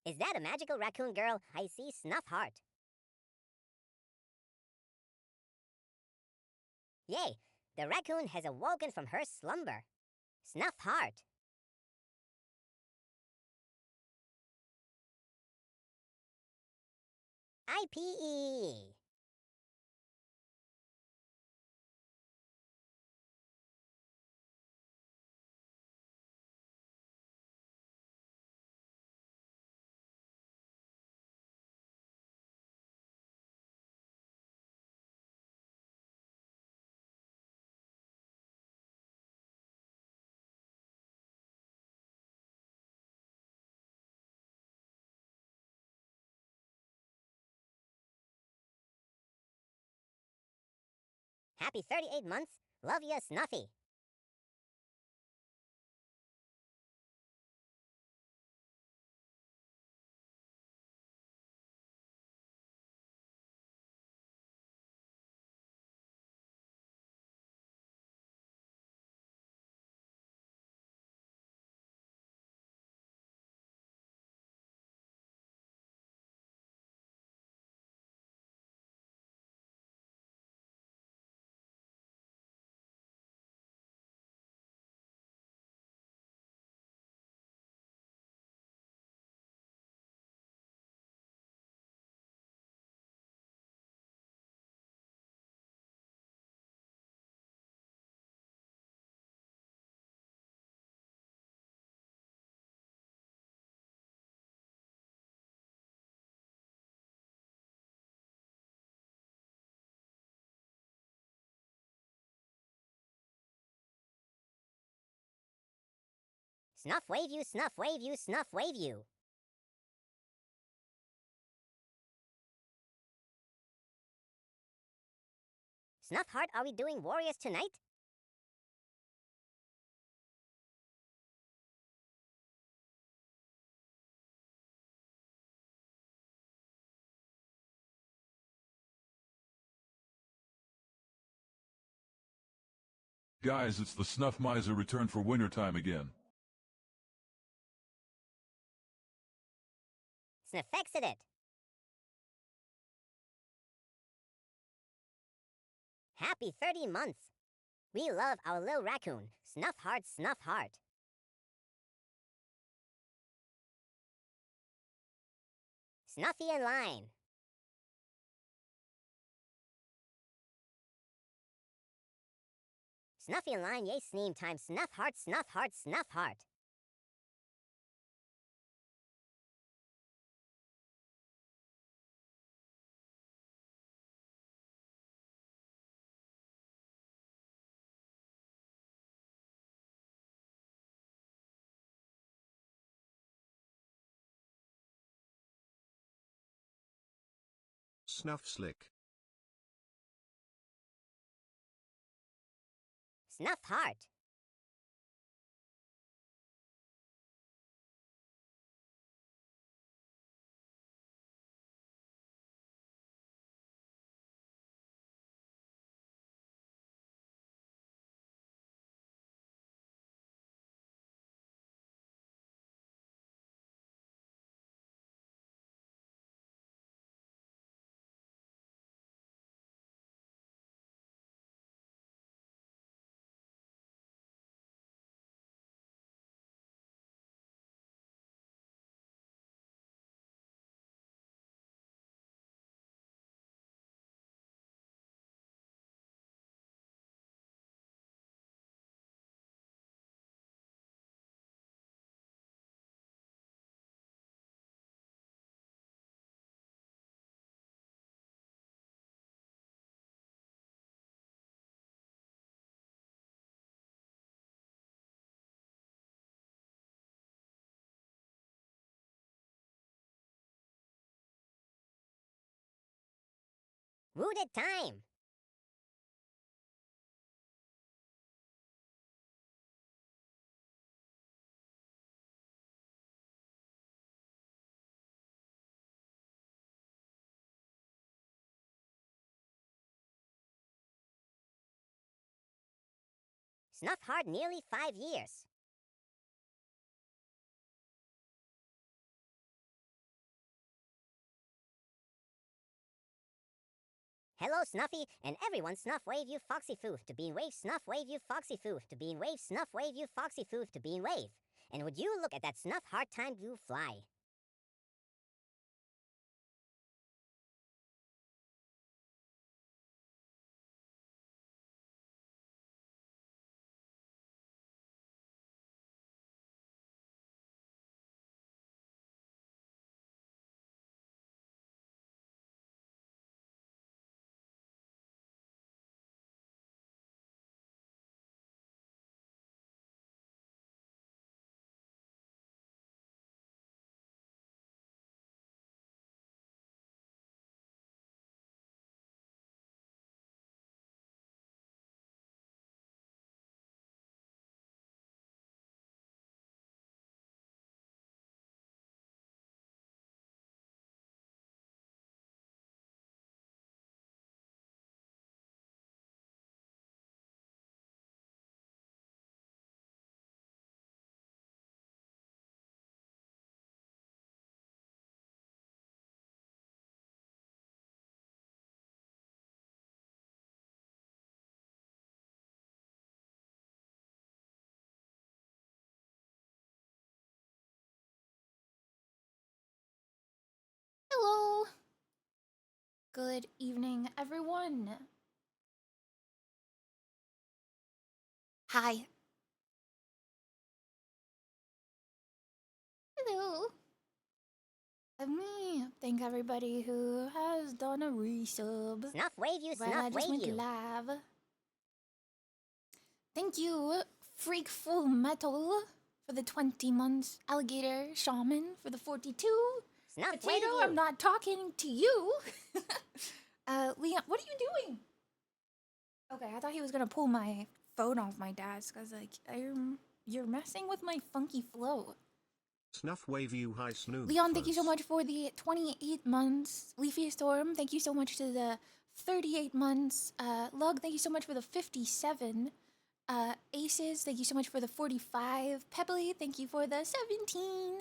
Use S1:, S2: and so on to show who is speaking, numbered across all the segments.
S1: Is that a magical raccoon girl? I see Snuff Heart. Yay! The raccoon has awoken from her slumber. Snuff Heart. IPE. Happy 38 months. Love ya, Snuffy. Snuff wave you, snuff wave you, snuff wave you. Snuff Heart, are we doing Warriors tonight?
S2: Guys, it's the Snuff Miser returned for wintertime again.
S1: Snuffexit it. Happy 30 months. We love our little raccoon. Snuff Heart, Snuff Heart. Snuffy in line. Snuffy in line, yay sneam time. Snuff Heart, Snuff Heart, Snuff Heart.
S3: Snuff Slick.
S1: Snuff Heart. Wooded time. Snuff Heart nearly 5 years. Hello, Snuffy, and everyone snuff wave you foxy foo to bean wave snuff wave you foxy foo to bean wave snuff wave you foxy foo to bean wave. And would you look at that snuff hard time you fly?
S4: Hello! Good evening, everyone. Hi. Hello. Let me thank everybody who has done a resub.
S1: Snuff wave you,
S4: When I
S1: snuff
S4: just
S1: wave
S4: went
S1: you.
S4: live. Thank you, Freak Full Metal, for the 20 months. Alligator Shaman for the 42.
S1: Snuff wave
S4: Potato,
S1: you.
S4: I'm not talking to you. Leon, what are you doing? Okay, I thought he was gonna pull my phone off my desk. I was like, you're messing with my funky flow.
S3: Snuff wave you high snooze.
S4: Leon, thank you so much for the 28 months. Leafy Storm, thank you so much to the 38 months. Lug, thank you so much for the 57. Aces, thank you so much for the 45. Pebbly, thank you for the 17.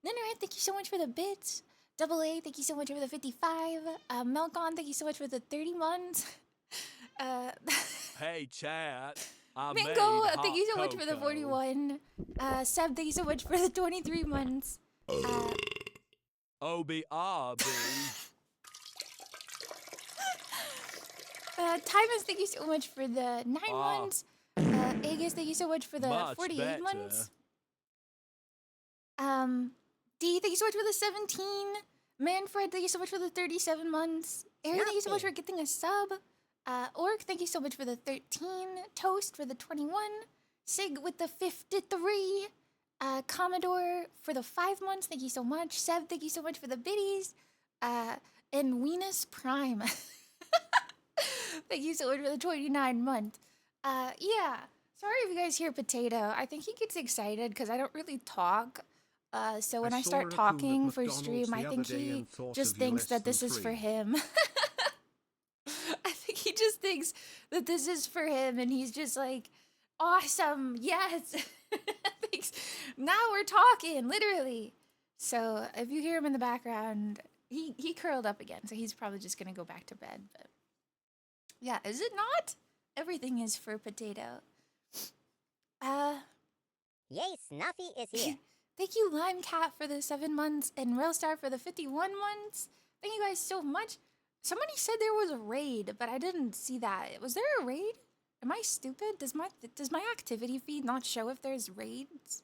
S4: Nuneret, thank you so much for the bits. Double A, thank you so much for the 55. Melkon, thank you so much for the 30 months.
S5: Hey, chat. I
S4: Mango,
S5: made
S4: thank you so
S5: hot
S4: much for the
S5: cocoa.
S4: 41. Seb, thank you so much for the 23 months.
S5: OBRB.
S4: Timus, thank you so much for the 9 months. Aegis, thank you so much for the
S5: Much
S4: 48
S5: better.
S4: months. D, thank you so much for the 17. Manfred, thank you so much for the 37 months. Ari, thank you so much for getting a sub. Orc, thank you so much for the 13. Toast for the 21. Sig with the 53. Commodore for the 5 months, thank you so much. Seb, thank you so much for the biddies. And Venus Prime. Thank you so much for the 29 month. Yeah. Sorry if you guys hear Potato. I think he gets excited because I don't really talk. So when I
S3: saw
S4: start
S3: a raccoon
S4: talking
S3: at
S4: for
S3: McDonald's
S4: stream,
S3: the
S4: I think
S3: other day
S4: he
S3: and thought
S4: just
S3: of you
S4: thinks
S3: less
S4: that this
S3: than
S4: is for
S3: 3.
S4: him. I think he just thinks that this is for him and he's just like, awesome, yes. Thanks. Now we're talking, literally. So if you hear him in the background, he curled up again, so he's probably just gonna go back to bed. But yeah, is it not? Everything is for Potato.
S1: Yay, Snuffy is here.
S4: Thank you, Lime Cat, for the 7 months and Railstar for the 51 months. Thank you guys so much. Somebody said there was a raid, but I didn't see that. Was there a raid? Am I stupid? Does my activity feed not show if there's raids?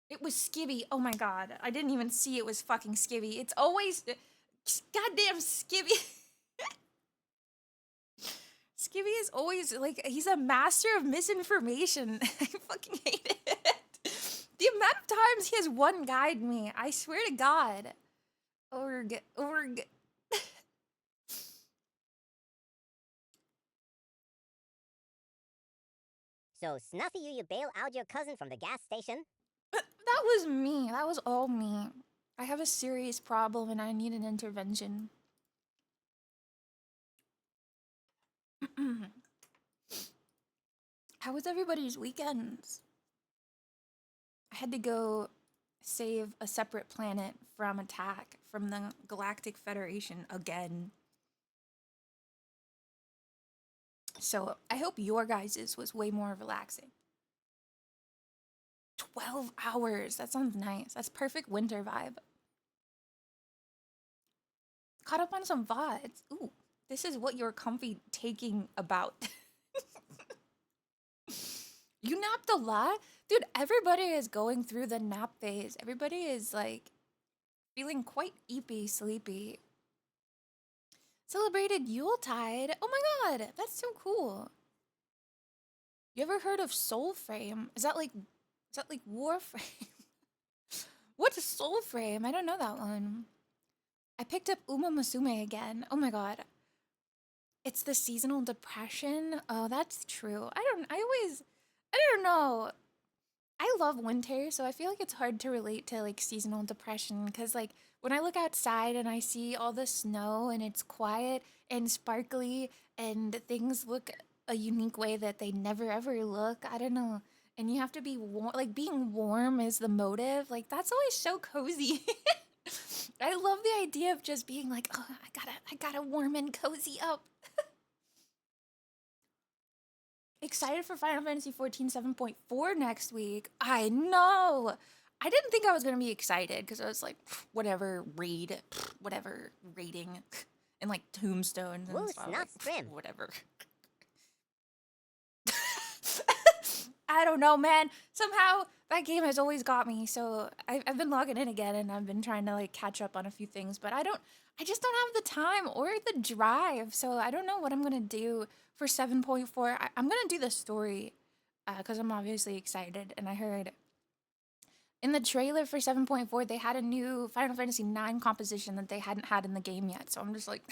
S4: It was Skibby. Oh my god. I didn't even see it was fucking Skibby. It's always goddamn Skibby. Skibby is always like, he's a master of misinformation. I fucking hate it. The amount of times he has one guide me, I swear to God. Org.
S1: So, Snuffy, you bail out your cousin from the gas station?
S4: That was me. That was all me. I have a serious problem and I need an intervention. How was everybody's weekends? I had to go save a separate planet from attack from the Galactic Federation again. So I hope your guys's was way more relaxing. 12 hours. That sounds nice. That's perfect winter vibe. Caught up on some VODs. Ooh, this is what you're comfy taking about. You napped a lot? Dude, everybody is going through the nap phase. Everybody is like feeling quite eepy, sleepy. Celebrated Yuletide. Oh my god, that's so cool. You ever heard of Soulframe? Is that like Warframe? What's Soulframe? I don't know that one. I picked up Uma Musume again. Oh my god. It's the seasonal depression. Oh, that's true. I don't know. I love winter, so I feel like it's hard to relate to like seasonal depression because like when I look outside and I see all the snow and it's quiet and sparkly and things look a unique way that they never ever look, I don't know. And you have to be warm, like being warm is the motive. Like that's always so cozy. I love the idea of just being like, oh, I gotta warm and cozy up. Excited for Final Fantasy 14 7.4 next week. I know. I didn't think I was going to be excited because I was like, whatever raid, whatever raiding, and like tombstones and
S1: Woo,
S4: stuff.
S1: Snuff
S4: Like,
S1: Scrim.
S4: whatever. I don't know, man. Somehow that game has always got me. So I've been logging in again and I've been trying to like catch up on a few things, but I just don't have the time or the drive. So I don't know what I'm going to do for 7.4. I'm going to do the story because I'm obviously excited. And I heard in the trailer for 7.4, they had a new Final Fantasy 9 composition that they hadn't had in the game yet. So I'm just like,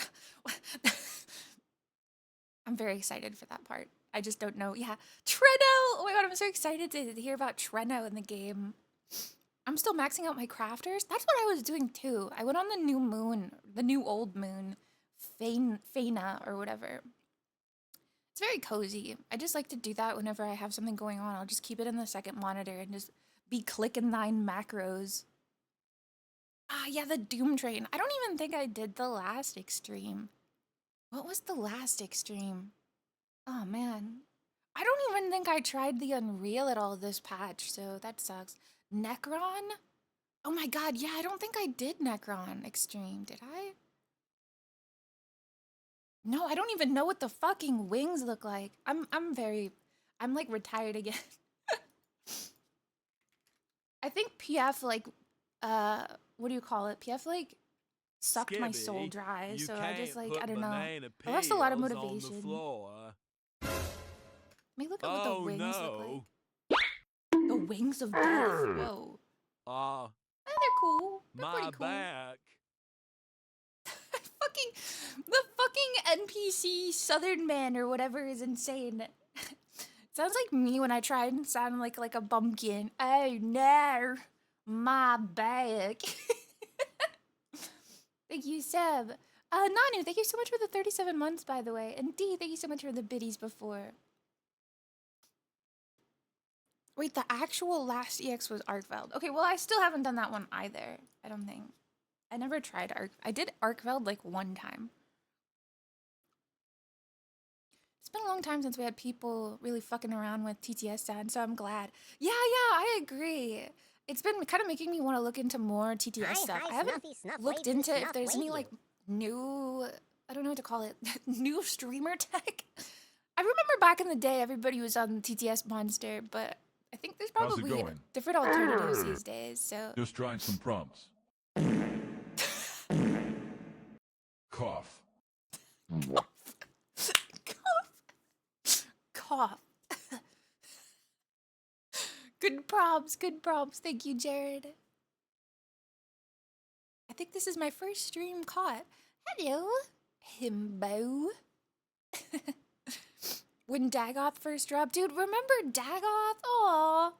S4: I'm very excited for that part. I just don't know. Yeah, Treno! Oh my god, I'm so excited to hear about Treno in the game. I'm still maxing out my crafters. That's what I was doing too. I went on the new moon, the new old moon, Faina or whatever. It's very cozy. I just like to do that whenever I have something going on. I'll just keep it in the second monitor and just be clicking 9 macros. Ah, yeah, the Doom Train. I don't even think I did the last extreme. What was the last extreme? Oh man. I don't even think I tried the Unreal at all this patch, so that sucks. Necron? Oh my god, yeah, I don't think I did Necron Extreme, did I? No, I don't even know what the fucking wings look like. I'm like retired again. I think PF like what do you call it? PF like sucked my soul
S5: Skibby,
S4: dry,
S5: you
S4: so I just
S5: can't
S4: like
S5: put
S4: I don't know.
S5: banana
S4: I lost a lot of
S5: peels on the
S4: motivation.
S5: floor.
S4: Let me look at what the
S5: Oh
S4: wings look
S5: no.
S4: like. The wings of death. Whoa.
S5: Ah,
S4: Oh, they're cool. They're
S5: my
S4: pretty cool.
S5: back.
S4: The fucking NPC Southern man or whatever is insane. Sounds like me when I try and sound like a bumpkin. Oh no, my back. Thank you, Seb. Nanu, thank you so much for the 37 months, by the way. And D, thank you so much for the biddies before. Wait, the actual last EX was Arkveld. Okay, well, I still haven't done that one either, I don't think. I never tried I did Arkveld like one time. It's been a long time since we had people really fucking around with TTS sound, so I'm glad. Yeah, I agree. It's been kind of making me want to look into more TTS stuff. I haven't looked into if there's any like new, I don't know what to call it, new streamer tech. I remember back in the day everybody was on TTS Monster, but I think there's
S2: How's it
S4: probably
S2: going?
S4: different alternatives these days, so.
S2: Just trying some prompts. Cough.
S4: Cough. Good prompts, good prompts. Thank you, Jared. I think this is my first stream caught. Hello, himbo. When Dagoth first dropped, dude, remember Dagoth? Aw.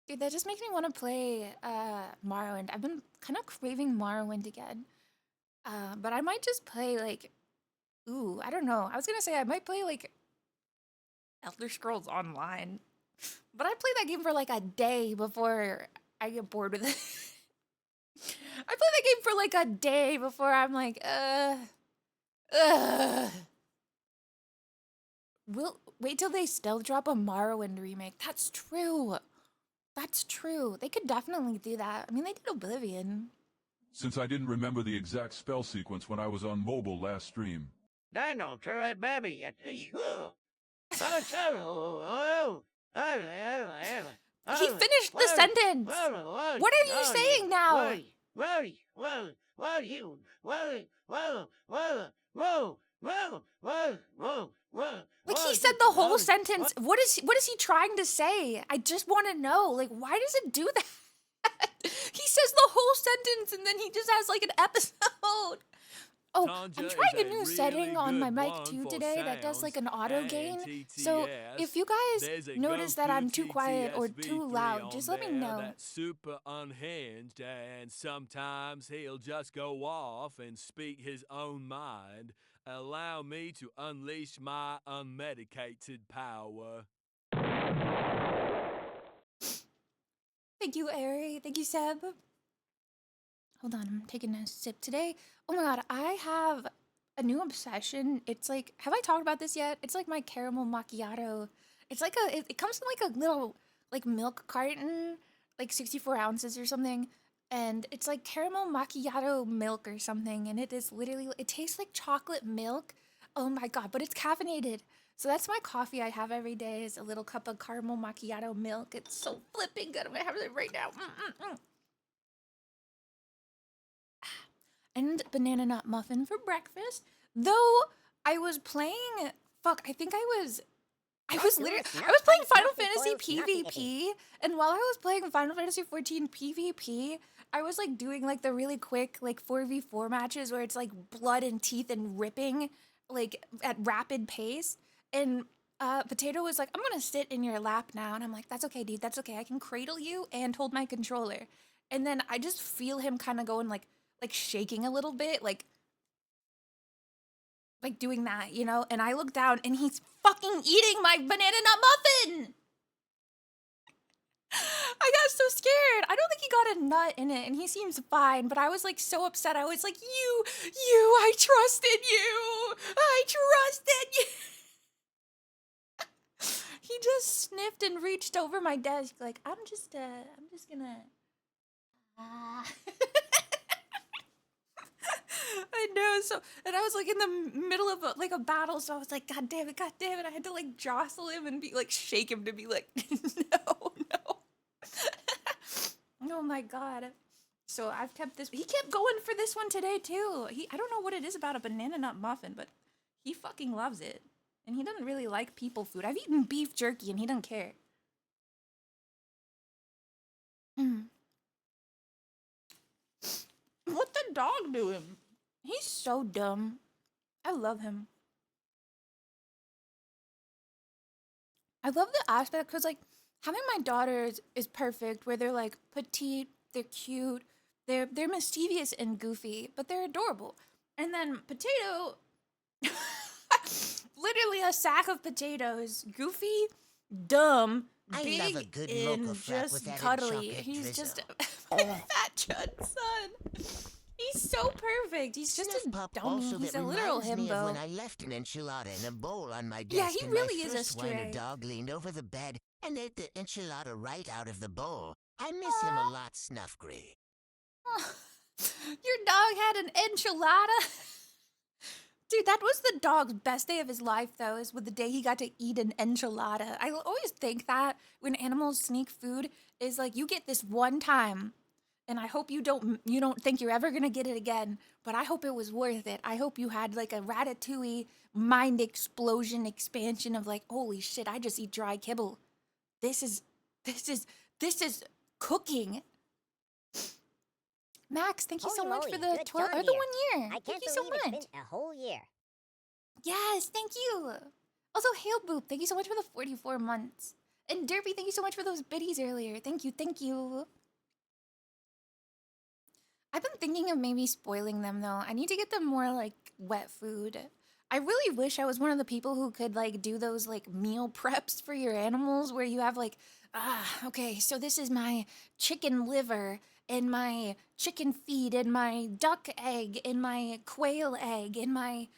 S4: Dude, that just makes me want to play Morrowind. I've been kind of craving Morrowind again. But I might just play like, ooh, I don't know. I was gonna say I might play like Elder Scrolls Online. But I play that game for like a day before I get bored with it. I play that game for like a day before I'm like, We'll wait till they still drop a Morrowind remake. That's true. That's true. They could definitely do that. I mean, they did Oblivion.
S2: Since I didn't remember the exact spell sequence when I was on mobile last stream.
S6: Dino, turret baby at the
S4: He finished the sentence. What are you saying now? Like he said the whole sentence. What is he trying to say? I just want to know. Like, why does it do that? He says the whole sentence and then he just has like an episode. Oh, I'm trying a new setting on my mic too today that does like an auto gain. So if you guys notice that I'm too quiet or too loud, just let me know.
S5: That's super unhinged, and sometimes he'll just go off and speak his own mind. Allow me to unleash my unmedicated power.
S4: Thank you, Ari. Thank you, Seb. Hold on, I'm taking a sip today. Oh my god, I have a new obsession. It's like, have I talked about this yet? It's like my caramel macchiato. It's like it comes in like a little like milk carton, like 64 ounces or something. And it's like caramel macchiato milk or something. And it is literally, it tastes like chocolate milk. Oh my god, but it's caffeinated. So that's my coffee I have every day is a little cup of caramel macchiato milk. It's so flipping good. I'm gonna have it right now. And banana nut muffin for breakfast. Though I was playing, I think I was playing Final Fantasy PvP, and while I was playing Final Fantasy 14 PvP, I was like doing like the really quick like 4v4 matches where it's like blood and teeth and ripping like at rapid pace. And Potato was like, I'm gonna sit in your lap now, and I'm like, that's okay, dude, that's okay. I can cradle you and hold my controller. And then I just feel him kind of going like shaking a little bit, like doing that, you know? And I look down and he's fucking eating my banana nut muffin! I got so scared. I don't think he got a nut in it and he seems fine, but I was like so upset. I was like, I trusted you! I trusted you! He just sniffed and reached over my desk like, I'm just gonna... I know, so, and I was like in the middle of a battle, so I was like, God damn it, I had to like jostle him and be like, shake him to be like, no. Oh my god. So I've kept this, he kept going for this one today too. I don't know what it is about a banana nut muffin, but he fucking loves it. And he doesn't really like people food. I've eaten beef jerky and he doesn't care. What's the dog doing? He's so dumb. I love him. I love the aspect because, like, having my daughters is perfect where they're, like, petite, they're cute, they're mischievous and goofy, but they're adorable. And then Potato, literally a sack of potatoes, goofy, dumb, big,
S7: I love a good
S4: and
S7: mocha frap
S4: just
S7: with added
S4: cuddly.
S7: chocolate
S4: He's
S7: drizzle.
S4: just a fat chud son. He's so perfect. He's just a
S7: Pup
S4: dummy.
S7: also
S4: He's
S7: that
S4: a literal
S7: reminds me of
S4: himbo.
S7: when I left an enchilada in a bowl on my desk.
S4: Yeah, he
S7: and
S4: really
S7: my
S4: is a
S7: first whiner
S4: stray.
S7: dog leaned over the bed and ate the enchilada right out of the bowl. I miss him a lot, Snuffy.
S4: Your dog had an enchilada? Dude, that was the dog's best day of his life, though, is with the day he got to eat an enchilada. I always think that when animals sneak food is like, you get this one time, and I hope you don't think you're ever gonna get it again, but I hope it was worth it. I hope you had like a ratatouille mind explosion expansion of like, holy shit, I just eat dry kibble. This is cooking. Max, thank you so much for the 12 or the 1 year.
S1: I
S4: Thank
S1: can't
S4: you so
S1: believe
S4: much.
S1: it's been a whole year.
S4: Yes, thank you. Also, Hail Boop, thank you so much for the 44 months. And Derpy, thank you so much for those biddies earlier. Thank you. I've been thinking of maybe spoiling them, though. I need to get them more, like, wet food. I really wish I was one of the people who could, like, do those, like, meal preps for your animals where you have, like, okay, so this is my chicken liver and my chicken feed and my duck egg and my quail egg and my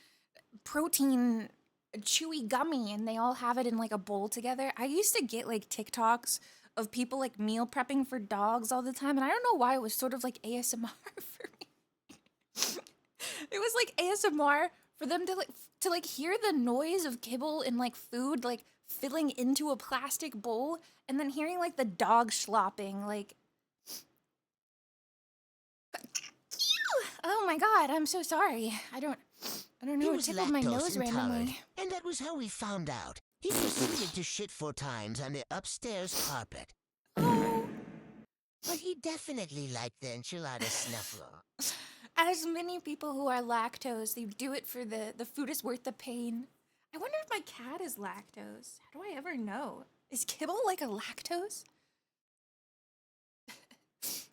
S4: protein chewy gummy and they all have it in like a bowl together. I used to get like TikToks of people like meal prepping for dogs all the time, and I don't know why it was sort of like ASMR for me. It was like ASMR for them to like hear the noise of kibble and like food like filling into a plastic bowl, and then hearing like the dog slopping like. Oh my god, I'm so sorry. I don't know
S7: He
S4: what
S7: was
S4: tickled my nose
S7: lactose intolerant,
S4: randomly.
S7: and that was how we found out. He proceeded to shit 4 times on the upstairs carpet.
S4: Oh.
S7: But he definitely liked the enchilada snuffle.
S4: As many people who are lactose, they do it for the food is worth the pain. I wonder if my cat is lactose. How do I ever know? Is kibble like a lactose?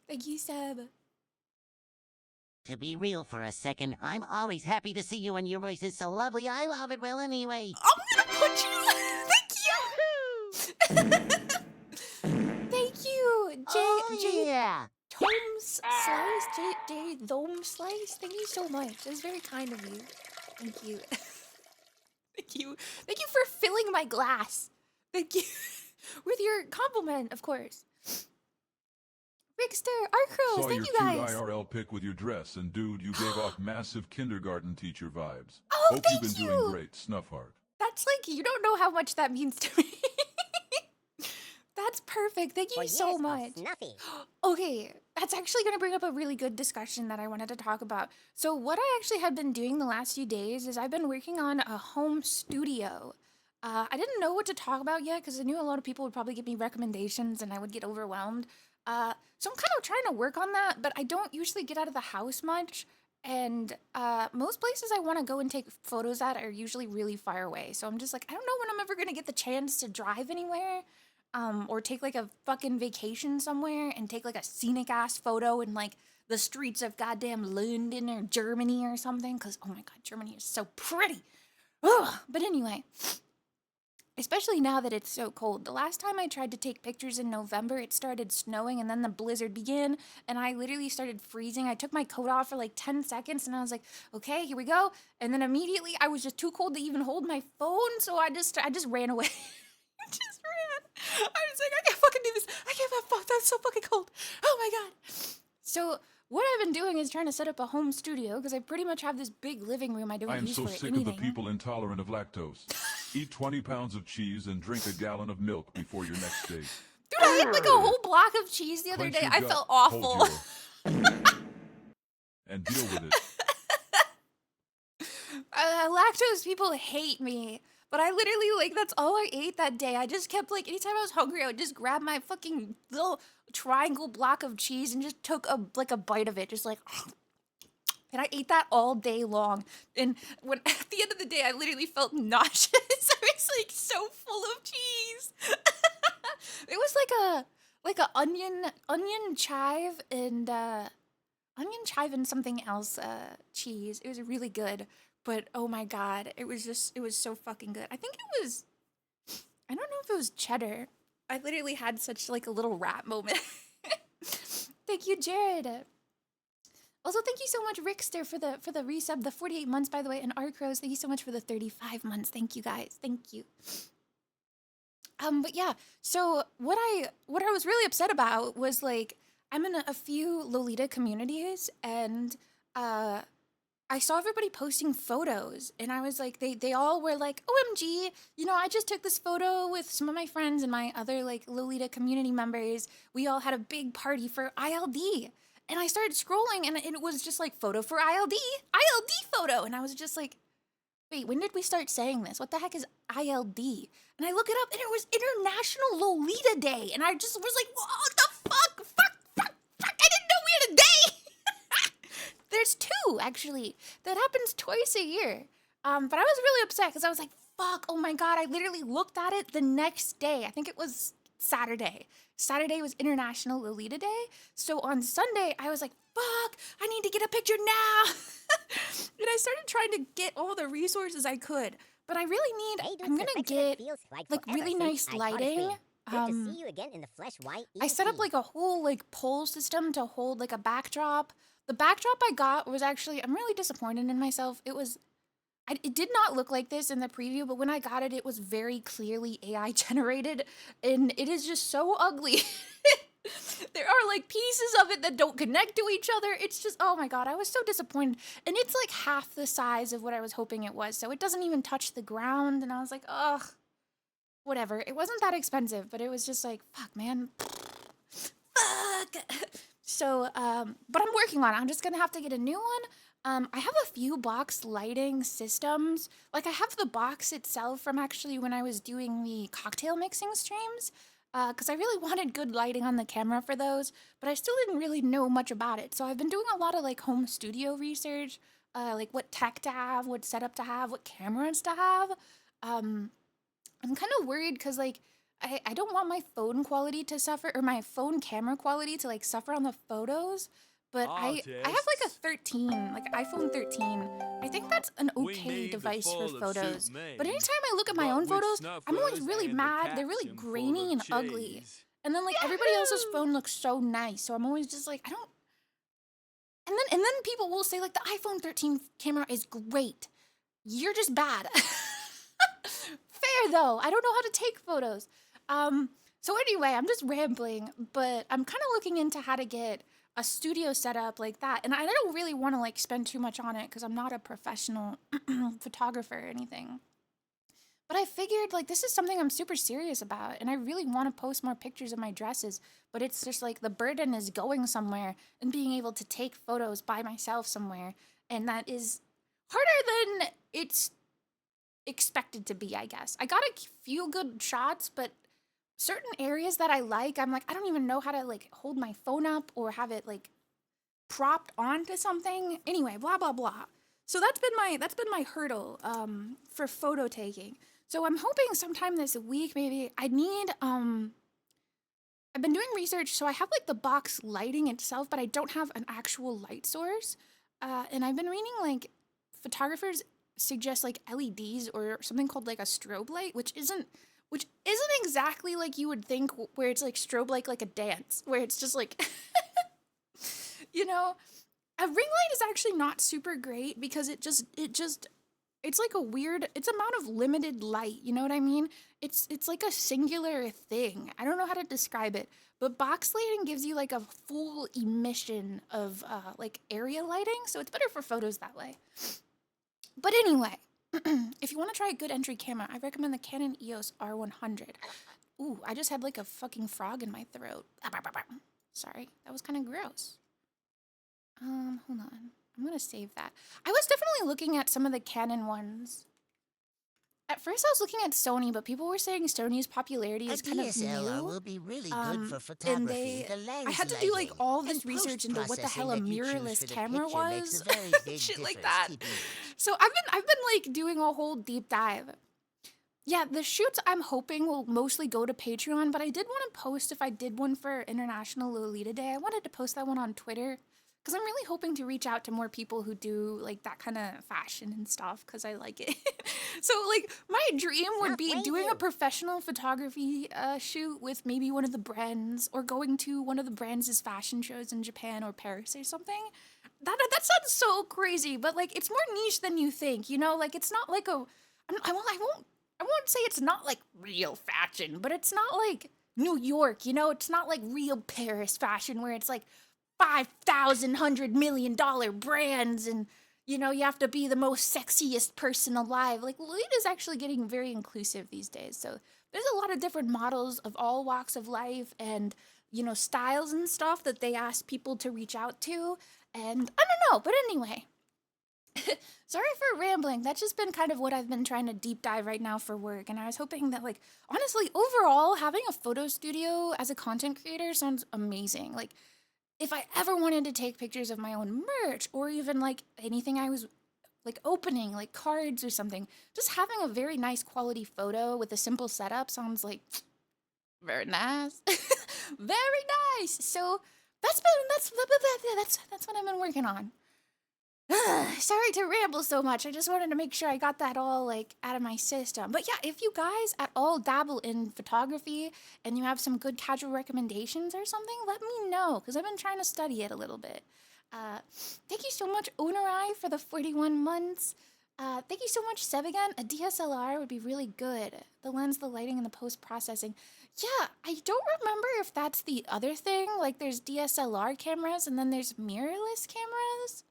S4: Thank you, Seb.
S6: To be real for a second, I'm always happy to see you and your voice is so lovely. I love it well anyway.
S4: I'm gonna punch you! Thank you! Thank you!
S6: Yeah.
S4: Tomes Slice, J. Thome Slice. Thank you so much. That's very kind of you. Thank you. Thank you. Thank you for filling my glass. Thank you. With your compliment, of course. Rickster, Arcros,
S2: Saw
S4: thank
S2: your
S4: you
S2: cute
S4: guys.
S2: IRL pic with your dress, and dude, you gave off massive kindergarten teacher vibes.
S4: Oh,
S2: Hope
S4: thank
S2: you've been
S4: you.
S2: doing great, Snuffheart.
S4: That's like, you don't know how much that means to me. That's perfect. Thank you
S1: For
S4: so
S1: years of
S4: much.
S1: Snuffy.
S4: Okay, that's actually going to bring up a really good discussion that I wanted to talk about. So, what I actually have been doing the last few days is I've been working on a home studio. I didn't know what to talk about yet because I knew a lot of people would probably give me recommendations and I would get overwhelmed. So, I'm kind of trying to work on that, but I don't usually get out of the house much. And most places I want to go and take photos at are usually really far away. So, I'm just like, I don't know when I'm ever going to get the chance to drive anywhere. Or take like a fucking vacation somewhere and take like a scenic ass photo in like the streets of goddamn London or Germany or something. Cause oh my god, Germany is so pretty. Ugh. But anyway, especially now that it's so cold. The last time I tried to take pictures in November, it started snowing and then the blizzard began and I literally started freezing. I took my coat off for like 10 seconds and I was like, okay, here we go. And then immediately I was just too cold to even hold my phone. So I just ran away. I just ran. I was like, I can't fucking do this. I can't fuck. That's so fucking cold. Oh my god. So what I've been doing is trying to set up a home studio because I pretty much have this big living room I don't
S2: I am
S4: use
S2: so
S4: for
S2: sick
S4: anything.
S2: of the people intolerant of lactose. Eat 20 pounds of cheese and drink a gallon of milk before your next date.
S4: Dude, I ate like a whole block of cheese the other
S2: Clench
S4: day.
S2: your
S4: I
S2: gut,
S4: felt
S2: hold
S4: awful.
S2: and deal with it.
S4: Lactose people hate me. But I literally, like, that's all I ate that day. I just kept, like, anytime I was hungry, I would just grab my fucking little triangle block of cheese and just took a bite of it. Just like, and I ate that all day long. And when at the end of the day, I literally felt nauseous. I was, like, so full of cheese. It was like a onion chive and something else cheese. It was really good. But oh my god, it was so fucking good. I think it was, I don't know if it was cheddar. I literally had such like a little rat moment. Thank you, Jared. Also, thank you so much, Rickster, for the resub, the 48 months, by the way, and Arcros, thank you so much for the 35 months. Thank you guys. Thank you. But yeah, so what I was really upset about was like I'm in a few Lolita communities and I saw everybody posting photos and I was like, they all were like, OMG, you know, I just took this photo with some of my friends and my other like Lolita community members. We all had a big party for ILD. And I started scrolling and it was just like photo for ILD photo. And I was just like, wait, when did we start saying this? What the heck is ILD? And I look it up and it was International Lolita Day. And I just was like, what the fuck? Fuck. I didn't know we had a day. There's two, actually. That happens twice a year. But I was really upset because I was like, fuck, oh my god. I literally looked at it the next day. I think it was Saturday. Saturday was International Lolita Day. So on Sunday, I was like, fuck, I need to get a picture now. And I started trying to get all the resources I could. But I really need, I'm going to get like really nice lighting.
S1: Good to see you again in the flesh, white.
S4: I set up like a whole like pole system to hold like a backdrop. The backdrop I got was actually, I'm really disappointed in myself. it did not look like this in the preview, but when I got it, it was very clearly AI generated, and it is just so ugly. There are like pieces of it that don't connect to each other. It's just, oh my god, I was so disappointed. And it's like half the size of what I was hoping it was, so it doesn't even touch the ground, and I was like, ugh, whatever. It wasn't that expensive, but it was just like, fuck, man. Fuck. So, but I'm working on it. I'm just gonna have to get a new one. I have a few box lighting systems. Like, I have the box itself from actually when I was doing the cocktail mixing streams, because I really wanted good lighting on the camera for those, but I still didn't really know much about it. So I've been doing a lot of like home studio research, like what tech to have, what setup to have, what cameras to have. I'm kind of worried because like I don't want my phone quality to suffer, or my phone camera quality to like suffer on the photos. But I have like a 13, like iPhone 13. I think that's an okay device for photos. But anytime I look at my own photos, I'm always really mad. They're really grainy and ugly. And then like everybody else's phone looks so nice. So I'm always just like, I don't. And then people will say like the iPhone 13 camera is great. You're just bad. Fair though. I don't know how to take photos. So anyway, I'm just rambling, but I'm kind of looking into how to get a studio set up like that. And I don't really want to like spend too much on it because I'm not a professional photographer or anything. But I figured like this is something I'm super serious about, and I really want to post more pictures of my dresses, but it's just like the burden is going somewhere and being able to take photos by myself somewhere, and that is harder than it's expected to be, I guess. I got a few good shots, but certain areas that I like, I'm like, I don't even know how to like hold my phone up or have it like propped onto something. Anyway, blah blah blah. So that's been my hurdle for photo taking. So I'm hoping sometime this week maybe I need I've been doing research, so I have like the box lighting itself, but I don't have an actual light source. And I've been reading like photographers suggest like LEDs or something called like a strobe light, which isn't exactly like you would think, where it's like strobe light like a dance, where it's just like you know, a ring light is actually not super great because it's like a weird, it's amount of limited light, you know what I mean? It's like a singular thing. I don't know how to describe it, but box lighting gives you like a full emission of like area lighting, so it's better for photos that way. But anyway, if you want to try a good entry camera, I recommend the Canon EOS R100. Ooh, I just had like a fucking frog in my throat. Sorry, that was kind of gross. Hold on. I'm gonna save that. I was definitely looking at some of the Canon ones. At first I was looking at Sony, but people were saying Sony's popularity is kind of new.
S7: will be really good for photography.
S4: I had to do like all this research into what the hell a mirrorless camera was, shit like that. So I've been like doing a whole deep dive. Yeah, the shoots I'm hoping will mostly go to Patreon, but I did want to post, if I did one for International Lolita Day, I wanted to post that one on Twitter. Because I'm really hoping to reach out to more people who do like that kind of fashion and stuff, because I like it. So like my dream would be doing a professional photography shoot with maybe one of the brands, or going to one of the brands' fashion shows in Japan or Paris or something. That sounds so crazy, but like it's more niche than you think, you know? Like it's not like I won't say it's not like real fashion, but it's not like New York, you know? It's not like real Paris fashion where it's like $5,100 million brands, and you know you have to be the most sexiest person alive. Like Lolita's actually getting very inclusive these days, so there's a lot of different models of all walks of life and, you know, styles and stuff that they ask people to reach out to. And I don't know, but anyway, sorry for rambling. That's just been kind of what I've been trying to deep dive right now for work, and I was hoping that, like, honestly, overall having a photo studio as a content creator sounds amazing. Like, if I ever wanted to take pictures of my own merch, or even like anything I was like opening, like cards or something, just having a very nice quality photo with a simple setup sounds like very nice. Very nice. So that's what I've been working on. Sorry to ramble so much. I just wanted to make sure I got that all like out of my system. But yeah, if you guys at all dabble in photography and you have some good casual recommendations or something, let me know, because I've been trying to study it a little bit. Thank you so much, Onerai, for the 41 months. Thank you so much, Seb again. A DSLR would be really good. The lens, the lighting, and the post-processing. Yeah, I don't remember if that's the other thing. Like, there's DSLR cameras and then there's mirrorless cameras.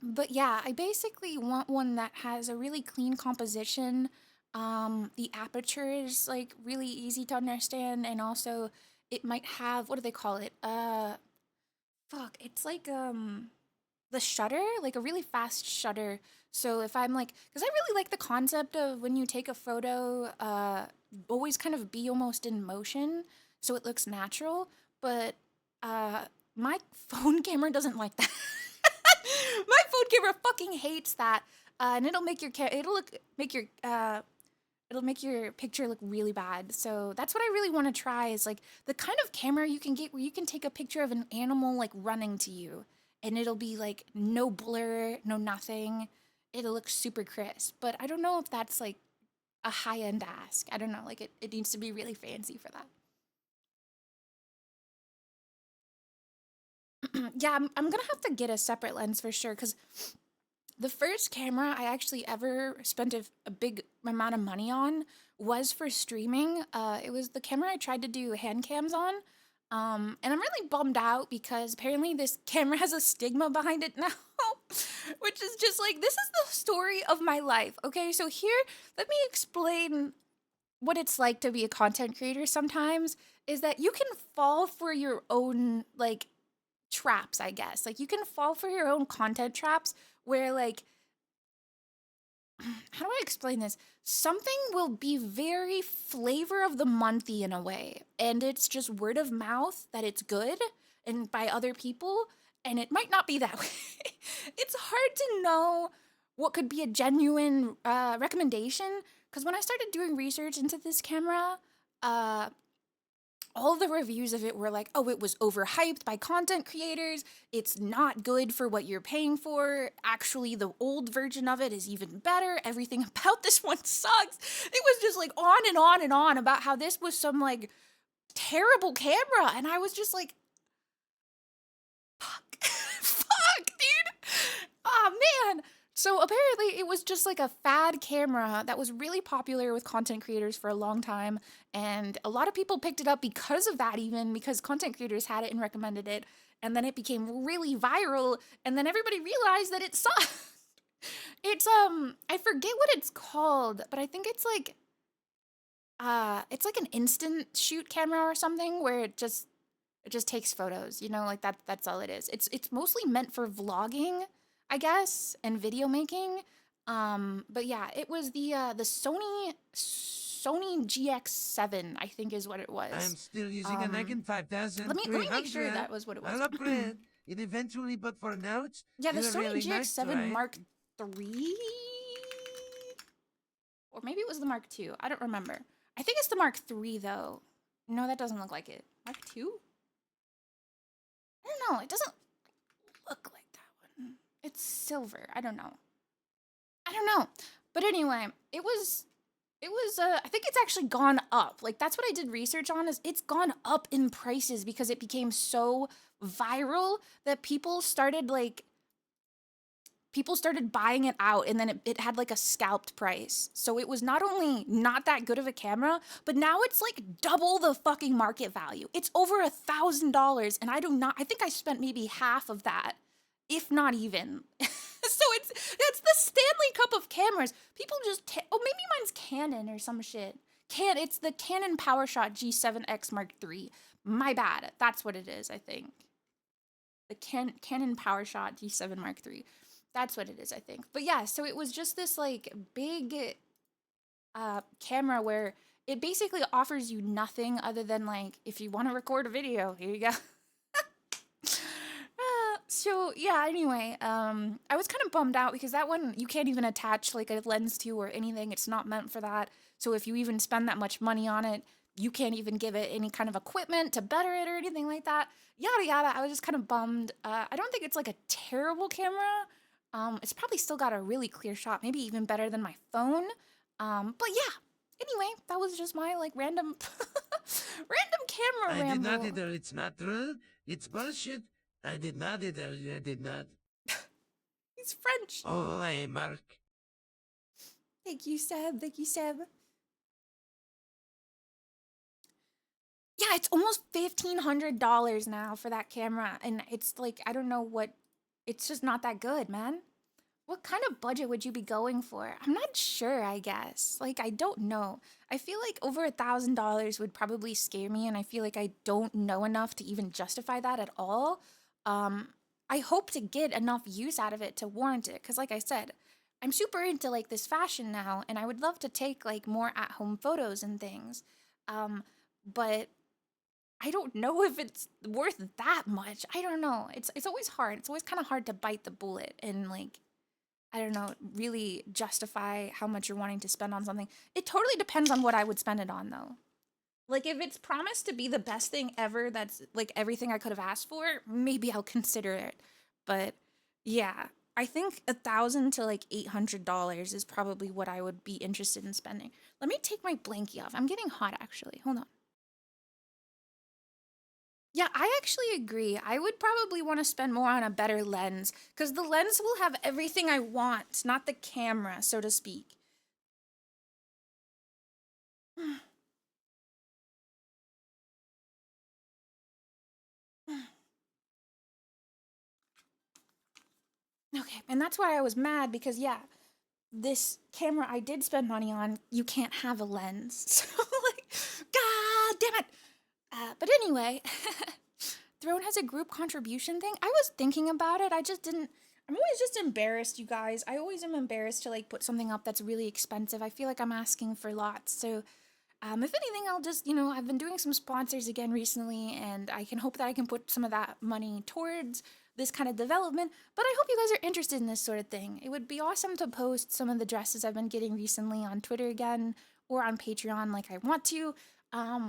S4: But yeah, I basically want one that has a really clean composition. The aperture is like really easy to understand, and also it might have, what do they call it? It's like the shutter, like a really fast shutter. So if I'm like, because I really like the concept of when you take a photo, always kind of be almost in motion so it looks natural. But my phone camera doesn't like that. My phone camera fucking hates that, and it'll make your it'll make your picture look really bad. So that's what I really want to try, is like the kind of camera you can get where you can take a picture of an animal like running to you, and it'll be like no blur, no nothing. It'll look super crisp. But I don't know if that's like a high-end ask. I don't know, like it needs to be really fancy for that. Yeah, I'm gonna have to get a separate lens for sure, because the first camera I actually ever spent a big amount of money on was for streaming. It was the camera I tried to do hand cams on. And I'm really bummed out because apparently this camera has a stigma behind it now, which is just like, this is the story of my life. Okay, so here, let me explain what it's like to be a content creator sometimes, is that you can fall for your own, like, traps, I guess. Like, you can fall for your own content traps where, like, how do I explain this? Something will be very flavor of the monthy in a way, and it's just word of mouth that it's good and by other people, and it might not be that way. It's hard to know what could be a genuine recommendation, because when I started doing research into this camera, all the reviews of it were like, oh, it was overhyped by content creators. It's not good for what you're paying for. Actually, the old version of it is even better. Everything about this one sucks. It was just like on and on and on about how this was some like terrible camera. And I was just like, fuck, fuck, dude. Oh, man. So apparently it was just like a fad camera that was really popular with content creators for a long time, and a lot of people picked it up because of that, even because content creators had it and recommended it, and then it became really viral, and then everybody realized that it sucked. It's I forget what it's called, but I think it's like an instant shoot camera or something where it just takes photos, you know, like that's all it is. It's mostly meant for vlogging, I guess, and video making. But yeah, it was the Sony GX7, I think is what it was.
S8: I'm still using a Nikon 5300.
S4: Let me make sure that was what it was.
S8: I'll upgrade it eventually, but for now it's
S4: Yeah, the
S8: still a
S4: Sony
S8: really
S4: GX7
S8: nice toy.
S4: Mark III? Or maybe it was the Mark II. I don't remember. I think it's the Mark III, though. No, that doesn't look like it. Mark II? I don't know. It doesn't look like that one. It's silver. I don't know. But anyway, it was I think it's actually gone up. Like, that's what I did research on, is it's gone up in prices because it became so viral that people started buying it out, and then it had like a scalped price. So it was not only not that good of a camera, but now it's like double the fucking market value. It's over $1,000, and I think I spent maybe half of that, if not even. So it's the Stanley Cup of cameras. People just maybe mine's Canon or some shit. It's the Canon PowerShot G7X Mark III. My bad. That's what it is, I think. The Canon PowerShot G7 Mark III. That's what it is, I think. But yeah, so it was just this like big camera where it basically offers you nothing other than like, if you want to record a video, here you go. So yeah, anyway, I was kind of bummed out because that one you can't even attach like a lens to or anything. It's not meant for that. So if you even spend that much money on it, you can't even give it any kind of equipment to better it or anything like that. Yada yada. I was just kind of bummed. I don't think it's like a terrible camera. It's probably still got a really clear shot, maybe even better than my phone. But yeah. Anyway, that was just my like random camera ramble.
S8: I did not either. It's not true. It's bullshit. I did not either. I did not.
S4: He's French.
S8: Oh, hey, Mark.
S4: Thank you, Seb. Thank you, Seb. Yeah, it's almost $1,500 now for that camera. And it's like, I don't know what, it's just not that good, man. What kind of budget would you be going for? I'm not sure, I guess. Like, I don't know. I feel like over $1,000 would probably scare me, and I feel like I don't know enough to even justify that at all. I hope to get enough use out of it to warrant it, because like I said, I'm super into like this fashion now, and I would love to take like more at-home photos and things. But I don't know if it's worth that much. I don't know. It's always hard. It's always kind of hard to bite the bullet and like, I don't know, really justify how much you're wanting to spend on something. It totally depends on what I would spend it on, though. Like, if it's promised to be the best thing ever, that's, like, everything I could have asked for, maybe I'll consider it. But, yeah, I think $1,000 to, like, $800 is probably what I would be interested in spending. Let me take my blankie off. I'm getting hot, actually. Hold on. Yeah, I actually agree. I would probably want to spend more on a better lens, because the lens will have everything I want, not the camera, so to speak. Okay, and that's why I was mad, because yeah, this camera I did spend money on, you can't have a lens. So like, god damn it! But anyway, Throne has a group contribution thing. I was thinking about it, I just didn't. I'm always just embarrassed, you guys. I always am embarrassed to like put something up that's really expensive. I feel like I'm asking for lots. So if anything, I'll just, you know, I've been doing some sponsors again recently, and I can hope that I can put some of that money towards this kind of development. But I hope you guys are interested in this sort of thing. It would be awesome to post some of the dresses I've been getting recently on Twitter again, or on Patreon like I want to,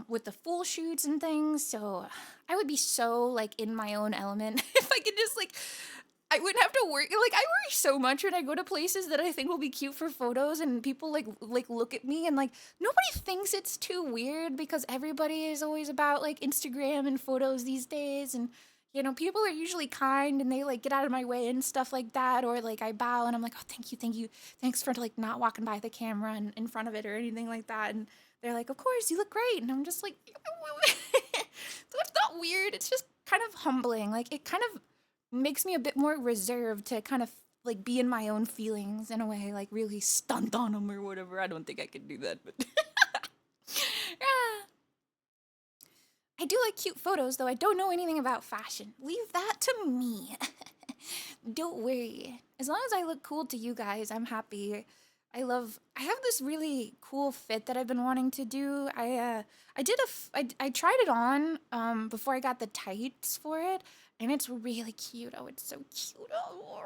S4: with the full shoots and things. So I would be so like in my own element if I could just like, I wouldn't have to worry. Like, I worry so much when I go to places that I think will be cute for photos, and people like look at me, and like nobody thinks it's too weird, because everybody is always about like Instagram and photos these days, and you know, people are usually kind and they like get out of my way and stuff like that, or like I bow and I'm like, oh, thank you, thanks for like not walking by the camera and in front of it or anything like that, and they're like, of course, you look great, and I'm just like, so it's not weird, it's just kind of humbling. Like, it kind of makes me a bit more reserved to kind of like be in my own feelings in a way, like really stunt on them or whatever. I don't think I can do that, but yeah. I do like cute photos, though I don't know anything about fashion. Leave that to me. Don't worry. As long as I look cool to you guys, I'm happy. I have this really cool fit that I've been wanting to do. I tried it on before I got the tights for it, and it's really cute. Oh, it's so cute. Oh,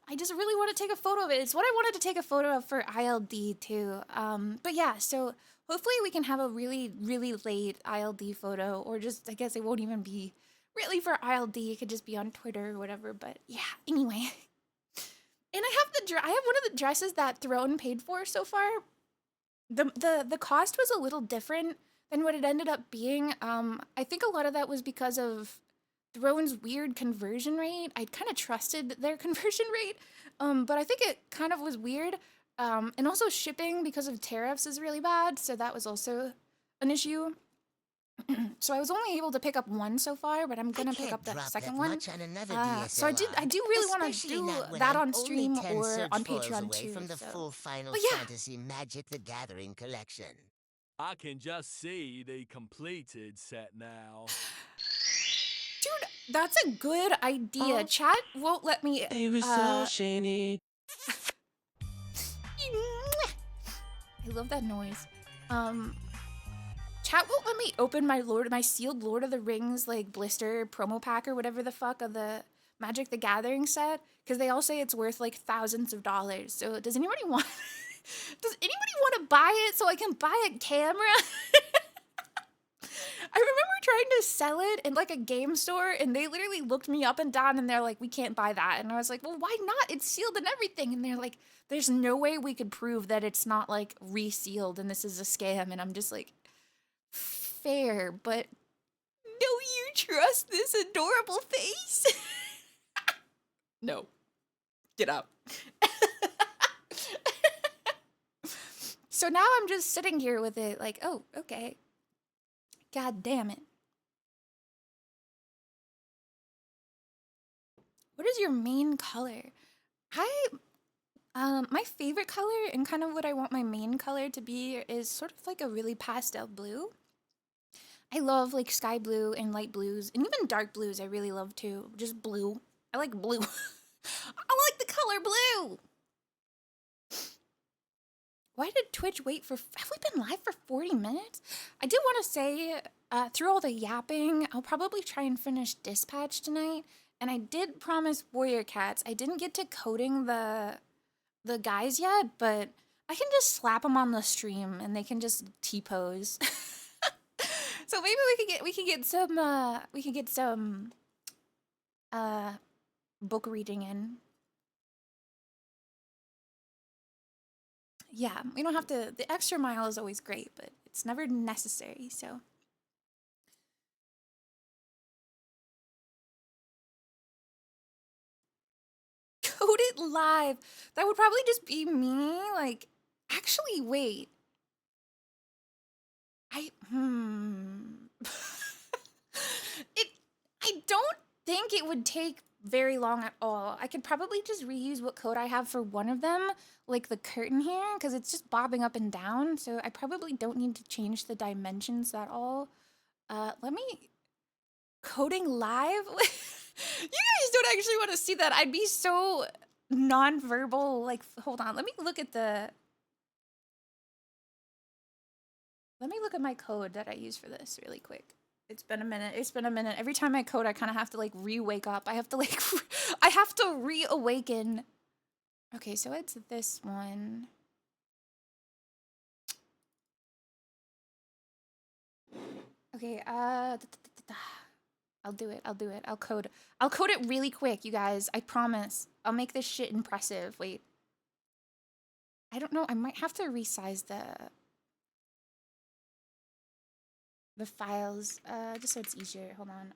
S4: I just really want to take a photo of it. It's what I wanted to take a photo of for ILD too. But yeah, so hopefully we can have a really, really late ILD photo, or just, I guess it won't even be really for ILD. It could just be on Twitter or whatever. But yeah, anyway. And I have one of the dresses that Throne paid for so far. The cost was a little different than what it ended up being. I think a lot of that was because of Throne's weird conversion rate. I kind of trusted their conversion rate, but I think it kind of was weird. And also shipping because of tariffs is really bad, so that was also an issue. So I was only able to pick up one so far, but I'm gonna pick up the second one. So I do really want to do that on stream or on Patreon too.
S7: From the full Final Fantasy Magic: The Gathering collection.
S5: I can just see the completed set now.
S4: Dude, that's a good idea. Chat won't let me.
S8: It was so shiny.
S4: I love that noise. Chat won't let me open my sealed Lord of the Rings like blister promo pack or whatever the fuck of the Magic: The Gathering set, because they all say it's worth like thousands of dollars. So does anybody want to buy it so I can buy a camera? I remember trying to sell it in like a game store, and they literally looked me up and down, and they're like, we can't buy that. And I was like, well, why not? It's sealed and everything. And they're like, there's no way we could prove that it's not like resealed and this is a scam. And I'm just like, fair, but do you trust this adorable face? No. Get up. So now I'm just sitting here with it like, oh, okay. God damn it. What is your main color? My favorite color and kind of what I want my main color to be is sort of like a really pastel blue. I love like sky blue and light blues and even dark blues I really love too. Just blue. I like blue. I like the color blue. Why did Twitch wait for... Have we been live for 40 minutes? I did want to say, through all the yapping, I'll probably try and finish Dispatch tonight. And I did promise Warrior Cats. I didn't get to coding the guys yet, but I can just slap them on the stream and they can just T-pose. So maybe we can get some book reading in. Yeah, we don't have to, the extra mile is always great, but it's never necessary, so. Code it live. That would probably just be me, like, actually, wait. I don't think it would take very long at all. I could probably just reuse what code I have for one of them, like the curtain here, because it's just bobbing up and down, so I probably don't need to change the dimensions at all. Let me... Coding live? You guys don't actually want to see that. I'd be so non-verbal. Like, hold on. Let me look at the... Let me look at my code that I use for this really quick. It's been a minute. It's been a minute. Every time I code, I kind of have to, like, re-wake up. I have to, like... I have to reawaken. Okay, so it's this one. Okay, I'll do it. I'll code it really quick, you guys. I promise. I'll make this shit impressive. Wait. I don't know. I might have to resize the files, just so it's easier. Hold on.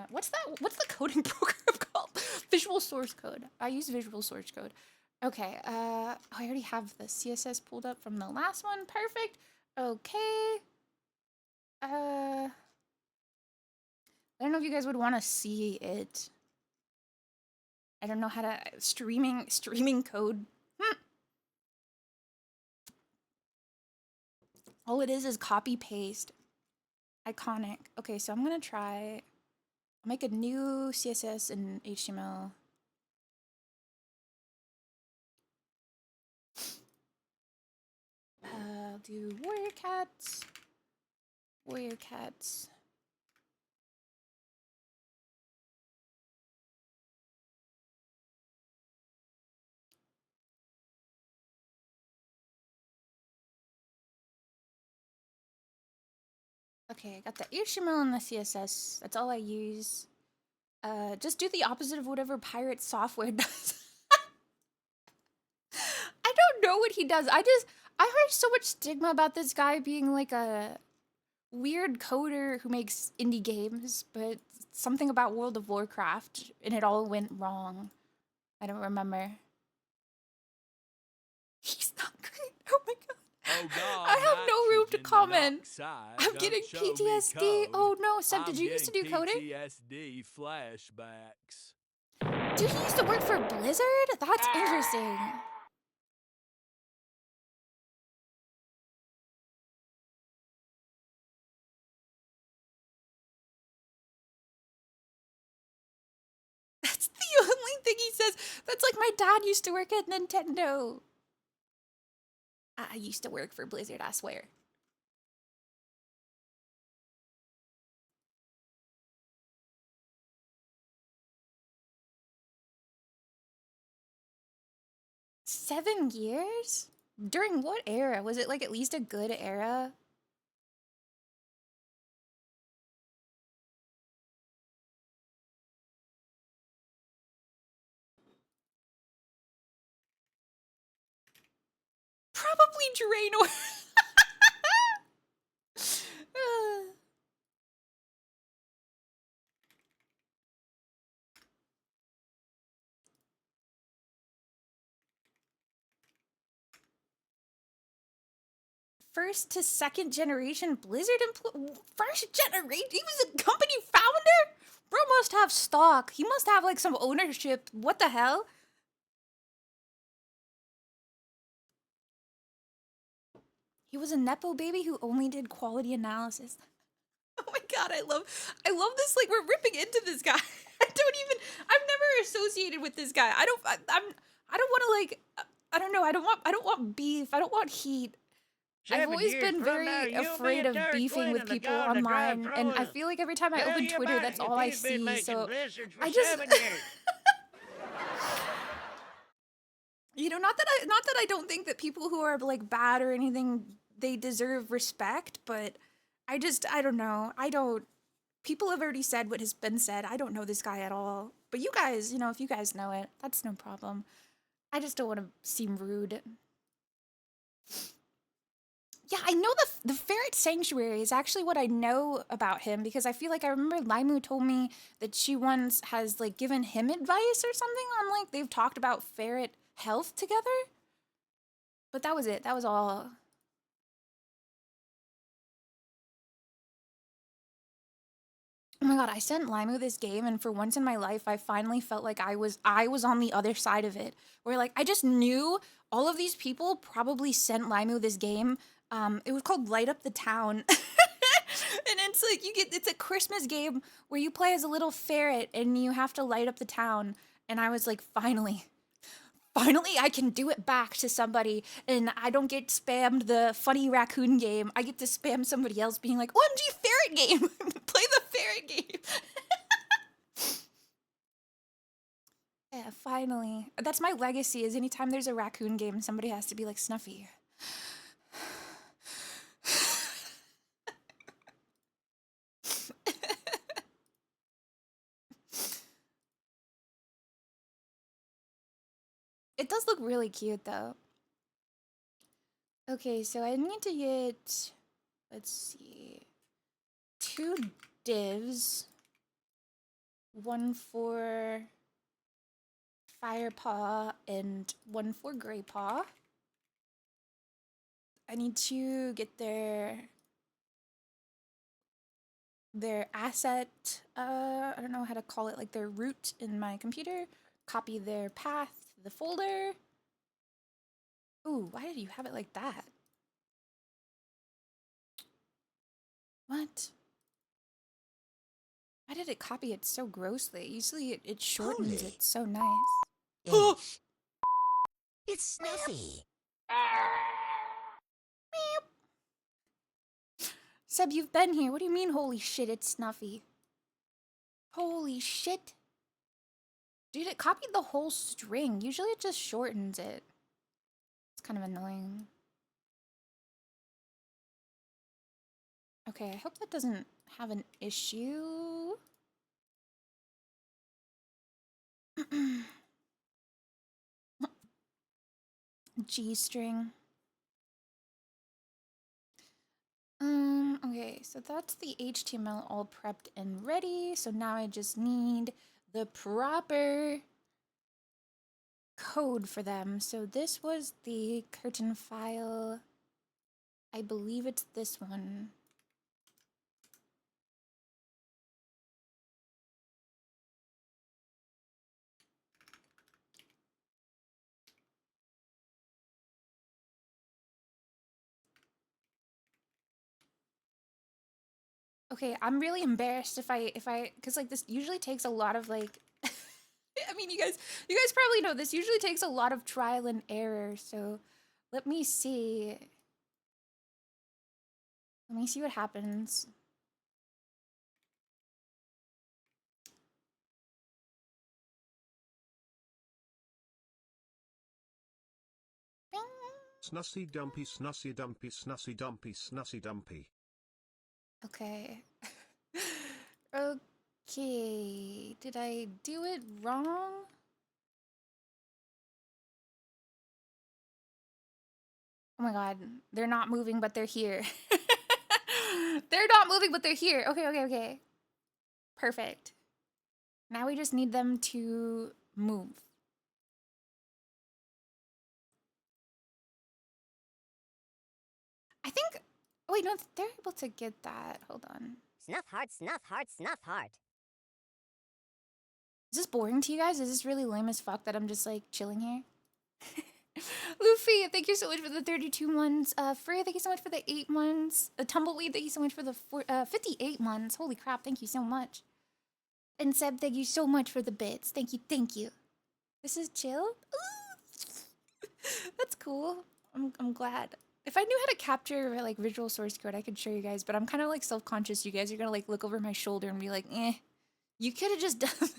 S4: What's the coding program called? Visual Source Code. I use Visual Source Code. Okay, oh, I already have the CSS pulled up from the last one. Perfect. Okay. I don't know if you guys would want to see it. I don't know how to... Streaming code. All it is copy paste. Iconic. Okay, so I'm gonna try... I'll make a new CSS and HTML. I'll do Warrior Cats. Warrior Cats. Okay, I got the HTML and the CSS. That's all I use. Just do the opposite of whatever pirate software does. I don't know what he does. I heard so much stigma about this guy being like a weird coder who makes indie games, but something about World of Warcraft, and it all went wrong. I don't remember. He's not great. Oh my god.
S5: Oh God,
S4: I have no room to comment.
S5: Side.
S4: I'm getting PTSD. Oh no, Seb, did you used to do coding?
S5: PTSD flashbacks.
S4: Dude, he used to work for Blizzard? That's interesting. That's the only thing he says. That's like my dad used to work at Nintendo. I used to work for Blizzard, I swear. $7 years? During what era? Was it like at least a good era? Probably Draenor. first to second generation Blizzard first generation? He was a company founder? Bro must have stock. He must have like some ownership. What the hell? He was a nepo baby who only did quality analysis. Oh my god, I love this. Like, we're ripping into this guy. I've never associated with this guy. I don't want to like, I don't know. I don't want beef. I don't want heat. I've always been very afraid of beefing with people online, and I feel like every time I open Twitter, that's all I see. So I just, you know, not that I don't think that people who are like bad or anything, they deserve respect, but I don't know. People have already said what has been said. I don't know this guy at all. But you guys, you know, if you guys know it, that's no problem. I just don't want to seem rude. Yeah, I know the Ferret Sanctuary is actually what I know about him, because I feel like I remember Limu told me that she once has like given him advice or something on like they've talked about ferret health together. But that was it. That was all. Oh my god, I sent Limu this game, and for once in my life, I finally felt like I was on the other side of it. Where like I just knew all of these people probably sent Limu this game. It was called Light Up the Town. And it's like it's a Christmas game where you play as a little ferret and you have to light up the town. And I was like, finally I can do it back to somebody, and I don't get spammed the funny raccoon game. I get to spam somebody else being like, OMG ferret game! Play the ferret game! Yeah, finally. That's my legacy, is anytime there's a raccoon game, somebody has to be like, Snuffy. It does look really cute, though. Okay, so I need to get, let's see, 2 divs. 1 for Firepaw and 1 for Greypaw. I need to get their asset, I don't know how to call it, like their root in my computer. Copy their path to the folder. Ooh, why did you have it like that? What? Why did it copy it so grossly? Usually it shortens
S7: Holy.
S4: it so nice.
S7: It's Snuffy.
S4: Seb, you've been here. What do you mean, holy shit, it's Snuffy? Holy shit. Dude, it copied the whole string. Usually it just shortens it. It's kind of annoying. Okay, I hope that doesn't have an issue. G-string. Okay, so that's the HTML all prepped and ready. So now I just need the proper code for them. So this was the curtain file. I believe it's this one. Okay, I'm really embarrassed if I, cause like this usually takes a lot of like, I mean, you guys probably know this usually takes a lot of trial and error. So let me see. Let me see what happens. Bing.
S3: Snussy dumpy, snussy dumpy, snussy dumpy, snussy dumpy.
S4: Okay. Okay. Did I do it wrong? Oh my god. They're not moving, but they're here. They're not moving, but they're here. Okay. Perfect. Now we just need them to move. I think. Oh, wait, no, they're able to get that. Hold on.
S1: Snuff heart, snuff heart, snuff heart.
S4: Is this boring to you guys? Is this really lame as fuck that I'm just like chilling here? Luffy, thank you so much for the 32 months. Freya, thank you so much for the 8 months. Tumbleweed, thank you so much for the 58 months. Holy crap, thank you so much. And Seb, thank you so much for the bits. Thank you, thank you. This is chill? Ooh. That's cool. I'm glad. If I knew how to capture like visual source code, I could show you guys, but I'm kind of like self-conscious. You guys are gonna like look over my shoulder and be like, eh, you could have just done this.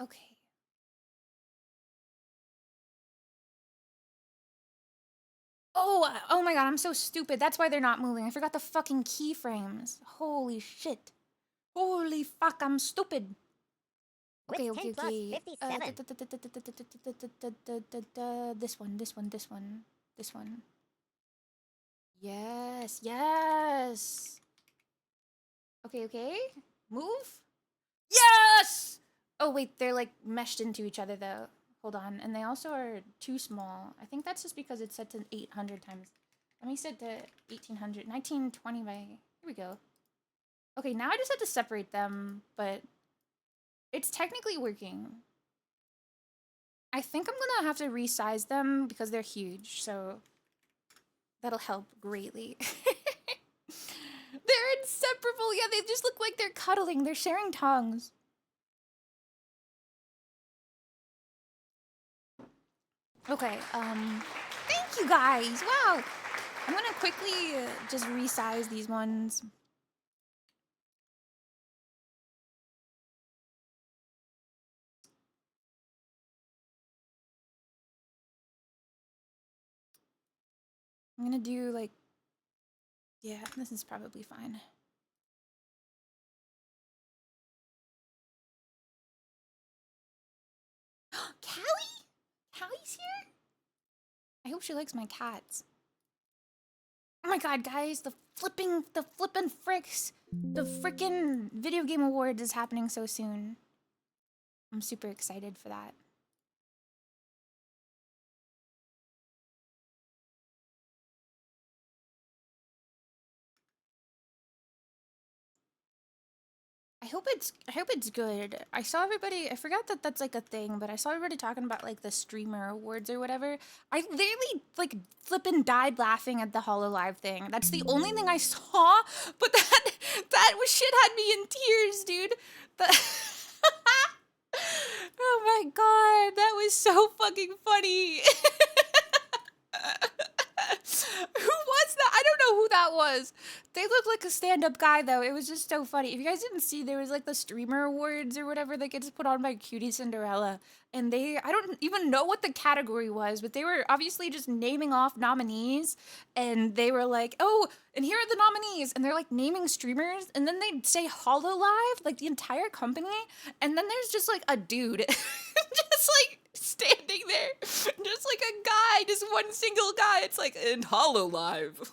S4: Okay. Oh my god, I'm so stupid. That's why they're not moving. I forgot the fucking keyframes. Holy shit. Holy fuck, I'm stupid. Okay,
S1: With
S4: okay,
S1: 10 plus
S4: okay.
S1: 57.
S4: This one, this one, this one, this one. Yes, yes. Okay, okay. Move. Yes! Oh, wait, they're like meshed into each other though. Hold on. And they also are too small. I think that's just because it's set to 800 times. Let me set to 1800. 1920 by... Here we go. Okay, now I just have to separate them, but it's technically working. I think I'm gonna have to resize them because they're huge, so that'll help greatly. They're inseparable. Yeah, they just look like they're cuddling. They're sharing tongues. Okay, thank you guys. Wow. I'm gonna quickly just resize these ones. I'm gonna do like, yeah, this is probably fine. Callie? Callie's here? I hope she likes my cats. Oh my god, guys, the flippin' fricks. The frickin' video game awards is happening so soon. I'm super excited for that. I hope it's good. I saw everybody, I forgot that that's like a thing, but I saw everybody talking about like the streamer awards or whatever. I literally like flippin' died laughing at the HoloLive thing. That's the only thing I saw, but that shit had me in tears, dude. Oh my god, that was so fucking funny. Who was that? I don't know who that was. They look like a stand-up guy though. It was just so funny. If you guys didn't see, there was like the streamer awards or whatever that gets put on by Cutie Cinderella. And I don't even know what the category was, but they were obviously just naming off nominees. And they were like, oh, and here are the nominees. And they're like naming streamers. And then they'd say HoloLive, like the entire company. And then there's just like a dude just like standing there. Just like a guy, just one single guy. It's like in HoloLive.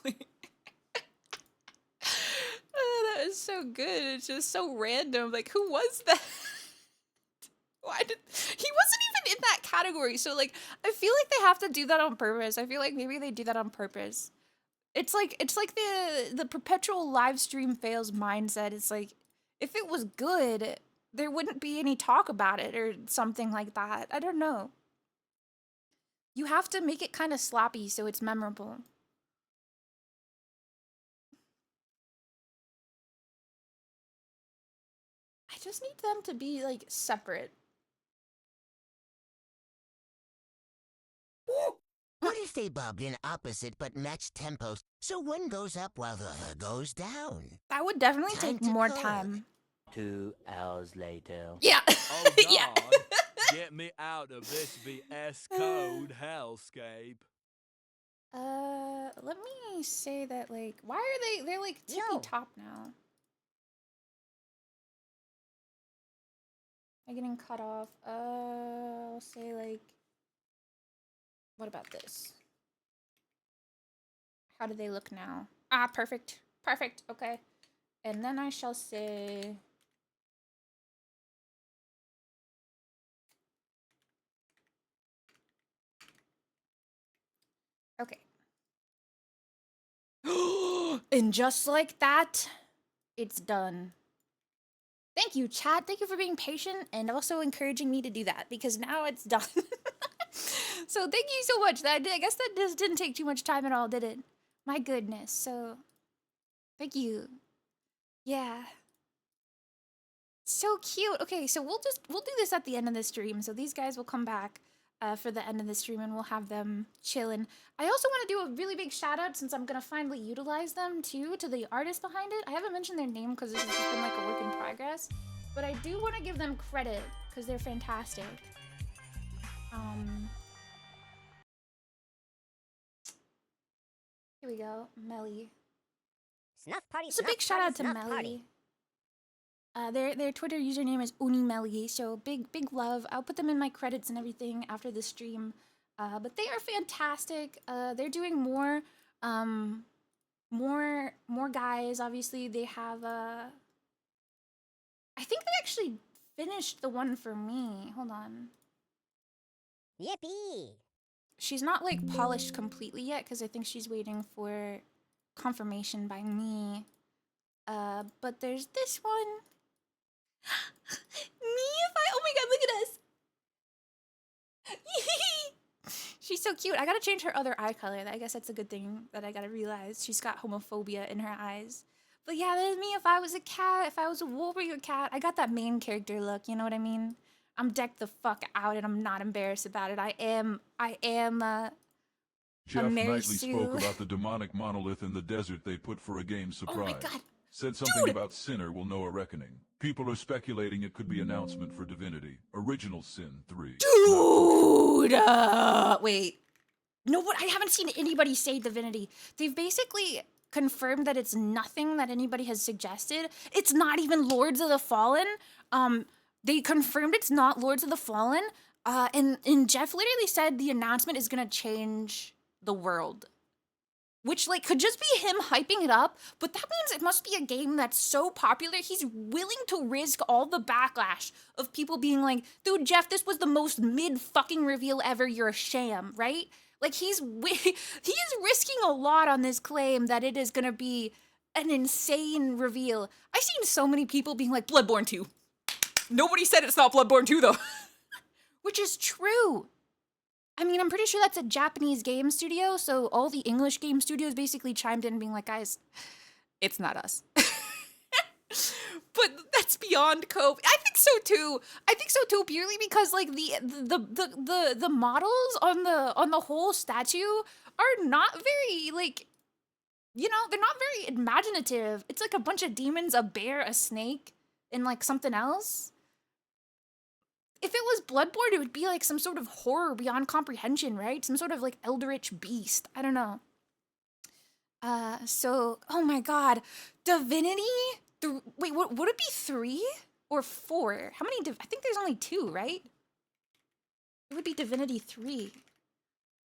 S4: Oh, that is so good. It's just so random. Like, who was that? Why did he wasn't even in that category? So like, I feel like they have to do that on purpose. I feel like maybe they do that on purpose. It's like the perpetual live stream fails mindset. It's like if it was good, there wouldn't be any talk about it or something like that. I don't know. You have to make it kind of sloppy so it's memorable. I just need them to be like separate.
S7: What if they bobbed in opposite but matched tempos, so one goes up while the other goes down?
S4: That would definitely
S7: Time
S4: take
S7: to
S4: more
S7: cook.
S4: time.
S8: 2 hours later.
S4: Yeah.
S5: Oh God,
S4: Yeah.
S5: get me out of this VS Code hellscape.
S4: Let me say that like, why are they're like tippy
S1: Yo.
S4: top now? Am I getting cut off? I'll say like, what about this? How do they look now? Ah, perfect. Perfect, okay. And then I shall say, Okay. And just like that, it's done. Thank you, chat. Thank you for being patient and also encouraging me to do that because now it's done. So thank you so much. I guess that just didn't take too much time at all, did it? My goodness. So thank you. Yeah. So cute. Okay, so we'll do this at the end of the stream. So these guys will come back for the end of the stream and we'll have them chilling. I also want to do a really big shout out since I'm gonna finally utilize them too to the artist behind it. I haven't mentioned their name because this has just been like a work in progress, but I do want to give them credit because they're fantastic. Here we go, Melly.
S1: Snuff party.
S4: So big shout out to Melly. Their Twitter username is Unimelly, so big love. I'll put them in my credits and everything after the stream. But they are fantastic. They're doing more guys. Obviously, they have I think they actually finished the one for me. Hold on.
S1: Yippee!
S4: She's not like polished completely yet because I think she's waiting for confirmation by me. But there's this one. Oh my god, look at us. She's so cute. I gotta change her other eye color. I guess that's a good thing that I gotta realize. She's got homophobia in her eyes. But yeah, there's me if I was a cat, if I was a wolf or a cat. I got that main character look, you know what I mean? I'm decked the fuck out and I'm not embarrassed about it. I am
S2: Jeff
S4: Mary
S2: Knightley
S4: Sue.
S2: spoke about the demonic monolith in the desert they put for a game surprise.
S4: Oh my god.
S2: Said something about Sinner will know a reckoning. People are speculating it could be announcement for Divinity. Original Sin 3.
S4: Dude! Wait. No, what? I haven't seen anybody say Divinity. They've basically confirmed that it's nothing that anybody has suggested. It's not even Lords of the Fallen. They confirmed it's not Lords of the Fallen. And Jeff literally said the announcement is gonna change the world. Which, like, could just be him hyping it up, but that means it must be a game that's so popular, he's willing to risk all the backlash of people being like, dude, Jeff, this was the most mid-fucking reveal ever, you're a sham, right? Like, he is risking a lot on this claim that it is gonna be an insane reveal. I've seen so many people being like, Bloodborne 2. Nobody said it's not Bloodborne 2, though. Which is true. I mean, I'm pretty sure that's a Japanese game studio, so all the English game studios basically chimed in being like, guys, it's not us. But that's beyond cope. I think so too. Purely because like the models on the whole statue are not very like, you know, they're not very imaginative. It's like a bunch of demons, a bear, a snake, and like something else. If it was Bloodborne, it would be like some sort of horror beyond comprehension, right? Some sort of like eldritch beast. I don't know. So, oh my god. Divinity? Wait, would it be 3 or 4? How many? I think there's only 2, right? It would be Divinity 3.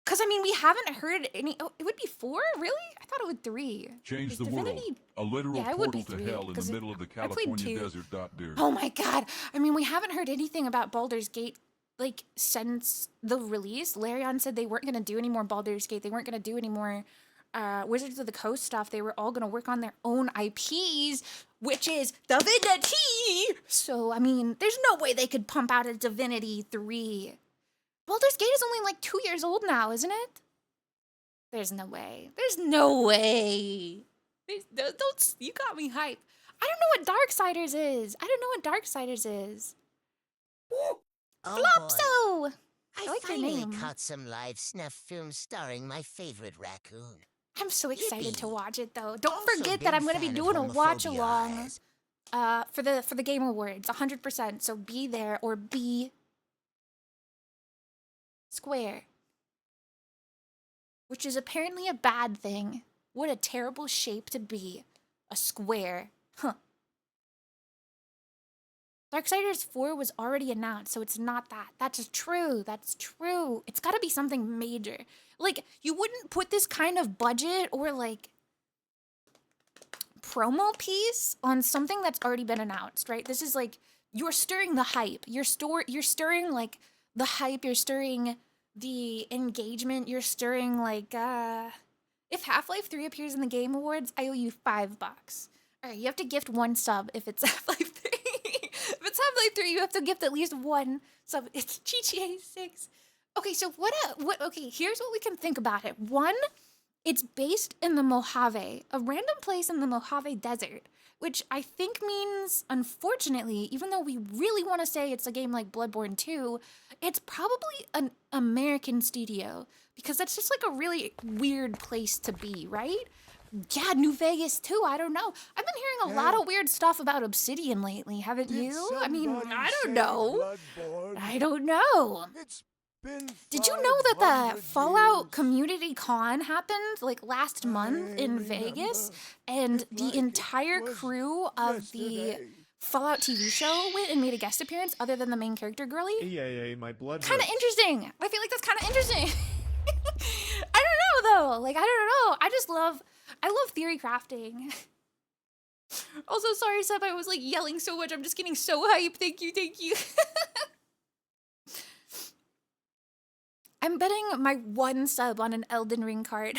S4: Because, I mean, we haven't heard any... Oh, it would be 4? Really? I thought it would 3.
S2: Change the world. A literal portal to hell in the middle of the California desert. Dear.
S4: Oh my god. I mean, we haven't heard anything about Baldur's Gate, like, since the release. Larion said they weren't going to do any more Baldur's Gate. They weren't going to do any more Wizards of the Coast stuff. They were all going to work on their own IPs, which is Divinity! So, I mean, there's no way they could pump out a Divinity 3. Baldur's Gate is only like 2 years old now, isn't it? There's no way. There's no way. Don't you got me hype. I don't know what Darksiders is.
S7: Oh
S4: Flopso!
S7: boy.
S4: I like your
S7: finally
S4: name.
S7: caught some live snuff films starring my favorite raccoon.
S4: I'm so excited to
S7: Yippee.
S4: watch it though. Don't
S7: Also
S4: forget
S7: big
S4: that I'm going to be
S7: fan of
S4: doing a watch
S7: homophobia
S4: along
S7: eyes.
S4: for the Game Awards, 100%. So be there or be square. Which is apparently a bad thing. What a terrible shape to be. A square. Huh. Darksiders 4 was already announced, so it's not that. That's true. It's gotta be something major. Like, you wouldn't put this kind of budget or, like, promo piece on something that's already been announced, right? This is like, you're stirring the hype. You're stirring, like, the hype. You're stirring the engagement you're stirring, like, if Half-Life 3 appears in the Game Awards, I owe you $5. Alright, you have to gift 1 sub if it's Half-Life 3. If it's Half-Life 3, you have to gift at least 1 sub. It's GTA 6. Okay, so okay, here's what we can think about it. 1, it's based in the Mojave, a random place in the Mojave Desert, which I think means, unfortunately, even though we really want to say it's a game like Bloodborne 2, it's probably an American studio, because that's just like a really weird place to be, right? Yeah, New Vegas too, I don't know. I've been hearing a lot of weird stuff about Obsidian lately, haven't you? I mean, I don't know. I don't know. Did you know that the Fallout Community Con happened like last month in Vegas, and the entire crew of the Fallout TV show went and made a guest appearance other than the main character girly?
S3: Yeah, my blood.
S4: Kind of interesting. I feel like that's kind of interesting. I don't know though. Like, I don't know. I love theory crafting. Also, sorry, Seb, I was like yelling so much. I'm just getting so hyped. Thank you, thank you. I'm betting my 1 sub on an Elden Ring card.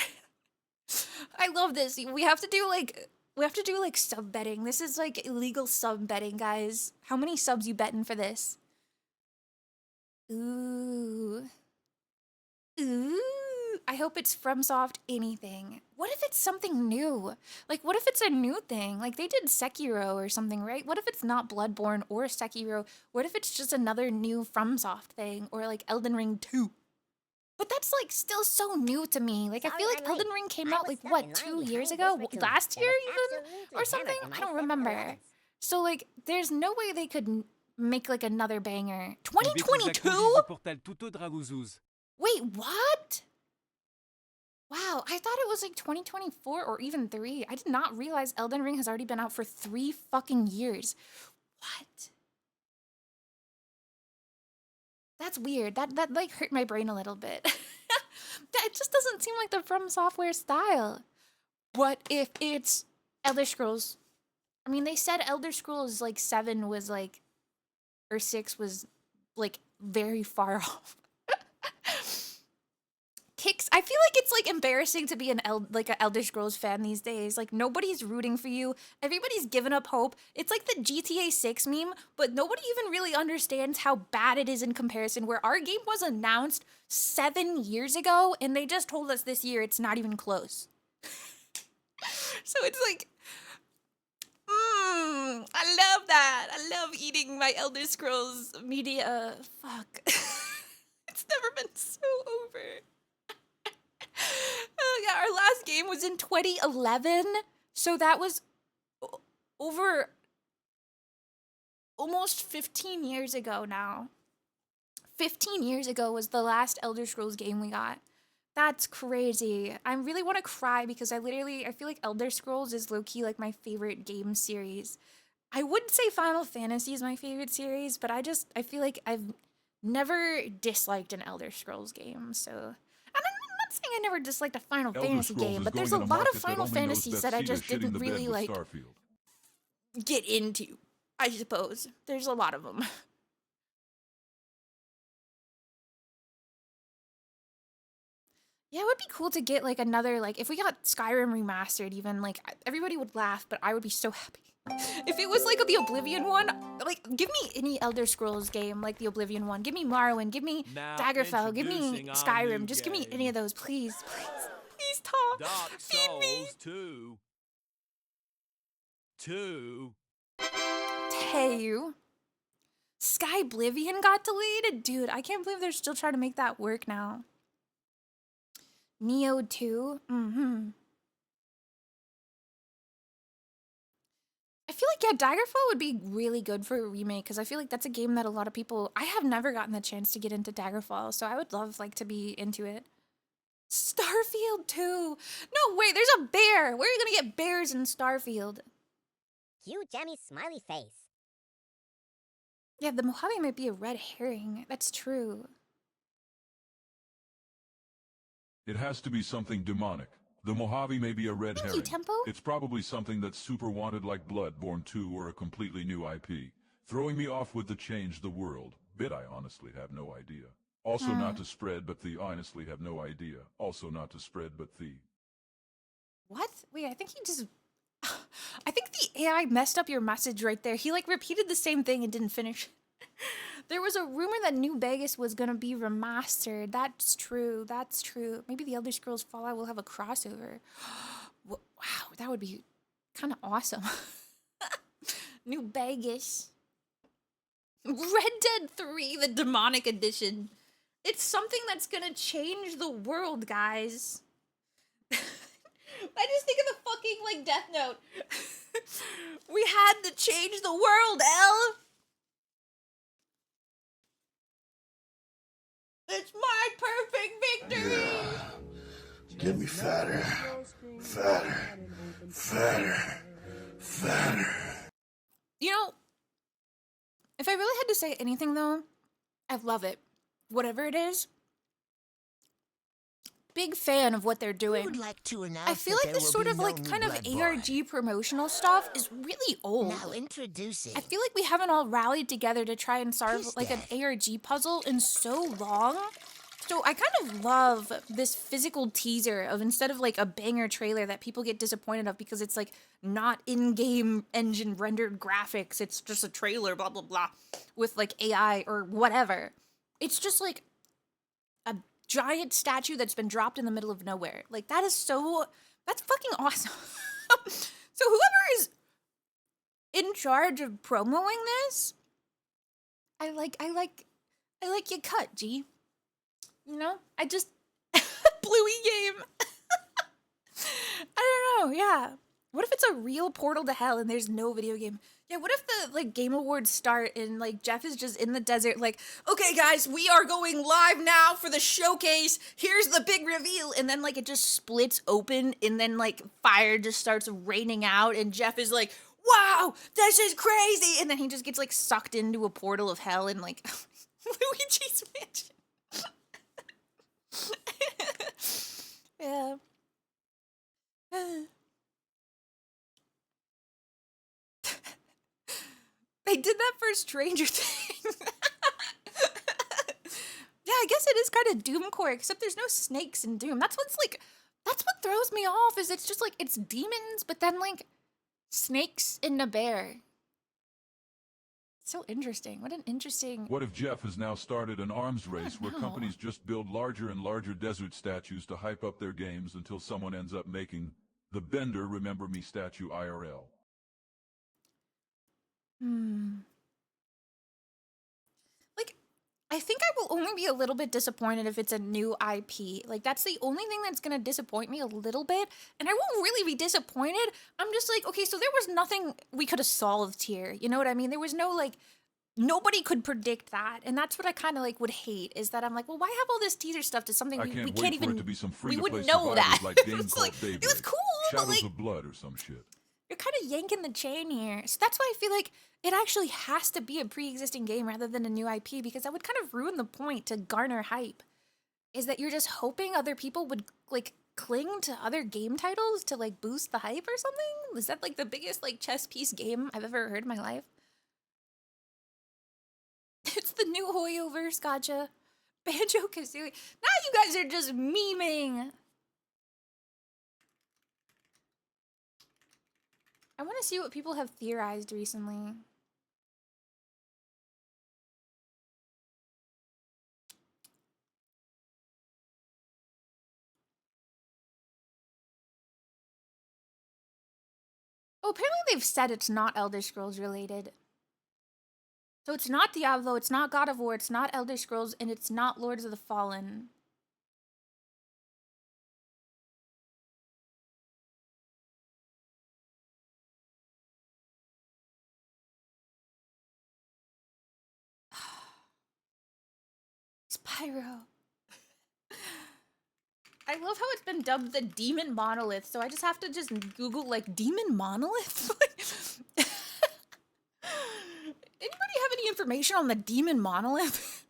S4: I love this. We have to do like sub betting. This is like illegal sub betting, guys. How many subs you betting for this? Ooh. Ooh. I hope it's FromSoft anything. What if it's something new? Like, what if it's a new thing? Like, they did Sekiro or something, right? What if it's not Bloodborne or Sekiro? What if it's just another new FromSoft thing? Or like Elden Ring 2? But that's like still so new to me. Like, I feel like Elden Ring came out like, what, 2 years ago? Last year even? Or something? I don't remember. So like, there's no way they could make like another banger. 2022? Wait, what? Wow, I thought it was like 2024 or even 3. I did not realize Elden Ring has already been out for 3 fucking years. What? That's weird. That like hurt my brain a little bit. That just doesn't seem like the From Software style. What if it's Elder Scrolls? I mean, they said Elder Scrolls like 7 was like, or 6 was like very far off. Kicks. I feel like it's like embarrassing to be an Elder Scrolls fan these days. Like, nobody's rooting for you. Everybody's given up hope. It's like the GTA 6 meme, but nobody even really understands how bad it is in comparison, where our game was announced 7 years ago and they just told us this year it's not even close. So it's like, I love that. I love eating my Elder Scrolls media. Fuck. It's never been so over. Oh yeah, our last game was in 2011, so that was over almost 15 years ago now. 15 years ago was the last Elder Scrolls game we got. That's crazy. I really want to cry because I feel like Elder Scrolls is low-key like my favorite game series. I wouldn't say Final Fantasy is my favorite series, but I feel like I've never disliked an Elder Scrolls game, so... I never disliked a Final Fantasy game, but there's a lot of Final Fantasies that I just didn't really like get into, I suppose. There's a lot of them. Yeah, it would be cool to get like another, like if we got Skyrim remastered even, like everybody would laugh, but I would be so happy. If it was like the Oblivion one, like give me any Elder Scrolls game like the Oblivion one. Give me Morrowind, give me Daggerfell, give me Skyrim. Just give me any of those, please. Please, Tom.
S5: Dark
S4: Feed me.
S5: Souls 2.
S4: Tayu. Sky Oblivion got deleted? Dude, I can't believe they're still trying to make that work now. Neo 2? I feel like, yeah, Daggerfall would be really good for a remake, because I feel like that's a game that a lot of people... I have never gotten the chance to get into Daggerfall, so I would love, like, to be into it. Starfield 2! No, wait, there's a bear! Where are you gonna get bears in Starfield?
S1: Cute Jammy smiley face.
S4: Yeah, the Mojave might be a red herring. That's true.
S2: It has to be something demonic. The Mojave may be a red herring.
S4: Thank you, Tempo.
S2: It's probably something that's super wanted like Bloodborne 2 or a completely new IP. Throwing me off with the change the world bit, I honestly have no idea. Also not to spread but the honestly have no idea. Also not to spread but the.
S4: What? Wait, I think he just... I think the AI messed up your message right there. He, like, repeated the same thing and didn't finish. There was a rumor that New Vegas was gonna be remastered. That's true. That's true. Maybe the Elder Scrolls Fallout will have a crossover. Wow, that would be kind of awesome. New Vegas. Red Dead 3, the demonic edition. It's something that's gonna change the world, guys. I just think of the fucking, like, Death Note. We had to change the world, Elle! It's my perfect victory!
S9: Get me fatter, fatter, fatter, fatter.
S4: You know, if I really had to say anything, though, I love it. Whatever it is. Big fan of what they're doing.
S7: Would like to announce
S4: I feel
S7: that
S4: like
S7: there
S4: this
S7: will
S4: sort
S7: be
S4: of
S7: no
S4: like
S7: new
S4: kind of
S7: Bloodborne.
S4: ARG promotional stuff is really old.
S7: Now introducing.
S4: I feel like we haven't all rallied together to try and solve
S7: Peace
S4: like an
S7: Day.
S4: ARG puzzle in so long. So I kind of love this physical teaser of instead of like a banger trailer that people get disappointed of because it's like not in-game engine rendered graphics. It's just a trailer, blah, blah, blah, with like AI or whatever. It's just like a giant statue that's been dropped in the middle of nowhere. Like that is so, that's fucking awesome. So whoever is in charge of promoing this, I like your cut, G. You know, I just Bluey game. I don't know. Yeah. What if it's a real portal to hell and there's no video game? Yeah. What if the like game awards start and like Jeff is just in the desert, like, okay, guys, we are going live now for the showcase. Here's the big reveal, and then like it just splits open, and then like fire just starts raining out, and Jeff is like, wow, this is crazy, and then he just gets like sucked into a portal of hell and like Luigi's Mansion. Yeah. They did that for Stranger Things. Yeah, I guess it is kind of Doomcore, except there's no snakes in Doom. That's what throws me off, is it's just like, it's demons, but then like snakes in a bear. So interesting. What an interesting...
S2: What if Jeff has now started an arms race where
S4: know.
S2: companies just build larger and larger desert statues to hype up their games until someone ends up making the Bender Remember Me statue IRL?
S4: Like, I think I will only be a little bit disappointed if it's a new IP. Like, that's the only thing that's gonna disappoint me a little bit. And I won't really be disappointed. I'm just like, okay, so there was nothing we could have solved here. You know what I mean? There was no, like, nobody could predict that. And that's what I kind of, like, would hate, is that I'm like, well, why have all this teaser stuff to something
S2: I
S4: we
S2: can't
S4: can't
S2: wait for
S4: even...
S2: it to be some
S4: we
S2: free-to-play
S4: wouldn't know
S2: survivors
S4: that.
S2: like game
S4: It's
S2: called
S4: like,
S2: Daybreak.
S4: it was cool, but
S2: Shadows
S4: like...
S2: of Blood or some shit.
S4: You're kind of yanking the chain here. So that's why I feel like it actually has to be a pre-existing game rather than a new IP, because that would kind of ruin the point to garner hype. Is that you're just hoping other people would, like, cling to other game titles to, like, boost the hype or something? Is that, like, the biggest, like, chess piece game I've ever heard in my life? It's the new Hoyoverse, gotcha. Banjo-Kazooie. Now you guys are just memeing! I want to see what people have theorized recently. Oh, apparently they've said it's not Elder Scrolls related. So it's not Diablo, it's not God of War, it's not Elder Scrolls, and it's not Lords of the Fallen. Spyro. I love how it's been dubbed the Demon Monolith, so I just have to just Google, like, Demon Monolith? Anybody have any information on the Demon Monolith?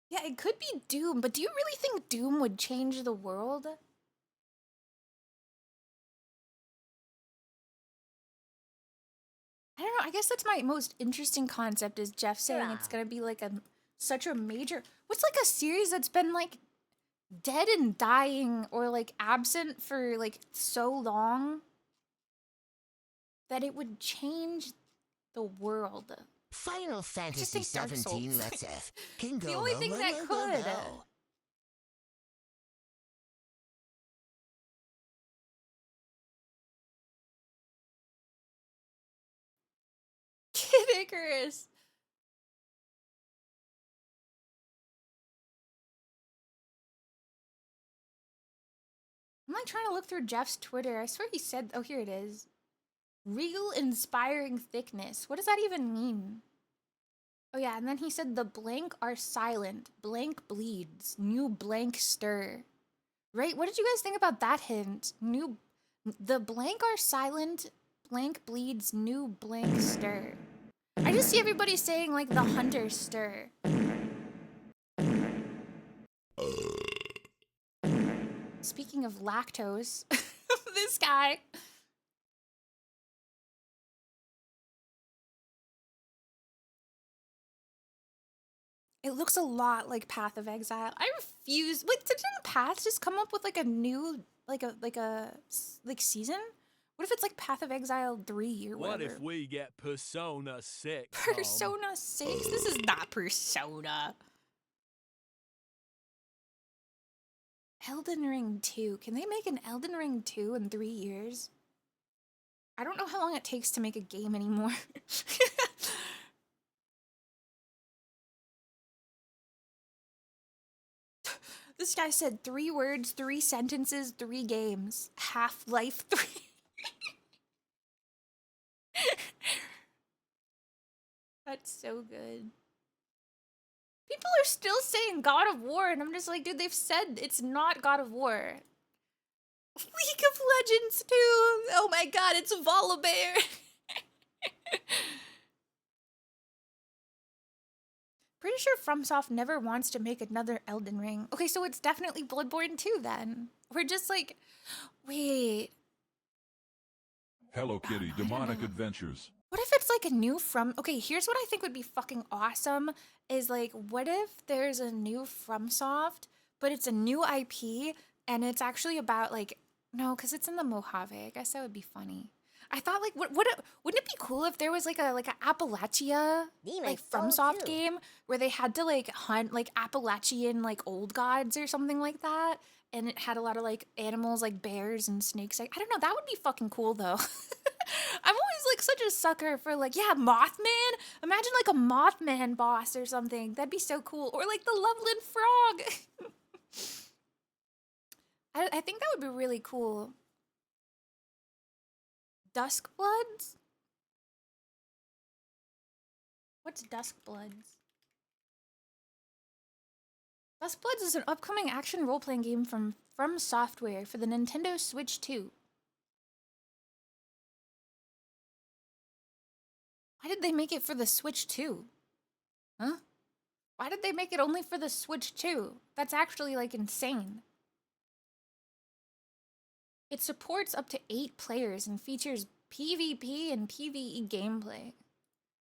S4: Yeah, it could be Doom, but do you really think Doom would change the world? don't know. I guess that's my most interesting concept is Jeff saying it's gonna be like such a major. What's like a series that's been like dead and dying or like absent for like so long that it would change the world.
S7: Final Fantasy
S4: think Dark
S7: 17,
S4: Souls.
S7: let's have. Can
S4: The
S7: go,
S4: only
S7: go,
S4: thing
S7: go,
S4: that
S7: go, go,
S4: could.
S7: go.
S4: Kid Icarus. I'm like trying to look through Jeff's Twitter. I swear he said, oh, here it is. Real inspiring thickness. What does that even mean? Oh yeah, and then he said the blank are silent. Blank bleeds. New blank stir. Right? What did you guys think about that hint? The blank are silent. Blank bleeds. New blank stir. I just see everybody saying like the hunter stir. Speaking of lactose, this guy. It looks a lot like Path of Exile. I refuse. Wait, didn't Path just come up with like a new, like season? What if it's like Path of Exile 3 or whatever?
S5: What if we get Persona 6?
S4: Persona 6? This is not Persona. Elden Ring 2. Can they make an Elden Ring 2 in 3 years? I don't know how long it takes to make a game anymore. This guy said 3 words, 3 sentences, 3 games. Half-Life 3. That's so good. People are still saying God of War, and I'm just like, dude, they've said it's not God of War. League of Legends 2! Oh my god, it's Volibear! Pretty sure FromSoft never wants to make another Elden Ring. Okay, so it's definitely Bloodborne 2 then. We're just like, wait.
S2: Hello Kitty, Demonic Adventures.
S4: What if it's like a new okay, here's what I think would be fucking awesome is like, what if there's a new FromSoft, but it's a new IP and it's actually about like, no, because it's in the Mojave. I guess that would be funny. I thought like, wouldn't it be cool if there was like a Appalachia like FromSoft game where they had to like hunt like Appalachian like old gods or something like that, and it had a lot of like animals like bears and snakes. Like, I don't know, that would be fucking cool though. I'm always like such a sucker for like, yeah, Mothman. Imagine like a Mothman boss or something. That'd be so cool. Or like the Loveland Frog. I think that would be really cool. Duskbloods? What's Duskbloods? Duskbloods is an upcoming action role-playing game from Software for the Nintendo Switch 2. Why did they make it for the Switch 2? Huh? Why did they make it only for the Switch 2? That's actually like insane. It supports up to 8 players and features PvP and PvE gameplay.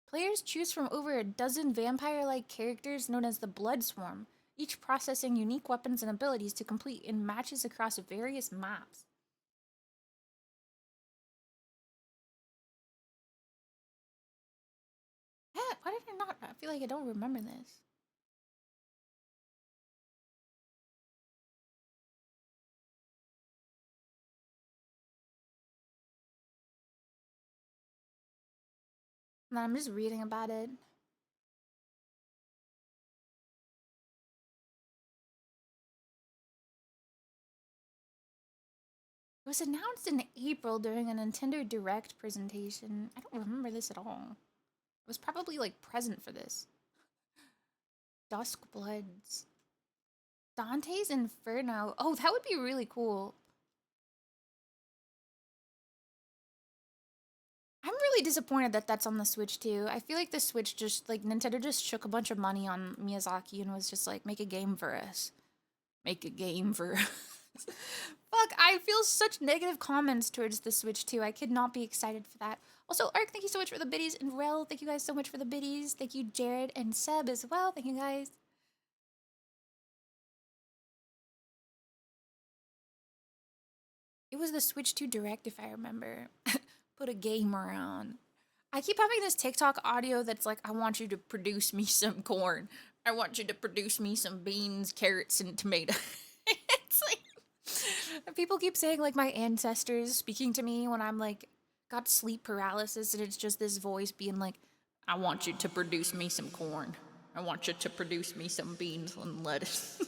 S4: Players choose from over a dozen vampire-like characters known as the Blood Swarm, each processing unique weapons and abilities to complete in matches across various maps. Why did I not? I feel like I don't remember this. No, I'm just reading about it. It was announced in April during a Nintendo Direct presentation. I don't remember this at all. I was probably like present for this. Duskbloods. Dante's Inferno. Oh, that would be really cool. I'm really disappointed that that's on the Switch too. I feel like the Switch just, like, Nintendo just shook a bunch of money on Miyazaki and was just like, make a game for us. Make a game for Fuck, I feel such negative comments towards the Switch too. I could not be excited for that. Also, Ark, thank you so much for the biddies, and Rel, thank you guys so much for the biddies. Thank you, Jared and Seb as well. Thank you guys. It was the Switch 2 Direct, if I remember. Put a gamer on. I keep having this TikTok audio that's like, I want you to produce me some corn. I want you to produce me some beans, carrots, and tomatoes. It's like, people keep saying like my ancestors speaking to me when I'm like, got sleep paralysis, and it's just this voice being like, I want you to produce me some corn. I want you to produce me some beans and lettuce.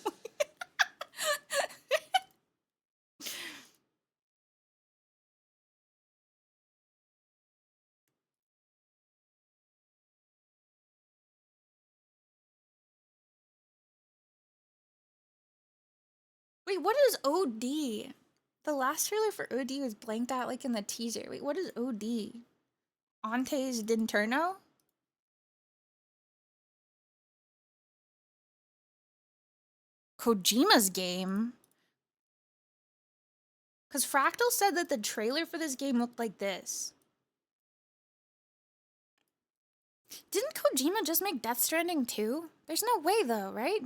S4: Wait, what is OD? The last trailer for OD was blanked out like in the teaser. Wait, what is OD? Antes d'Interno? Kojima's game? Because Fractal said that the trailer for this game looked like this. Didn't Kojima just make Death Stranding 2? There's no way though, right?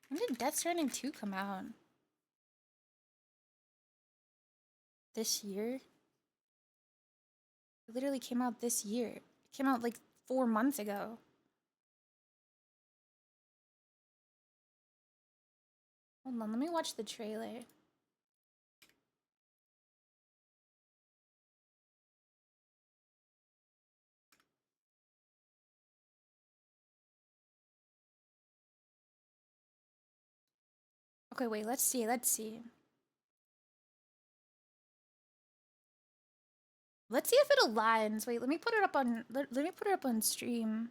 S4: When did Death Stranding 2 come out? This year? It literally came out this year. It came out like 4 months ago. Hold on, let me watch the trailer. Okay, wait, let's see. Let's see if it aligns. Wait, let me put it up on let me put it up on stream.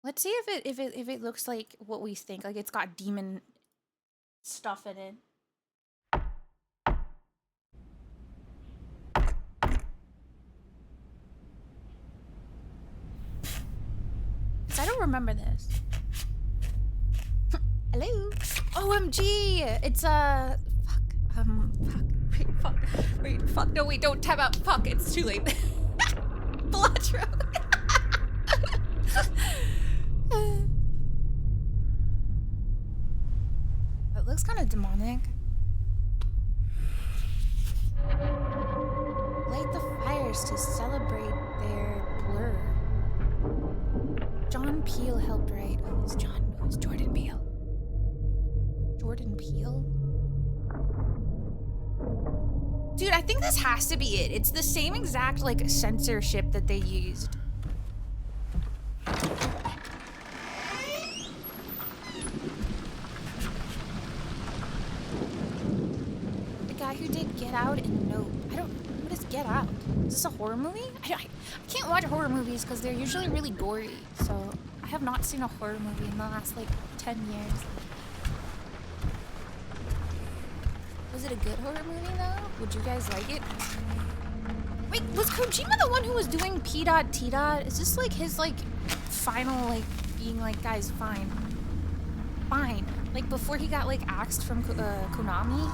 S4: Let's see if it looks like what we think. Like it's got demon stuff in it. I don't remember this. Hello. OMG! It's fuck. No, wait, don't tab out. Fuck, it's too late. Blatro. It looks kind of demonic. Light the fires to celebrate their blur. John Peel helped write. Who's John? Who's Jordan Peele? Jordan Peele? Dude, I think this has to be it. It's the same exact, like, censorship that they used. The guy who did Get Out and Nope. What is Get Out? Is this a horror movie? I can't watch horror movies because they're usually really gory. So I have not seen a horror movie in the last, like, 10 years. Was it a good horror movie, though? Would you guys like it? Wait, was Kojima the one who was doing P. T. Is this, like, his, like, final, like, being like, guys, fine. Fine. Like, before he got, like, axed from Konami?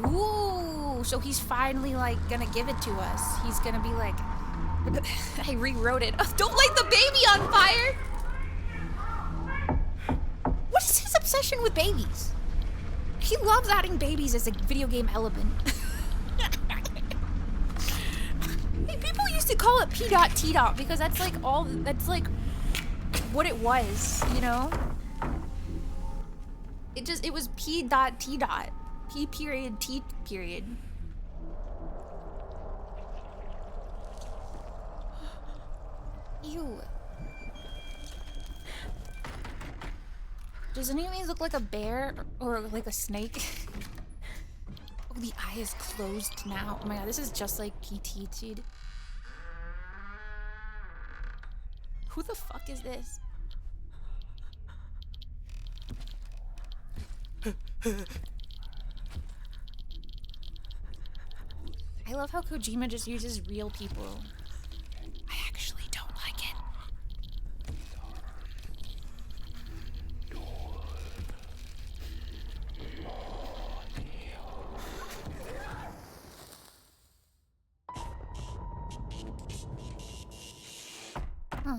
S4: Ooh, so he's finally, like, gonna give it to us. He's gonna be like, I rewrote it. Oh, don't light the baby on fire! What is his obsession with babies? He loves adding babies as a video game element. Hey, people used to call it P. T. because that's like what it was, you know? It was P. T. P period T period. Ew. Does any of these look like a bear or like a snake? Oh, the eye is closed now. Oh my god, this is just like PT, dude. Who the fuck is this? I love how Kojima just uses real people. I actually don't like it. Huh.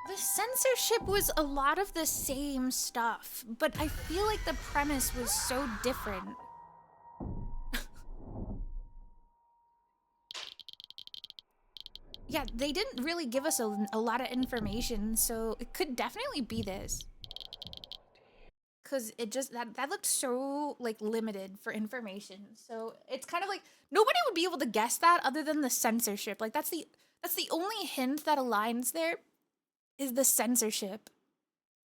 S4: The censorship was a lot of the same stuff, but I feel like the premise was so different. Yeah, they didn't really give us a lot of information, so it could definitely be this. Cause it just that looked so like limited for information. So it's kind of like nobody would be able to guess that other than the censorship. Like that's the only hint that aligns there is the censorship.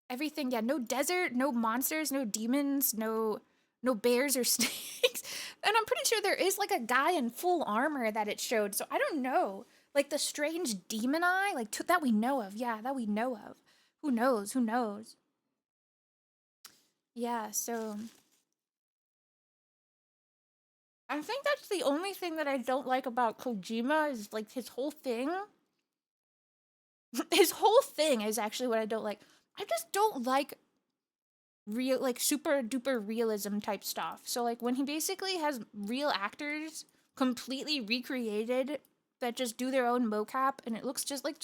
S4: Everything, yeah, no desert, no monsters, no demons, no bears or snakes. And I'm pretty sure there is like a guy in full armor that it showed. So I don't know. Like the strange demon eye, like that we know of. Yeah, that we know of. Who knows? Who knows? Yeah, so I think that's the only thing that I don't like about Kojima is like his whole thing. His whole thing is actually what I don't like. I just don't like real, like super duper realism type stuff. So like when he basically has real actors completely recreated that just do their own mocap and it looks just like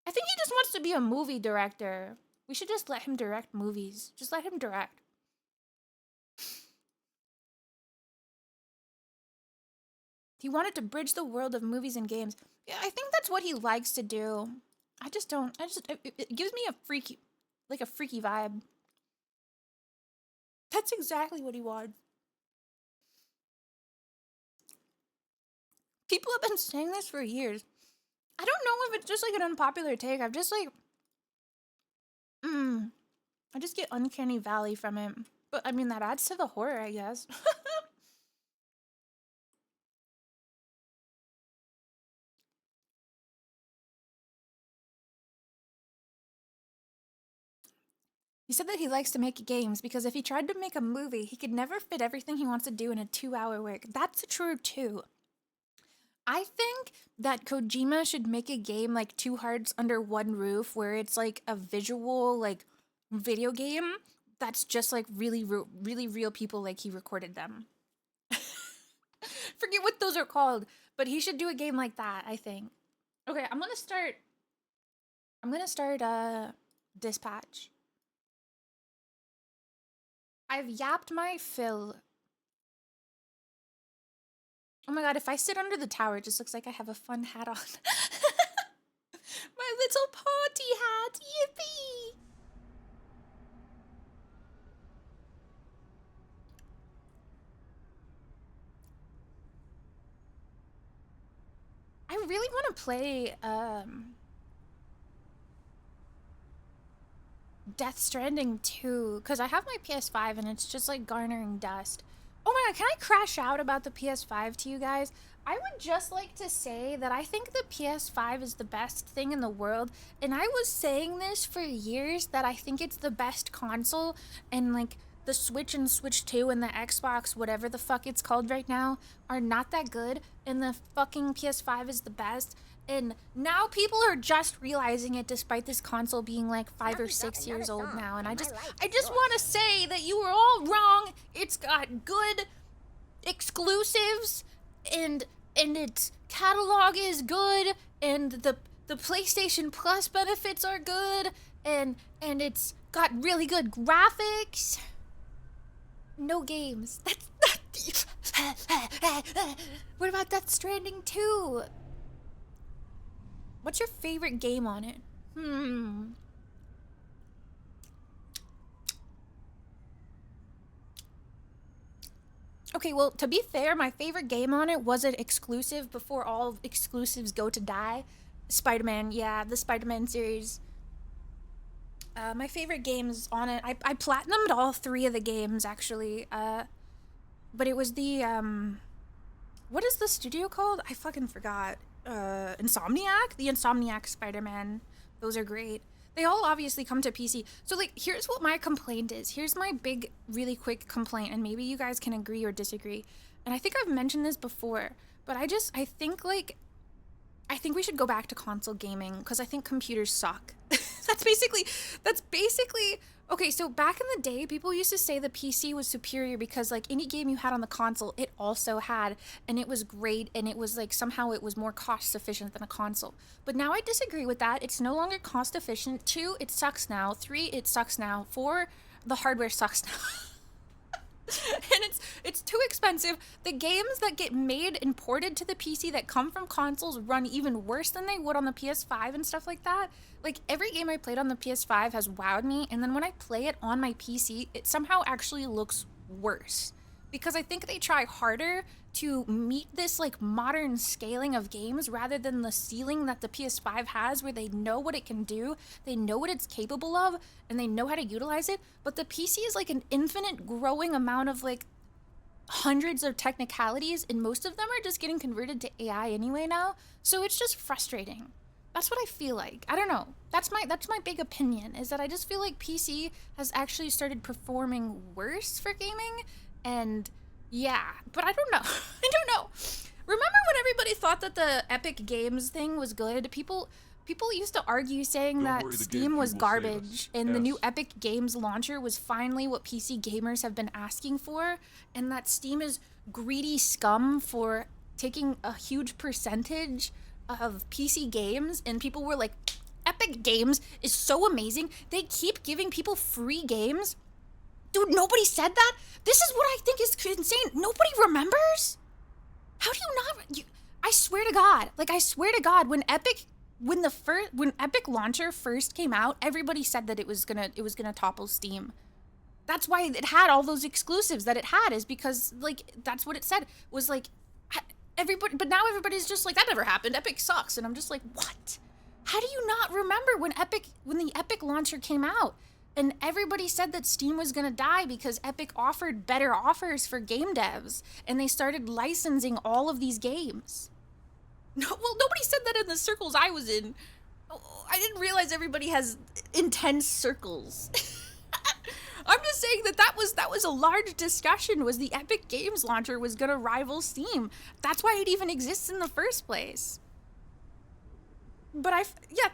S4: I think he just wants to be a movie director. We should just let him direct movies. Just let him direct. He wanted to bridge the world of movies and games. Yeah, I think that's what he likes to do. I just don't. It gives me a freaky vibe. That's exactly what he wants. People have been saying this for years. I don't know if it's just like an unpopular take. I've just like, I just get uncanny valley from it. But I mean, that adds to the horror, I guess. He said that he likes to make games because if he tried to make a movie, he could never fit everything he wants to do in a 2-hour work. That's true too. I think that Kojima should make a game like Two Hearts Under One Roof where it's like a visual like video game that's just like really real people like he recorded them. Forget what those are called, but he should do a game like that, I think. Okay, I'm gonna start Dispatch. I've yapped my fill. Oh my god, if I sit under the tower, it just looks like I have a fun hat on. My little party hat, yippee! I really want to play, Death Stranding 2, because I have my PS5 and it's just like garnering dust. Oh my god, can I crash out about the PS5 to you guys? I would just like to say that I think the PS5 is the best thing in the world, and I was saying this for years that I think it's the best console, and like the Switch and Switch 2 and the Xbox, whatever the fuck it's called right now, are not that good, and the fucking PS5 is the best. And now people are just realizing it despite this console being like 5 or 6 years old now. And I just want to say that you were all wrong. It's got good exclusives and its catalog is good and the PlayStation Plus benefits are good and it's got really good graphics. No games. That's What about Death Stranding 2? What's your favorite game on it? Okay, well, to be fair, my favorite game on it was an exclusive before all exclusives go to die. Spider-Man, yeah, the Spider-Man series. My favorite games on it, I platinumed all 3 of the games, actually. But it was the, what is the studio called? I fucking forgot. Insomniac? The Insomniac Spider-Man. Those are great. they all obviously come to PC. So like, here's what my complaint is. Here's my big, really quick complaint, and maybe you guys can agree or disagree. And I think I've mentioned this before, but I think we should go back to console gaming because I think computers suck. That's basically, okay, so back in the day, people used to say the PC was superior because like any game you had on the console, it also had, and it was great, and it was like somehow it was more cost efficient than a console. But now I disagree with that. It's no longer cost efficient. 2, it sucks now. 3, it sucks now. 4, the hardware sucks now. And it's too expensive. The games that get made and ported to the PC that come from consoles run even worse than they would on the PS5 and stuff like that. Like, every game I played on the PS5 has wowed me, and then when I play it on my PC, it somehow actually looks worse. Because I think they try harder to meet this, like, modern scaling of games rather than the ceiling that the PS5 has, where they know what it can do, they know what it's capable of, and they know how to utilize it. But the PC is like an infinite growing amount of, like, hundreds of technicalities, and most of them are just getting converted to AI anyway now. So it's just frustrating. That's what I feel like. I don't know. That's my big opinion, is that I just feel like PC has actually started performing worse for gaming, and yeah, but I don't know. I don't know. Remember when everybody thought that the Epic Games thing was good? People used to argue saying that Steam was garbage, and the new Epic Games launcher was finally what PC gamers have been asking for, and that Steam is greedy scum for taking a huge percentage of PC games, and people were like, Epic Games is so amazing. They keep giving people free games. Dude, nobody said that? This is what I think is insane. Nobody remembers? How do you not? I swear to God. Like, I swear to God, when Epic Launcher first came out, everybody said that it was gonna topple Steam. That's why it had all those exclusives that it had, is because, like, that's what it said. Was like, everybody, but now everybody's just like, that never happened. Epic sucks. And I'm just like, what? How do you not remember when the Epic Launcher came out? And everybody said that Steam was gonna die because Epic offered better offers for game devs, and they started licensing all of these games. No, well, nobody said that in the circles I was in. Oh, I didn't realize everybody has intense circles. I'm just saying that was a large discussion, was the Epic Games Launcher was gonna rival Steam. That's why it even exists in the first place. But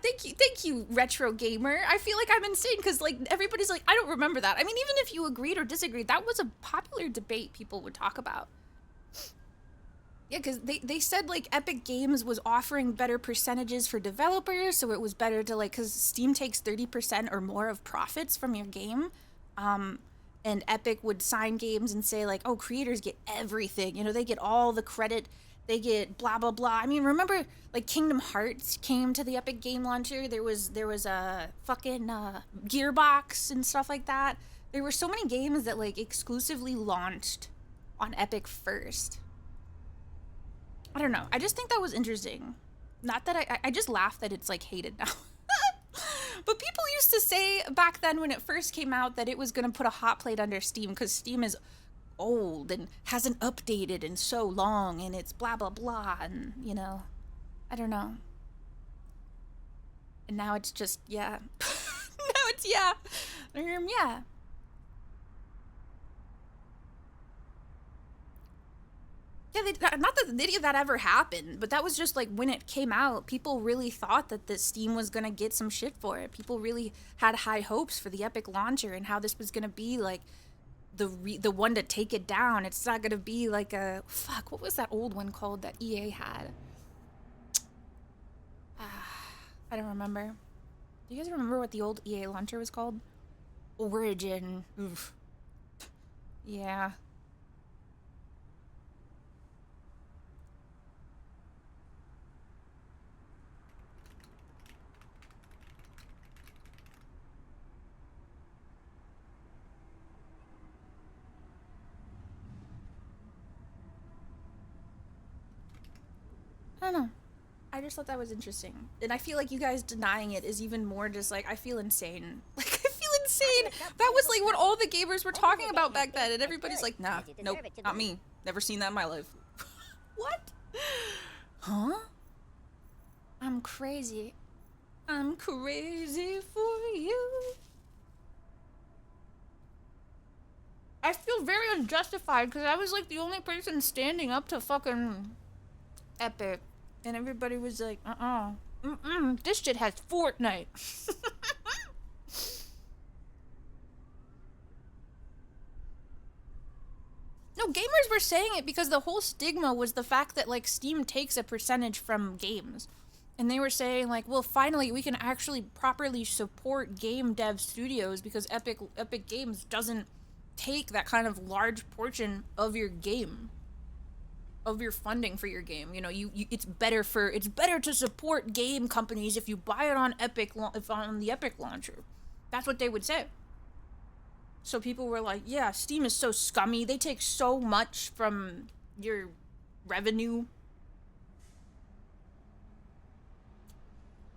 S4: thank you, Retro Gamer. I feel like I'm insane because, like, everybody's like, I don't remember that. I mean, even if you agreed or disagreed, that was a popular debate people would talk about. Yeah, because they said, like, Epic Games was offering better percentages for developers, so it was better to, like, because Steam takes 30% or more of profits from your game. And Epic would sign games and say, like, oh, creators get everything. You know, they get all the credit. They get blah, blah, blah. I mean, remember, like, Kingdom Hearts came to the Epic Game Launcher? There was a fucking Gearbox and stuff like that. There were so many games that, like, exclusively launched on Epic first. I don't know. I just think that was interesting. Not that I just laugh that it's, like, hated now. But people used to say back then when it first came out that it was going to put a hot plate under Steam because Steam is old and hasn't updated in so long, and it's blah blah blah, and, you know, I don't know. And now it's just, yeah. Now it's, yeah. Yeah. Yeah, not that any of that ever happened, but that was just, like, when it came out, people really thought that the Steam was gonna get some shit for it. People really had high hopes for the Epic Launcher and how this was gonna be, like, the one to take it down. It's not gonna be like a, fuck, what was that old one called that EA had? I don't remember. Do you guys remember what the old EA launcher was called? Origin. Oof. Yeah. I don't know. I just thought that was interesting. And I feel like you guys denying it is even more just like, I feel insane. Like, I feel insane. That was like what all the gamers were talking about back then. And everybody's like, nah, nope, not me. Never seen that in my life. What? Huh? I'm crazy. I'm crazy for you. I feel very unjustified because I was like the only person standing up to fucking Epic. And everybody was like, this shit has Fortnite. No, gamers were saying it because the whole stigma was the fact that, like, Steam takes a percentage from games. And they were saying, like, well, finally, we can actually properly support game dev studios because Epic Games doesn't take that kind of large portion of your game. Of your funding for your game. You know, it's better to support game companies if you buy it on on the Epic launcher. That's what they would say. So people were like, yeah, Steam is so scummy. They take so much from your revenue.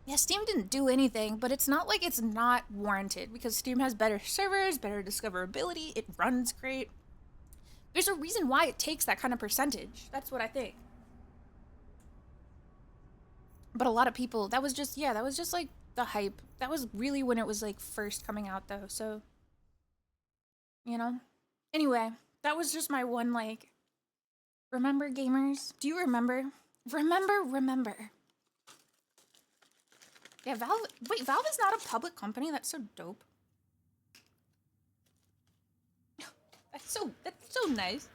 S4: Yeah, Steam didn't do anything, but it's not like it's not warranted because Steam has better servers, better discoverability, it runs great. There's a reason why it takes that kind of percentage. That's what I think. But a lot of people, that was just like the hype. That was really when it was like first coming out though, so you know? Anyway, that was just my one, like, remember gamers? Do you remember? Remember. Yeah, Valve is not a public company? That's so dope. That's so nice.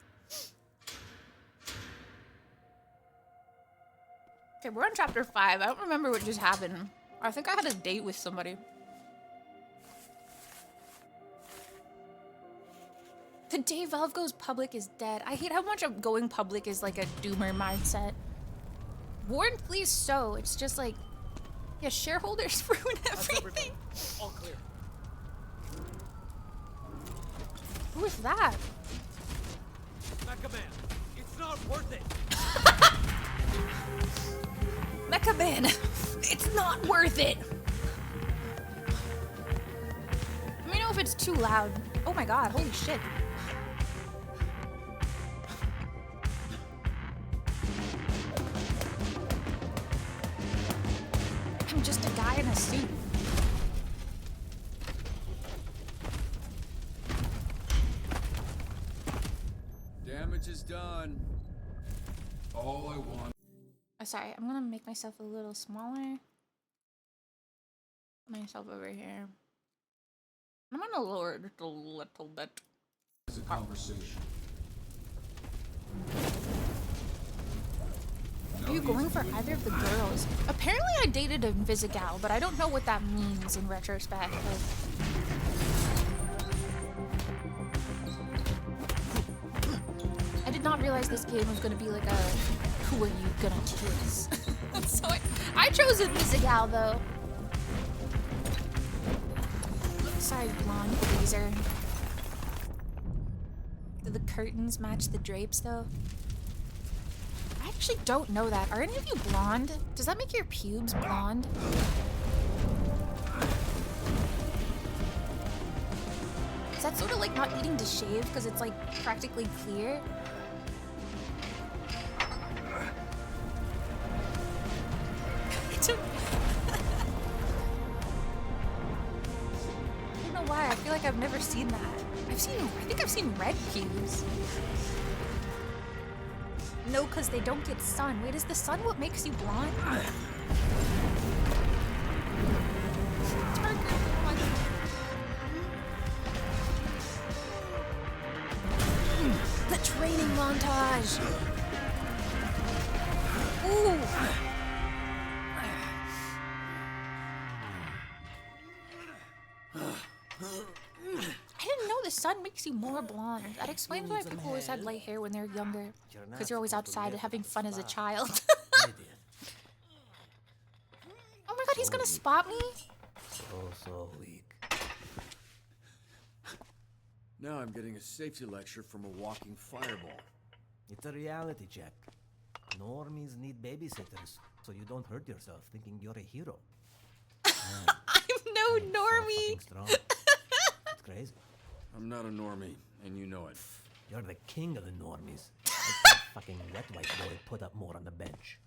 S4: Okay, we're on chapter 5. I don't remember what just happened. I think I had a date with somebody. The day Valve goes public is dead. I hate how much of going public is like a doomer mindset. Warn, please, so. It's just like, yeah, shareholders ruin everything.
S5: All clear.
S4: Who is that?
S5: Mecha Man, it's not worth it.
S4: Mecha Man, it's not worth it. Let me know if it's too loud. Oh my god, holy shit. I'm just a guy in a suit.
S5: Damage is done. All I want.
S4: Oh, sorry, I'm gonna make myself a little smaller. Put myself over here. I'm gonna lower it just a little bit.
S5: It's a conversation.
S4: Are you going for either of the girls? Apparently I dated a Invisigal, but I don't know what that means in retrospect. I did not realize this game was gonna be like a who are you gonna choose? So I chose Invisigal though. Sorry, blonde blazer. Do the curtains match the drapes though? I actually don't know that. Are any of you blonde? Does that make your pubes blonde? Is that sort of like not needing to shave because it's like practically clear? I don't know why. I feel like I've never seen that. I think I've seen red pubes. No, because they don't get sun. Wait, is the sun what makes you blonde? The training montage. Ooh. I didn't know the sun makes you more blonde. That explains why people always had light hair when they were younger. Because you're always outside and having fun as a child. Oh my god, he's gonna spot me?
S8: So weak.
S5: Now I'm getting a safety lecture from a walking fireball.
S8: It's a reality check. Normies need babysitters, so you don't hurt yourself thinking you're a hero.
S4: I'm no normie.
S8: It's crazy.
S5: I'm not a normie, and you know it.
S8: You're the king of the normies. That fucking wet white boy put up more on the bench.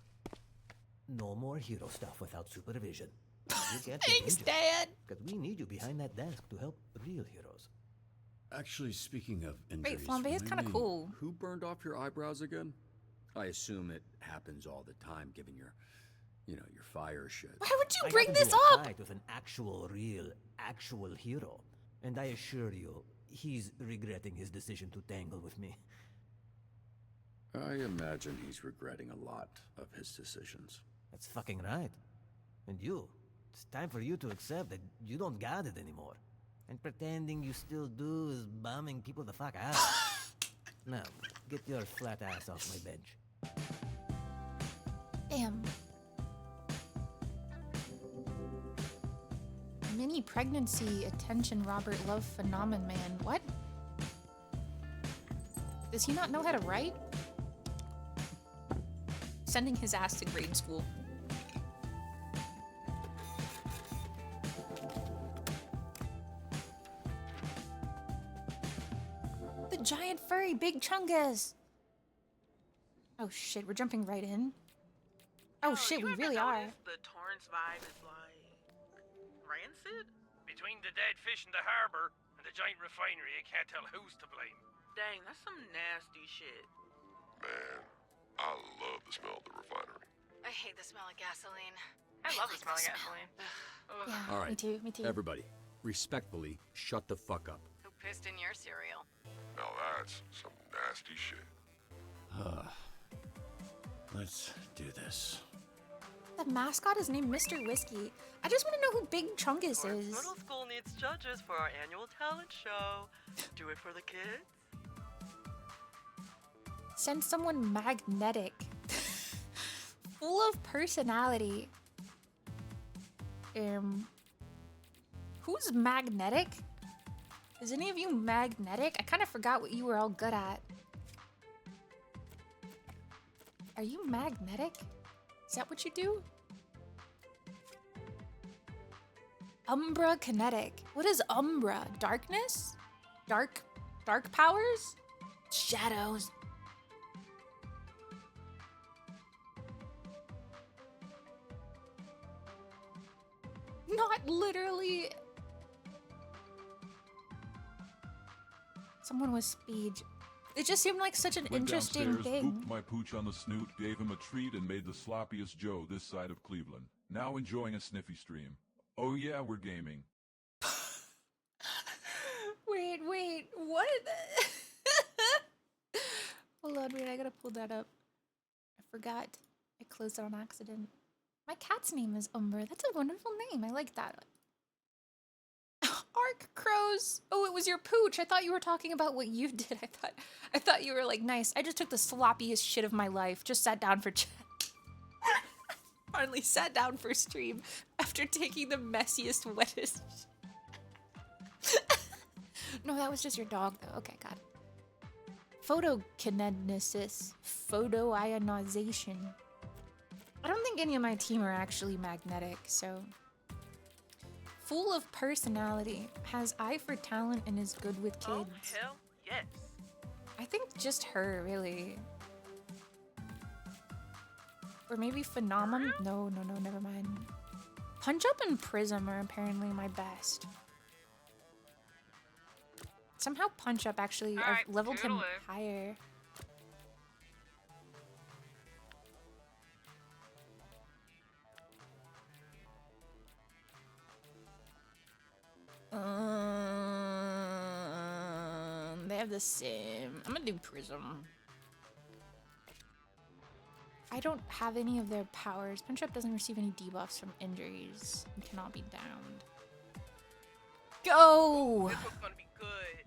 S8: No more hero stuff without supervision.
S4: Thanks, Dad.
S8: Because we need you behind that desk to help real heroes.
S10: Actually, speaking of injuries,
S4: Wait, flambe is kind of
S10: remind me,
S4: cool.
S10: Who burned off your eyebrows again? I assume it happens all the time, given your, your fire shit.
S4: Why would you
S8: I
S4: bring
S8: got
S4: this
S8: into a
S4: up?
S8: fight with an actual hero. And I assure you, he's regretting his decision to tangle with me.
S10: I imagine he's regretting a lot of his decisions.
S8: That's fucking right. And it's time for you to accept that you don't got it anymore. And pretending you still do is bumming people the fuck out. Now, get your flat ass off my bench.
S4: Damn. Mini pregnancy attention Robert Love phenomenon man. What? Does he not know how to write? Sending his ass to grade school. The giant furry big chungus. Oh shit, we're jumping right in. Oh shit, we really are.
S11: The Torrance vibe is like rancid?
S12: Between the dead fish in the harbor and the giant refinery, I can't tell who's to blame.
S11: Dang, that's some nasty shit.
S9: Man, I love the smell of the refinery.
S13: I hate the smell of gasoline.
S11: I love the smell of gasoline.
S4: Yeah,
S10: All right,
S4: me too, me too.
S10: everybody, respectfully, shut the fuck up.
S13: Who pissed in your cereal?
S9: Now that's some nasty shit.
S10: Let's do this.
S4: The mascot is named Mr. Whiskey. I just want to know who Big Chungus
S11: Torrance
S4: is.
S11: Middle School needs judges for our annual talent show. Do it for the kids.
S4: Send someone magnetic. Full of personality. Who's magnetic? Is any of you magnetic? I kind of forgot what you were all good at. Are you magnetic? Is that what you do? Umbra kinetic. What is Umbra? Darkness? Dark powers? Shadows. Not literally. Someone with speed. It just seemed like such an
S2: Went
S4: interesting
S2: downstairs,
S4: thing.
S2: booped my pooch on the snoot, gave him a treat, and made the sloppiest Joe this side of Cleveland. Now enjoying a Sniffy stream. Oh yeah, we're gaming.
S4: Wait, what? Hold on, wait, I gotta pull that up. I forgot. I closed it on accident. My cat's name is Umber. That's a wonderful name. I like that. Arc crows. Oh, it was your pooch. I thought you were talking about what you did. I thought you were like, nice. I just took the sloppiest shit of my life. Just sat down for chat. Finally sat down for stream after taking the messiest, wettest. No, that was just your dog, though. Okay, got it. Photokinesis. Photoionization. I don't think any of my team are actually magnetic, so... Full of personality, has eye for talent, and is good with kids.
S11: Oh, hell yes.
S4: I think just her, really. Or maybe Phenomenon? No, never mind. Punch Up and Prism are apparently my best. Somehow Punch Up actually,
S11: Alright,
S4: I've leveled him
S11: toodaloo.
S4: higher. They have the same. I'm gonna do Prism. I don't have any of their powers. Punch Up doesn't receive any debuffs from injuries and cannot be downed. Go!
S11: This one's gonna be good.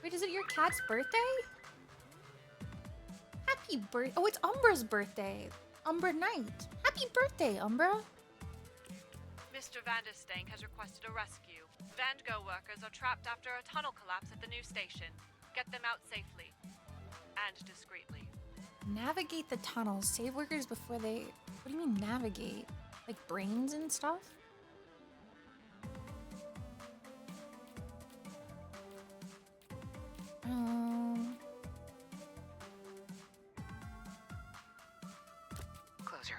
S4: Wait, is it your cat's birthday? Happy birthday. Oh, it's Umbra's birthday. Umbra Knight. Happy birthday, Umbra.
S13: Mr. Vanderstank has requested a rescue. Van Gogh workers are trapped after a tunnel collapse at the new station. Get them out safely. And discreetly.
S4: Navigate the tunnels. Save workers before they... What do you mean navigate? Like brains and stuff?
S13: Close your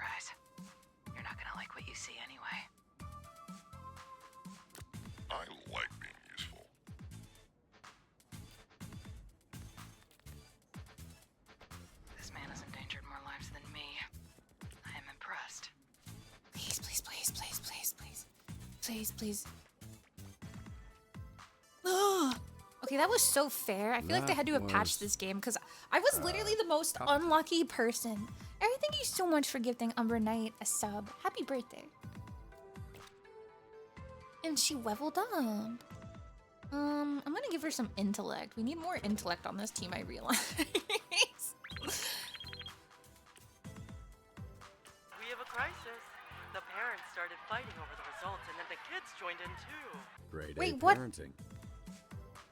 S4: Please, please. Ugh. Okay, that was so fair. I feel like they had to have patched this game because I was literally the most unlucky person. Ari, thank you so much for gifting Umber Knight a sub. Happy birthday. And she leveled up. I'm gonna give her some intellect. We need more intellect on this team, I realize.
S11: We have a crisis. The parents started fighting over the results, and then the kids joined in too.
S10: Grade
S4: Wait,
S10: A
S4: what?
S10: parenting.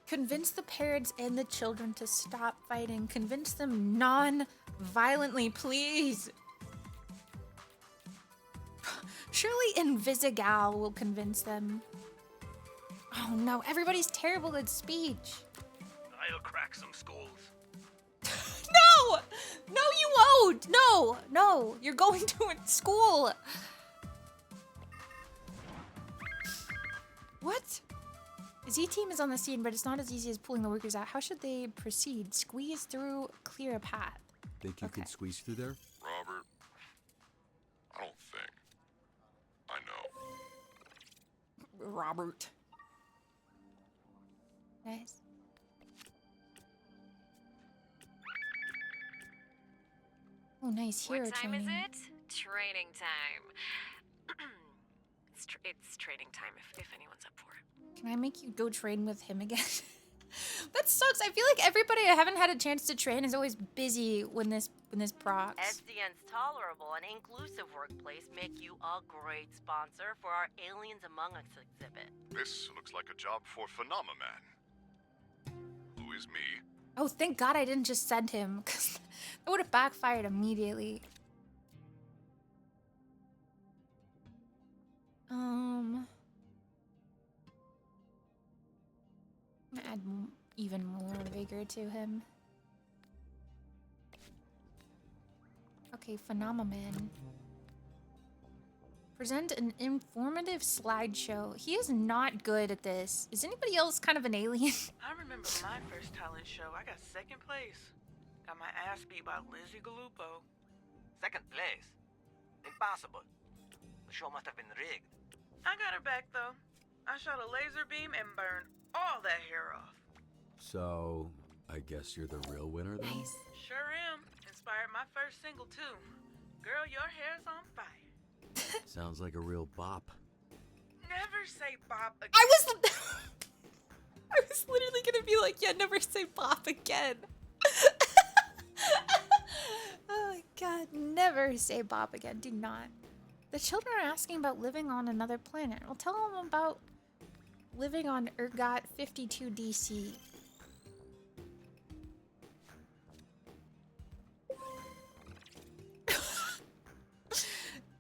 S4: Convince the parents and the children to stop fighting. Convince them non-violently, please. Surely Invisigal will convince them. Oh no, everybody's terrible at speech.
S12: I'll crack some skulls.
S4: No! No, you won't! No, no, you're going to school. What? Z-Team is on the scene, but it's not as easy as pulling the workers out. How should they proceed? Squeeze through, clear a path.
S10: Think you can squeeze through there?
S9: Robert, I don't think. I know.
S4: Robert. Nice. Oh, nice hero
S13: What time
S4: training.
S13: is it? Training time. It's training time if anyone's up for it.
S4: Can I make you go train with him again? That sucks. I feel like everybody I haven't had a chance to train is always busy when this procs.
S11: SDN's tolerable and inclusive workplace make you a great sponsor for our Aliens Among Us exhibit.
S9: This looks like a job for Phenomenon. Who is me?
S4: Oh, thank God I didn't just send him, because that would have backfired immediately. I'm gonna add even more vigor to him. Okay, Phenomenon. Present an informative slideshow. He is not good at this. Is anybody else kind of an alien?
S14: I remember my first talent show. I got second place. Got my ass beat by Lizzie Galupo.
S15: Second place? Impossible. The show must have been rigged.
S14: I got her back though. I shot a laser beam and burned all that hair off.
S10: So, I guess you're the real winner then?
S4: Nice.
S14: Sure am. Inspired my first single too. Girl, your hair's on fire.
S10: Sounds like a real bop.
S14: Never say bop again.
S4: I was literally gonna be like, yeah, never say Bob again. Oh my God, never say Bob again. Do not. The children are asking about living on another planet. Well, tell them about living on Ergot 52 DC.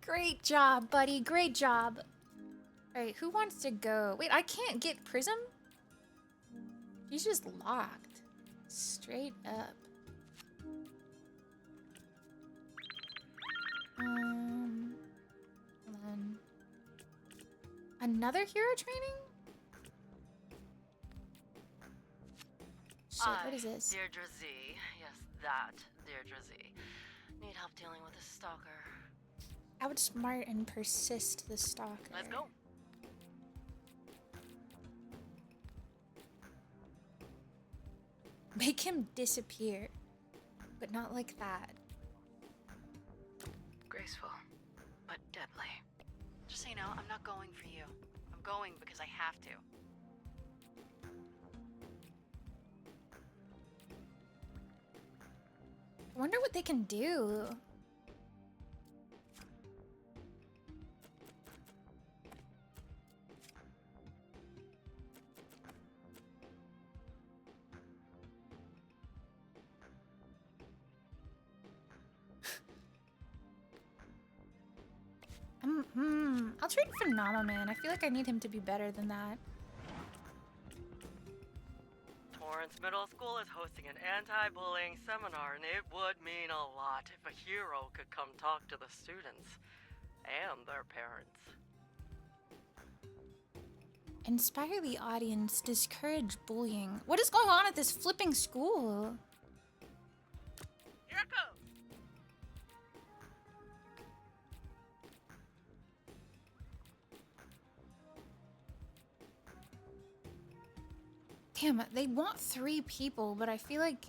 S4: Great job, buddy. Great job. All right, who wants to go? Wait, I can't get Prism? He's just locked. Straight up. Hold on. Another hero training? Shit, what is this?
S11: Deirdre Z. Yes, that Deirdre Z. Need help dealing with a stalker.
S4: Outsmart and persist the stalker.
S11: Let's go.
S4: Make him disappear. But not like that.
S13: Graceful, but deadly. Just so you know, I'm not going for you. I'm going because I have to.
S4: I wonder what they can do. I'll trade Phenomenon. I feel like I need him to be better than that.
S11: Torrance Middle School is hosting an anti-bullying seminar, and it would mean a lot if a hero could come talk to the students and their parents.
S4: Inspire the audience, discourage bullying. What is going on at this flipping school?
S14: Here it goes.
S4: Damn, they want 3 people, but I feel like...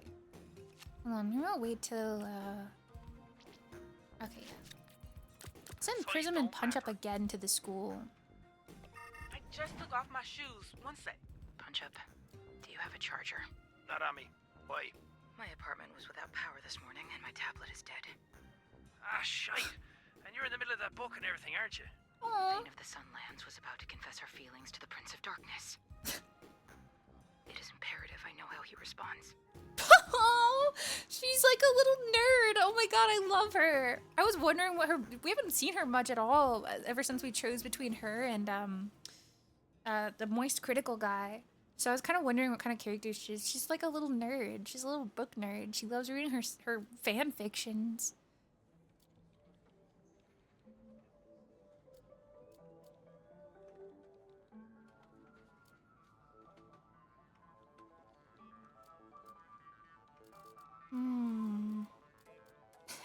S4: Hold on, maybe I'll wait till, Okay, yeah. Send Prism and Punch Up again to the school.
S14: I just took off my shoes. One sec.
S16: Punch Up, do you have a charger?
S12: Not on me. Why?
S16: My apartment was without power this morning, and my tablet is dead.
S12: Ah, shite. And you're in the middle of that book and everything, aren't you?
S4: Aww.
S16: Vayne of the Sunlands was about to confess her feelings to the Prince of Darkness. It is imperative I know how he responds.
S4: Oh, she's like a little nerd. Oh my god, I love her. I was wondering what her... We haven't seen her much at all ever since we chose between her and the Moist Critical guy. So I was kind of wondering what kind of character she is. She's like a little nerd. She's a little book nerd. She loves reading her fan fictions.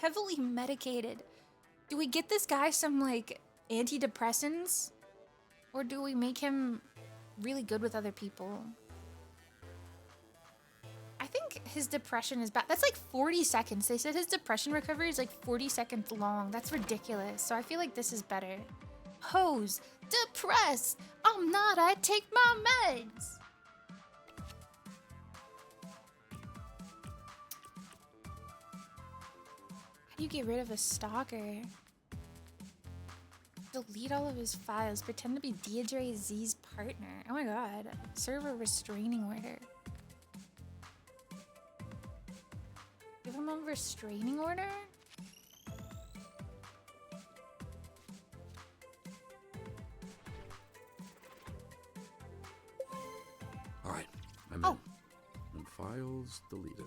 S4: Heavily medicated. Do we get this guy some, like, antidepressants? Or do we make him really good with other people? I think his depression is bad. That's like 40 seconds. They said his depression recovery is like 40 seconds long. That's ridiculous. So I feel like this is better. Hose. Depressed. I'm not. I take my meds. How do you get rid of a stalker? Delete all of his files. Pretend to be Deirdre Z's partner. Oh my god. Serve a restraining order. Give him a restraining order?
S10: Alright, I'm
S4: Oh.
S10: in. And files deleted.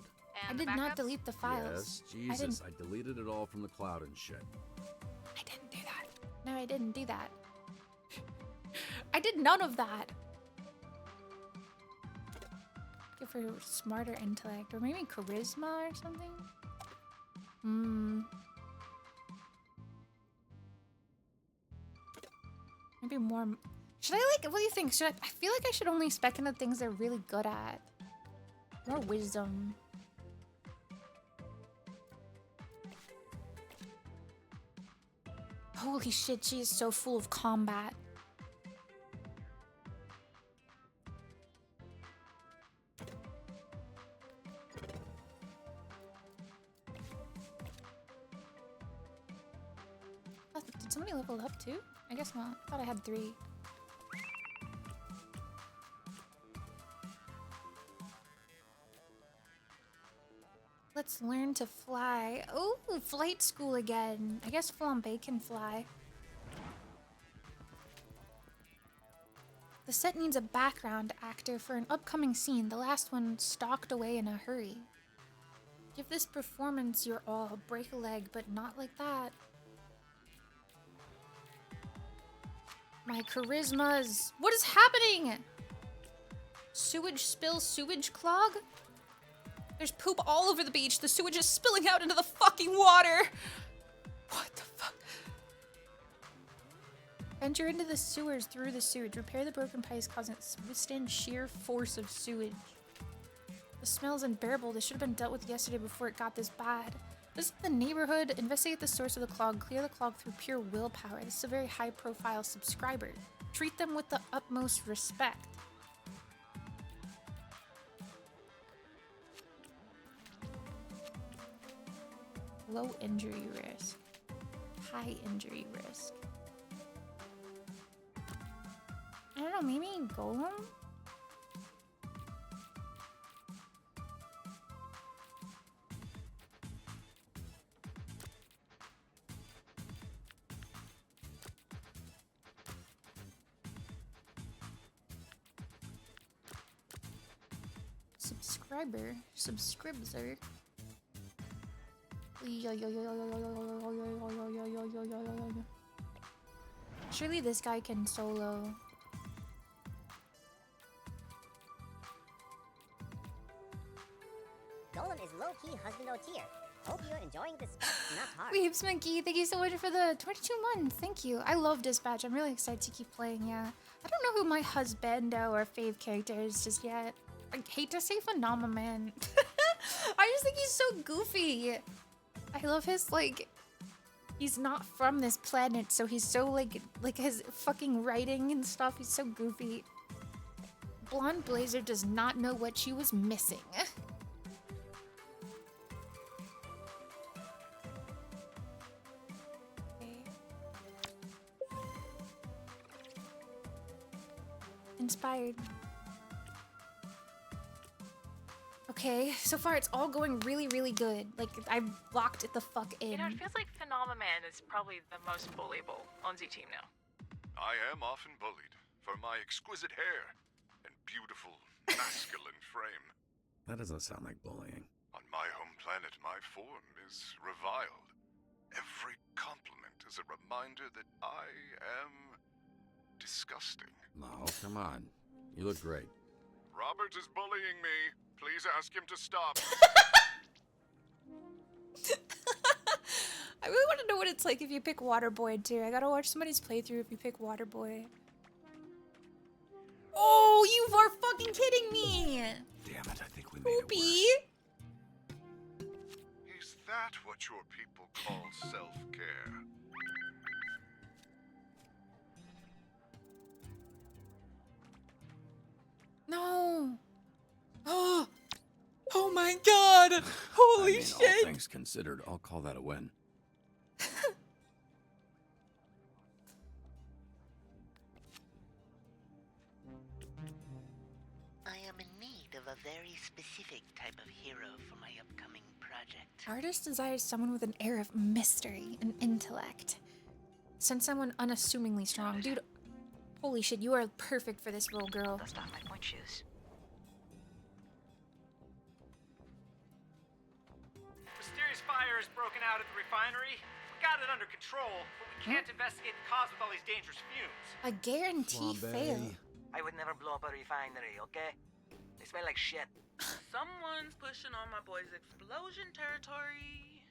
S4: I did not delete the files.
S10: Yes, Jesus, I deleted it all from the cloud and shit.
S4: I didn't do that. No, I didn't do that. I did none of that. Good for smarter intellect, or maybe charisma or something. Maybe more. Should I like? What do you think? Should I feel like I should only spec into things they're really good at. More wisdom. Holy shit, she is so full of combat. Oh, did somebody level up too? I guess not. I thought I had 3. Let's learn to fly. Oh, flight school again. I guess Flambe can fly. The set needs a background actor for an upcoming scene. The last one stalked away in a hurry. Give this performance your all. Break a leg, but not like that. My charisma's... What is happening? Sewage spill, sewage clog? There's poop all over the beach. The sewage is spilling out into the fucking water. What the fuck? Enter into the sewers through the sewage. Repair the broken pipes causing it to withstand sheer force of sewage. The smell is unbearable. This should have been dealt with yesterday before it got this bad. Visit the neighborhood. Investigate the source of the clog. Clear the clog through pure willpower. This is a very high-profile subscriber. Treat them with the utmost respect. Low injury risk. High injury risk. I don't know, maybe Golem? Subscriber? Subscriber? Surely this guy can solo.
S1: Golem is low-key husband tier. Hope you're enjoying this not hard.
S4: Weeps Monkey, thank you so much for the 22 months. Thank you. I love Dispatch. I'm really excited to keep playing, yeah. I don't know who my husbando or fave character is just yet. I hate to say Phenomena Man. I just think he's so goofy. I love his, like, he's not from this planet, so he's so, like his fucking writing and stuff, he's so goofy. Blonde Blazer does not know what she was missing. Inspired. Okay, so far it's all going really, really good. Like, I've locked it the fuck in.
S13: You know, it feels like Phenomena Man is probably the most bullyable on Z Team now.
S9: I am often bullied for my exquisite hair and beautiful masculine frame.
S10: That doesn't sound like bullying.
S9: On my home planet, my form is reviled. Every compliment is a reminder that I am disgusting.
S10: No, come on. You look great.
S9: Robert is bullying me. Please ask him to stop.
S4: I really want to know what it's like if you pick Waterboy too. I gotta watch somebody's playthrough if you pick Waterboy. Oh, you are fucking kidding me!
S10: Damn it, I think we made it worse.
S9: Is that what your people call self-care?
S4: No. Oh. Oh my god. Holy
S10: All
S4: shit.
S10: things considered, I'll call that a win.
S17: I am in need of a very specific type of hero for my upcoming project.
S4: Artist desires someone with an air of mystery and intellect. Send someone unassumingly strong. Dude, holy shit, you are perfect for this role, girl.
S16: Dust off my point shoes.
S12: Mysterious fire has broken out at the refinery. We got it under control, but we can't investigate the cause with all these dangerous fumes.
S4: A guarantee fail.
S15: I would never blow up a refinery, okay? They smell like shit.
S14: Someone's pushing on my boy's explosion territory.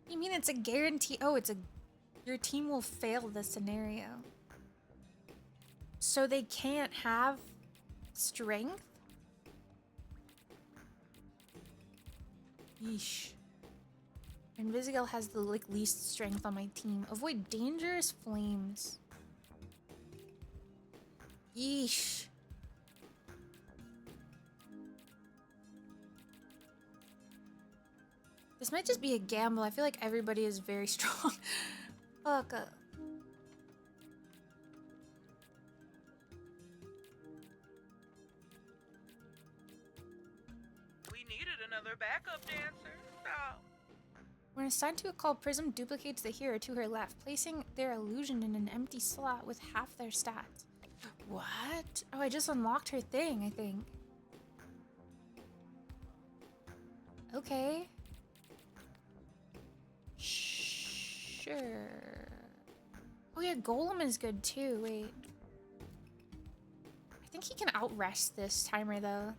S4: You mean it's a guarantee? Oh, it's a... Your team will fail this scenario. So they can't have strength? Yeesh. Invisigal has the least strength on my team. Avoid dangerous flames. Yeesh. This might just be a gamble. I feel like everybody is very strong. Fuck.
S14: We needed another backup dancer. Oh.
S4: When assigned to a call, Prism duplicates the hero to her left, placing their illusion in an empty slot with half their stats. What? Oh, I just unlocked her thing, I think. Okay. Sure. Oh yeah, Golem is good too. Wait. I think he can outrest this timer though.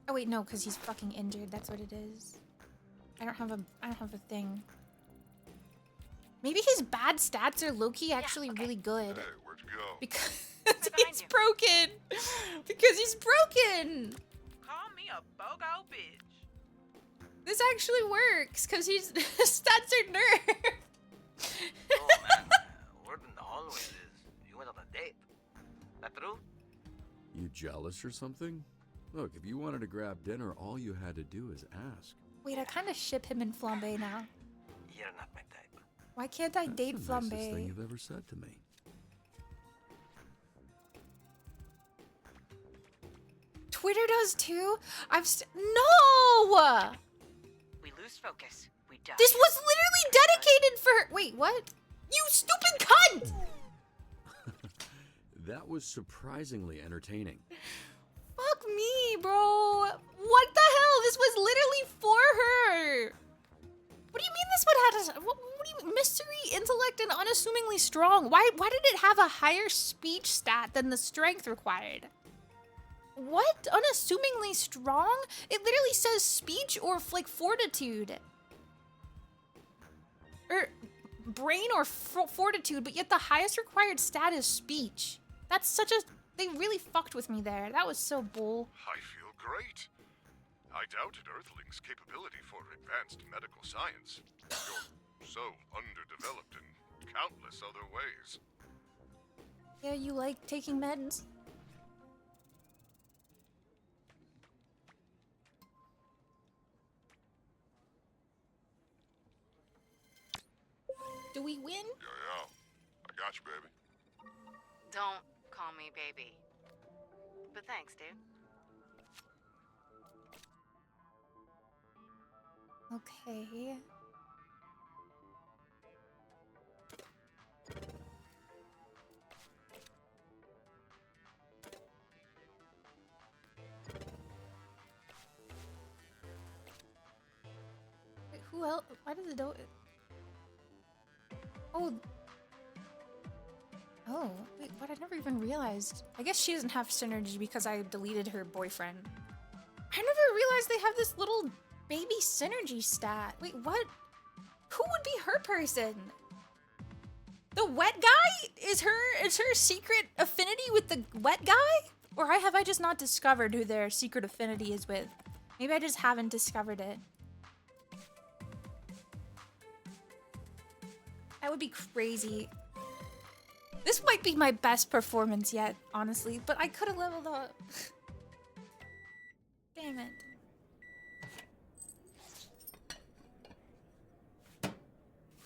S4: Oh wait, no, because he's fucking injured. That's what it is. I don't have a thing. Maybe his bad stats are low-key actually really good.
S9: Hey, where'd you go?
S4: Because he's broken. Because he's broken.
S14: Call me a bogo bitch.
S4: This actually works because his stats are nerfed.
S15: Oh man, word in the hallways is you went on a date. That true?
S10: You jealous or something? Look, if you wanted to grab dinner, all you had to do is ask.
S4: Wait, I kind of ship him and Flambe now.
S15: You're not my type.
S4: Why can't I date
S10: That's the nicest thing
S4: Flambe?
S10: you've ever said to me.
S4: Twitter does too? No!
S16: We lose focus. We die.
S4: This was literally dedicated for her. Wait, what? You stupid cunt!
S10: That was surprisingly entertaining.
S4: Fuck me, bro. What the hell? This was literally for her. What do you mean this would have what do you mean? Mystery, intellect, and unassumingly strong? Why did it have a higher speech stat than the strength required? What? Unassumingly strong? It literally says speech or like fortitude. Or brain or fortitude, but yet the highest required stat is speech. That's such a... They really fucked with me there. That was so bull.
S9: I feel great. I doubted Earthlings' capability for advanced medical science. You're so underdeveloped in countless other ways.
S4: Yeah, you like taking meds? Do we win?
S9: Yeah. I got you, baby.
S16: Don't call me baby. But thanks, dude.
S4: Okay. Wait, who else? Why does the door... Oh. Oh, wait, what? I never even realized. I guess she doesn't have synergy because I deleted her boyfriend. I never realized they have this little baby synergy stat. Wait, what? Who would be her person? The wet guy? Is her secret affinity with the wet guy? Or have I just not discovered who their secret affinity is with? Maybe I just haven't discovered it. That would be crazy. This might be my best performance yet, honestly, but I could have leveled up. Damn it.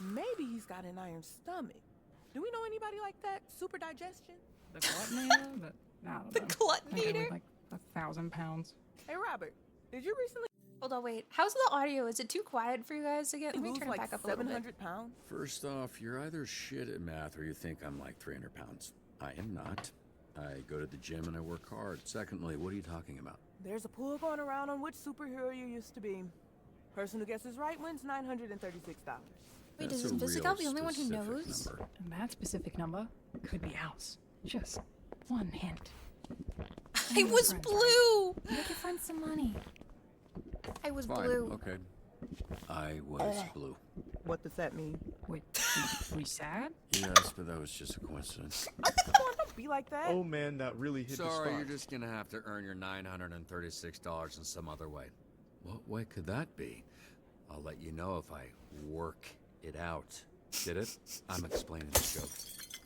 S18: Maybe he's got an iron stomach. Do we know anybody like that? Super digestion?
S19: The Gluttinator? The
S4: Gluttinator?
S19: Like 1,000 pounds.
S18: Hey, Robert, did you recently
S4: Hold on, wait. How's the audio? Is it too quiet for you guys again? Let me
S18: lose
S4: turn it
S18: like
S4: back up a little bit.
S18: 700 pounds?
S10: First off, you're either shit at math or you think I'm like 300 pounds. I am not. I go to the gym and I work hard. Secondly, what are you talking about?
S18: There's a pool going around on which superhero you used to be. Person who guesses right wins $936.
S4: Wait,
S10: That's
S4: is
S10: a
S4: Invisical
S10: real
S4: the only one who
S10: specific
S4: knows?
S10: number.
S19: And that specific number could be ours. Just one hint.
S4: I was blue!
S19: Make your friends some money.
S4: I was
S10: Fine,
S4: blue.
S10: okay. I was blue.
S18: What does that mean?
S19: Wait, we sad?
S10: Yes, but that was just a coincidence.
S18: Come on, don't be like that.
S20: Oh man, that really hit the
S10: Sorry,
S20: spot.
S10: you're just gonna have to earn your $936 in some other way. What way could that be? I'll let you know if I work it out. Get it? I'm explaining the joke.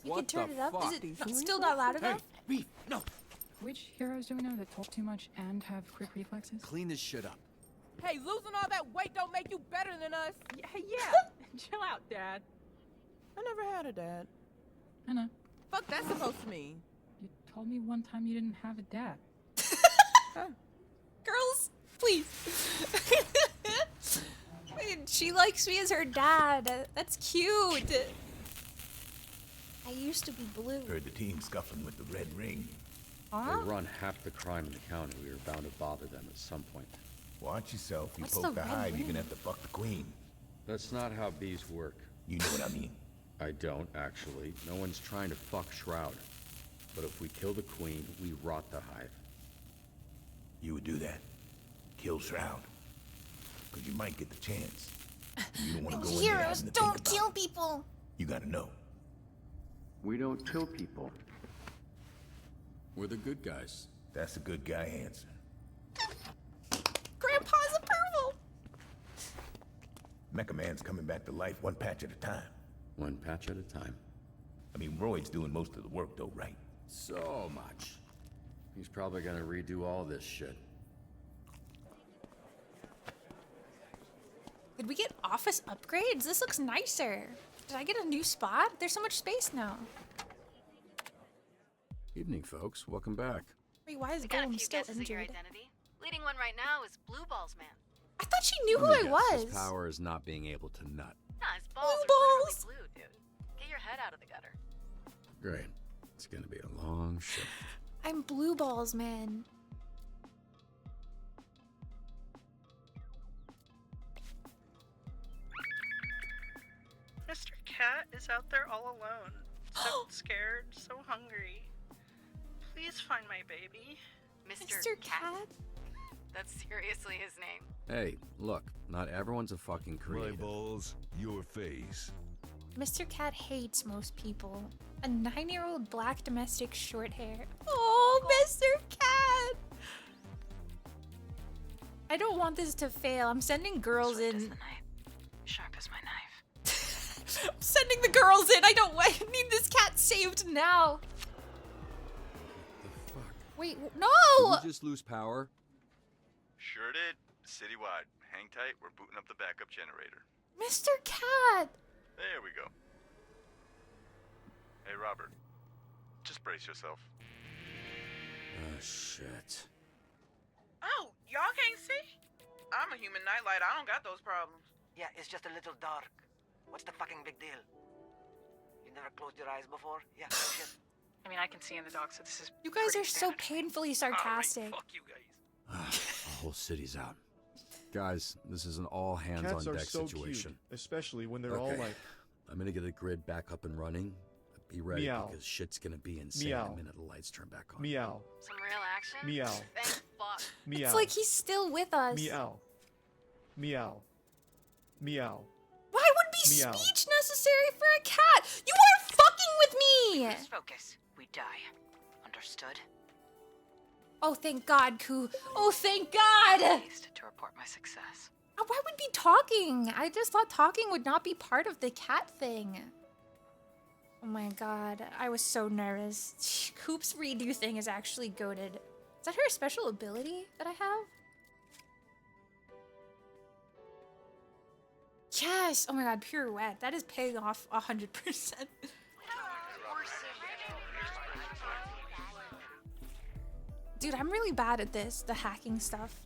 S4: You can turn it up. Is it still not loud enough?
S10: Beef, no.
S19: Which heroes do we know that talk too much and have quick reflexes?
S10: Clean this shit up.
S18: Hey, losing all that weight don't make you better than us.
S21: Yeah, chill out, Dad.
S18: I never had a dad.
S19: I know.
S18: Fuck that's supposed to mean?
S19: You told me one time you didn't have a dad.
S4: Girls, please. Wait, she likes me as her dad. That's cute. I used to be blue.
S22: Heard the team scuffling with the red ring.
S4: Huh?
S10: They run half the crime in the county. We were bound to bother them at some point.
S22: Watch yourself. You
S4: What's
S22: poke
S4: the
S22: the
S4: red
S22: hive, you're
S4: ring?
S22: gonna have to fuck the queen.
S10: That's not how bees work.
S22: You know what I mean?
S10: I don't, actually. No one's trying to fuck Shroud. But if we kill the queen, we rot the hive.
S22: You would do that. Kill Shroud. Because you might get the chance. You don't want to go in there
S4: Heroes
S22: having to
S4: don't
S22: think
S4: kill
S22: about it.
S4: people.
S22: You gotta know.
S10: We don't kill people. We're the good guys.
S22: That's a good guy answer.
S4: Grandpa's approval.
S22: Mecha Man's coming back to life one patch at a time.
S10: One patch at a time.
S22: I mean, Royd's doing most of the work though, right?
S10: So much. He's probably gonna redo all this shit.
S4: Did we get office upgrades? This looks nicer. Did I get a new spot? There's so much space now.
S10: Evening, folks. Welcome back.
S4: Wait, why is
S13: We got a
S4: Golem
S13: few
S4: still
S13: guesses at your
S4: injured?
S13: identity. Leading one right now is Blue Balls Man.
S4: I thought she knew who
S10: Let
S4: I
S10: me guess,
S4: was.
S10: His power is not being able to nut.
S13: Nah, his balls are
S4: balls.
S13: literally blue, dude. Get your head out of the gutter.
S10: Great. It's gonna be a long shift.
S4: I'm blue balls, man.
S14: Mr. Cat is out there all alone. So scared, so hungry. Please find my baby.
S13: Mr. Cat? That's seriously his name.
S10: Hey, look. Not everyone's a fucking creative.
S22: balls, your face.
S4: Mr. Cat hates most people. A 9-year-old black domestic short hair. Oh, Mr. Cat! I don't want this to fail. I'm sending girls in.
S16: Sharp as my knife.
S4: I'm sending the girls in. I need this cat saved now.
S10: The fuck?
S4: Wait,
S10: Did
S4: no!
S10: we just lose power?
S6: Sure did. Citywide. Hang tight, we're booting up the backup generator.
S4: Mr. Cat!
S6: There we go. Hey, Robert. Just brace yourself.
S10: Oh, shit.
S20: Oh, y'all can't see? I'm a human nightlight. I don't got those problems.
S15: Yeah, it's just a little dark. What's the fucking big deal? You never closed your eyes before? Yeah, shit.
S16: I mean, I can see in the dark, so this is.
S4: You guys are so painfully sarcastic.
S20: Fuck you guys.
S10: The whole city's out. Guys, this is an all hands
S23: Cats
S10: on
S23: are
S10: deck
S23: so
S10: situation.
S23: cute, especially when they're all
S10: Okay.
S23: like,
S10: I'm gonna get the grid back up and running. Be ready
S23: Meow.
S10: because shit's gonna be insane
S23: Meow.
S10: the minute the lights turn back on.
S23: meow,
S13: Some real action?
S23: meow,
S13: Thank fuck.
S23: meow.
S4: It's like he's still with us.
S23: Meow. Meow. Meow.
S4: Why would be
S23: Meow.
S4: speech necessary for a cat? You are fucking with me!
S16: Let's focus. We die. Understood?
S4: Oh, thank God, Koo. Oh, thank God!
S16: Pleased to report my success.
S4: Why would be talking? I just thought talking would not be part of the cat thing. Oh my God, I was so nervous. Coop's redo thing is actually goated. Is that her special ability that I have? Yes! Oh my God, pirouette. That is paying off 100%. Dude, I'm really bad at this, the hacking stuff.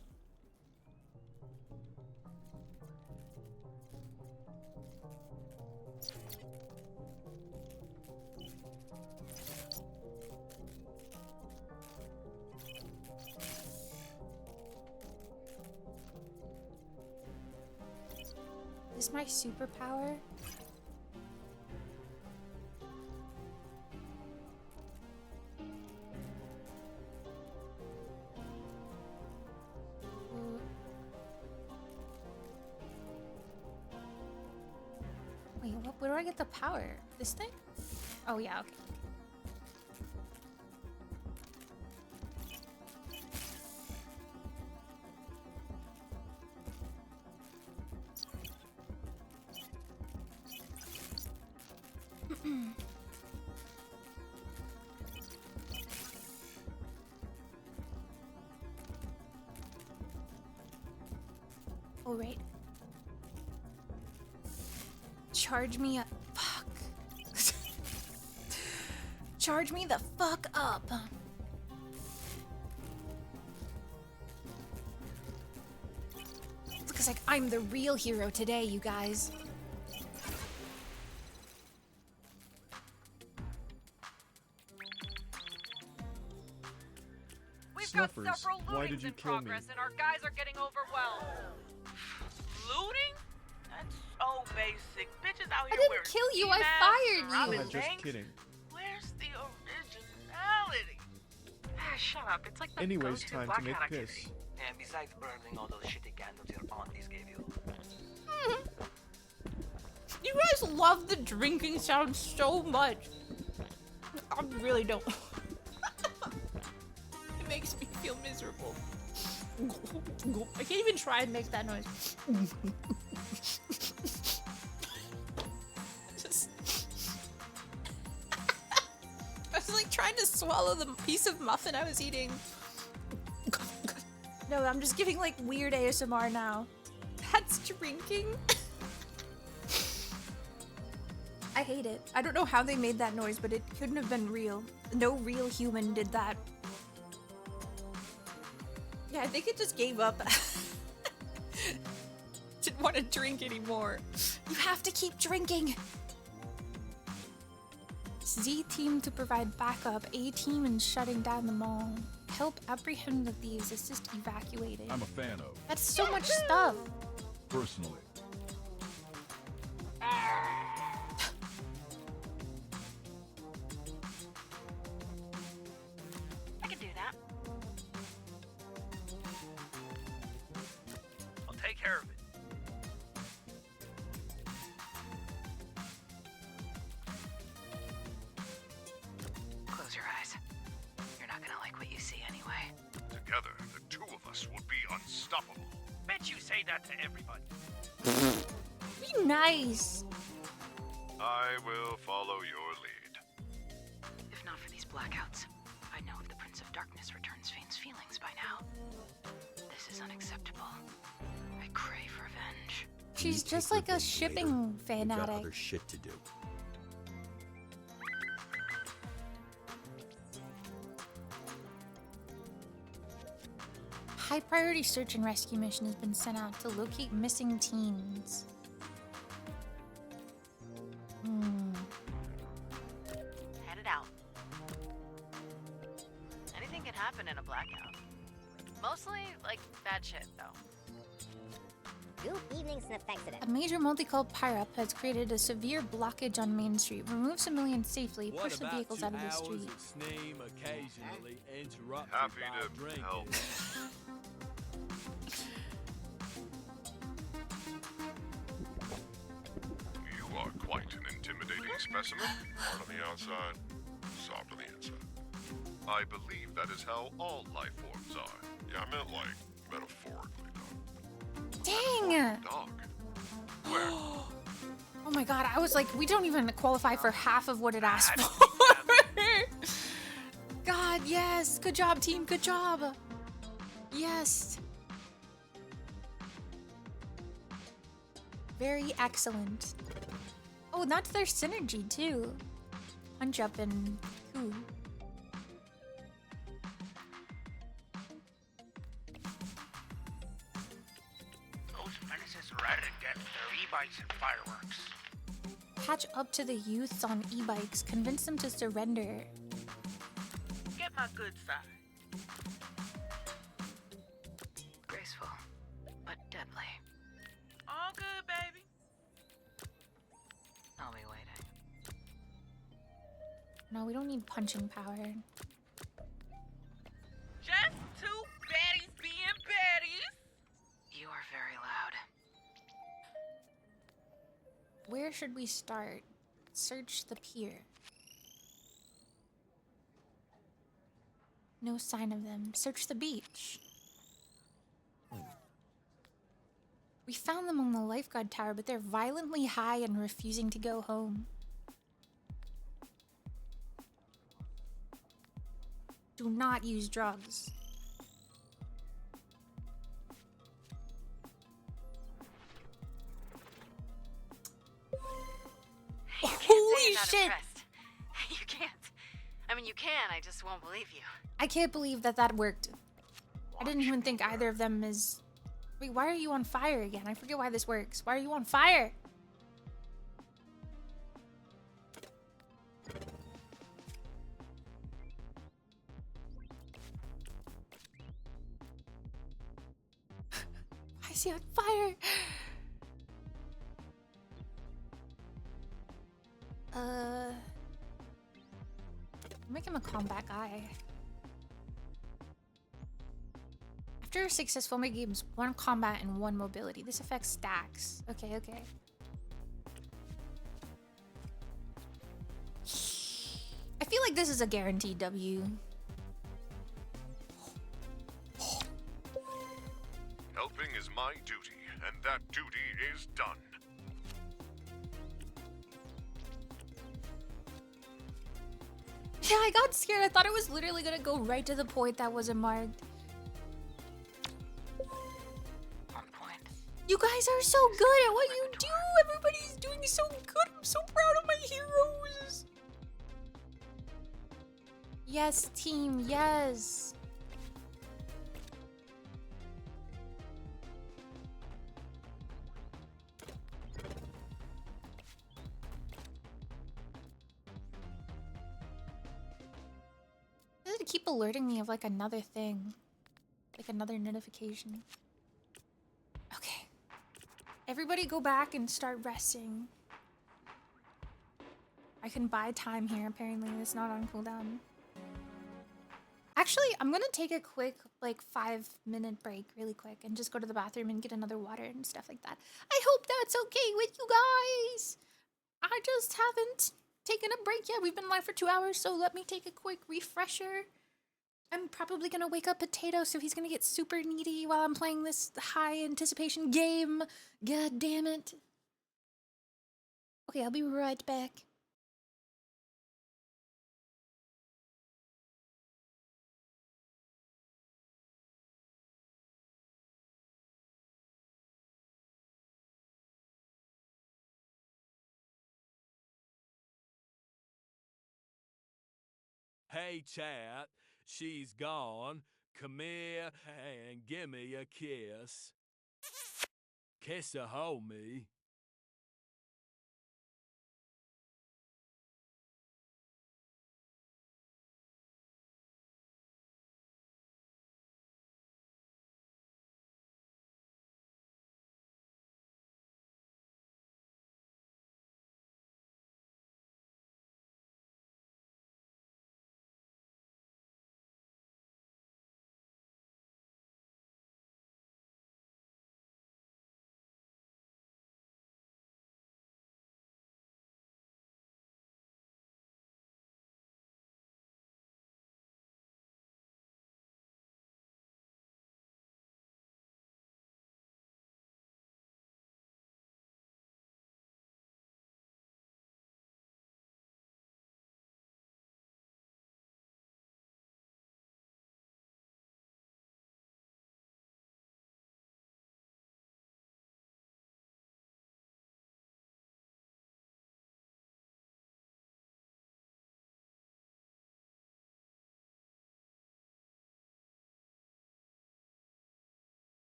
S4: Is this my superpower? Wait, where do I get the power? This thing? Oh yeah, okay. Oh, right. Charge me up. Fuck. Charge me the fuck up. Looks like I'm the real hero today, you guys.
S13: We've got
S23: Snuffers,
S13: several
S23: why
S13: lootings
S23: did you
S13: in
S23: kill me?
S13: progress, and our guys are getting overwhelmed.
S20: Looting? That's so basic. Bitches out here
S4: I didn't
S20: wearing
S4: kill you, I
S20: ski masks,
S4: fired you.
S20: robbing
S23: Just
S20: banks.
S23: kidding.
S20: Where's the originality?
S16: Shut up. It's like the
S23: Anyways,
S16: go-to
S23: time to
S16: blackout
S23: make
S16: activity.
S23: piss.
S15: And besides burning all those shitty candles your aunties gave you.
S4: You guys love the drinking sound so much. I really don't. It makes me feel miserable. I can't even try and make that noise. Just... I was like trying to swallow the piece of muffin I was eating. No, I'm just giving like weird ASMR now. That's drinking? I hate it. I don't know how they made that noise, but it couldn't have been real. No real human did that. Yeah, I think it just gave up. Didn't want to drink anymore. You have to keep drinking. Z team to provide backup. A team in shutting down the mall. Help apprehend the thieves. Assist evacuating.
S2: I'm a fan of,
S4: That's so much stuff.
S2: personally.
S16: I can do that.
S12: I'll take care of it.
S9: together, the two of us will be unstoppable.
S12: Bet you say that to everybody.
S4: Be nice.
S9: I will follow your lead.
S16: If not for these blackouts, I know if the Prince of Darkness returns Fane's feelings by now. This is unacceptable. I crave revenge.
S4: She's just like a shipping fanatic.
S10: Got other shit to do.
S4: High priority search and rescue mission has been sent out to locate missing teens.
S11: Headed out. Anything can happen in a blackout. Mostly, like, bad shit, though.
S1: Good evening, Snuff accident.
S4: A major multi-call pileup has created a severe blockage on Main Street. Remove civilians safely. Push the vehicles out of the street.
S9: Happy to help. You are quite an intimidating specimen. Hard on the outside, soft on the inside. I believe that is how all life forms are. Yeah, I meant like metaphorically, dog.
S4: Dang!
S9: Dog. Where?
S4: Oh my god, I was like, we don't even qualify for half of what it asked for. God, yes. Good job, team. Good job. Yes. Very excellent. Oh, that's their synergy, too. Punch up and coup.
S15: Those menaces are at it again with their e-bikes and fireworks.
S4: Catch up to the youths on e-bikes. Convince them to surrender.
S20: Get my good side.
S16: Graceful, but deadly.
S20: All good, baby.
S16: I'll be waiting.
S4: No, we don't need punching power.
S20: Just two baddies being baddies.
S16: You are very loud.
S4: Where should we start? Search the pier. No sign of them. Search the beach. We found them on the lifeguard tower, but they're violently high and refusing to go home. Do not use drugs. Holy shit!
S11: You can't. I mean, you can, I just won't believe you.
S4: I can't believe that that worked. I didn't even think either of them is... Wait, why are you on fire again? I forget why this works. Why are you on fire? Why is he on fire? Make him a combat guy. After a successful mid games, 1 combat and 1 mobility. This affects stacks. Okay, okay. I feel like this is a guaranteed W.
S9: Helping is my duty, and that duty is done.
S4: Yeah, I got scared. I thought it was literally gonna go right to the point that wasn't marked.
S16: On point.
S4: You guys are so good at what you do. Everybody's doing so good. I'm so proud of my heroes. Yes, team. Yes. Does it keep alerting me of like another thing? Like another notification? Okay. Everybody go back and start resting. I can buy time here, apparently. It's not on cooldown. Actually, I'm gonna take a quick, like, 5-minute break really quick and just go to the bathroom and get another water and stuff like that. I hope that's okay with you guys! I just haven't taken a break yet. We've been live for 2 hours, so let me take a quick refresher. I'm probably gonna wake up Potato, so he's gonna get super needy while I'm playing this high anticipation game. God damn it. Okay, I'll be right back.
S3: Hey, chat, she's gone. Come here and give me a kiss. Kiss a homie.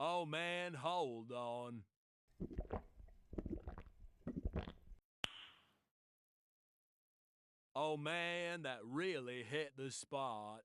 S3: Oh man, hold on. Oh man, that really hit the spot.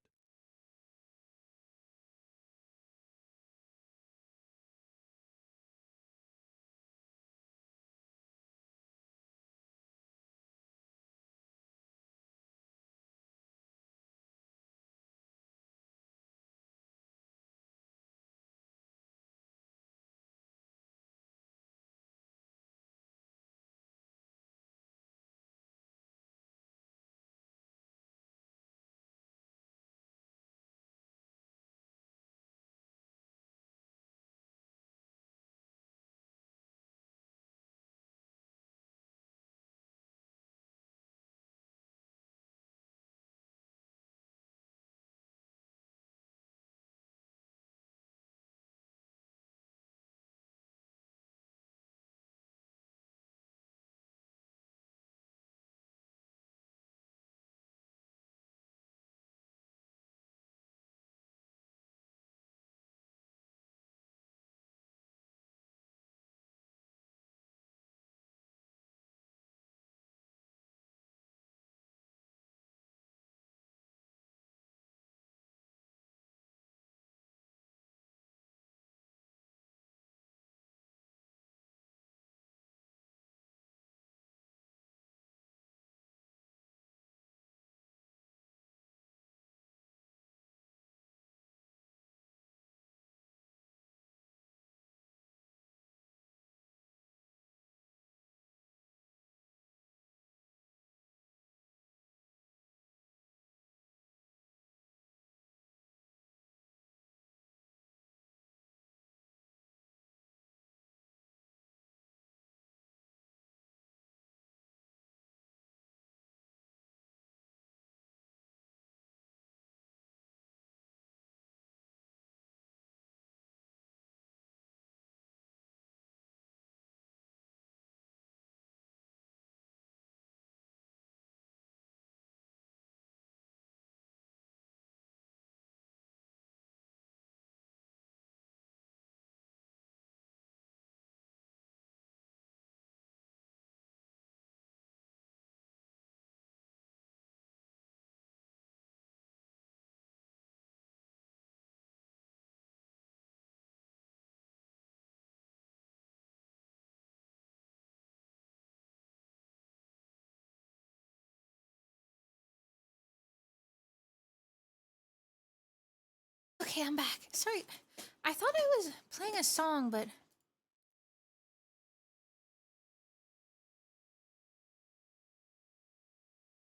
S4: Okay, I'm back. Sorry, I thought I was playing a song, but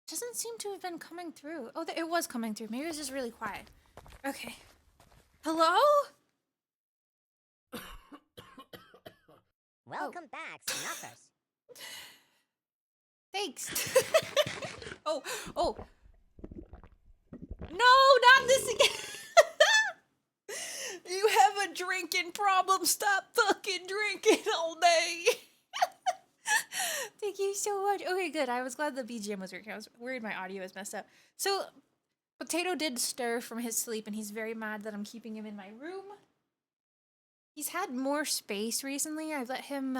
S4: doesn't seem to have been coming through. Oh, it was coming through. Maybe it was just really quiet. Okay. Hello?
S1: Welcome back, Snuffers.
S4: Thanks. Oh. No, not this again. You have a drinking problem. Stop fucking drinking all day. Thank you so much. Okay, good. I was glad the BGM was working. I was worried my audio was messed up. So, Potato did stir from his sleep, and he's very mad that I'm keeping him in my room. He's had more space recently. I've let him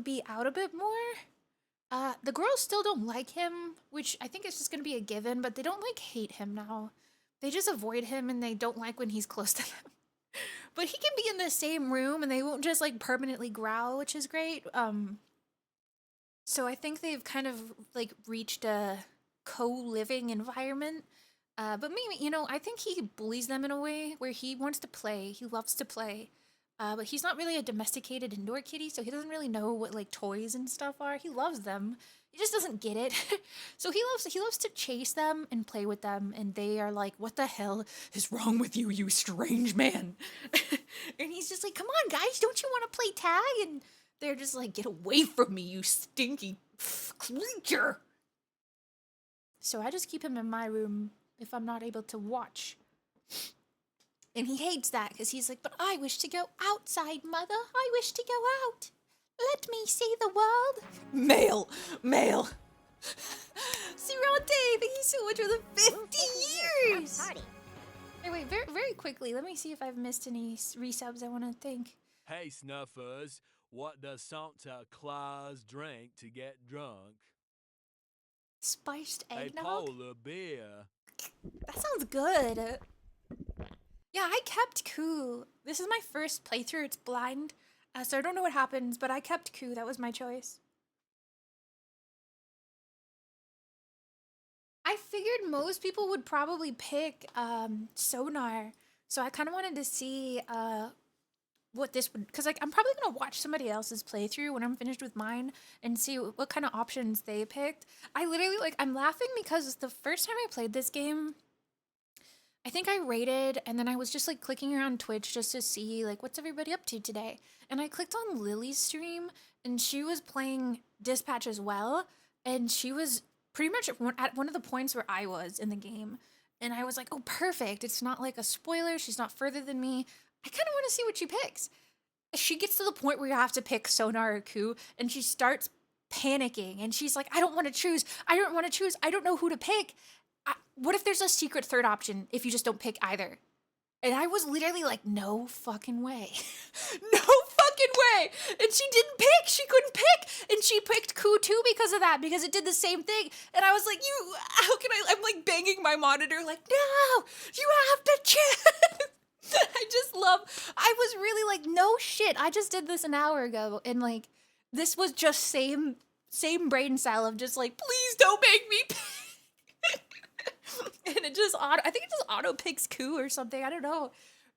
S4: be out a bit more. The girls still don't like him, which I think is just gonna be a given, but they don't like hate him now. They just avoid him and they don't like when he's close to them. But he can be in the same room and they won't just like permanently growl, which is great. So I think they've kind of like reached a co-living environment. But maybe, you know, I think he bullies them in a way where he wants to play. He loves to play. But he's not really a domesticated indoor kitty, so he doesn't really know what like toys and stuff are. He loves them. He just doesn't get it. So he loves to chase them and play with them, and they are like, "What the hell is wrong with you, you strange man?" And he's just like, "Come on, guys, don't you want to play tag?" And they're just like, "Get away from me, you stinky creature." So I just keep him in my room if I'm not able to watch. And he hates that because he's like, "But I wish to go outside, mother. I wish to go out. Let me see the world." Male. Sirante, thank you so much for the 50 years. Hey, wait, very, very quickly, let me see if I've missed any resubs I want to thank.
S3: Hey, Snuffers, what does Santa Claus drink to get drunk?
S4: Spiced
S3: A
S4: eggnog?
S3: polar beer.
S4: That sounds good. Yeah, I kept Coup. This is my first playthrough. It's blind, so I don't know what happens, but I kept Coup. That was my choice. I figured most people would probably pick Sonar, so I kind of wanted to see what this would, because like I'm probably gonna watch somebody else's playthrough when I'm finished with mine and see what kind of options they picked. I literally like I'm laughing because the first time I played this game, I think I rated and then I was just like clicking around Twitch just to see like what's everybody up to today, and I clicked on Lily's stream and she was playing Dispatch as well, and she was pretty much at one of the points where I was in the game, and I was like, oh perfect, it's not like a spoiler, she's not further than me. I kind of want to see what she picks. She gets to the point where you have to pick Sonar or Coup, and she starts panicking, and she's like, I don't want to choose. I don't know who to pick. What if there's a secret third option if you just don't pick either? And I was literally like, no fucking way. No fucking way. And she didn't pick. She couldn't pick. And she picked Coup too because of that, because it did the same thing. And I was like, how can I'm like banging my monitor like, no, you have to choose. I was really like, no shit, I just did this an hour ago, and like, this was just same brain cell of just like, please don't make me pick. And it just I think it just auto picks Coup or something, I don't know.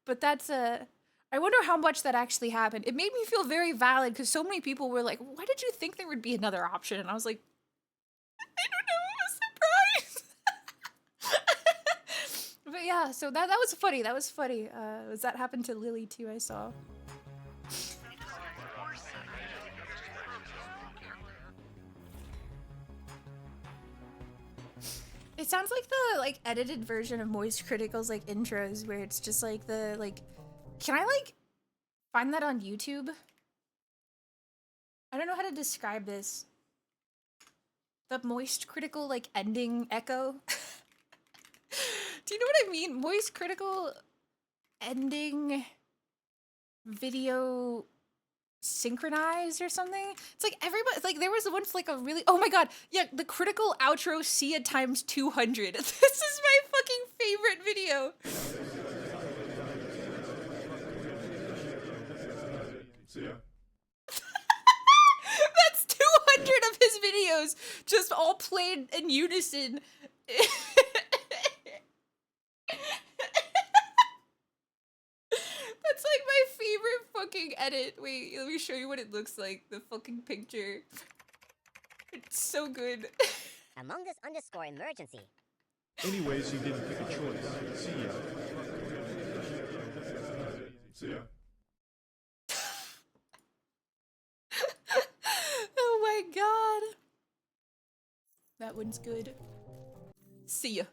S4: But that's I wonder how much that actually happened. It made me feel very valid because so many people were like, why did you think there would be another option? And I was like, I don't know, I was surprised. But yeah, so that was funny. That was funny. That happened to Lily too, I saw. It sounds like the like edited version of Moist Critical's like intros where it's just like the like, can I like find that on YouTube? I don't know how to describe this. The Moist Critical like ending echo. Do you know what I mean? Moist Critical ending video synchronized or something. It's like everybody, like there was once like a really, oh my god, yeah, the critical outro Sia times 200. This is my fucking favorite video. That's 200 of his videos just all played in unison. fucking edit. Wait, let me show you what it looks like. The fucking picture. It's so good.
S1: Among Us _ emergency.
S23: Anyways, you didn't pick a choice. See ya. See ya.
S4: Oh my god. That one's good. See ya.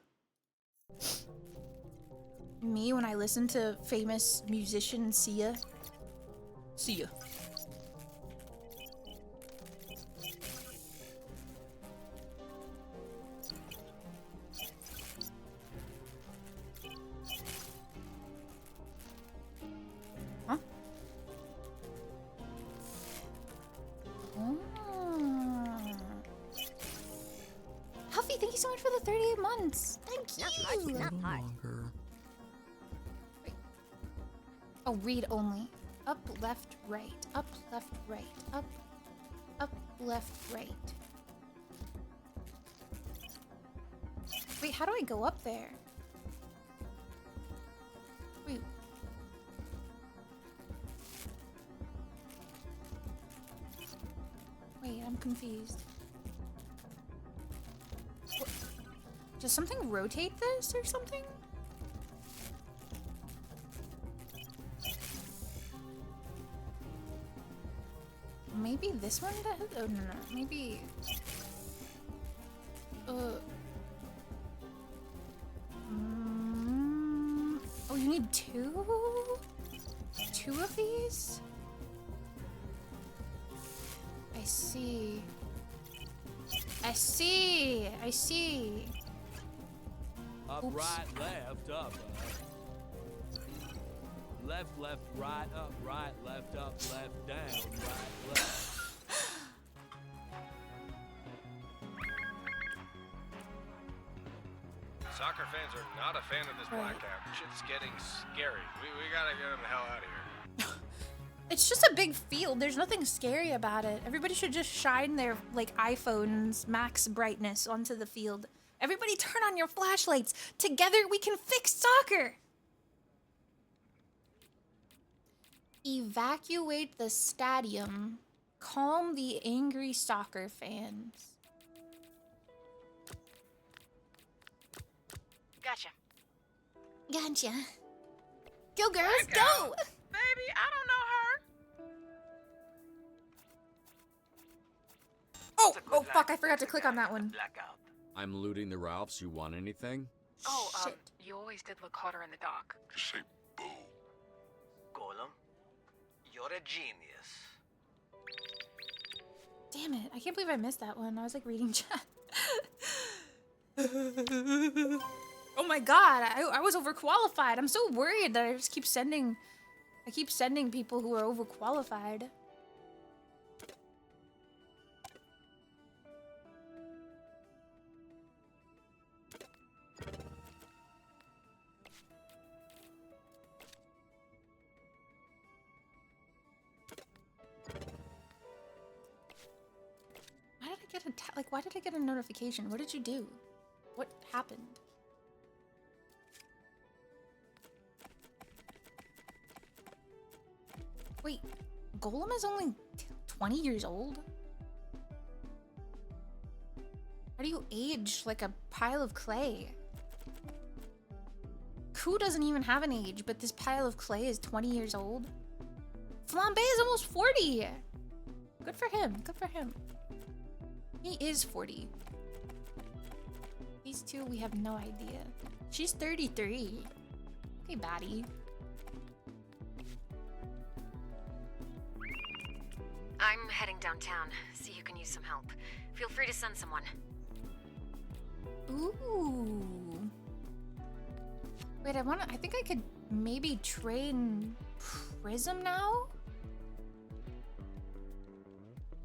S4: Me when I listen to famous musician Sia. See ya. Huh? Huffy, thank you so much for the 38 months. Thank you.
S1: Snuff heart.
S4: Oh, read only. Up, left, right. Up, left, right. Up, left, right. Wait, how do I go up there? Wait. Wait, I'm confused. What? Does something rotate this or something? Maybe this one does? Oh, no. Maybe... Oh, you need two? Two of these? I see. I see. I see.
S3: Up,
S4: Oops.
S3: right, left, up. Left, left, right, up, left, down, right, left.
S5: Soccer fans are not a fan of this blackout. Shit's getting scary. We gotta get them the hell out of here.
S4: It's just a big field. There's nothing scary about it. Everybody should just shine their, like, iPhone's max brightness onto the field. Everybody turn on your flashlights. Together we can fix soccer. Evacuate the stadium. Calm the angry soccer fans.
S16: Gotcha.
S4: Gotcha. Go girls, go!
S20: Baby, I don't know her.
S4: Oh, fuck, I forgot to click on that one.
S10: I'm looting the Ralphs. You want anything?
S16: Oh, you always did look hotter in the dock.
S9: Just say boo.
S15: Golem, you're a genius.
S4: Damn it, I can't believe I missed that one. I was like reading chat. Oh my god, I was overqualified. I'm so worried that I just keep sending... I keep sending people who are overqualified. Why did I get a why did I get a notification? What did you do? What happened? Wait, Golem is only 20 years old? How do you age like a pile of clay? Ku doesn't even have an age, but this pile of clay is 20 years old? Flambe is almost 40! Good for him, good for him. He is 40. These two, we have no idea. She's 33. Okay, baddie.
S7: I'm heading downtown. See who can use some help. Feel free to send someone.
S4: Ooh. Wait, I think I could maybe train Prism now?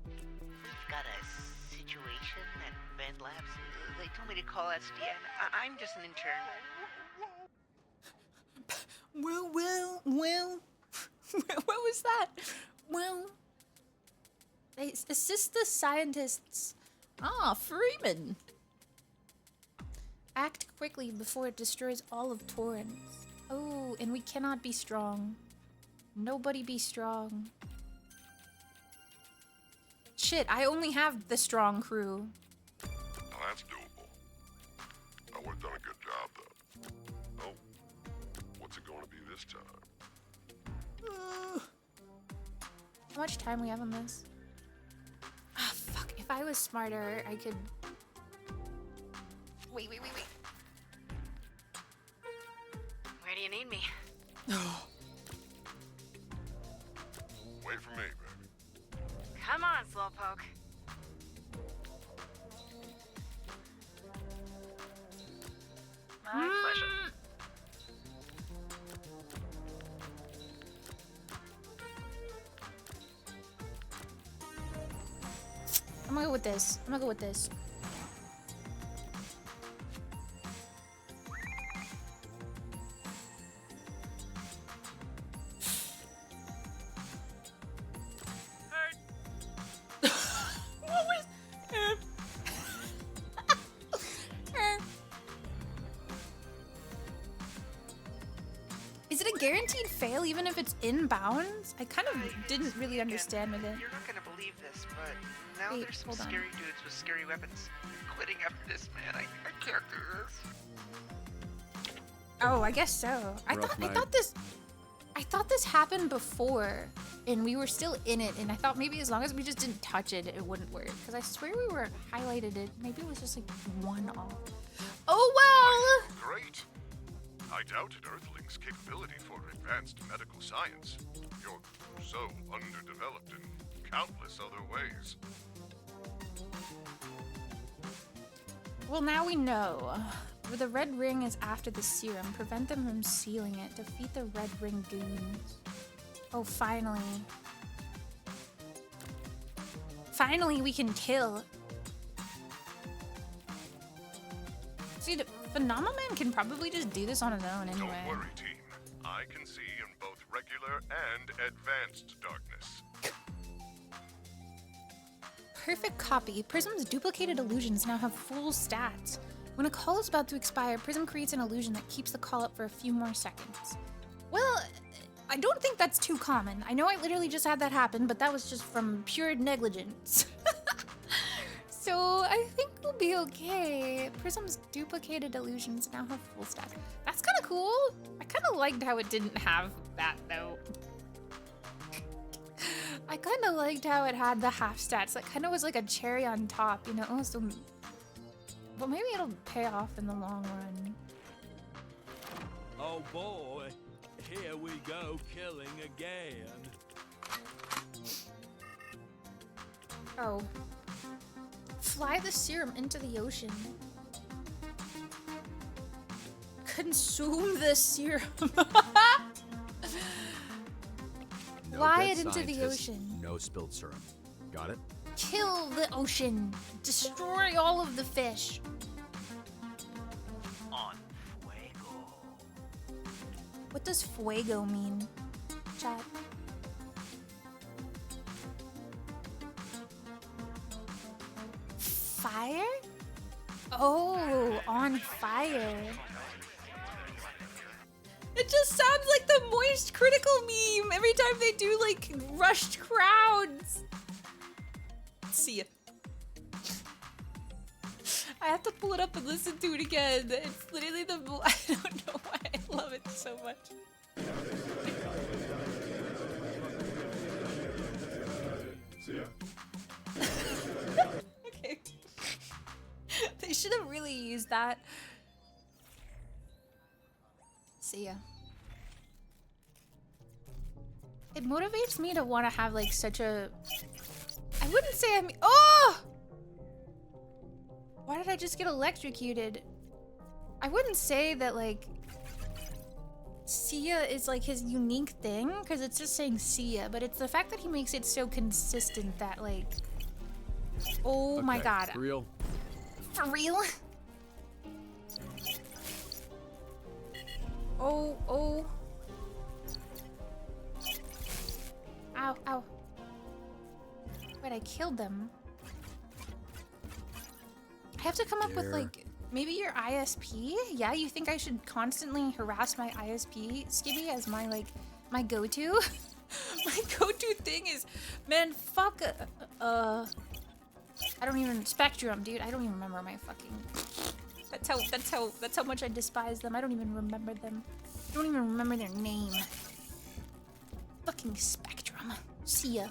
S17: We've got a situation at Band Labs. They told me to call SDN. I'm just an intern.
S4: Well. What was that? Well. They assist the scientists. Ah, Freeman. Act quickly before it destroys all of Torrance. Oh, and we cannot be strong. Nobody be strong. Shit, I only have the strong crew.
S9: Now that's doable. I would have done a good job, though. Oh, what's it going to be this time?
S4: How much time we have on this? Ah, fuck. If I was smarter, I could... Wait.
S7: Where do you need me?
S9: Wait for me, baby.
S7: Come on, Slowpoke.
S14: My pleasure.
S4: I'm gonna go with this. What was... Is it a guaranteed fail even if it's inbounds? I kind of didn't really understand with it.
S15: You're not gonna believe this, but now
S4: Wait,
S15: there's some
S4: hold on.
S15: scary dudes with scary weapons. I'm quitting after this, man. I can't do this.
S4: Oh, I guess so. I thought this happened before, and we were still in it, and I thought maybe as long as we just didn't touch it, it wouldn't work. Because I swear we were highlighted it. Maybe it was just like one off. Oh well!
S9: Great. I doubted Earthlings' capability for advanced medical science. You're so underdeveloped in countless other ways.
S4: Well, now we know. Where the red ring is after the serum, prevent them from sealing it. Defeat the red ring goons. Oh, finally. Finally, we can kill. See, the Phenomenon can probably just do this on his own anyway.
S9: Don't worry, team. I can see in both regular and advanced darkness.
S4: Perfect copy. Prism's duplicated illusions now have full stats. When a call is about to expire, Prism creates an illusion that keeps the call up for a few more seconds. Well, I don't think that's too common. I know I literally just had that happen, but that was just from pure negligence. So I think we'll be okay. Prism's duplicated illusions now have full stats. That's kind of cool. I kind of liked how it didn't have that, though. I kind of liked how it had the half stats. That kind of was like a cherry on top, you know? So, but maybe it'll pay off in the long run.
S3: Oh boy, here we go killing again.
S4: Oh. Fly the serum into the ocean. Consume the serum.
S10: No
S4: Fly
S10: dead
S4: it into the
S10: scientists,
S4: ocean.
S10: No spilled serum. Got it?
S4: Kill the ocean. Destroy all of the fish.
S15: On fuego.
S4: What does fuego mean? Chat. Fire? Oh, on fire. It just sounds like the Moist Critical meme every time they do like rushed crowds. See ya. I have to pull it up and listen to it again. It's literally the I don't know why I love it so much.
S23: See ya.
S4: Okay. They should have really used that. See ya. It motivates me to want to have like such a... I wouldn't say I'm... Oh! Why did I just get electrocuted? I wouldn't say that like... Sia is like his unique thing, because it's just saying Sia, but it's the fact that he makes it so consistent that like... Oh my god.
S10: For real?
S4: For real? Oh, oh. Ow, ow. Wait, I killed them. I have to come up with like, maybe your ISP? Yeah, you think I should constantly harass my ISP, Skibby, as my my go-to. My go-to thing is, man, fuck. I don't even Spectrum, dude. I don't even remember my fucking. That's how much I despise them. I don't even remember them. I don't even remember their name. Fucking Spectrum. See ya,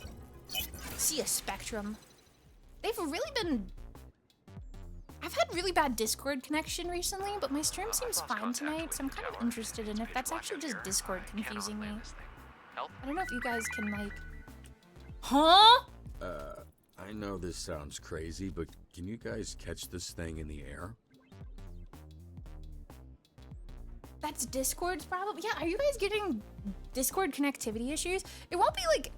S4: Spectrum. They've really been. I've had really bad Discord connection recently, but my stream seems fine tonight, so I'm kind of interested in if that's actually just Discord confusing me. I don't know if you guys can, like... Huh?
S10: I know this sounds crazy, but can you guys catch this thing in the air?
S4: That's Discord's problem? Yeah, are you guys getting Discord connectivity issues? It won't be like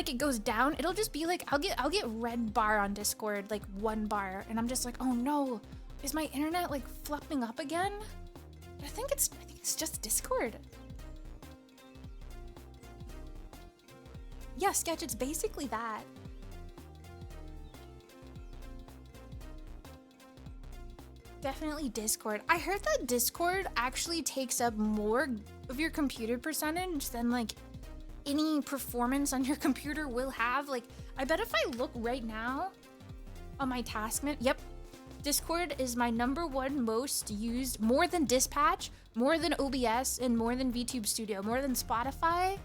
S4: it goes down. It'll just be like, I'll get red bar on Discord, like 1 bar, and I'm just like, oh no, is my internet like flipping up again? I think it's just Discord. Yeah, Sketch, it's basically that. Definitely Discord. I heard that Discord actually takes up more of your computer percentage than like any performance on your computer will have. Like, I bet if I look right now on my task menu, yep, Discord is my #1 most used, more than Dispatch, more than OBS, and more than VTube Studio, more than Spotify.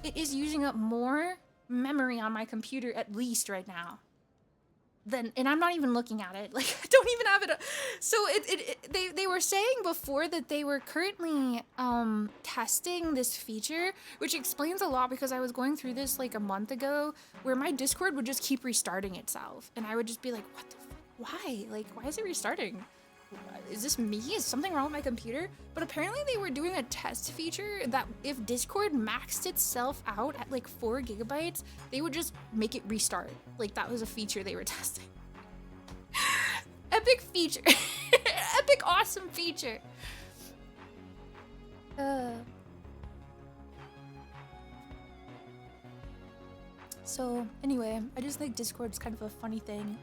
S4: It is using up more memory on my computer, at least right now. And I'm not even looking at it. Like, I don't even have it. So they were saying before that they were currently testing this feature, which explains a lot because I was going through this like a month ago, where my Discord would just keep restarting itself, and I would just be like, what the fuck? Why? Like, why is it restarting? Is this me? Is something wrong with my computer? But apparently they were doing a test feature that if Discord maxed itself out at like 4 gigabytes, they would just make it restart. Like, that was a feature they were testing. Epic feature. Epic awesome feature. So anyway, I just think Discord's kind of a funny thing.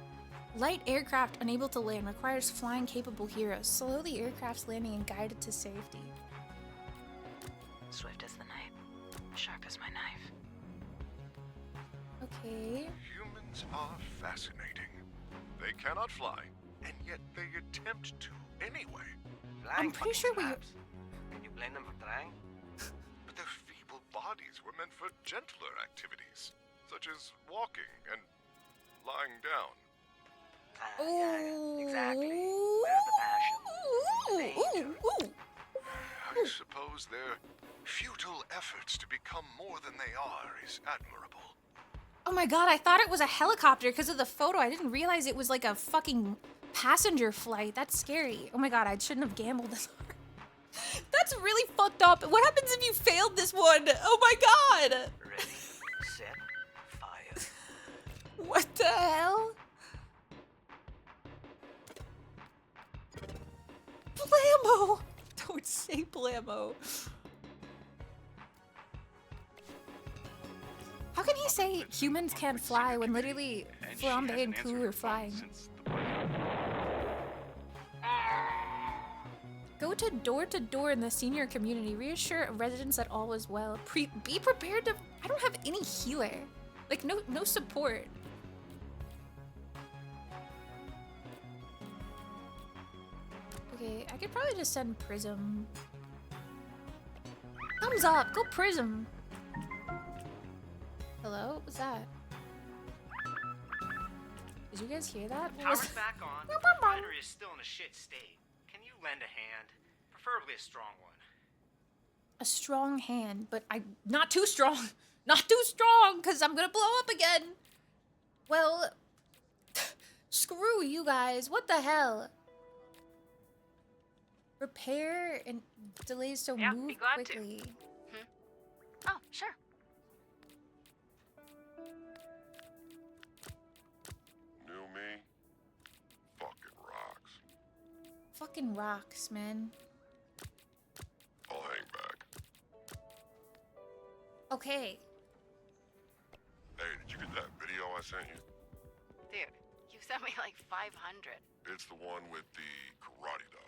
S4: Light aircraft unable to land requires flying capable heroes. Slow the aircraft's landing and guide it to safety.
S16: Swift as the night, sharp as my knife.
S4: Okay.
S9: Humans are fascinating. They cannot fly, and yet they attempt to anyway.
S4: I'm pretty sure we.
S15: Can you blame them for trying?
S9: But their feeble bodies were meant for gentler activities, such as walking and lying down.
S15: Yeah, exactly. Where's the passion?
S9: I suppose their futile efforts to become more than they are is admirable.
S4: Oh my god, I thought it was a helicopter because of the photo. I didn't realize it was like a fucking passenger flight. That's scary. Oh my god, I shouldn't have gambled this hard. That's really fucked up. What happens if you failed this one? Oh my god!
S15: Ready, set, fire.
S4: What the hell? Blammo! Don't say blammo. How can he say humans can't fly when literally Flambe and Pooh are flying? Go to door in the senior community. Reassure residents that all is well. Be prepared to. I don't have any healer. Like, no support. Okay, I could probably just send Prism. Thumbs up! Go Prism! Hello? What was that? Did you guys hear that? What was
S12: Power's back on. The refinery is still in a shit state. Can you lend a hand? Preferably a strong one.
S4: A strong hand, but not too strong. Not too strong, because I'm gonna blow up again. Well, screw you guys. What the hell? Repair and delays, so
S16: Yeah,
S4: move
S16: be glad to.
S4: quickly.
S16: Oh, sure.
S9: New me? Fucking rocks.
S4: Fucking rocks, man.
S9: I'll hang back.
S4: Okay.
S9: Hey, did you get that video I sent you?
S16: Dude, you sent me like 500.
S9: It's the one with the karate dog.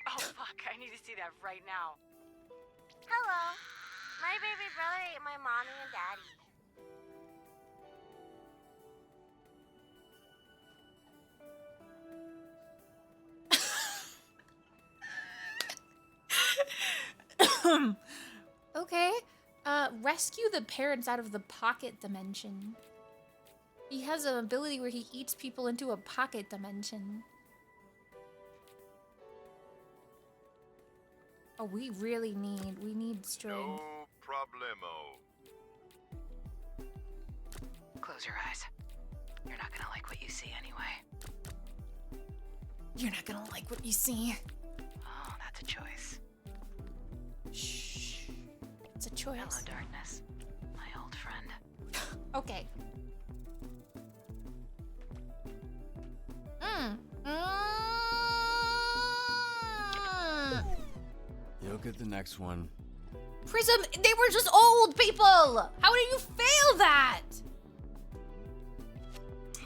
S16: Oh, fuck. I need to see that right now. Hello.
S8: My baby brother ate my mommy and daddy.
S4: Okay. Rescue the parents out of the pocket dimension. He has an ability where he eats people into a pocket dimension. Oh, we need strength.
S9: No problemo.
S16: Close your eyes. You're not gonna like what you see anyway.
S4: You're not gonna like what you see.
S16: Oh, that's a choice.
S4: Shh. It's a choice.
S16: Hello, darkness. My old friend.
S4: Okay.
S10: You'll get the next one.
S4: Prism, they were just old people! How did you fail that?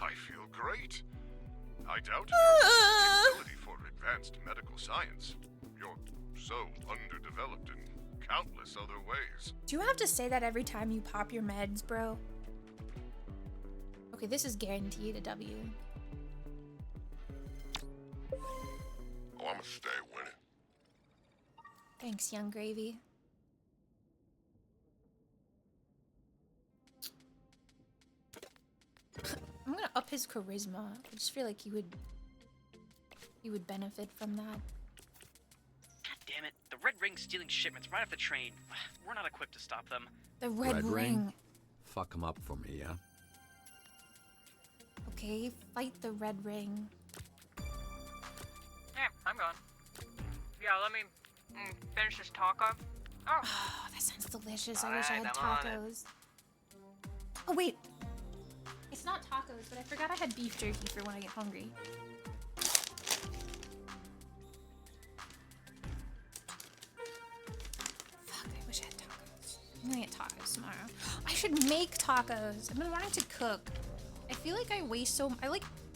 S9: I feel great. I doubted your ability for advanced medical science. You're so underdeveloped in countless other ways.
S4: Do you have to say that every time you pop your meds, bro? Okay, this is guaranteed a W.
S9: Oh, I'ma stay winning.
S4: Thanks, young gravy. I'm gonna up his charisma. I just feel like he would benefit from that.
S12: God damn it. The Red Ring's stealing shipments right off the train. We're not equipped to stop them.
S4: The Red Ring.
S10: Fuck him up for me, yeah?
S4: Okay, fight the Red Ring.
S18: Yeah, I'm gone. Yeah, let me finish this taco. Oh,
S4: that sounds delicious. I
S18: All
S4: wish I
S18: right,
S4: had
S18: I'm on it.
S4: tacos. Oh wait, it's not tacos, but I forgot I had beef jerky for when I get hungry. Fuck, I wish I had tacos. I'm gonna get tacos tomorrow. I should make tacos. I've been wanting to cook. I feel like I waste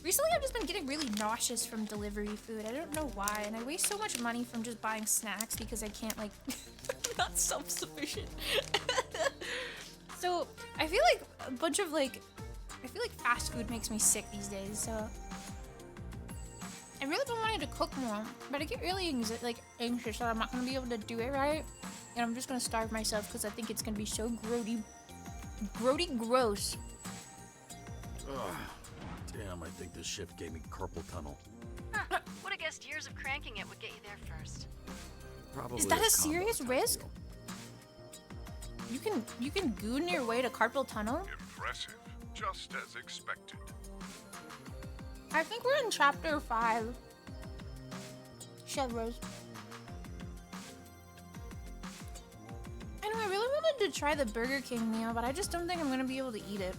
S4: recently I've just been getting really nauseous from delivery food. I don't know why, and I waste so much money from just buying snacks because I can't I'm not self-sufficient. So I feel like a bunch of I feel like fast food makes me sick these days, so I really been wanting to cook more, but I get really anxious that I'm not gonna be able to do it right, and I'm just gonna starve myself because I think it's gonna be so grody gross.
S10: Ugh. Damn, I think this shift gave me carpal tunnel.
S7: Would have guessed years of cranking it would get you there first.
S10: Probably
S4: Is that a
S10: combo
S4: serious
S10: type
S4: risk?
S10: deal.
S4: You can goon your way to carpal tunnel?
S9: Impressive. Just as expected.
S4: I think we're in chapter 5. Chevros. I know, I really wanted to try the Burger King meal, but I just don't think I'm gonna be able to eat it.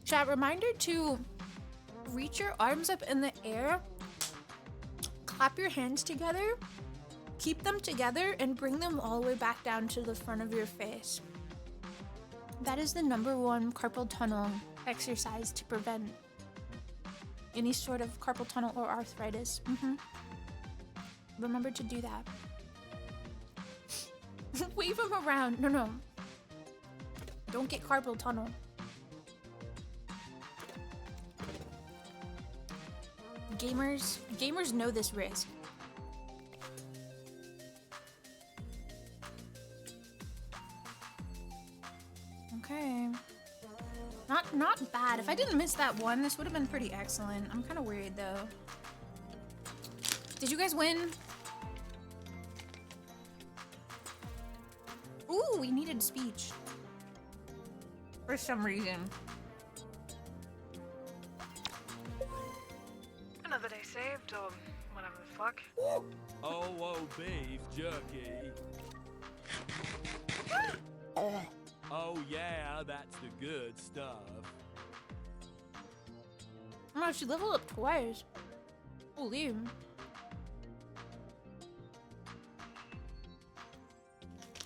S4: Chat, reminder to reach your arms up in the air, clap your hands together, keep them together, and bring them all the way back down to the front of your face. That is the #1 carpal tunnel exercise to prevent any sort of carpal tunnel or arthritis. Remember to do that. Wave them around. No. Don't get carpal tunnel. Gamers know this risk. Okay. Not bad. If I didn't miss that one, this would have been pretty excellent. I'm kind of worried though. Did you guys win? Ooh, we needed speech. For some reason.
S18: Another day saved, or whatever the fuck.
S3: Oh, beef jerky. Oh yeah, that's the good stuff.
S4: Oh, she leveled up twice. Holy.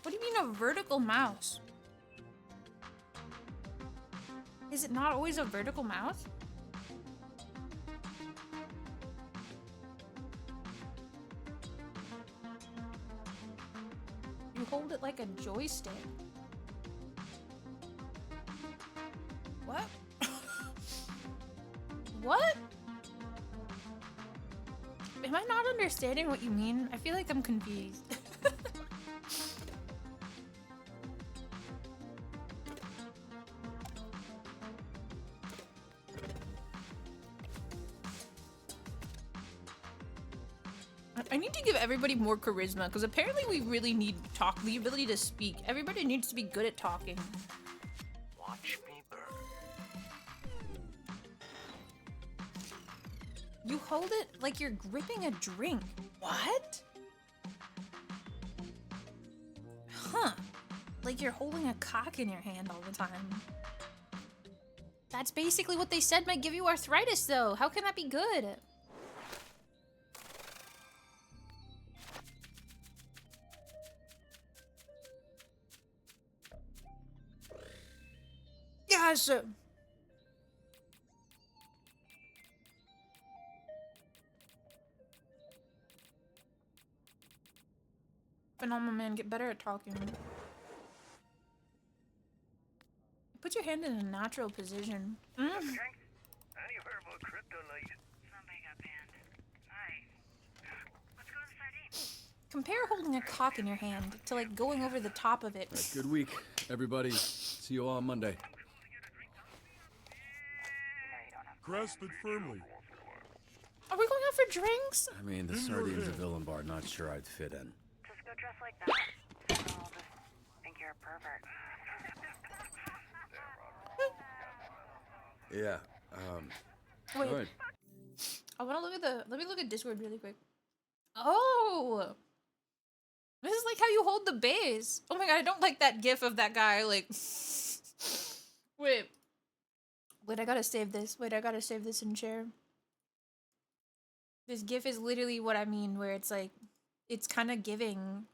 S4: What do you mean a vertical mouse? Is it not always a vertical mouse? hold it like a joystick. What? What? Am I not understanding what you mean? I feel like I'm confused. I need to give everybody more charisma because apparently we really need the ability to speak. Everybody needs to be good at talking.
S15: Watch me burn.
S4: You hold it like you're gripping a drink. What? Huh. Like you're holding a cock in your hand all the time. That's basically what they said might give you arthritis though. How can that be good? Yes! Phenomenal man, get better at talking. Put your hand in a natural position.
S19: Any verbal kryptonite. Somebody got banned. Nice. Let's go to the sardines.
S4: Compare holding a cock in your hand to like going over the top of it.
S10: All right, good week, everybody. See you all on Monday.
S21: Grasp it firmly.
S4: Are we going out for drinks?
S10: I mean, the Sardines a villain bar, not sure I'd fit in.
S8: Just go dress like that. Someone will just think you're a pervert.
S10: Yeah,
S4: Wait.
S10: all right.
S4: I want to look at let me look at Discord really quick. Oh! This is like how you hold the base. Oh my god, I don't like that gif of that guy, like... Wait, I gotta save this. Wait, I gotta save this and share. This gif is literally what I mean, where it's like... It's kind of giving...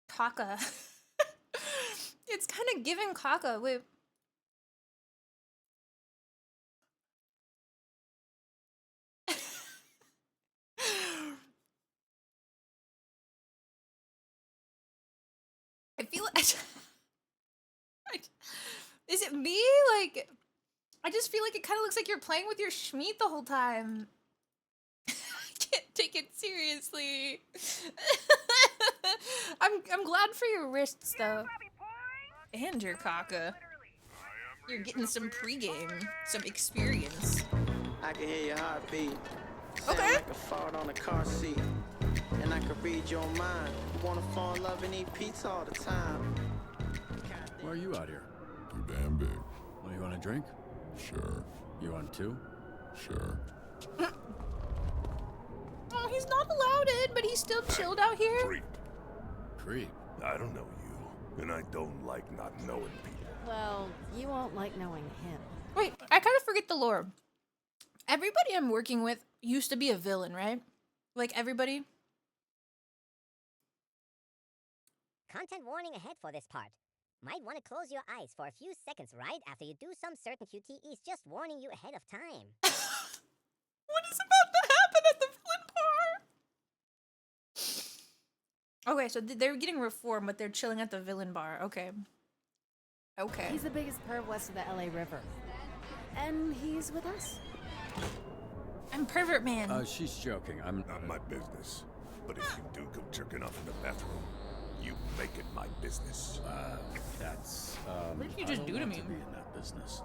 S4: Caca. It's kind of giving caca. Wait... I feel like... Is it me? Like... I just feel like it kind of looks like you're playing with your schmeat the whole time. I can't take it seriously. I'm glad for your wrists, though. And your caca. You're getting some pregame, some experience.
S22: I can hear your heartbeat.
S4: Okay.
S22: Like a fart on a car seat. And I can read your mind. You wanna fall in love and eat pizza all the time.
S10: Why are you out here?
S9: Too damn big.
S10: Well, you want a drink?
S9: Sure.
S10: You want two?
S9: Sure.
S4: Oh, he's not allowed in, but he's still chilled out here.
S21: Creep.
S10: Creep?
S21: I don't know you, and I don't like not knowing people.
S24: Well, you won't like knowing him.
S4: Wait, I kind of forget the lore. Everybody I'm working with used to be a villain, right? Like, everybody?
S1: Content warning ahead for this part. Might want to close your eyes for a few seconds right after you do some certain QTEs, just warning you ahead of time.
S4: What is about to happen at the villain bar? Okay, so they're getting reformed, but they're chilling at the villain bar. Okay. Okay.
S24: He's the biggest perv west of the LA River. And he's with us.
S4: I'm pervert man.
S10: She's joking. I'm
S21: not my business. But if you do go jerking off in the bathroom, you make it my business.
S10: That's,
S4: What did you just do to me?
S10: To be in that business.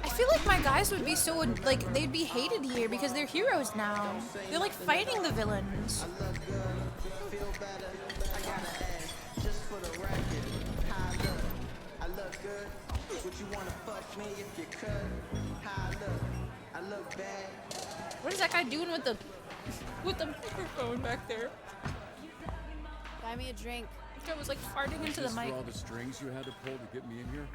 S4: I feel like my guys would be so, like, they'd be hated here because they're heroes now. They're, like, fighting the villains. What is that guy doing with the microphone back there?
S24: Buy me a drink.
S4: That guy was like farting into the mic.
S10: For all the strings you had to pull to get me in here?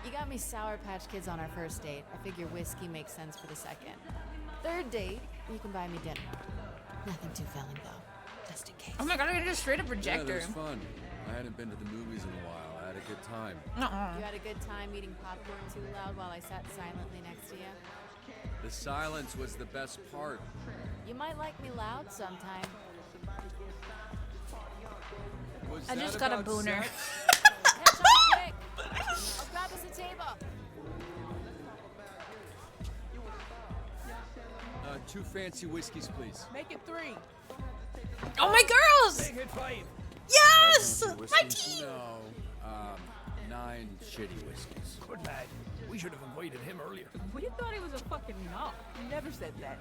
S24: You got me Sour Patch Kids on our first date. I figure whiskey makes sense for the second. Third date, you can buy me dinner. Nothing too filling though, just in case.
S4: Oh my god, I got a straight up projector.
S10: Yeah, that was fun. I hadn't been to the movies in a while. I had a good time.
S24: You had a good time eating popcorn too loud while I sat silently next to you?
S10: The silence was the best part.
S24: You might like me loud sometime.
S10: Was
S4: I
S10: that
S4: just got a
S10: about
S4: boner.
S10: sex?
S24: Catch on quick! I'll grab us a table.
S10: 2 fancy whiskeys, please.
S18: Make it 3.
S4: Oh my girls!
S18: Make it 5.
S4: Yes! My
S10: Whiskeys?
S4: team!
S10: No, 9 shitty whiskeys.
S18: Good lad. We should have invited him earlier. We thought he was a fucking knock. He never said that.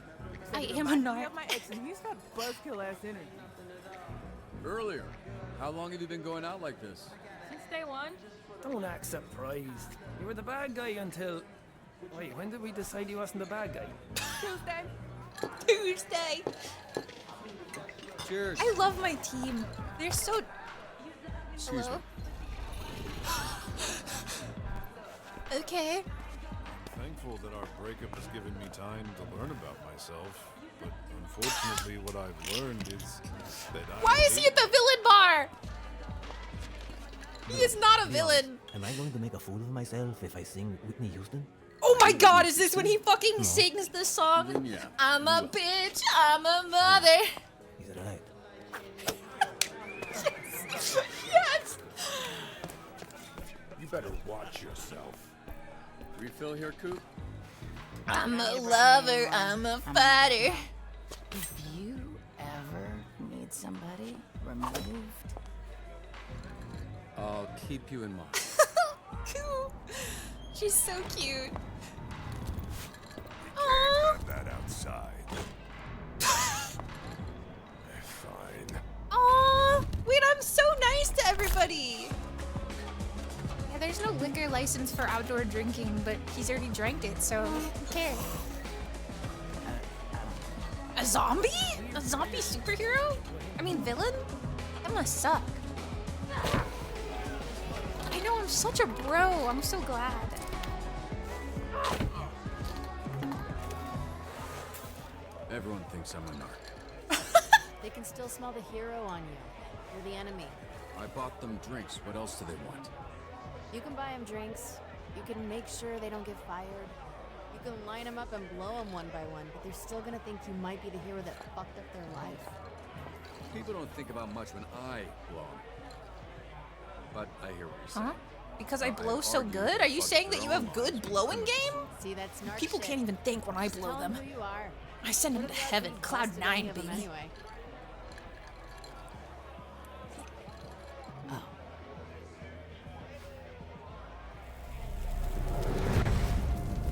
S4: I am a narc.
S18: I have my ex and he's got buzzkill ass energy.
S10: Earlier. How long have you been going out like this?
S18: Since day 1. Don't act surprised. You were the bad guy until... Wait, when did we decide he wasn't the bad guy? Tuesday.
S4: Tuesday.
S10: Cheers.
S4: I love my team. They're so...
S10: Excuse
S4: Hello? Okay.
S2: Thankful that our breakup has given me time to learn about myself, but unfortunately what I've learned is that
S4: Why is he at the villain bar? He is not a villain.
S6: Am I going to make a fool of myself if I sing Whitney Houston?
S4: Oh my god, is this when he fucking sings this song?
S6: Yeah.
S4: I'm a bitch, I'm a mother.
S6: He's right.
S4: Yes!
S21: You better watch yourself.
S10: Refill here, Coop?
S4: I'm a lover, I'm a fighter.
S16: If you ever need somebody removed,
S10: I'll keep you in mind.
S4: Cool. She's so cute.
S21: Have that outside. Fine.
S4: Aw, wait, I'm so nice to everybody. Yeah, there's no liquor license for outdoor drinking, but he's already drank it, so who cares? A zombie? A zombie superhero? I mean, villain? That must suck. I know, I'm such a bro. I'm so glad.
S10: Everyone thinks I'm a narc.
S24: They can still smell the hero on you. You're the enemy.
S10: I bought them drinks. What else do they want?
S24: You can buy them drinks. You can make sure they don't get fired. You can line them up and blow them one by one, but they're still gonna think you might be the hero that fucked up their life.
S10: People don't think about much when I blow 'em. But I hear what you're saying.
S4: Huh? Because I blow so good? Are you saying that you have good blowing game?
S24: See, that's narc
S4: People
S24: shit.
S4: can't even think when I
S24: Just
S4: blow
S24: tell
S4: them.
S24: Who you are.
S4: I send them to heaven, Cloud 9, baby.
S24: Anyway.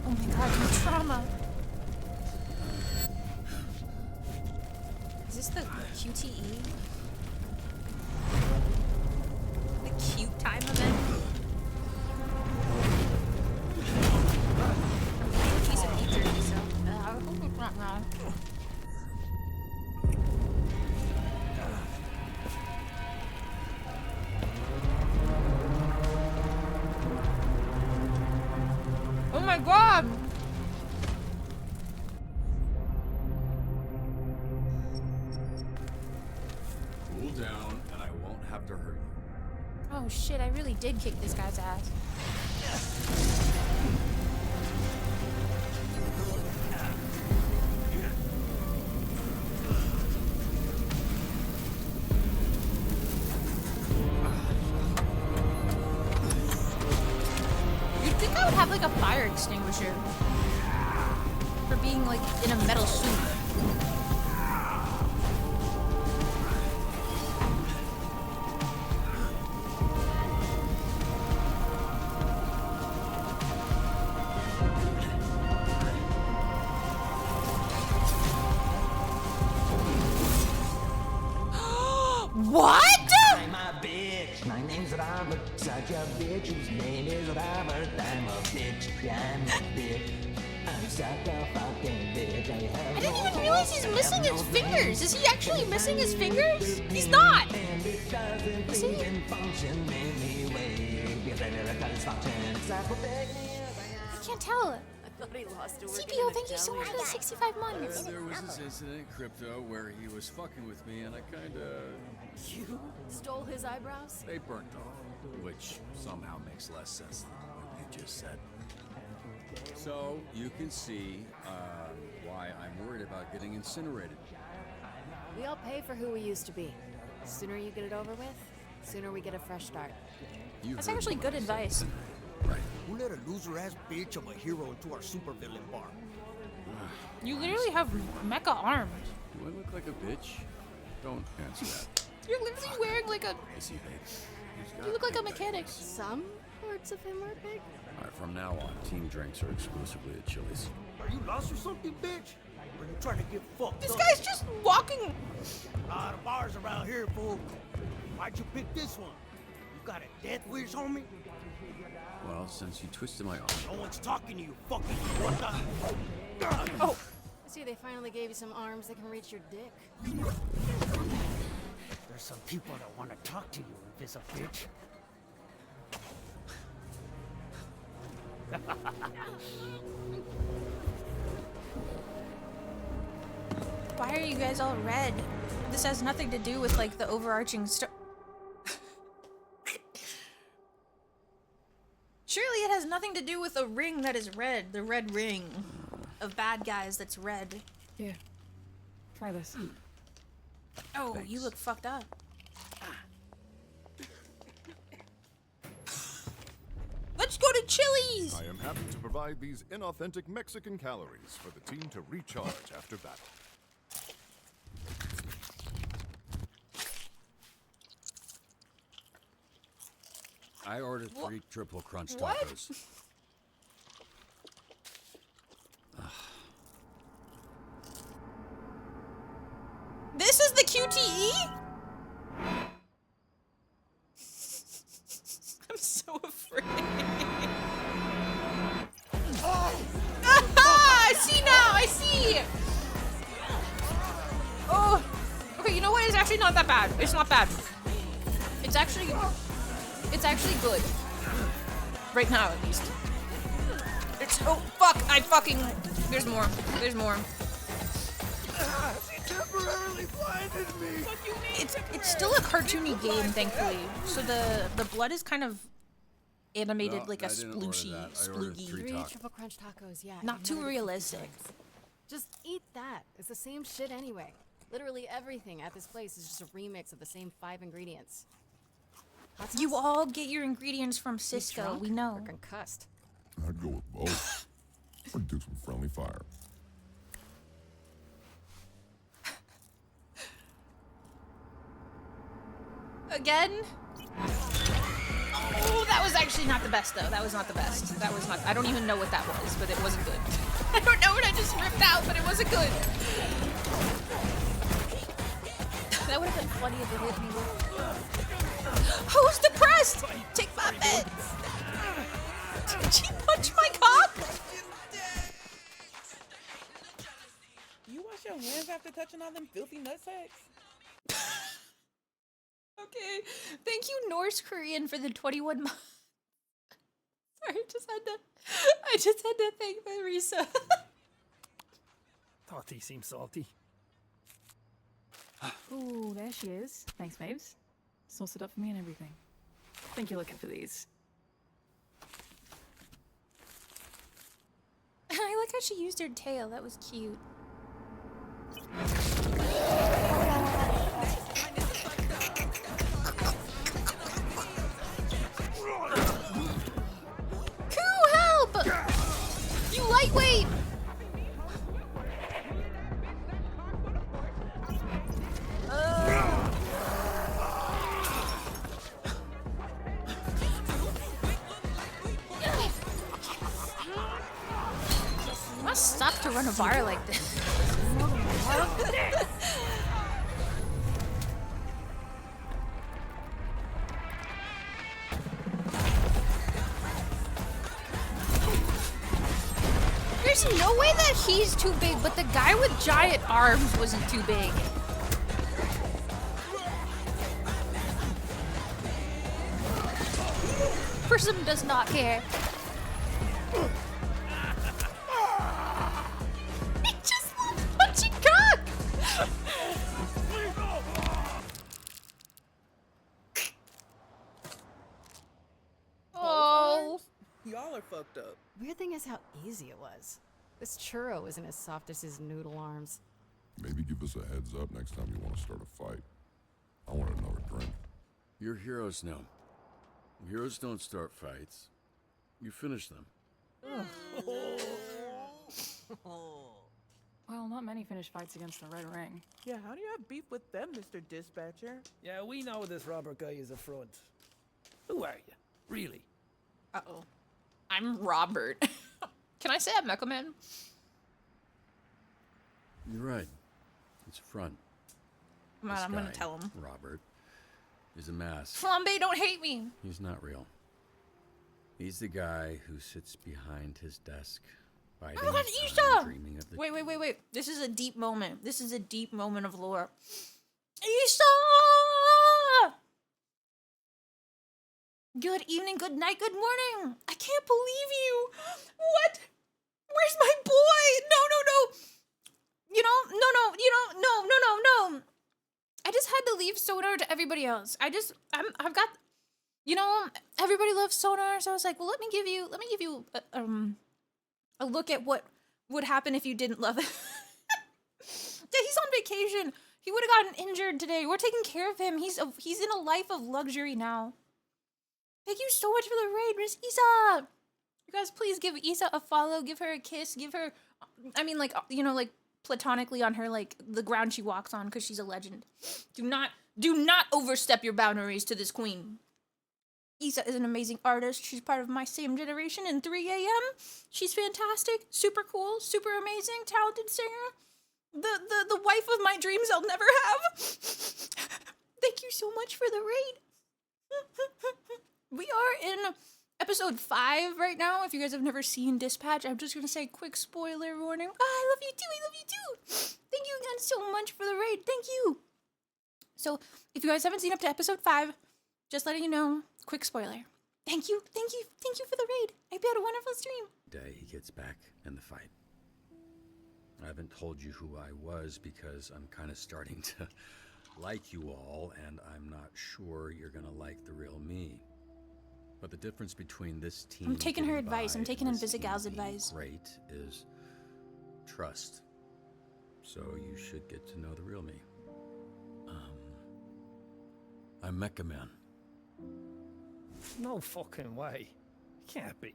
S4: Oh my god, my trauma. Is this the QTE? The cute time event? Piece of meat jerky, so I hope it's not wrong. Oh my god!
S10: Cool down, and I won't have to hurt you.
S4: Oh shit, I really did kick this guy's ass. You'd think I would have like a fire extinguisher for being like in a metal suit. What?
S6: I'm a bitch. My name's Robert. Such a bitch whose name is Robert. I'm a bitch. I'm a bitch. I'm such a fucking bitch.
S4: I didn't even realize he's missing his fingers. Is he actually missing his fingers? He's not.
S6: And it doesn't
S4: Is he?
S6: even function anyway. Because I never got its function.
S4: I can't tell.
S24: I thought he lost to working
S4: CPO,
S24: in
S4: thank you so much for the 65 months.
S10: There was this incident in crypto where he was fucking with me, and I kinda...
S24: You stole his eyebrows?
S10: They burnt off. which somehow makes less sense than what you just said. So you can see why I'm worried about getting incinerated.
S24: We all pay for who we used to be. The sooner you get it over with, the sooner we get a fresh start.
S4: That's actually good advice.
S5: Who let a loser-ass bitch of a hero into our supervillain bar?
S4: You literally have mecha arms.
S10: Do I look like a bitch? Don't answer that.
S4: You're literally wearing like a.
S10: I see, babe.
S4: You look like a mechanic.
S24: Some parts of him are big.
S10: Alright, from now on, team drinks are exclusively at Chili's.
S5: Are you lost or something, bitch? Or you trying to get fucked
S4: This
S5: up?
S4: guy's just walking.
S5: The bars around here, fool. Why'd you pick this one? You got a death wish, homie?
S10: Well, since you twisted my arm.
S5: No one's talking to you, fucking what the?
S24: Oh! I see they finally gave you some arms that can reach your dick.
S5: There's some people that want to talk to you, invisible bitch.
S4: Why are you guys all red? This has nothing to do with like the overarching story. Surely it has nothing to do with a ring that is red. The red ring of bad guys that's red.
S11: Here. Try this.
S4: Oh, thanks. You look fucked up. Let's go to Chili's!
S9: I am happy to provide these inauthentic Mexican calories for the team to recharge after battle.
S10: I ordered 3 triple crunch
S4: What?
S10: tacos.
S4: This is the QTE? I'm so afraid. I see now! I see! Oh! Okay, you know what? It's actually not that bad. It's not bad. It's actually good. Right now, at least. It's- oh, fuck! There's more. There's more.
S5: She temporarily blinded me!
S4: It's still a cartoony game, thankfully. So the blood is kind of animated like a splooshy, sploogy.
S24: 3 triple crunch tacos, yeah.
S4: Not too realistic.
S24: Just eat that. It's the same shit anyway. Literally everything at this place is just a remix of the same 5 ingredients.
S4: You all get your ingredients from Cisco, we know.
S24: Or concussed.
S21: I'd go with both. Or do some friendly fire.
S4: Again? Oh, that was actually not the best, though. That was not the best. That was not. I don't even know what that was, but it wasn't good. I don't know what I just ripped out, but it wasn't good. That would have been funny if it hit me. Who's depressed? Take my meds. Did she punch my cock?
S11: You wash your hands after touching all them filthy nutsacks?
S4: Okay. Thank you, Norse Korean, for the 21 months. Sorry, I just had to thank Marisa.
S18: Thought he seemed salty.
S11: Ooh, there she is. Thanks, babes. Sauce it up for me and everything. Think you're looking for these.
S4: I like how she used her tail. That was cute. Coo, help! You lightweight! You must suck to run a bar like this. There's no way that he's too big, but the guy with giant arms wasn't too big. Prism does not care. He just loves punching cock!
S13: fucked up.
S24: Weird thing is how easy it was. This churro isn't as soft as his noodle arms.
S9: Maybe give us a heads up next time you want to start a fight. I want another drink.
S10: You're heroes now. Heroes don't start fights. You finish them.
S11: Well, not many finish fights against the Red Ring.
S13: Yeah, how do you have beef with them, Mr. Dispatcher?
S18: Yeah, we know this Robert guy is a front. Who are you? Really?
S4: Uh-oh. I'm Robert. Can I say I'm Mecha Man?
S10: You're right. It's a front.
S4: Come on,
S10: This
S4: I'm gonna
S10: guy,
S4: tell him.
S10: Robert is a mask.
S4: Flambe, don't hate me.
S10: He's not real. He's the guy who sits behind his desk, biding
S4: Oh my God,
S10: his time,
S4: Isha!
S10: dreaming of the
S4: Wait. This is a deep moment. This is a deep moment of lore. Isha! Good evening, good night, good morning. I can't believe you. What? Where's my boy? No. No. I just had to leave Sonar to everybody else. I've got, everybody loves Sonar, so I was like, well, let me give you a look at what would happen if you didn't love it. Yeah, he's on vacation. He would have gotten injured today. We're taking care of him. He's in a life of luxury now. Thank you so much for the raid, Miss Isa. You guys, please give Isa a follow. Give her a kiss. Give her, like platonically on her, like the ground she walks on, because she's a legend. Do not overstep your boundaries to this queen. Isa is an amazing artist. She's part of my same generation in 3 a.m. She's fantastic, super cool, super amazing, talented singer. The wife of my dreams I'll never have. Thank you so much for the raid. We are in episode 5 right now. If you guys have never seen Dispatch, I'm just gonna say quick spoiler warning. I love you too. Thank you again so much for the raid. Thank you. So if you guys haven't seen up to episode 5, just letting you know, quick spoiler. Thank you for the raid. I hope you had a wonderful stream.
S10: day he gets back in the fight. I haven't told you who I was because I'm kind of starting to like you all, and I'm not sure you're gonna like the real me. But the difference between this team
S4: I'm taking her
S10: getting
S4: advice.
S10: by
S4: I'm taking
S10: and this
S4: Invisigal's
S10: team being
S4: advice.
S10: Great is trust. So you should get to know the real me. I'm Mecha Man.
S18: No fucking way. Can't be.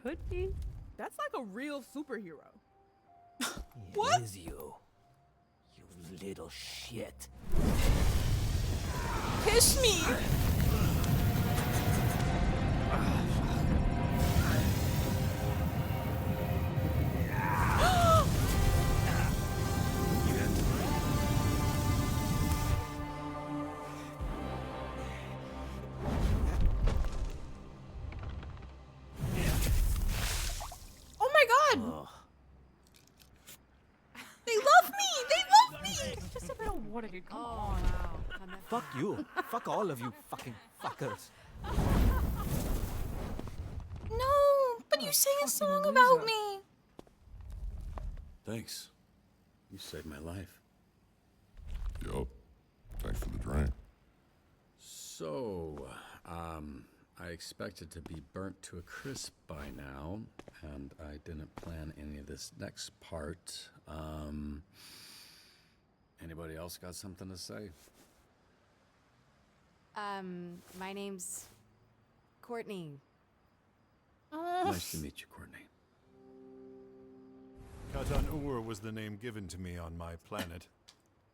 S13: Could be. That's like a real superhero.
S5: What? It is you. You little shit.
S4: Kiss me! Oh my god! They love me! They love me!
S11: It's just a bit of water, dude. Come on.
S5: Fuck you. Fuck all of you fucking fuckers.
S4: No, but you sang a song about me.
S10: Thanks. You saved my life.
S9: Yup. Thanks for the drink.
S10: So, I expected to be burnt to a crisp by now, and I didn't plan any of this next part. Anybody else got something to say?
S24: My name's Courtney.
S10: Nice to meet you, Courtney.
S2: Katan-Ur was the name given to me on my planet.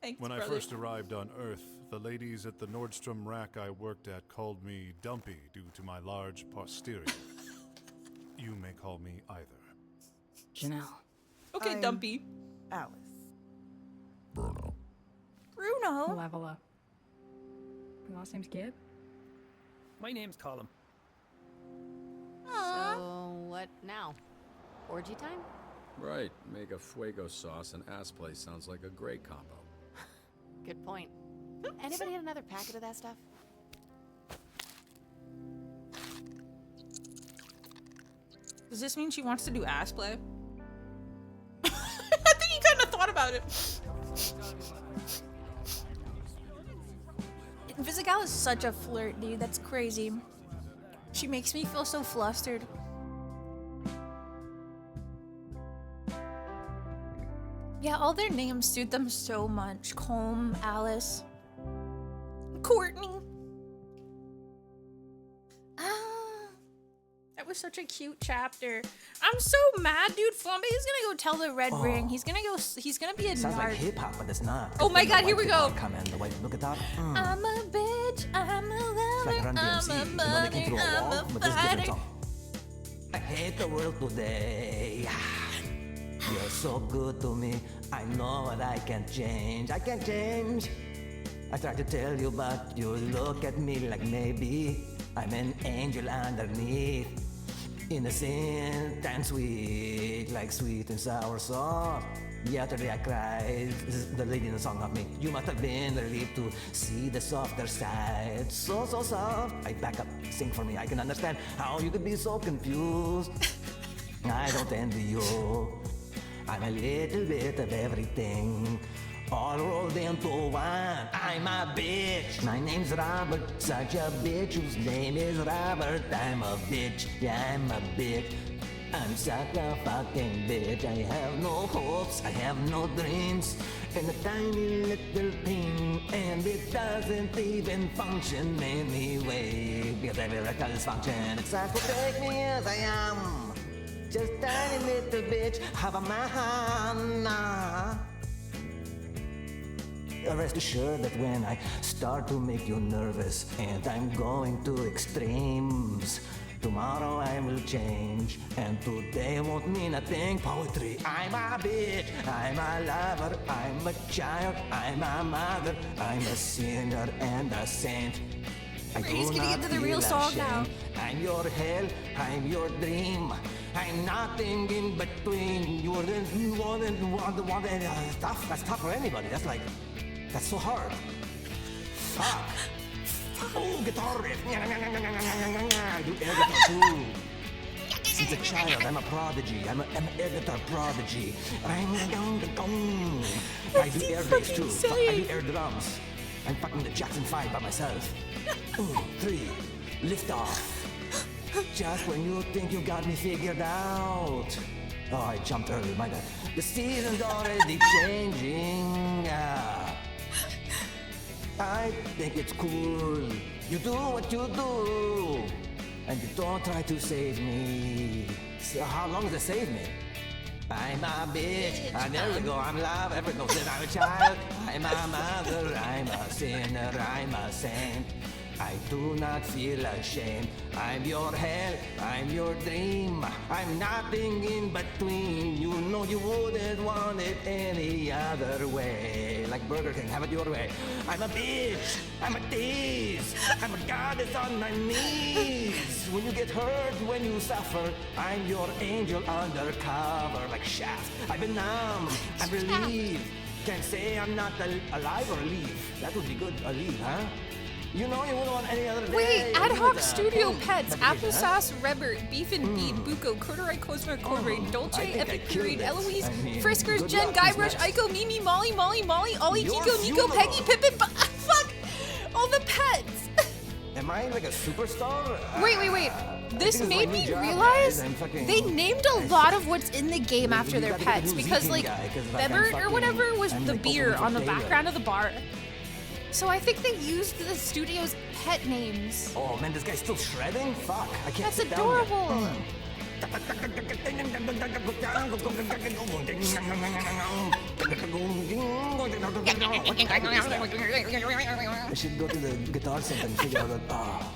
S4: Thanks,
S2: When I
S4: brother.
S2: first arrived on Earth, the ladies at the Nordstrom rack I worked at called me Dumpy due to my large posterior. You may call me either.
S11: Janelle.
S4: Okay,
S13: I'm
S4: Dumpy.
S13: Alice.
S9: Bruno.
S4: Bruno.
S11: Level up. Your last name's Gibb?
S18: My name's Colin.
S24: So, what now? Orgy time?
S10: Right, make a fuego sauce and ass play sounds like a great combo.
S24: Good point. Anybody had another packet of that stuff?
S4: Does this mean she wants to do ass play? I think he kind of thought about it. Invisigal is such a flirt, dude. That's crazy. She makes me feel so flustered. Yeah, all their names suit them so much. Colm, Alice, Courtney. That was such a cute chapter. I'm so mad, dude. Flambe is gonna go tell the Red Ring. He's gonna go. He's gonna be a
S6: Sounds like
S4: narc.
S6: hip hop, but it's not.
S4: Oh my God, here we go.
S6: Come in, the way you look at that.
S4: I'm a bitch. I'm a
S6: It's like
S4: lover.
S6: Run
S4: I'm
S6: DMC.
S4: a
S6: You know,
S4: mother.
S6: they came through a
S4: I'm
S6: wall,
S4: a
S6: but this is a different
S4: fighter.
S6: song. I hate the world today. You're so good to me. I know that I can't change. I can't change. I try to tell you, but you look at me like maybe I'm an angel underneath. Innocent and sweet, like sweet and sour sauce. Yesterday I cried. This is the lady in the song, not me. You must have been relieved to see the softer side. So soft. I back up, sing for me. I can understand how you could be so confused. I don't envy you. I'm a little bit of everything, all rolled into one. I'm a bitch. My name's Robert, such a bitch whose name is Robert. I'm a bitch, yeah, I'm a bitch. I'm such a fucking bitch. I have no hopes, I have no dreams, and a tiny little thing, and it doesn't even function anyway, because every record is function. It's like to take me as I am. Just tiny little bitch, have a man. Rest assured that when I start to make you nervous and I'm going to extremes, tomorrow I will change and today won't mean a thing. Poetry, I'm a bitch, I'm a lover, I'm a child, I'm a mother, I'm a sinner and a saint.
S4: He's gonna get to the real song now.
S6: I'm your hell, I'm your dream. I'm nothing in between. You wouldn't want that's tough. That's tough for anybody. That's like, that's so hard. Fuck. Oh, guitar riff. I do air guitar too. Since a child, I'm a prodigy. I'm an air guitar prodigy. I do air bass too. Fuck, I do air drums. I'm fucking the Jackson 5 by myself. 2, 3, lift off. Just when you think you got me figured out. Oh, I jumped early, my bad. The season's already changing. I think it's cool. You do what you do. And you don't try to save me. So how long does it save me? I'm a bitch. There we go. I'm love. Everyone knows that I'm a child. I'm a mother. I'm a sinner. I'm a saint. I do not feel ashamed. I'm your hell, I'm your dream. I'm nothing in between. You know you wouldn't want it any other way. Like Burger King, have it your way. I'm a bitch, I'm a tease. I'm a goddess on my knees. When you get hurt, when you suffer, I'm your angel undercover. Like Shaft, I've been numb, I'm relieved. Can't say I'm not alive or leave. That would be good, a leave, huh? You know you wouldn't want any other day.
S4: Wait, Ad Hoc Studio Pets, Applesauce, Rebert, Beef and Beat, Buko, Corduroy, Cosmo, Corduroy, Dolce, Epic Period, Eloise, Friskers, Jen, Guybrush, Aiko, Mimi, Molly, Ollie, Kiko, Nico, Peggy, Pippin, fuck! All the pets!
S6: Am I like a superstar?
S4: Wait. This made me realize they named a lot of what's in the game after their pets because, like, Bebert or whatever was the beer on the background of the bar. So I think they used the studio's pet names.
S6: Oh man, this guy's still shredding? Fuck, I can't
S4: That's
S6: sit
S4: adorable.
S6: Down I should go to the guitar center and figure out that.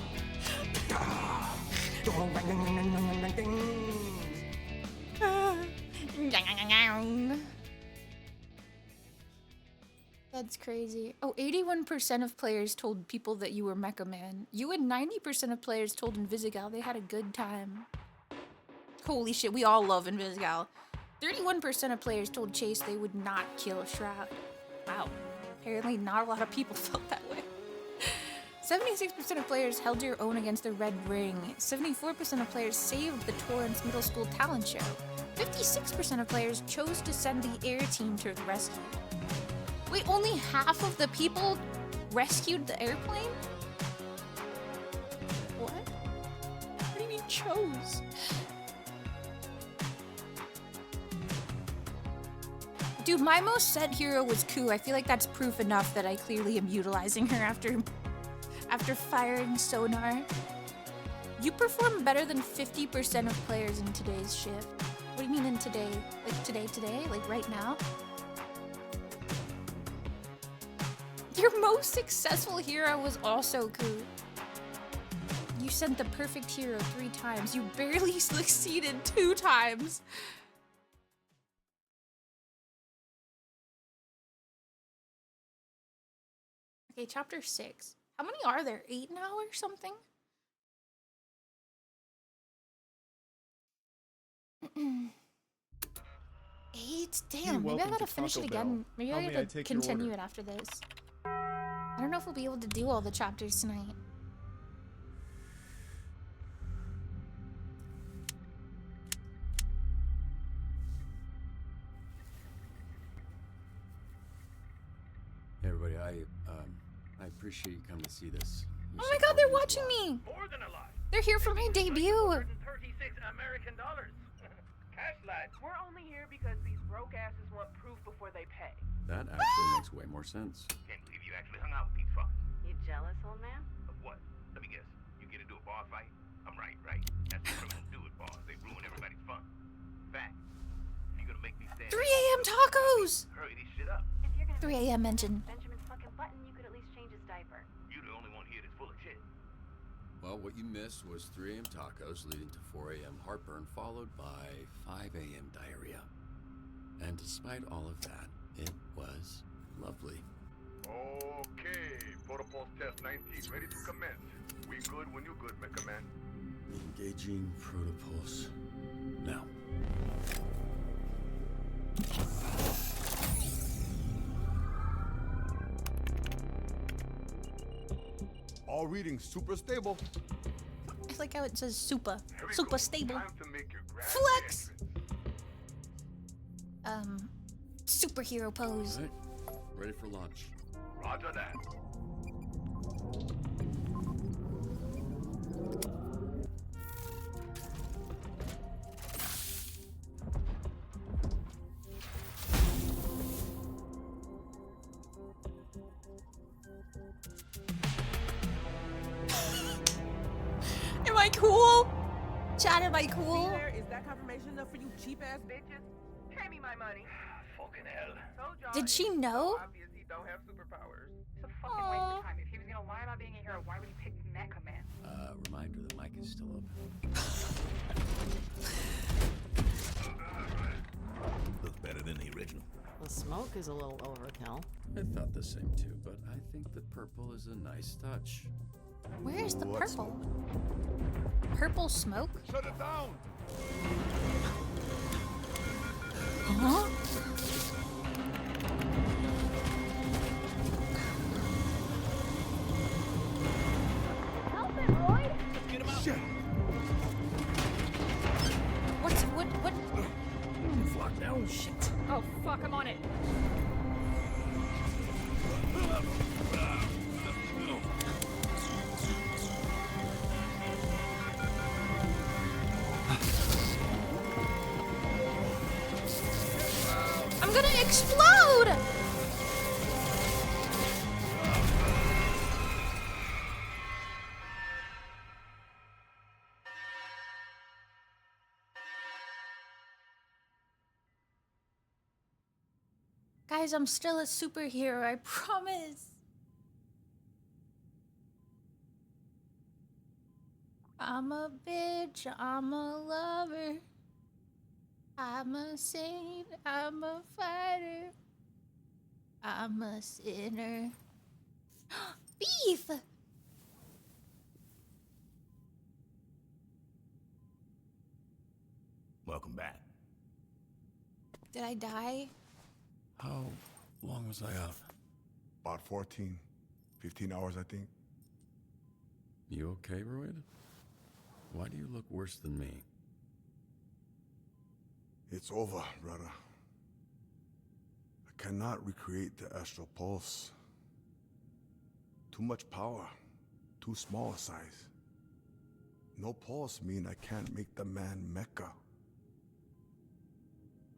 S4: That's crazy. Oh, 81% of players told people that you were Mecha Man. You and 90% of players told Invisigal they had a good time. Holy shit, we all love Invisigal. 31% of players told Chase they would not kill Shroud. Wow. Apparently not a lot of people felt that way. 76% of players held your own against the Red Ring. 74% of players saved the Torrance Middle School talent show. 56% of players chose to send the air team to the rescue. Wait, only half of the people rescued the airplane? What? What do you mean chose? Dude, my most said hero was Ku. I feel like that's proof enough that I clearly am utilizing her after firing sonar. You perform better than 50% of players in today's shift. What do you mean in today? Like today? Like right now? Your most successful hero was also Ku. You sent the perfect hero 3 times. You barely succeeded 2 times. Okay, chapter 6. How many are there? 8 now or something? 8? Damn, maybe I gotta finish it again. Maybe I gotta continue it after this. I don't know if we'll be able to do all the chapters tonight.
S10: Hey everybody, I appreciate you coming to see this.
S4: Oh my god, they're watching me! They're here for my debut!
S12: 36 American dollars. Cash light.
S13: We're only here because these broke asses want proof before they pay.
S10: That actually makes way more sense.
S12: Can't believe you actually hung out with these fuckers.
S24: You jealous, old man?
S12: Of what? Let me guess. You get into a bar fight? I'm right? That's what criminals do at bars. They ruin everybody's fun. Fact. If you're gonna make me stand
S4: 3 a.m. tacos!
S12: hurry this shit up.
S24: If you're gonna
S4: 3 a.m. mention.
S24: Benjamin's fucking button, you could at least change his diaper.
S12: You're the only one here that's full of shit.
S10: Well, what you missed was 3 a.m. tacos leading to 4 a.m. heartburn, followed by 5 a.m. diarrhea. And despite all of that, it was lovely.
S9: Okay, protocol test 19 ready to commence. We good when you good, Mecha Man.
S10: Engaging protopulse now.
S21: All readings super stable.
S4: I like how it says super. Super stable.
S9: Time to make your grand
S4: Flex! Superhero pose.
S10: All right, ready for launch.
S9: Roger that.
S4: Am I cool? Chad, am I cool?
S13: See there? Is that confirmation enough for you cheap ass bitches? Pay me my money.
S12: Fucking hell.
S4: Did she know?
S13: Obvious he don't have superpowers.
S8: It's a fucking waste of time. If he was gonna lie about being a hero, why would he pick Mecha Man?
S10: Reminder, the mic is still open.
S21: Looks better than the original.
S24: The smoke is a little overkill.
S10: I thought the same too, but I think the purple is a nice touch.
S4: Where is the purple? Purple smoke?
S21: Shut it down!
S4: Huh?
S24: Help it, Roy!
S21: Get him out! Shit!
S4: What?
S18: Fuck now, shit.
S8: Oh fuck, I'm on it.
S4: I'm gonna explode! Guys, I'm still a superhero, I promise. I'm a bitch, I'm a lover. I'm a saint, I'm a fighter. I'm a sinner. Beef!
S21: Welcome back.
S4: Did I die?
S10: How long was I out?
S21: About 14, 15 hours, I think.
S10: You okay, Royd? Why do you look worse than me?
S21: It's over, brother. I cannot recreate the astral pulse. Too much power, too small a size. No pulse mean I can't make the man Mecha.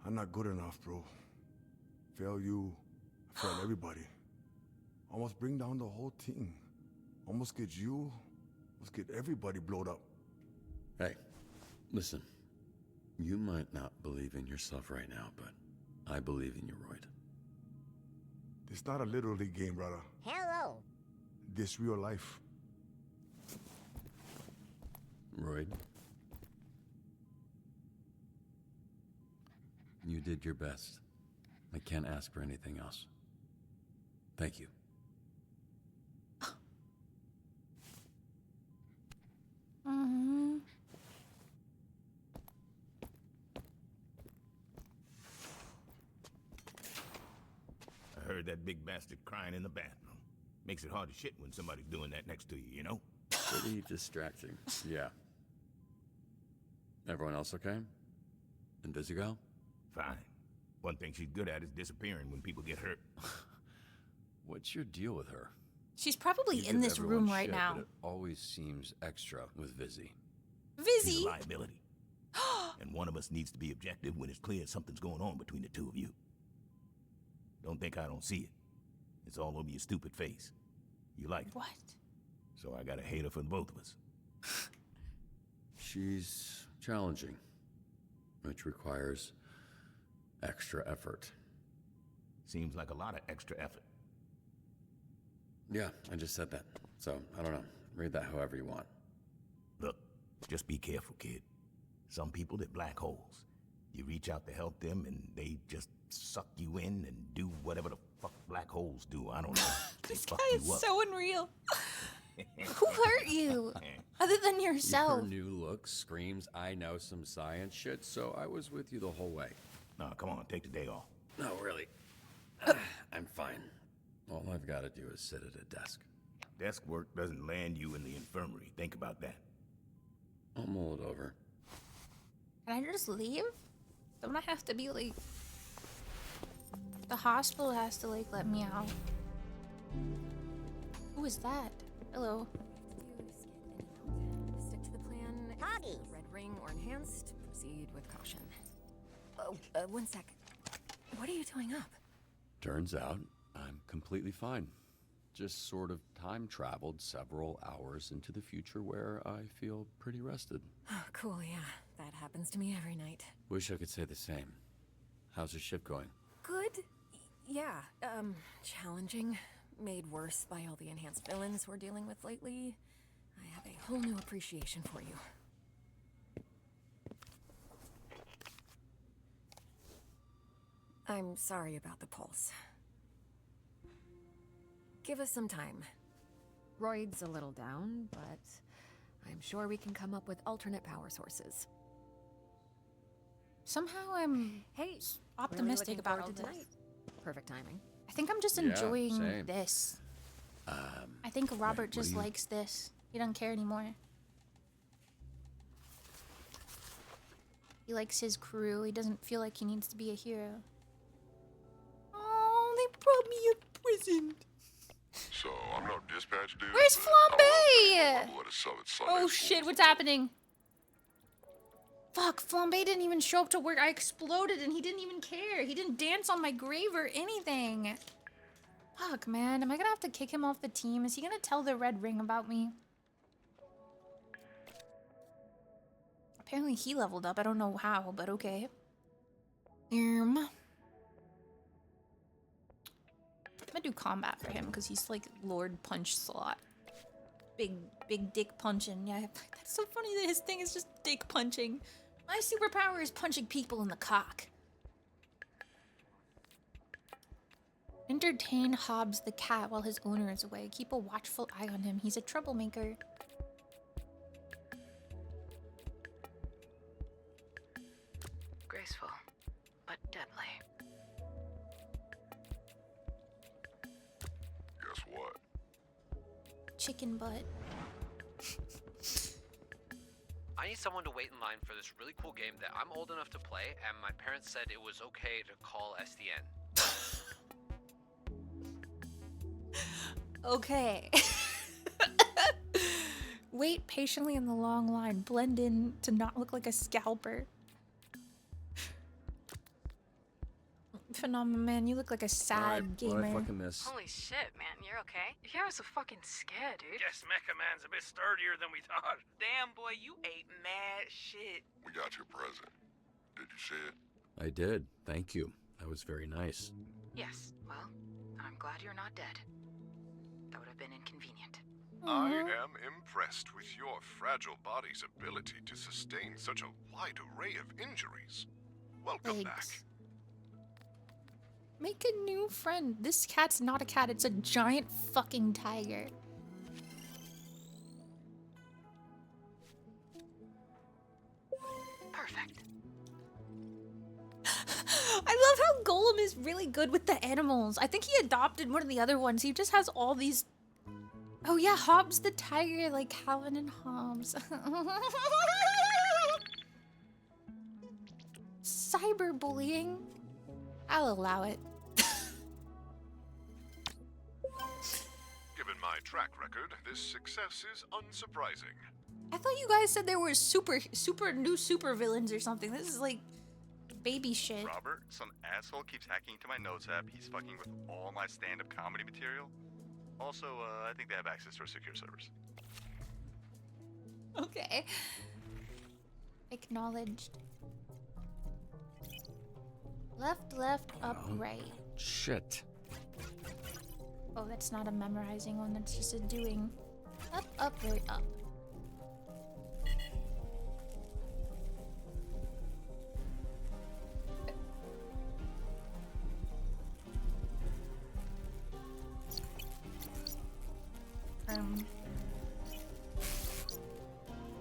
S21: I'm not good enough, bro. Fail you, fail everybody. Almost bring down the whole team. Almost get you, almost get everybody blowed up.
S10: Hey, listen. You might not believe in yourself right now, but I believe in you, Royd.
S21: It's not a Little League game, brother.
S1: Hello.
S21: This real life.
S10: Royd, you did your best. I can't ask for anything else. Thank you.
S4: Mm-hmm.
S12: I heard that big bastard crying in the bathroom. Makes it hard to shit when somebody's doing that next to you, you know?
S10: Pretty distracting. Yeah. Everyone else okay? And busy gal?
S12: Fine. One thing she's good at is disappearing when people get hurt.
S10: What's your deal with her?
S4: She's probably
S10: You
S4: in
S10: give
S4: this
S10: everyone
S4: room right
S10: shit,
S4: now.
S10: But it always seems extra with Vizzy.
S12: She's
S4: Vizzy?
S12: a liability. And one of us needs to be objective when it's clear something's going on between the two of you. Don't think I don't see it. It's all over your stupid face. You like it.
S4: What?
S12: So I got a hater for both of us.
S10: She's challenging, which requires extra effort.
S12: Seems like a lot of extra effort.
S10: Yeah, I just said that. So, I don't know. Read that however you want.
S12: Look, just be careful, kid. Some people, they're black holes. You reach out to help them, and they just suck you in and do whatever the fuck black holes do. I don't know.
S4: This
S12: They
S4: guy
S12: fuck
S4: is
S12: you up.
S4: so unreal. Who hurt you? Other than yourself.
S10: Her new look screams, I know some science shit, so I was with you the whole way.
S12: No, come on, take the day off.
S10: No, really. I'm fine. All I've got to do is sit at a desk.
S12: Desk work doesn't land you in the infirmary. Think about that.
S10: I'll mull it over.
S4: Can I just leave? Don't I have to be like... The hospital has to like let me out. Who is that? Hello.
S7: Stick to the plan.
S1: Hoggies.
S7: Red ring or enhanced. Proceed with caution. Oh, 1 sec. What are you doing up?
S10: Turns out, I'm completely fine. Just sort of time traveled several hours into the future where I feel pretty rested.
S7: Oh, cool, yeah. That happens to me every night.
S10: Wish I could say the same. How's the shift going?
S7: Good? Yeah, challenging. Made worse by all the enhanced villains we're dealing with lately. I have a whole new appreciation for you. I'm sorry about the pulse. Give us some time. Royd's a little down, but I'm sure we can come up with alternate power sources.
S4: Somehow I'm optimistic
S7: really
S4: about
S7: looking
S4: all
S7: forward to
S4: this.
S7: tonight. Perfect timing.
S4: I think I'm just
S10: Yeah,
S4: enjoying
S10: same.
S4: this. I think Robert
S10: what
S4: just
S10: do you-
S4: likes this. He doesn't care anymore. He likes his crew. He doesn't feel like he needs to be a hero. Oh, they brought me a present.
S9: So, I'm no dispatch dude.
S4: Where's Flambe?
S9: I'm let us sell it Sunday
S4: Oh
S9: school.
S4: shit, what's happening? Fuck, Flambe didn't even show up to work. I exploded and he didn't even care. He didn't dance on my grave or anything. Fuck, man. Am I gonna have to kick him off the team? Is he gonna tell the Red Ring about me? Apparently he leveled up. I don't know how, but okay. I'm gonna do combat for him because he's like Lord Punch Slot. Big dick punching. Yeah, that's so funny that his thing is just dick punching. My superpower is punching people in the cock. Entertain Hobbs the cat while his owner is away. Keep a watchful eye on him. He's a troublemaker.
S16: Graceful, but deadly.
S9: Guess what?
S4: Chicken butt.
S14: I need someone to wait in line for this really cool game that I'm old enough to play, and my parents said it was okay to call SDN.
S4: Okay. Wait patiently in the long line. Blend in to not look like a scalper. I'm finna Phenomenon, you look like a sad gamer.
S10: I fucking miss.
S16: Holy shit, man, you're okay? Yeah, I was so fucking scared, dude.
S18: Guess Mecha Man's a bit sturdier than we thought. Damn, boy, you ate mad shit.
S9: We got your present. Did you see it?
S10: I did. Thank you. That was very nice.
S16: Yes, well, I'm glad you're not dead. That would have been inconvenient.
S9: I am impressed with your fragile body's ability to sustain such a wide array of injuries. Welcome back.
S4: Make a new friend. This cat's not a cat, it's a giant fucking tiger.
S16: Perfect.
S4: I love how Golem is really good with the animals. I think he adopted one of the other ones. He just has all these... Oh yeah, Hobbs the tiger, like Calvin and Hobbs. Cyberbullying? I'll allow it.
S9: Given my track record, this success is unsurprising.
S4: I thought you guys said there were new super villains or something. This is like baby shit.
S3: Robert, some asshole keeps hacking into my notes app. He's fucking with all my stand-up comedy material. Also, I think they have access to our secure servers.
S4: Okay. Acknowledged. Left, up, right.
S10: Shit.
S4: Oh, that's not a memorizing one, that's just a doing. Up, right, up.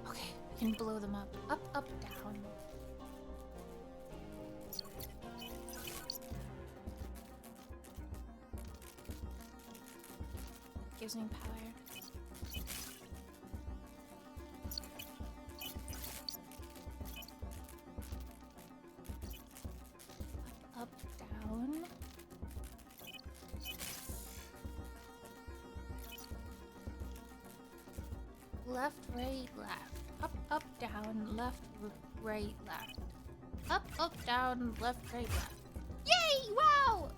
S4: Okay, we can blow them up. Up, down. Gives me power. Up, down. Left, right, left. Up, down, left, right, left. Up, down, left, right, left. Yay! Wow!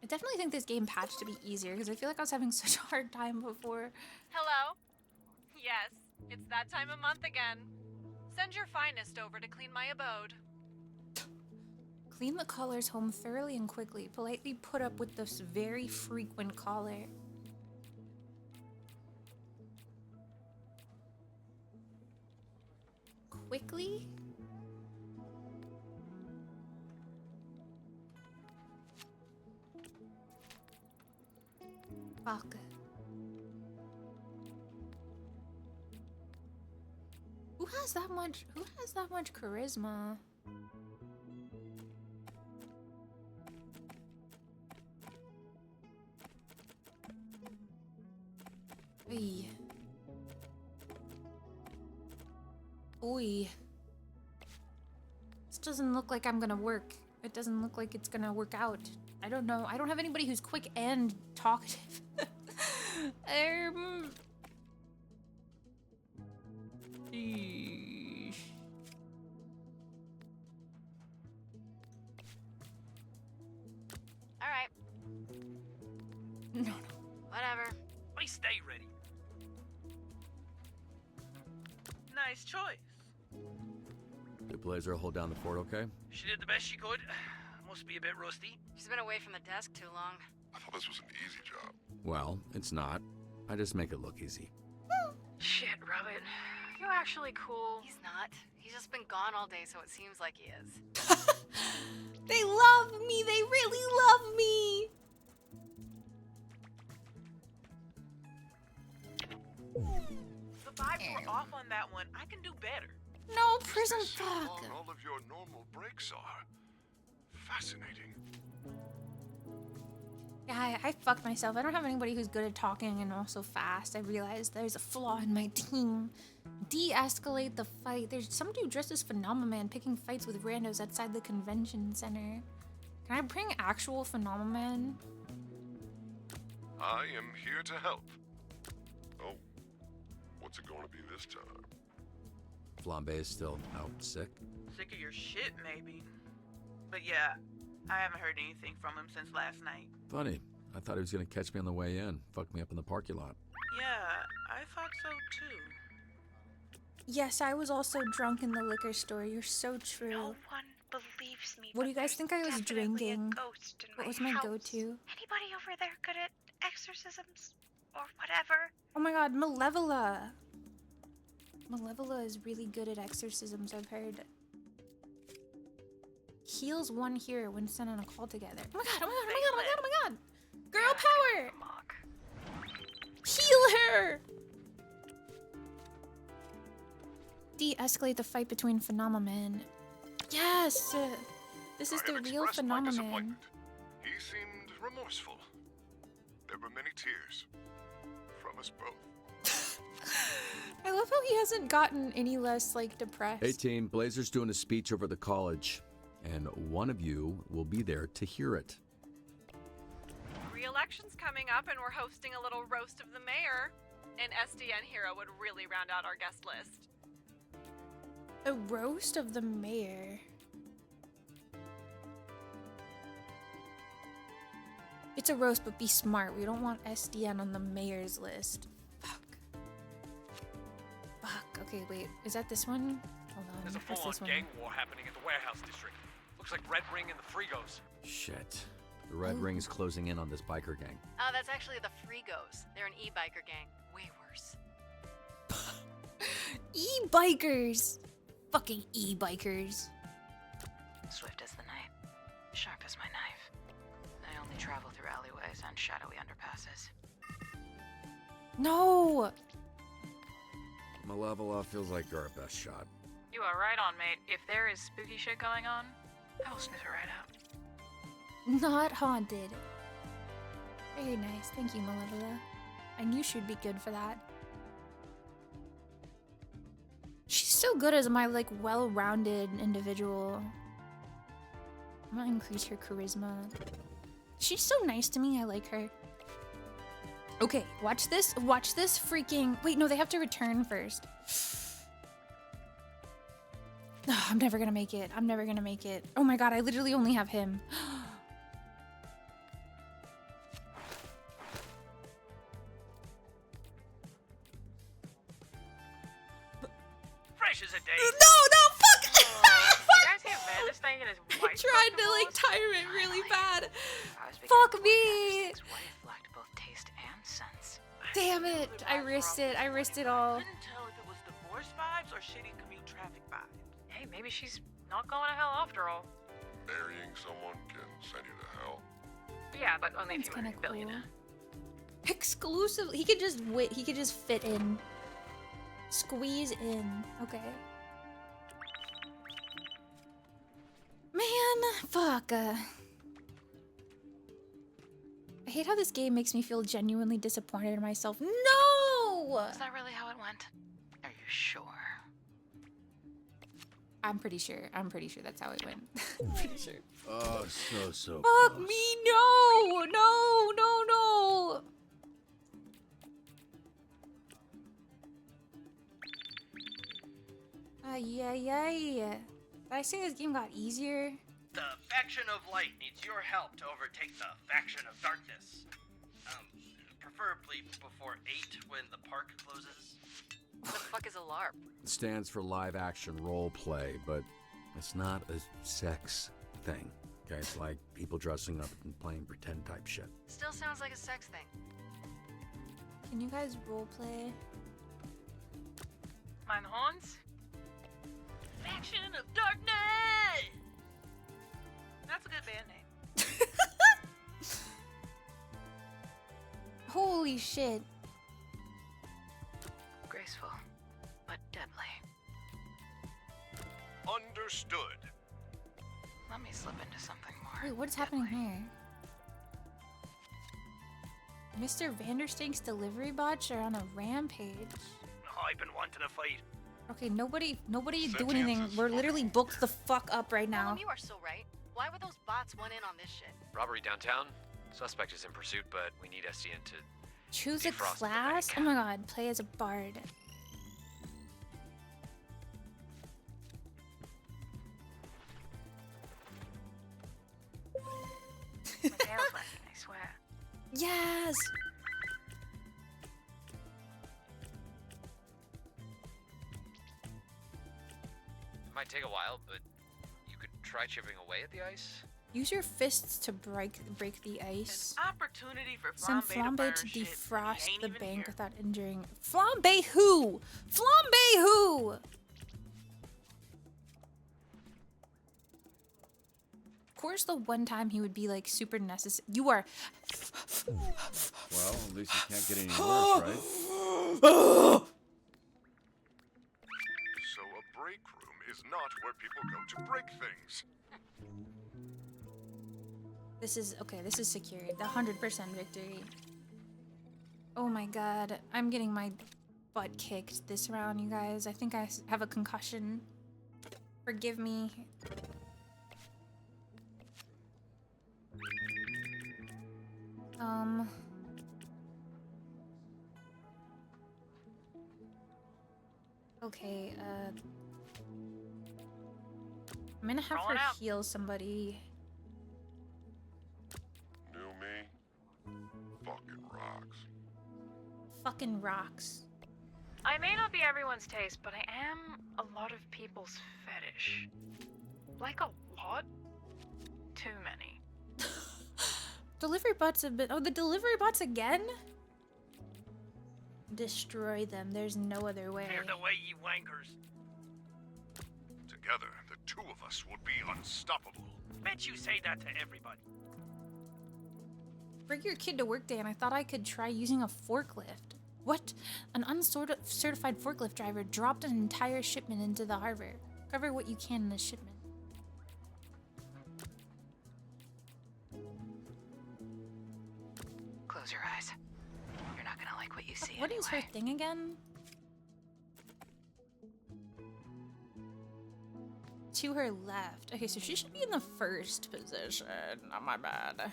S4: I definitely think this game patched to be easier because I feel like I was having such a hard time before.
S17: Hello? Yes, it's that time of month again. Send your finest over to clean my abode.
S4: Clean the callers home thoroughly and quickly. Politely put up with this very frequent caller. Quickly? Fuck. Who has that much charisma? Oy. Oy. This doesn't look like I'm gonna work. It doesn't look like it's gonna work out. I don't know. I don't have anybody who's quick and talkative. Sheesh.
S17: All right.
S4: No.
S17: Whatever.
S18: I stay ready. Nice choice.
S10: Did Blazer hold down the fort okay?
S18: She did the best she could. Must be a bit rusty.
S17: She's been away from the desk too long.
S9: I thought this was an easy job.
S10: Well, it's not. I just make it look easy.
S17: Shit, Robert. You're actually cool. He's not. He's just been gone all day, so it seems like he is.
S4: They love me. They really love me.
S13: The vibes were off on that one. I can do better.
S4: No, prison
S9: Is this how
S4: fuck.
S9: long all of your normal breaks are? Fascinating.
S4: Yeah, I fucked myself. I don't have anybody who's good at talking and also fast. I realized there's a flaw in my team. De-escalate the fight. There's some dude dressed as Phenomenon picking fights with randos outside the convention center. Can I bring actual Phenomenon?
S9: I am here to help. Oh, what's it going to be this time?
S10: Flambe is still out sick.
S13: Sick of your shit, maybe. But yeah, I haven't heard anything from him since last night.
S10: Funny. I thought he was gonna catch me on the way in. Fuck me up in the parking lot.
S13: Yeah, I thought so too.
S4: Yes, I was also drunk in the liquor store. You're so true.
S15: No one believes me.
S4: What do you guys think I was drinking? What was my
S15: house.
S4: go-to?
S15: Anybody over there good at exorcisms or whatever?
S4: Oh my god, Malevola. Malevola is really good at exorcisms, I've heard. Heals one here when sent on a call together. Oh my god, oh my god, oh my god, oh my god, oh my god! Girl power! Heal her! De-escalate the fight between phenomenon. Yes! This is the real phenomenon.
S9: He seemed remorseful. There were many tears from us both.
S4: I love how he hasn't gotten any less, like, depressed.
S10: Hey team, Blazer's doing a speech over at the college, and one of you will be there to hear it.
S19: Re-election's coming up, and we're hosting a little roast of the mayor. An SDN hero would really round out our guest list.
S4: A roast of the mayor. It's a roast, but be smart. We don't want SDN on the mayor's list. Fuck. Fuck. Okay, wait. Is that this one? Hold on.
S20: There's a
S4: What's
S20: full-on
S4: this one?
S20: gang war happening in the warehouse district. Looks like Red Ring and the Frigos.
S10: Shit. The Red Ring's closing in on this biker gang.
S17: Oh, that's actually the Frigos. They're an e-biker gang. Way worse.
S4: E-bikers! Fucking e-bikers.
S16: Swift as the night, sharp as my knife. I only travel through alleyways and shadowy underpasses.
S4: No!
S10: Malevola feels like our best shot.
S17: You are right on, mate. If there is spooky shit going on, I will sniff it right out.
S4: Not haunted. Very nice. Thank you, Malevola. I knew she'd be good for that. She's so good as my, like, well-rounded individual. I'm gonna increase her charisma. She's so nice to me. I like her. Okay, watch this. Watch this freaking... Wait, no, they have to return first. Oh, I'm never gonna make it. I'm never gonna make it. Oh my god, I literally only have him.
S20: Fresh as a day.
S4: No, fuck!
S17: You guys hear Vandus thinking his
S4: I
S17: wife
S4: tried to, like, tire it really bad. Fuck me!
S16: Lacked both taste and sense.
S4: Damn it! I risked it. I risked it all.
S13: Couldn't tell if it was divorce vibes or shitty commute traffic vibes.
S17: Hey, maybe she's not going to hell after all.
S9: Marrying someone can send you to hell.
S17: Yeah, but only if
S4: That's
S17: you marry a
S4: kinda
S17: billionaire.
S4: Exclusively, he could just wait. He could just fit in, squeeze in. Okay. Man, fuck. I hate how this game makes me feel genuinely disappointed in myself. No!
S16: Is that really how it went? Are you sure?
S4: I'm pretty sure. I'm pretty sure that's how it went. I'm pretty sure.
S10: Oh, so
S4: Fuck
S10: close.
S4: me, no! No, no, no! Did I say this game got easier?
S23: The faction of light needs your help to overtake the faction of darkness. Preferably before 8 when the park closes.
S17: What the fuck is a LARP?
S10: It stands for live action role play, but it's not a sex thing. Okay, it's like people dressing up and playing pretend type shit.
S17: Still sounds like a sex thing.
S4: Can you guys roleplay?
S17: Mein horns?
S13: Faction of Darkness! That's a good band name.
S4: Holy shit.
S16: Graceful, but deadly.
S9: Understood.
S16: Let me slip into something more.
S4: Wait, what's happening here? Mr. Vanderstink's delivery bots are on a rampage.
S23: I've been wanting to fight.
S4: Okay, nobody do anything. We're literally booked the fuck up right now.
S17: You are so right. Why would those bots want in on this shit?
S14: Robbery downtown. Suspect is in pursuit, but we need SDN to
S4: Choose a
S14: defrost the
S4: class?
S14: bank.
S4: Oh my god, play as a bard.
S15: sales lesson, I swear.
S4: Yes!
S14: Might take a while, but you could try chipping away at the ice.
S4: Use your fists to break the ice.
S13: Opportunity for
S4: Send
S13: Flambe
S4: Flambe to
S13: burn shit,
S4: defrost
S13: he ain't
S4: the
S13: even
S4: bank
S13: here.
S4: without injuring. Flambe who? Flambe who? Of course, the one time he would be like super necessary. You are.
S2: Well, at least it can't get any worse, right?
S9: So a break room is not where people go to break things.
S4: This is okay. This is secured. The 100% victory. Oh my god, I'm getting my butt kicked this round, you guys. I think I have a concussion. Forgive me. Okay, I'm gonna have her heal somebody.
S9: New me? Fucking rocks.
S4: Fucking rocks.
S15: I may not be everyone's taste, but I am a lot of people's fetish. Like a lot? Too many.
S4: Delivery bots have been. Oh, the delivery bots again? Destroy them. There's no other way.
S23: Clear the way, you wankers.
S9: Together, the two of us will be unstoppable.
S23: Bet you say that to everybody.
S4: Bring your kid to work day, and I thought I could try using a forklift. What? An uncertified forklift driver dropped an entire shipment into the harbor. Cover what you can in the shipment.
S16: Close your eyes. You're not gonna like what you see.
S4: What is her thing again? To her left. Okay, so she should be in the first position. Not my bad.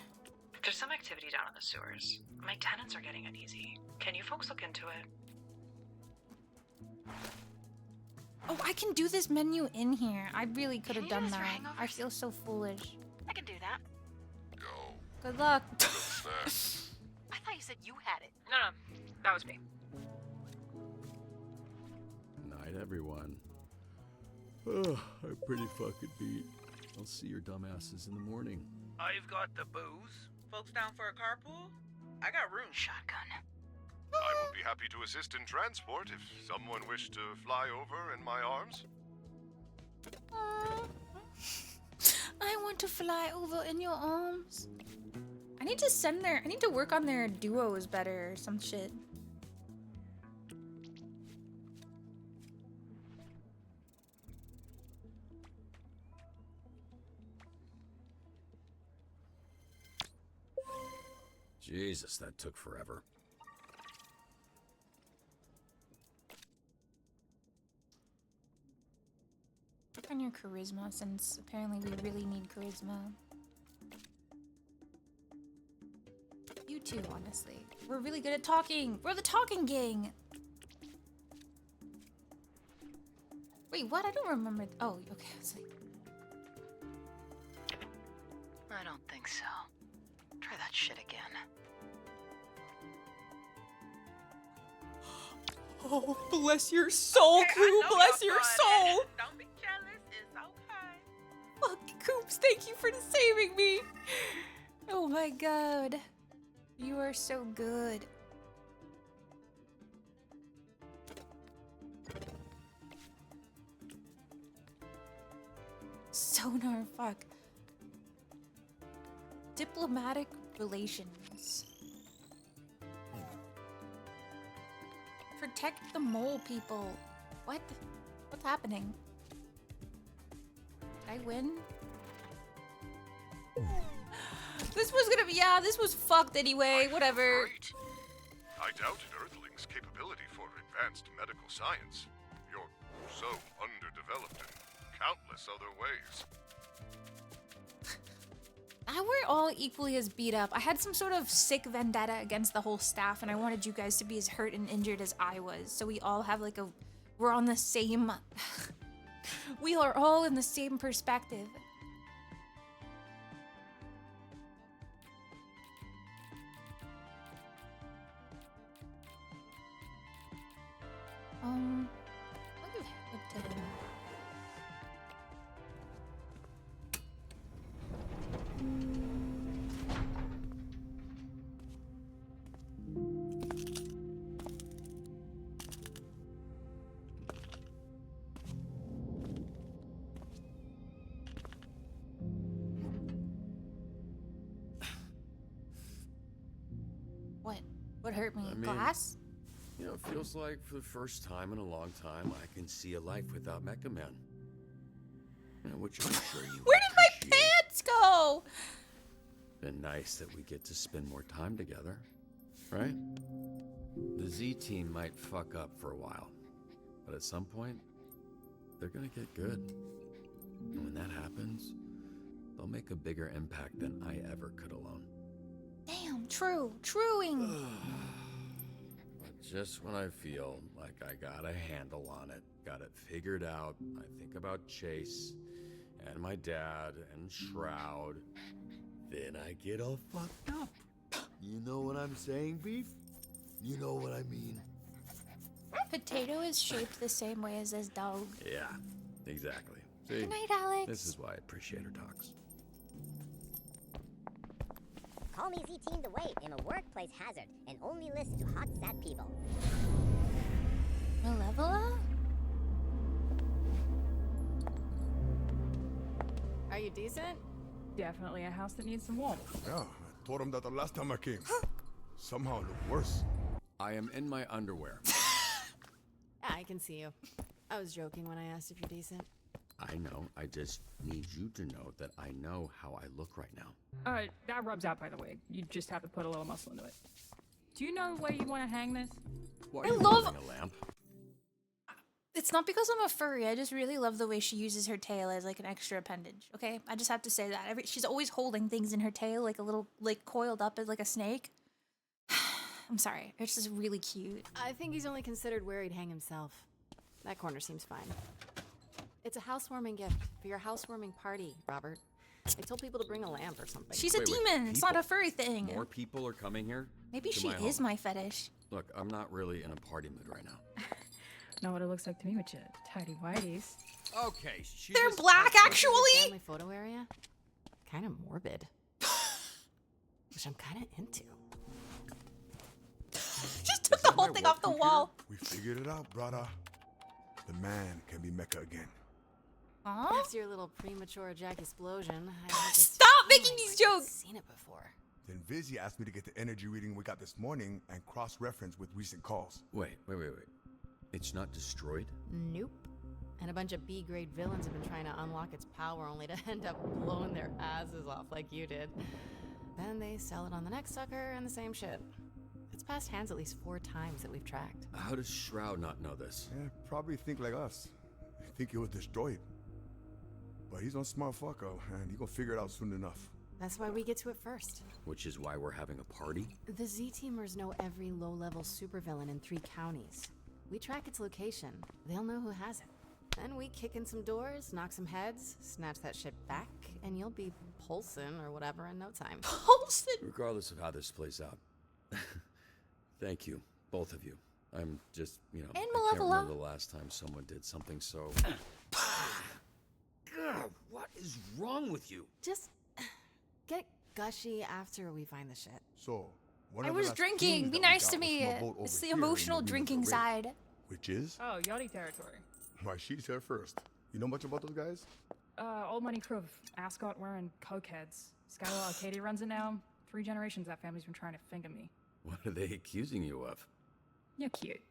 S16: There's some activity down in the sewers. My tenants are getting uneasy. Can you folks look into it?
S4: Oh, I can do this menu in here. I really could have
S16: you
S4: done
S16: use your
S4: that.
S16: hangovers?
S4: I feel so foolish.
S16: I can do that.
S4: Good luck.
S16: I thought you said you had it.
S15: No, that was me.
S2: Night, everyone. Oh, I'm pretty fucking beat. I'll see your dumbasses in the morning.
S23: I've got the booze.
S13: Folks down for a carpool? I got room.
S16: Shotgun.
S9: I will be happy to assist in transport if someone wished to fly over in my arms.
S4: I want to fly over in your arms. I need to work on their duos better or some shit.
S10: Jesus, that took forever.
S4: Work on your charisma, since apparently we really need charisma. You too, honestly. We're really good at talking. We're the talking gang. Wait, what? I don't remember. Oh, okay. I was like,
S16: I don't think so. Try that shit again.
S4: oh, bless your soul, Coop. Bless your soul.
S13: Don't be jealous. It's okay.
S4: Fuck, Coops, thank you for saving me. Oh my god. You are so good. Sonar, fuck. Diplomatic relations. Protect the mole people. What? What's happening? Did I win? This was gonna be, yeah, this was fucked anyway, whatever.
S9: I doubted Earthlings' capability for advanced medical science. You're so underdeveloped in countless other ways.
S4: We're all equally as beat up. I had some sort of sick vendetta against the whole staff, and I wanted you guys to be as hurt and injured as I was. So we all have like we're on the same, we are all in the same perspective. I'll give it to him. What hurt me?
S10: I mean,
S4: Glass?
S10: You know, it feels like for the first time in a long time, I can see a life without Mecha Men. You know, which I'm sure you
S4: Where did my pants go?
S10: Been nice that we get to spend more time together, right? The Z team might fuck up for a while, but at some point, they're gonna get good. And when that happens, they'll make a bigger impact than I ever could alone.
S4: Damn, truing.
S10: But just when I feel like I got a handle on it, got it figured out, I think about Chase and my dad and Shroud, then I get all fucked up.
S5: You know what I'm saying, Beef? You know what I mean?
S4: Potato is shaped the same way as his dog.
S10: Yeah, exactly. See,
S4: Good night, Alex.
S10: This is why I appreciate her talks.
S1: Call me Z-Team the Wave. I'm a workplace hazard and only listen to hot, sad people.
S4: Malevola?
S24: Are you decent?
S6: Definitely a house that needs some warmth.
S21: Yeah, I told him that the last time I came. Somehow it looked worse.
S10: I am in my underwear.
S24: I can see you. I was joking when I asked if you're decent.
S10: I know. I just need you to know that I know how I look right now.
S6: That rubs out, by the way. You just have to put a little muscle into it. Do you know where you want to hang this?
S10: Why
S4: I love
S10: a lamp?
S4: It's not because I'm a furry. I just really love the way she uses her tail as like an extra appendage. Okay, I just have to say that. She's always holding things in her tail, like a little, like coiled up as like a snake. I'm sorry. It's just really cute.
S24: I think he's only considered where he'd hang himself. That corner seems fine. It's a housewarming gift for your housewarming party, Robert. I told people to bring a lamp or something.
S4: She's a demon. It's not a furry thing.
S10: More people are coming here?
S4: Maybe
S10: to
S4: she
S10: my
S4: is
S10: home.
S4: my fetish.
S10: Look, I'm not really in a party mood right now.
S6: Know what it looks like to me with your tidy whities.
S10: Okay,
S4: They're black, actually.
S24: Family photo area, kind of morbid, which I'm kind of into.
S4: Just took the whole thing off the wall.
S21: We figured it out, brother. The man can be Mecha again.
S4: Huh?
S24: After your little premature Jack explosion, I
S4: Stop making these jokes.
S24: Seen it before.
S21: Then Vizzy asked me to get the energy reading we got this morning and cross-reference with recent calls.
S10: Wait. It's not destroyed?
S24: Nope. And a bunch of B-grade villains have been trying to unlock its power only to end up blowing their asses off like you did. Then they sell it on the next sucker and the same shit. It's passed hands at least 4 times that we've tracked.
S10: How does Shroud not know this?
S21: Yeah, probably think like us. Think it was destroyed. But he's a smart fucker, and he gonna figure it out soon enough.
S24: That's why we get to it first.
S10: Which is why we're having a party?
S24: The Z-Teamers know every low-level supervillain in 3 counties. We track its location. They'll know who has it. Then we kick in some doors, knock some heads, snatch that shit back, and you'll be pulsing or whatever in no time.
S4: Pulsing?
S10: Regardless of how this plays out. Thank you, both of you. I'm just,
S4: And
S10: I can't
S4: Malevola.
S10: remember the last time someone did something so... God, what is wrong with you?
S24: Just get gushy after we find the shit.
S21: So,
S4: I was drinking. Be nice to me. It's the emotional drinking side.
S21: Which is?
S6: Oh, Yachty territory.
S21: Why, she's here first. You know much about those guys?
S6: Old money crew of ascot wearing cokeheads. Skylar Arcadia runs it now. 3 generations that family's been trying to finger me.
S10: What are they accusing you of?
S6: You're cute.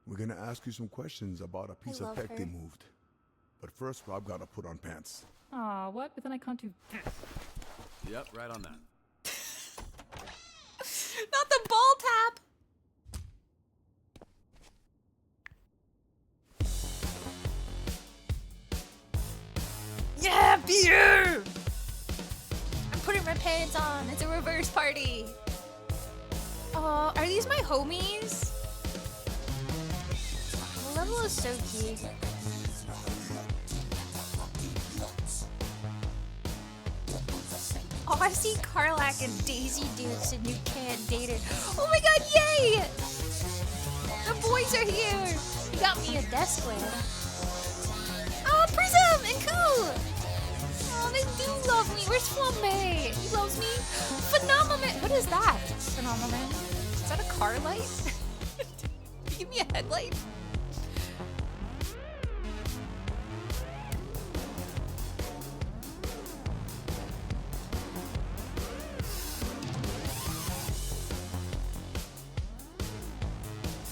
S21: We're gonna ask you some questions about a piece of
S6: love
S21: tech
S6: her.
S21: they moved. But first, Rob gotta put on pants.
S6: Aw, what? But then I can't do this.
S10: Yep, right on that.
S4: Not the ball tap. Yeah, beer. I'm putting my pants on. It's a reverse party. Oh, are these my homies? The level is so cute. Oh, I see Karlak and Daisy Dukes and you can't date it. Oh my god, yay! The boys are here! got me a desk lamp. Oh, Prism and Cool! Oh, they do love me. Where's Flambe? He loves me. Phenomenon. What is that? Phenomenon. Is that a car light? Give me a headlight.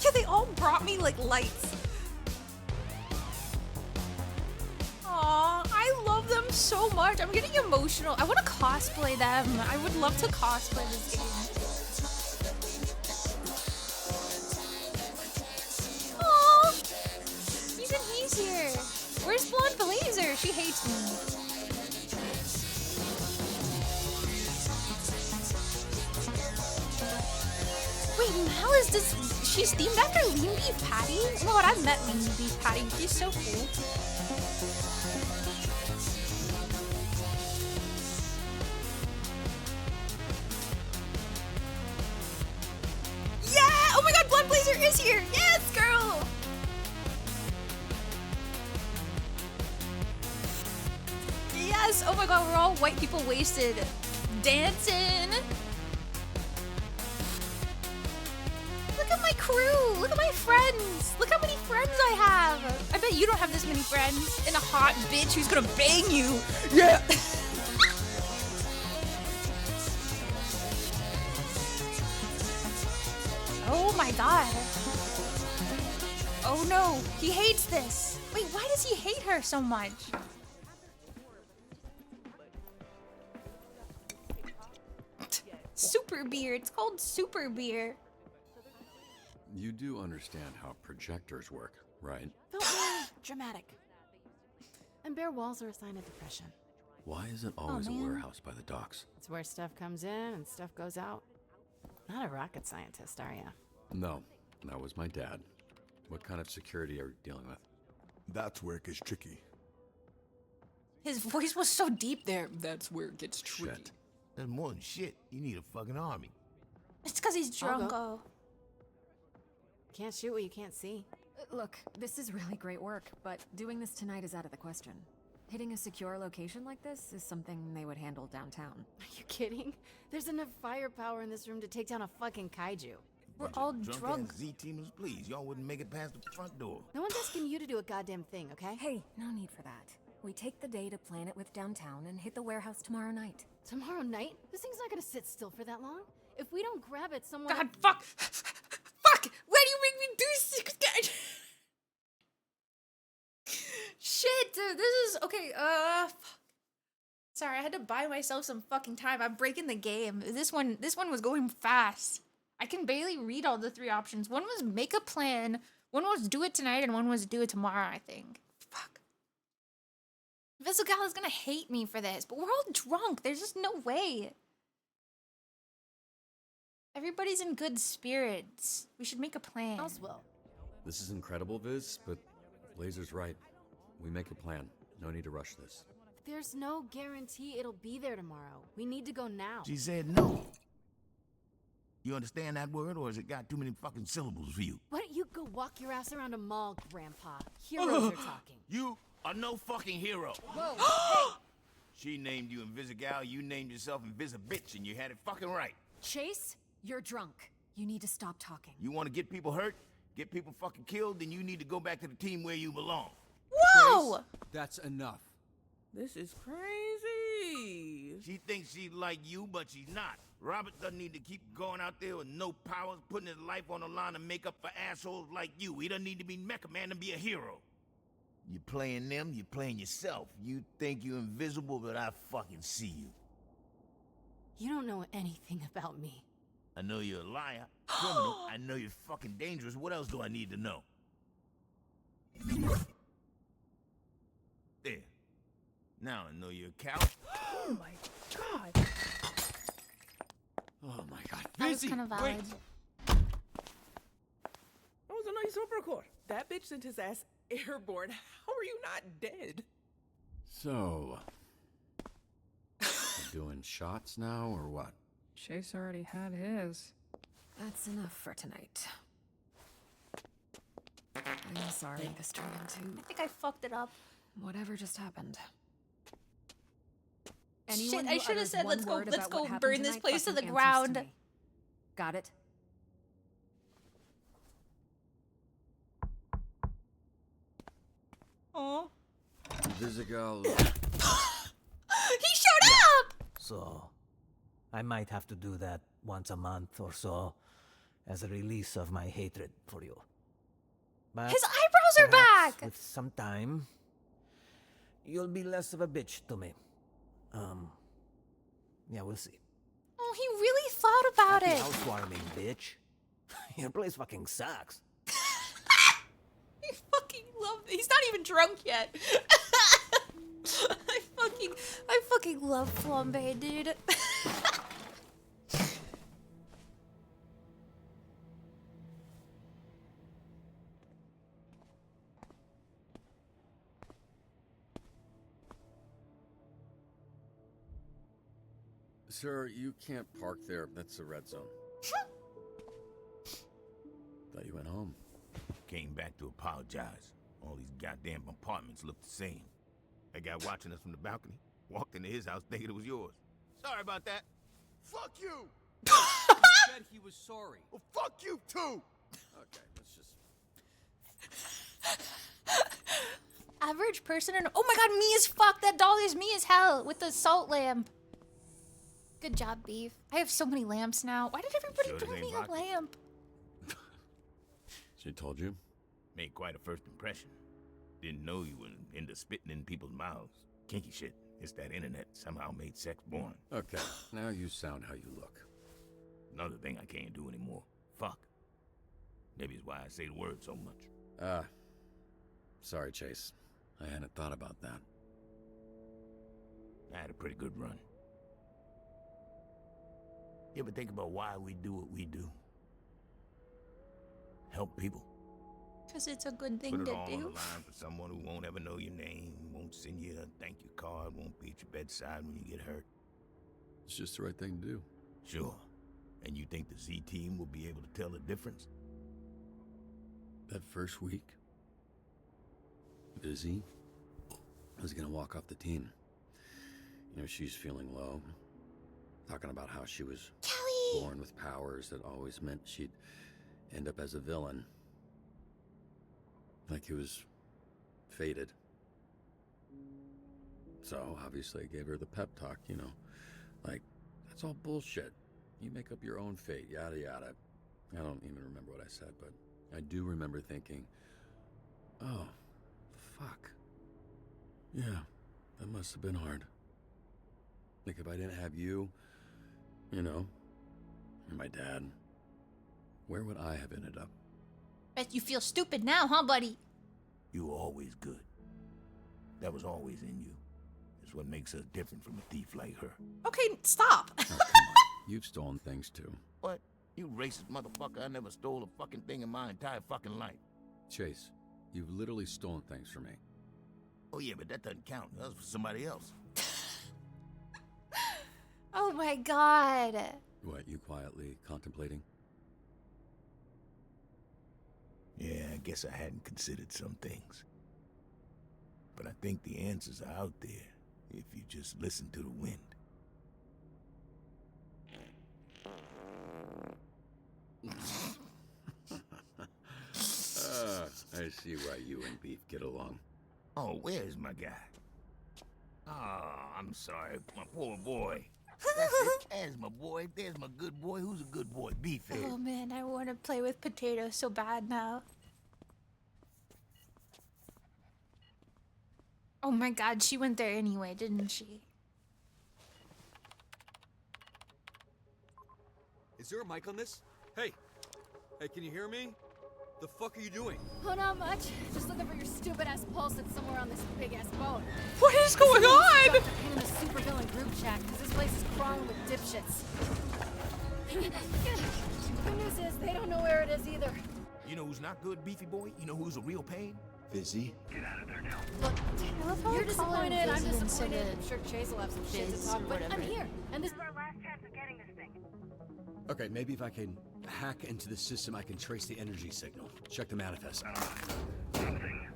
S4: Yeah, they all brought me like lights. Aw, I love them so much. I'm getting emotional. I want to cosplay them. I would love to cosplay this game. Aw, even he's here. Where's Blonde Blazer? She hates me. Wait, how is this? She's themed after Lean Beef Patty? Oh my god, I've met Lean Beef Patty. She's so cool. Yeah! Oh my god, Blood Blazer is here! Yes, girl! Yes! Oh my god, we're all white people wasted. Dancing! Look at my crew! Look at my friends! Look how many friends I have! I bet you don't have this many friends. And a hot bitch who's gonna bang you! Yeah! Oh my god. Oh no, he hates this. Wait, why does he hate her so much? Super beer, it's called super beer.
S10: You do understand how projectors work, right?
S24: Don't worry, dramatic. And bare walls are a sign of depression.
S10: Why is it always a
S24: man.
S10: warehouse by the docks?
S24: It's where stuff comes in and stuff goes out. Not a rocket scientist, are ya?
S10: No, that was my dad. What kind of security are you dealing with?
S21: That's where it gets tricky.
S4: His voice was so deep there. That's where it gets tricky.
S10: Shit.
S5: That's more than shit. You need a fucking army.
S4: It's because he's
S24: I'll
S4: drunk.
S24: go.
S4: Oh.
S24: Can't shoot what you can't see.
S7: Look, this is really great work, but doing this tonight is out of the question. Hitting a secure location like this is something they would handle downtown.
S24: Are you kidding? There's enough firepower in this room to take down a fucking kaiju.
S4: We're all
S5: Drunk ass Z-teamers, please. Y'all wouldn't make it past the front door.
S24: No one's asking you to do a goddamn thing, okay?
S7: Hey, no need for that. We take the day to plan it with downtown and hit the warehouse tomorrow night.
S24: Tomorrow night? This thing's not gonna sit still for that long. If we don't grab it, someone—
S4: God, fuck! Fuck! Why do you make me do six guys? Shit, dude, this is okay. Fuck. Sorry, I had to buy myself some fucking time. I'm breaking the game. This one was going fast. I can barely read all the three options. One was make a plan, one was do it tonight, and one was do it tomorrow, I think. Fuck. Visual is gonna hate me for this, but we're all drunk. There's just no way. Everybody's in good spirits. We should make a plan.
S24: Oswell.
S10: This is incredible, Viz, but Laser's right. We make a plan. No need to rush this.
S24: There's no guarantee it'll be there tomorrow. We need to go now.
S5: She said no. You understand that word, or has it got too many fucking syllables for you?
S24: Why don't you go walk your ass around a mall, Grandpa? Heroes are talking.
S5: You are no fucking hero.
S24: Whoa, hey!
S5: She named you Invisigal, you named yourself Invisibitch, and you had it fucking right.
S7: Chase, you're drunk. You need to stop talking.
S5: You want to get people hurt, get people fucking killed, then you need to go back to the team where you belong.
S4: Whoa!
S2: That's enough.
S8: This is crazy.
S5: She thinks she's like you, but she's not. Robert doesn't need to keep going out there with no powers, putting his life on the line to make up for assholes like you. He doesn't need to be Mecha Man to be a hero. You're playing them, you're playing yourself. You think you're invisible, but I fucking see you.
S24: You don't know anything about me.
S5: I know you're a liar, criminal. I know you're fucking dangerous. What else do I need to know? There. Now I know you're a coward.
S8: Oh my god.
S2: Oh my god.
S4: That was
S2: Vizzy,
S4: kind of valid.
S2: wait.
S8: That was a nice uppercut. That bitch sent his ass airborne. How are you not dead?
S10: So, we're doing shots now, or what?
S6: Chase already had his.
S7: That's enough for tonight. I'm sorry this turned into...
S4: I think I fucked it up.
S7: Whatever just happened.
S4: Shit, I should have said, let's go burn this place to the ground.
S7: Got it?
S4: Oh.
S3: Physical.
S4: He showed up!
S11: So, I might have to do that once a month or so as a release of my hatred for you. But
S4: his eyebrows are
S11: perhaps
S4: back!
S11: with some time, you'll be less of a bitch to me. Yeah, we'll see.
S4: Oh, he really thought about
S11: Happy
S4: it.
S11: housewarming, bitch. Your place fucking sucks.
S4: I fucking love this. He's not even drunk yet. I fucking love flambe, dude.
S10: Sir, you can't park there. That's a red zone. Thought you went home.
S5: Came back to apologize. All these goddamn apartments look the same. That guy watching us from the balcony walked into his house thinking it was yours. Sorry about that. Fuck you!
S3: He said he was sorry.
S5: Well, fuck you too!
S10: Okay, let's just...
S4: Average person and oh my god, me as fuck. That doll is me as hell with the salt lamp. Good job, Beef. I have so many lamps now. Why did everybody bring me a lamp?
S10: She told you?
S5: Made quite a first impression. Didn't know you were into spitting in people's mouths. Kinky shit. It's that internet somehow made sex boring.
S10: Okay, now you sound how you look.
S5: Another thing I can't do anymore. Fuck. Maybe it's why I say the word so much.
S10: Sorry, Chase. I hadn't thought about that.
S5: I had a pretty good run. You ever think about why we do what we do? Help people.
S4: Because it's a good thing
S5: Put it
S4: to
S5: all on the
S4: do.
S5: line for someone who won't ever know your name, won't send you a thank you card, won't be at your bedside when you get hurt.
S10: It's just the right thing to do.
S5: Sure. And you think the Z team will be able to tell the difference?
S10: That first week, Busy was gonna walk off the team. You know, she's feeling low. Talking about how she was born with powers that always meant she'd end up as a villain. Like it was fated. So, obviously, I gave her the pep talk, you know. Like, that's all bullshit. You make up your own fate, yada yada. I don't even remember what I said, but I do remember thinking, oh, fuck. Yeah, that must have been hard. Like, if I didn't have you, you know, and my dad, where would I have ended up?
S4: Bet you feel stupid now, huh, buddy?
S5: You were always good. That was always in you. It's what makes us different from a thief like her.
S4: Okay, stop.
S10: Oh, come on. You've stolen things, too.
S5: What? You racist motherfucker. I never stole a fucking thing in my entire fucking life.
S10: Chase, you've literally stolen things from me.
S5: Oh, yeah, but that doesn't count. That was for somebody else.
S4: Oh my god.
S10: What, you quietly contemplating?
S5: Yeah, I guess I hadn't considered some things. But I think the answers are out there if you just listen to the wind.
S10: I see why you and Beef get along.
S5: Oh, where's my guy? Oh, I'm sorry, my poor boy. That's it. There's my boy. There's my good boy. Who's a good boy? Beefhead.
S4: Oh man, I want to play with potatoes so bad now. Oh my god, she went there anyway, didn't she?
S3: Is there a mic on this? Hey! Hey, can you hear me? The fuck are you doing?
S24: Oh, not much. Just looking for your stupid-ass pulse that's somewhere on this big-ass boat.
S4: What is going on?
S24: Pin in the supervillain group chat, because this place is crawling with dipshits. Good news is, they don't know where it is either.
S5: You know who's not good, Beefy boy? You know who's a real pain?
S21: Fizzy.
S5: Get out of there now.
S24: Look, you're disappointed, I'm disappointed. I'm sure Chase will have some shit to
S15: Fizz
S24: talk,
S15: or
S24: but I'm
S15: whatever.
S24: here. And this
S15: is our last chance of getting this thing.
S10: Okay, maybe if I can hack into the system, I can trace the energy signal. Check the manifest.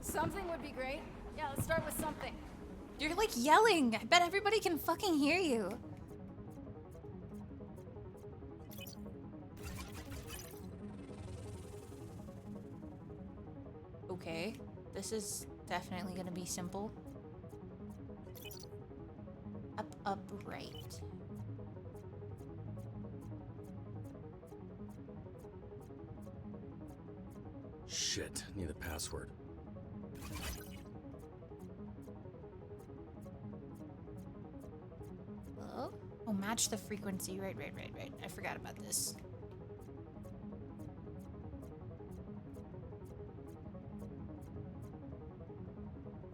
S24: Something would be great. Yeah, let's start with something.
S4: You're like yelling. I bet everybody can fucking hear you. Okay, this is definitely gonna be simple. Up, right.
S10: Shit, need the password.
S4: Hello? Oh, match the frequency. Right. I forgot about this.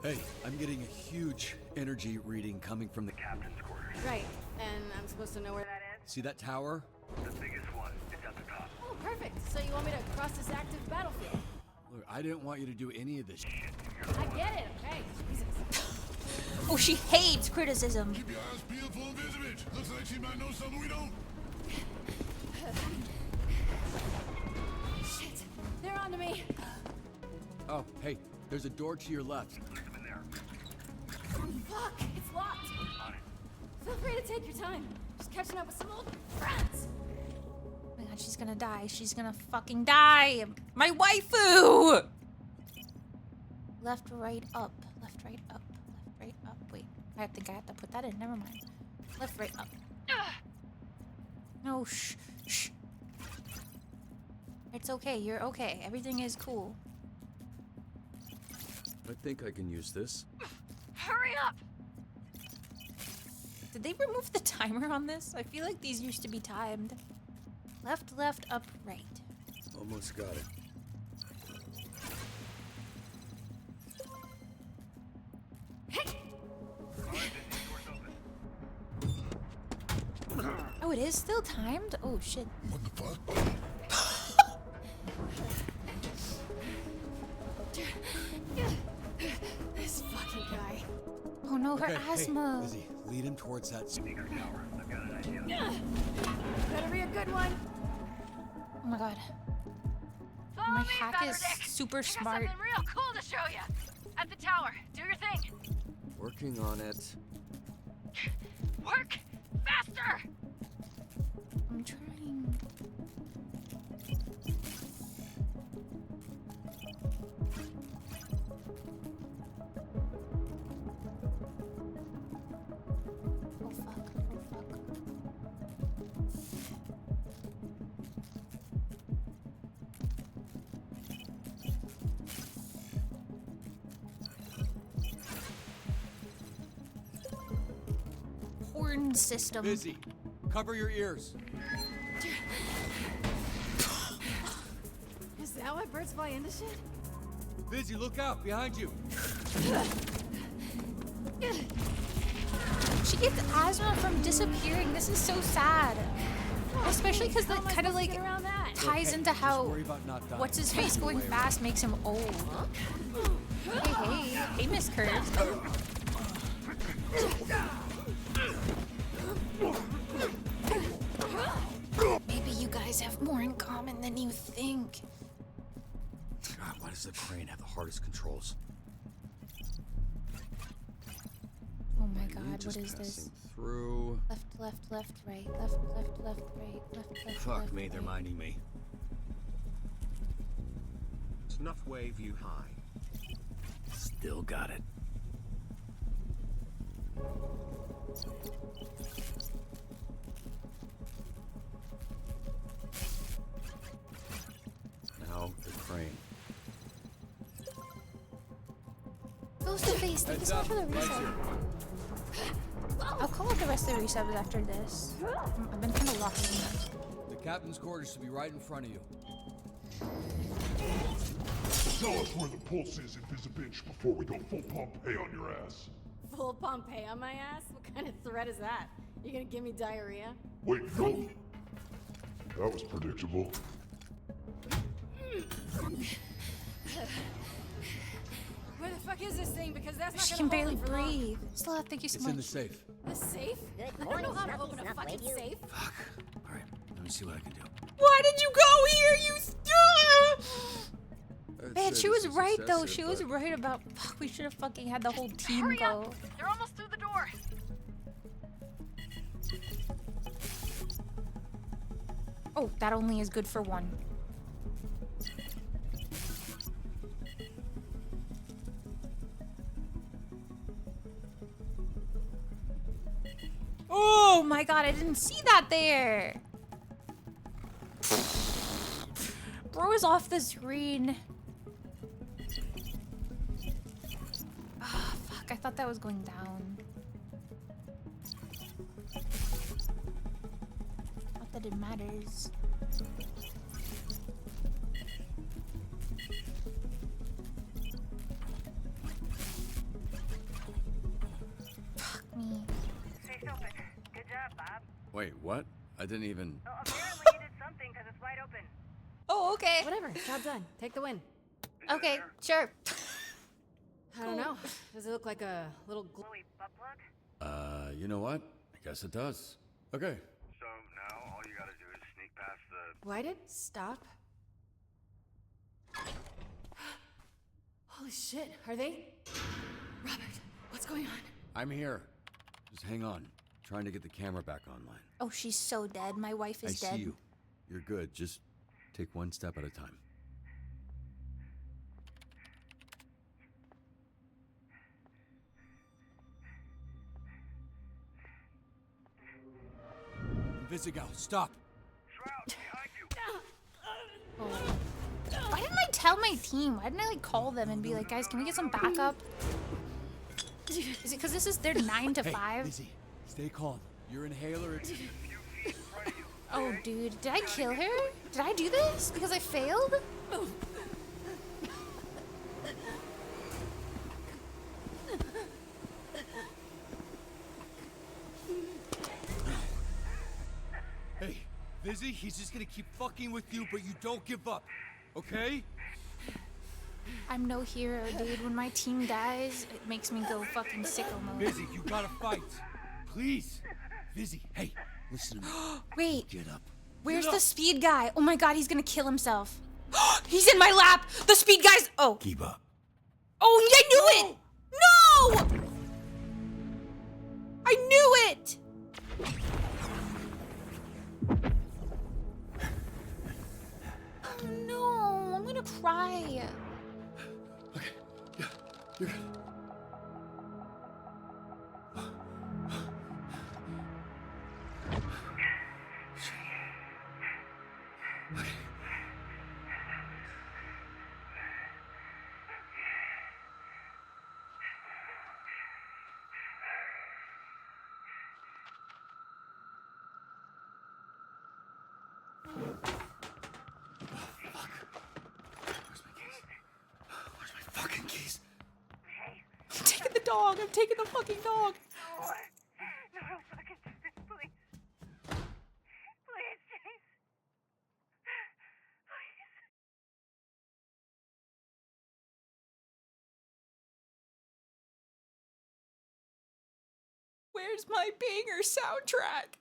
S2: Hey, I'm getting a huge energy reading coming from the captain's quarters.
S24: Right, and I'm supposed to know where that is?
S2: See that tower?
S21: The biggest one. It's at the top.
S24: Oh, perfect. So you want me to cross this active battlefield?
S2: Look, I didn't want you to do any of this shit.
S24: I get it, okay? Jesus.
S4: Oh, she hates criticism.
S21: Keep your eyes peeled for Invisible. Looks like she might know something we don't.
S24: Shit, they're onto me.
S2: Oh, hey, there's a door to your left.
S24: Fuck, it's locked. Feel free to take your time. Just catching up with some old friends.
S4: Oh my god, she's gonna die. She's gonna fucking die. My waifu! Left, right, up. Left, right, up. Left, right, up. Wait, I think I have to put that in. Never mind. Left, right, up. No, shh. It's okay. You're okay. Everything is cool.
S2: I think I can use this.
S15: Hurry up!
S4: Did they remove the timer on this? I feel like these used to be timed. Left, up, right.
S2: Almost got it.
S4: Oh, it is still timed? Oh, shit.
S21: What the fuck?
S24: This fucking guy.
S4: Oh no, her
S2: Okay,
S4: asthma.
S2: Hey, Lizzie, lead him towards that speaker tower. I've got an idea.
S24: Better be a good one.
S4: Oh my god.
S15: Follow
S4: My
S15: me,
S4: hack is
S15: Featherdick.
S4: super
S15: I got
S4: smart.
S15: something real cool to show you. At the tower. Do your thing.
S2: Working on it.
S15: Work faster.
S4: I'm trying. Oh fuck. Horn system.
S2: Busy. Cover your ears.
S24: Is that why birds fly into shit?
S2: Busy, look out behind you.
S4: She gets asthma from disappearing. This is so sad. Especially because that kind of like ties into how what's his face going fast makes him old. Hey, Miss Curves. Maybe you guys have more in common than you think.
S10: God, why does the crane have the hardest controls?
S4: Oh my god, what is this?
S2: Through.
S4: Left, right. Left, right. Left.
S10: Fuck me, they're minding me.
S12: Snuff wave you high.
S10: Still got it. Now the crane.
S4: Ghost to face, thank you so much for the resub. I'll call out the rest of the resubs after this. I've been kind of locking them.
S2: The captain's quarters should be right in front of you.
S21: Tell us where the pulse is, Invisibitch, before we go full Pompeii on your ass.
S24: Full Pompeii on my ass? What kind of threat is that? You gonna give me diarrhea?
S21: Wait, no. That was predictable.
S24: Where the fuck is this thing? Because that's not
S4: She
S24: gonna
S4: can
S24: hold
S4: barely
S24: me for long.
S4: breathe. Slot, thank you so
S2: It's
S4: much.
S2: in the safe.
S24: The safe?
S1: Good
S24: I don't
S1: morning,
S24: know how to
S1: Snuffy
S24: open a
S1: Snuff
S24: fucking
S1: Wave.
S24: safe.
S10: Fuck. Alright, let
S18: me see what I can do.
S4: Why did you go here? You Man,
S2: say
S4: she
S2: this
S4: was
S2: is
S4: right though.
S2: excessive,
S4: She was
S2: but-
S4: right about. Fuck, we should have fucking had the whole team
S17: Hurry
S4: go.
S17: up! They're almost through the door.
S4: Oh, that only is good for one. Oh my god, I didn't see that there. Bro is off the screen. Ah, fuck, I thought that was going down. Not that it matters. Fuck me.
S19: Stay open. Good job, Bob.
S2: Wait, what? I didn't even.
S19: Oh, apparently you did something because it's wide open.
S4: Oh, okay.
S24: Whatever. Job done. Take the win.
S4: Okay, sure.
S24: I don't know. Does it look like a little
S19: Glowy butt plug?
S2: You know what? I guess it does. Okay.
S20: So now all you gotta do is sneak past the...
S24: Why did stop? Holy shit. Are they? Robert, what's going on?
S2: I'm here. Just hang on. Trying to get the camera back online.
S4: Oh, she's so dead. My wife is
S2: I
S4: dead.
S2: see you. You're good. Just take one step at a time.
S18: Visigo, stop.
S4: Why didn't I tell my team? Why didn't I like call them and be like, guys, can we get some backup? Is it because this is their 9 to 5?
S18: Lizzie, stay calm. Your inhaler.
S4: Oh, dude, did I kill her? Did I do this because I failed?
S3: Hey, Vizzy, he's just gonna keep fucking with you, but you don't give up, okay?
S4: I'm no hero, dude. When my team dies, it makes me go fucking sicko mode.
S3: Vizzy, you gotta fight. Please. Vizzy, hey, listen to me.
S4: Wait.
S3: Get up.
S4: Where's
S3: Get
S4: the
S3: up.
S4: speed guy? Oh my god, he's gonna kill himself. He's in my lap! The speed guy's. Oh.
S18: Keep up.
S4: Oh, I knew it! No! I knew it! Oh no, I'm gonna cry.
S2: You're good.
S18: Fucking keys.
S4: I'm taking the dog. I'm taking the fucking dog.
S19: No, fucking distance, please. Please, Chase. Please.
S4: Where's my banger soundtrack?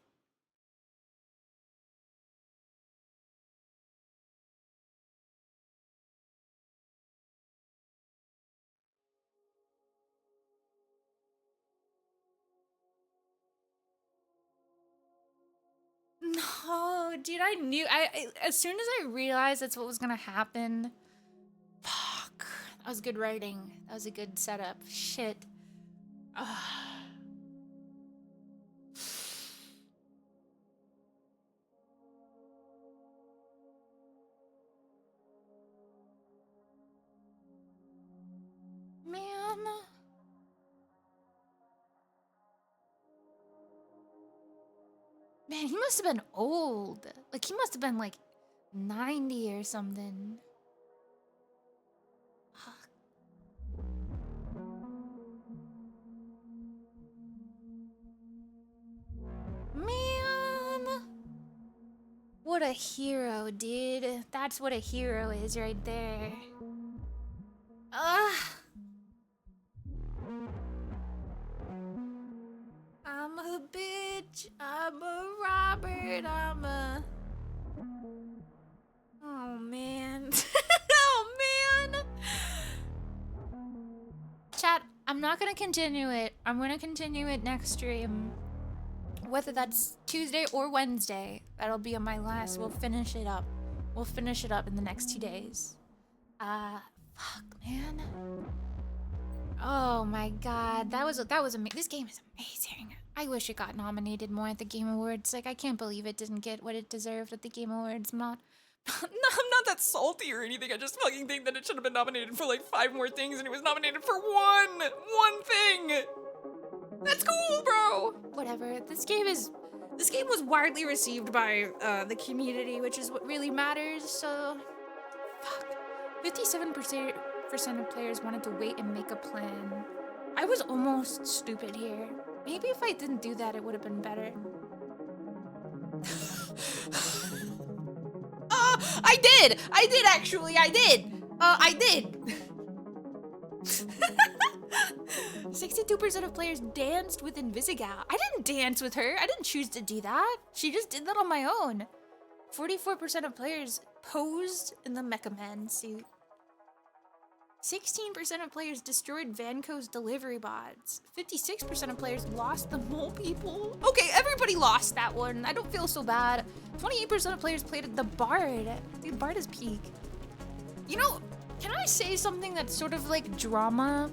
S4: No, dude, I knew. As soon as I realized that's what was gonna happen. Fuck. That was good writing. That was a good setup. Shit. Ugh. Man. Man, he must have been old. Like, he must have been like 90 or something. Man. What a hero, dude. That's what a hero is right there. I'm a bitch. I'm a Robert. I'm a... I'm not gonna continue it. I'm gonna continue it next stream. Whether that's Tuesday or Wednesday, that'll be on my last. We'll finish it up. We'll finish it up in the next 2 days. Fuck, man. Oh my god, that was amazing. This game is amazing. I wish it got nominated more at the Game Awards. Like, I can't believe it didn't get what it deserved at the Game Awards. I'm not that salty or anything. I just fucking think that it should have been nominated for like 5 more things, and it was nominated for one thing. That's cool, bro. Whatever. This game was widely received by the community, which is what really matters. So, fuck. 57% of players wanted to wait and make a plan. I was almost stupid here. Maybe if I didn't do that, it would have been better. I did! I did, actually! I did! I did! 62% of players danced with Invisigal. I didn't dance with her. I didn't choose to do that. She just did that on my own. 44% of players posed in the Mecha Man suit. 16% of players destroyed Vanco's delivery bots. 56% of players lost the mole people. Okay, everybody lost that one. I don't feel so bad. 28% of players played the Bard. Dude, Bard is peak. You know, can I say something that's sort of like drama-y?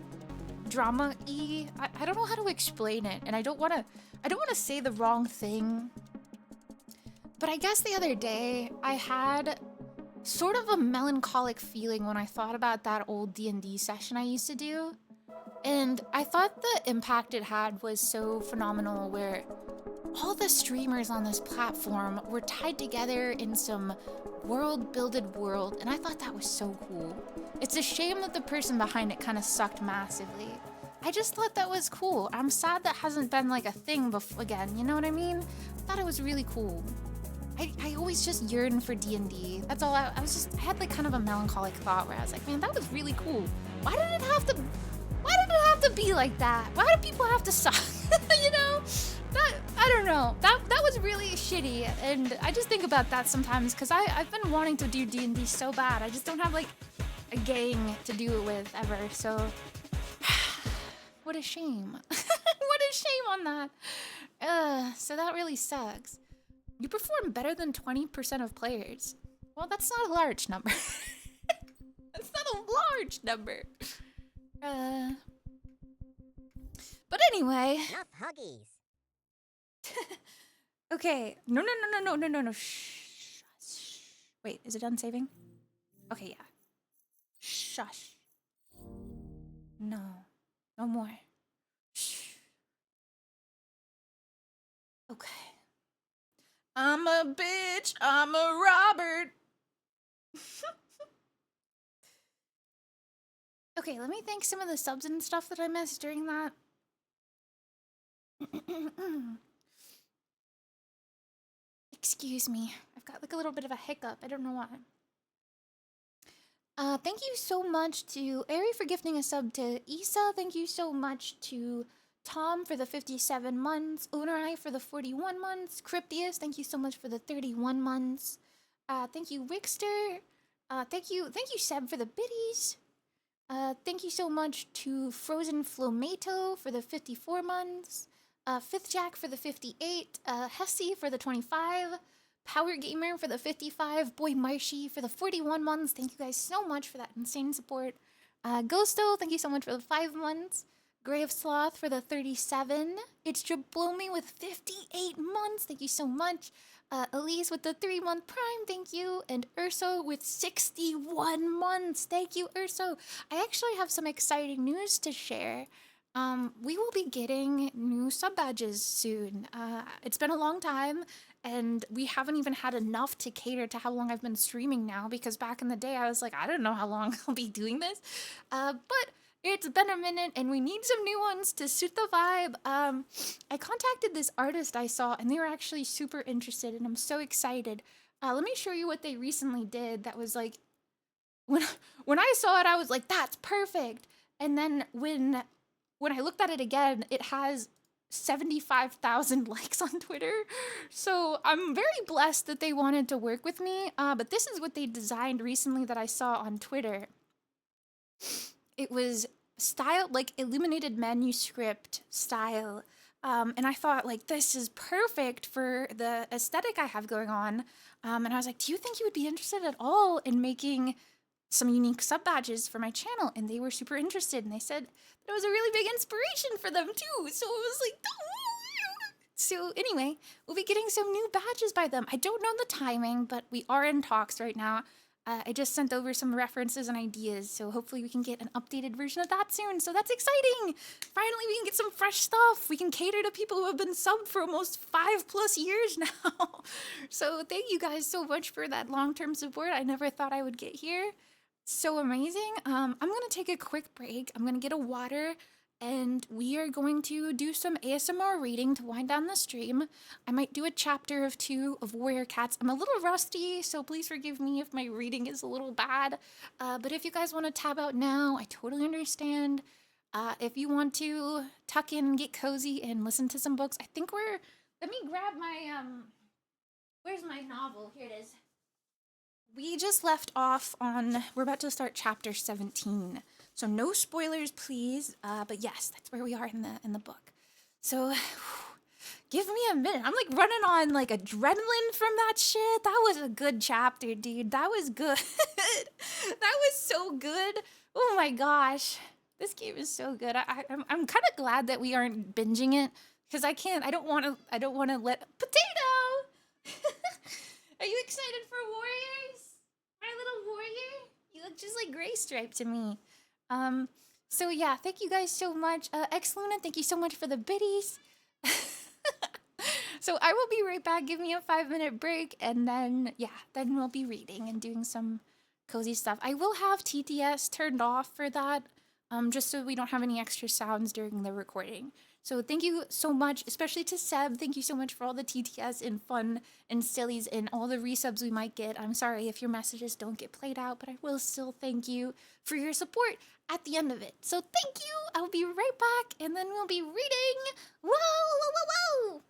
S4: I don't know how to explain it, and I don't wanna say the wrong thing. But I guess the other day, I had sort of a melancholic feeling when I thought about that old D&D session I used to do. And I thought the impact it had was so phenomenal, where all the streamers on this platform were tied together in some world-builded world, and I thought that was so cool. It's a shame that the person behind it kind of sucked massively. I just thought that was cool. I'm sad that hasn't been like a thing again, you know what I mean? I thought it was really cool. I always just yearn for D&D. That's all. I had like kind of a melancholic thought where I was like, man, that was really cool. Why did it have to be like that? Why do people have to suck? You know? I don't know. That was really shitty, and I just think about that sometimes because I've been wanting to do D&D so bad. I just don't have like a gang to do it with ever. So what a shame. What a shame on that. So that really sucks. You perform better than 20% of players. Well, that's not a large number. That's not a large number. But anyway.
S1: Enough huggies.
S4: Okay. No. Shh. Wait, is it done saving? Okay, yeah. Shush. No. No more. Shh. Okay. I'm a bitch. I'm a Robert. Okay, let me thank some of the subs and stuff that I missed during that. Excuse me. I've got like a little bit of a hiccup. I don't know why. Thank you so much to Ari for gifting a sub to Issa. Thank you so much to Tom for the 57 months. Unarai for the 41 months. Cryptius, thank you so much for the 31 months. Thank you, Wixter. Thank you, Seb, for the biddies. Thank you so much to Frozen Flomato for the 54 months. Fifth Jack for the 58. Hesse for the 25. Power Gamer for the 55. Boy Marshy for the 41 months. Thank you guys so much for that insane support. Ghosto, thank you so much for the 5 months. Grave Sloth for the 37. It's Jablomi with 58 months. Thank you so much. Elise with the 3-month prime. Thank you. And Urso with 61 months. Thank you, Urso. I actually have some exciting news to share. We will be getting new sub badges soon. It's been a long time, and we haven't even had enough to cater to how long I've been streaming now, because back in the day I was like, I don't know how long I'll be doing this. But it's been a minute, and we need some new ones to suit the vibe. I contacted this artist I saw, and they were actually super interested, and I'm so excited. Let me show you what they recently did. That was like, when I saw it, I was like, that's perfect. And then when I looked at it again, it has 75,000 likes on Twitter. So I'm very blessed that they wanted to work with me. But this is what they designed recently that I saw on Twitter. It was style, like illuminated manuscript style. And I thought, like, this is perfect for the aesthetic I have going on. And I was like, do you think you would be interested at all in making some unique sub badges for my channel? And they were super interested, and they said that it was a really big inspiration for them too. So it was like, so anyway, we'll be getting some new badges by them. I don't know the timing, but we are in talks right now. I just sent over some references and ideas, so hopefully we can get an updated version of that soon. So that's exciting! Finally, we can get some fresh stuff. We can cater to people who have been subbed for almost 5+ years now. So thank you guys so much for that long-term support. I never thought I would get here. So amazing. I'm gonna take a quick break. I'm gonna get a water, and we are going to do some ASMR reading to wind down the stream. I might do a chapter of 2 of Warrior Cats. I'm a little rusty, so please forgive me if my reading is a little bad. But if you guys want to tab out now, I totally understand. If you want to tuck in and get cozy and listen to some books, I think we're... Let me grab my... Where's my novel? Here it is. We just left off on... We're about to start chapter 17. So no spoilers, please. But yes, that's where we are in the book. So give me a minute. I'm like running on like adrenaline from that shit. That was a good chapter, dude. That was good. That was so good. Oh my gosh, this game is so good. I'm kind of glad that we aren't binging it, because I don't want to let Potato. Are you excited for Warriors? My little warrior? You look just like Gray Stripe to me. So yeah, thank you guys so much. X Luna, thank you so much for the biddies. So I will be right back. Give me a 5-minute break, and then we'll be reading and doing some cozy stuff. I will have TTS turned off for that, just so we don't have any extra sounds during the recording. So thank you so much, especially to Seb. Thank you so much for all the TTS and fun and sillies and all the resubs we might get. I'm sorry if your messages don't get played out, but I will still thank you for your support at the end of it. So thank you. I'll be right back, and then we'll be reading. Whoa, whoa, whoa, whoa.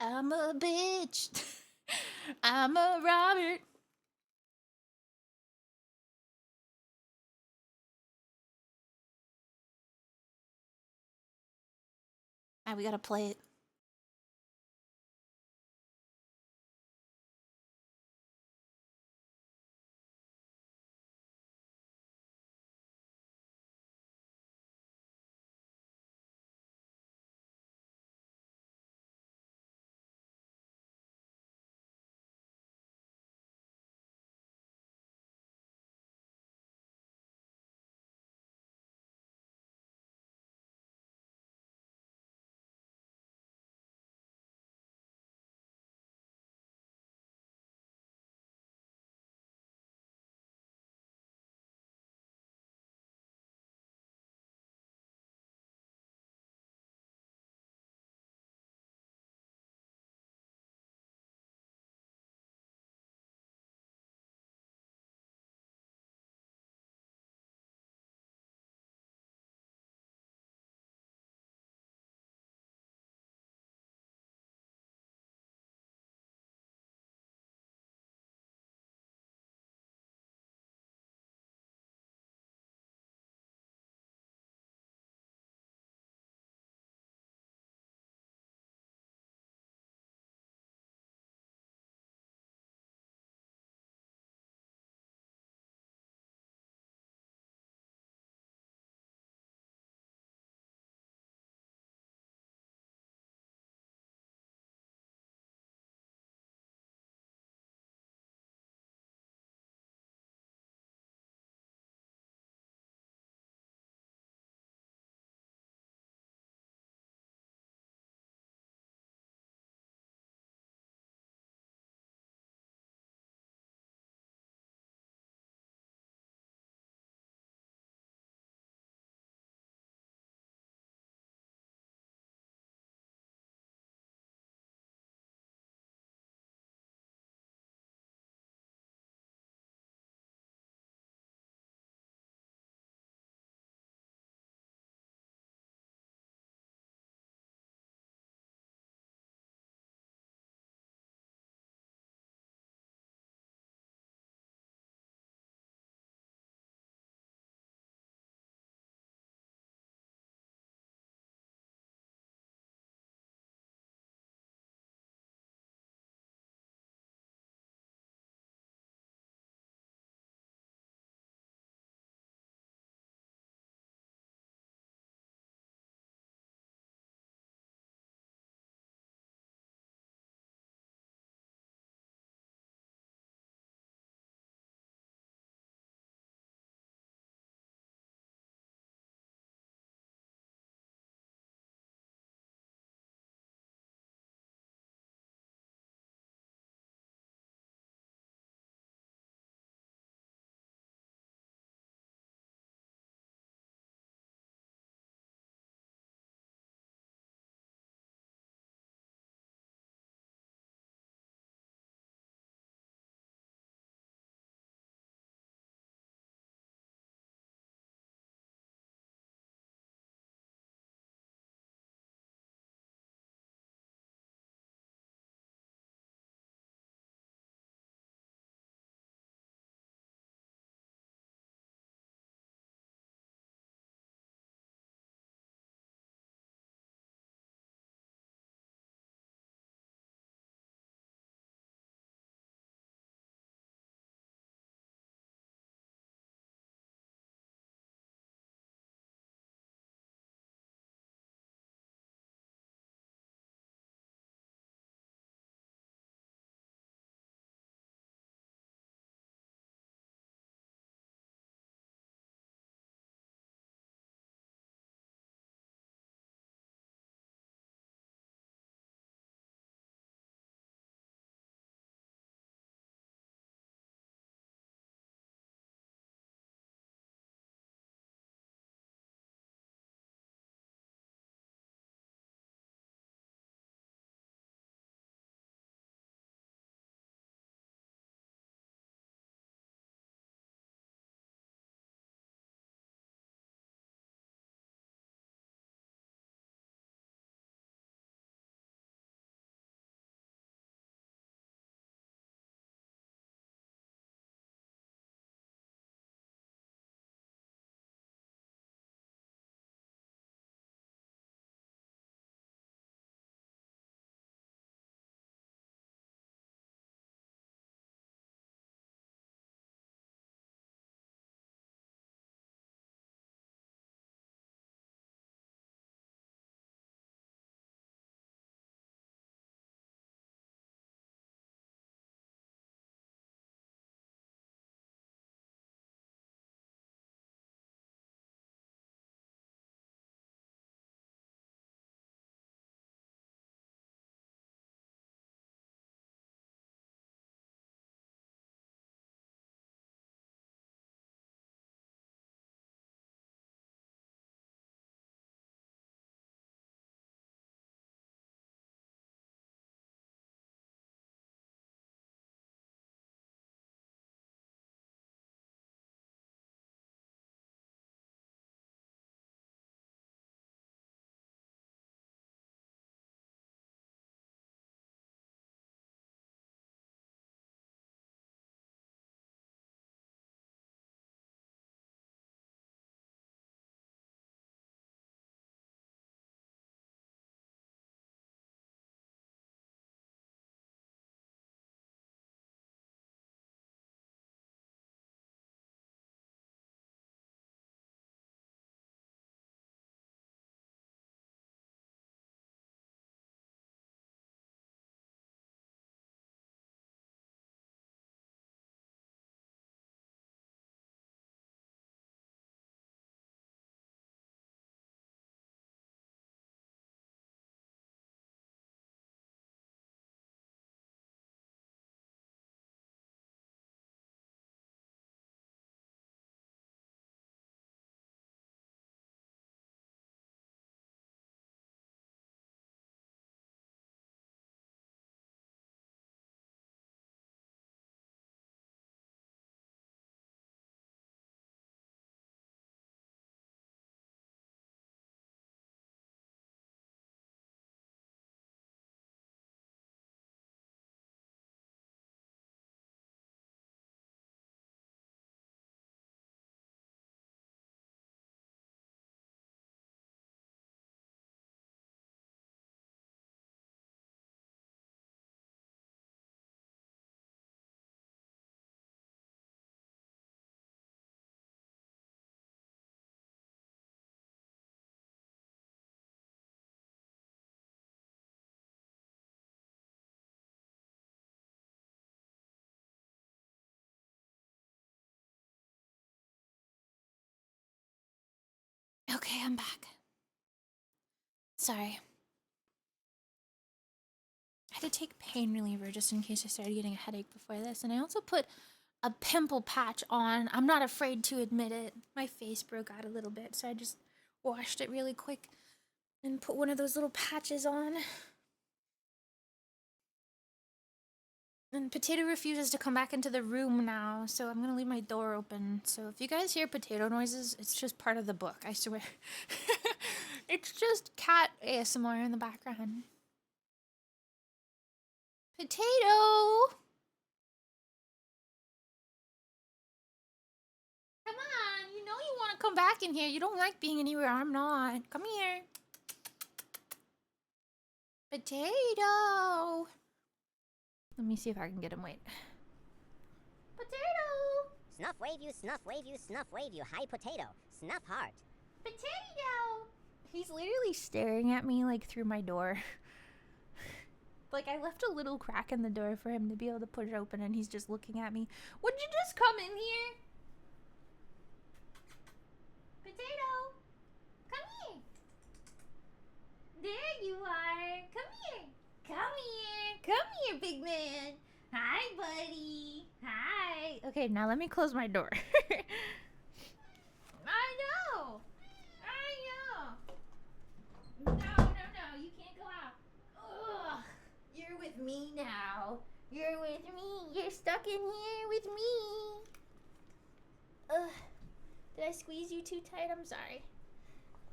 S4: I'm a bitch. I'm a Robert. All right, we gotta play it. Okay, I'm back. Sorry. I had to take pain reliever just in case I started getting a headache before this, and I also put a pimple patch on. I'm not afraid to admit it. My face broke out a little bit, so I just washed it really quick and put one of those little patches on. And Potato refuses to come back into the room now, so I'm gonna leave my door open. So if you guys hear potato noises, it's just part of the book, I swear. It's just cat ASMR in the background. Potato! Come on, you know you want to come back in here. You don't like being anywhere I'm not. Come here. Potato! Let me see if I can get him. Wait. Potato!
S1: Snuff wave you, snuff wave you, snuff wave you. Hi, potato. Snuff heart.
S4: Potato! He's literally staring at me like through my door. Like I left a little crack in the door for him to be able to push open, and he's just looking at me. Would you just come in here? Potato! Come here! There you are! Come here! Come here! Come here, big man! Hi, buddy! Hi! Okay, now let me close my door. I know! No, you can't go out. Ugh, you're with me now. You're with me. You're stuck in here with me. Ugh, did I squeeze you too tight? I'm sorry.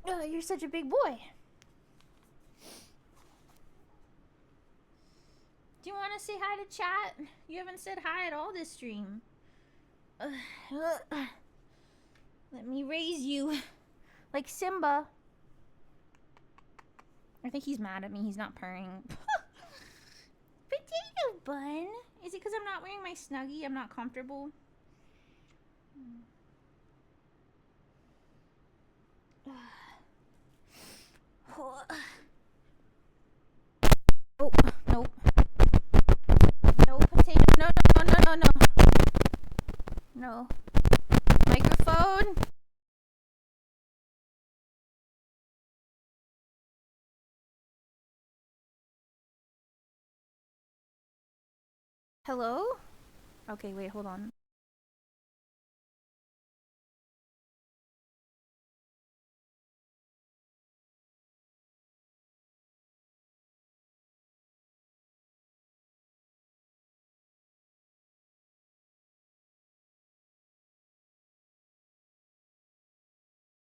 S4: Oh, you're such a big boy. Do you want to say hi to chat? You haven't said hi at all this stream. Let me raise you like Simba. I think he's mad at me. He's not purring. Potato bun. Is it because I'm not wearing my Snuggie? I'm not comfortable. Oh, nope. No, potato. No. No. Microphone. Hello? Okay, wait, hold on.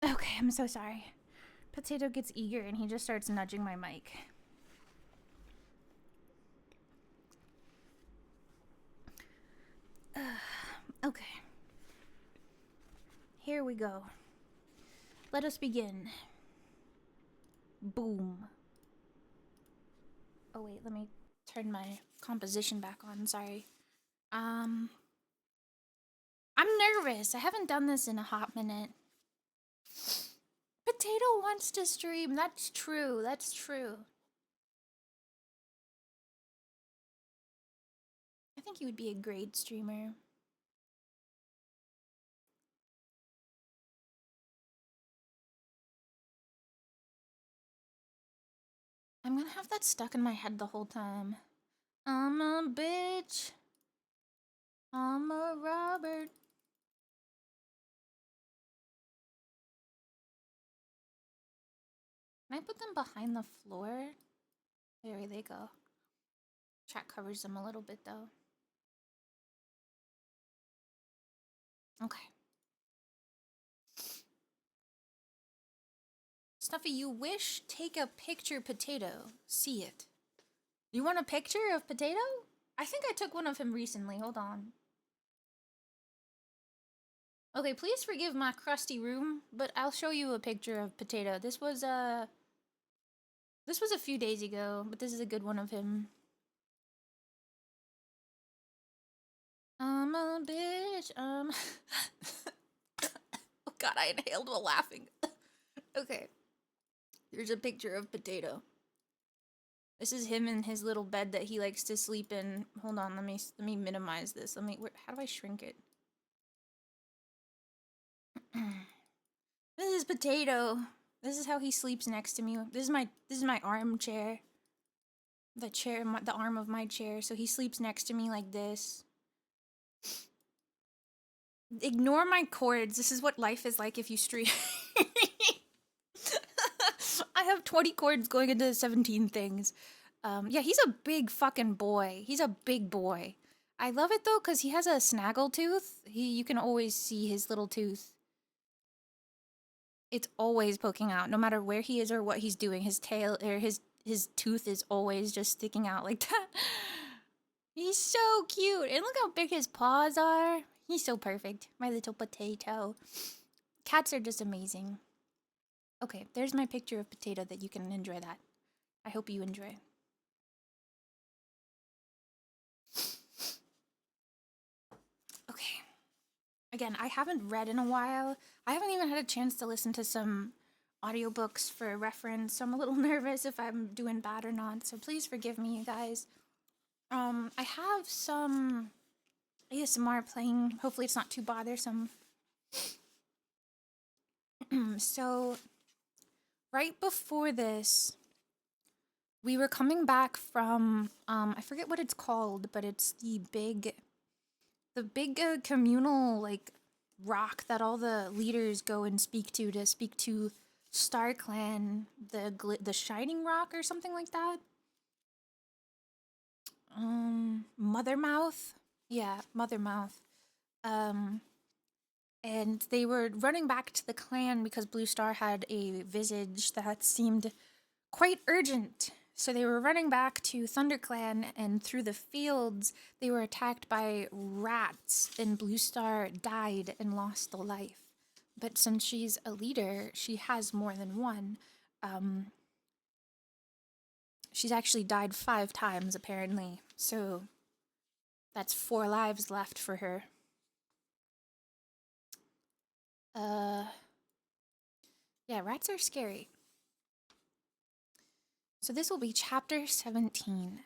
S4: Okay, I'm so sorry. Potato gets eager and he just starts nudging my mic. Okay. Here we go. Let us begin. Boom. Oh wait, let me turn my composition back on, sorry. I'm nervous. I haven't done this in a hot minute. Potato wants to stream. That's true. That's true. I think he would be a great streamer. I'm gonna have that stuck in my head the whole time. I'm a bitch. I'm a Robert. Can I put them behind the floor? There they go. Chat covers them a little bit though. Okay. Snuffy, you wish take a picture potato. See it. You want a picture of potato? I think I took one of him recently. Hold on. Okay, please forgive my crusty room, but I'll show you a picture of potato. This was a few days ago, but this is a good one of him. I'm a bitch. Oh god, I inhaled while laughing. Okay. Here's a picture of potato. This is him in his little bed that he likes to sleep in. Hold on, let me minimize this. How do I shrink it? This is Potato. This is how he sleeps next to me. This is my armchair. The arm of my chair. So he sleeps next to me like this. Ignore my cords. This is what life is like if you stream. I have 20 cords going into 17 things. Yeah, he's a big fucking boy. He's a big boy. I love it though because he has a snaggle tooth. You can always see his little tooth. It's always poking out, no matter where he is or what he's doing. His tail or his tooth is always just sticking out like that. He's so cute, and look how big his paws are. He's so perfect, my little potato. Cats are just amazing. Okay, there's my picture of Potato that you can enjoy that. I hope you enjoy. Okay. Again, I haven't read in a while. I haven't even had a chance to listen to some audiobooks for reference, so I'm a little nervous if I'm doing bad or not, so please forgive me, you guys. I have some ASMR playing. Hopefully it's not too bothersome. So, right before this, we were coming back from, I forget what it's called, but it's the big communal, like, rock that all the leaders go and speak to StarClan, the Shining Rock or something like that. Mothermouth? Yeah, Mothermouth. And they were running back to the clan because Blue Star had a visage that seemed quite urgent. So they were running back to ThunderClan, and through the fields, they were attacked by rats, and Blue Star died and lost a life. But since she's a leader, she has more than one. She's actually died 5 times, apparently. So that's 4 lives left for her. Yeah, rats are scary. So this will be chapter 17.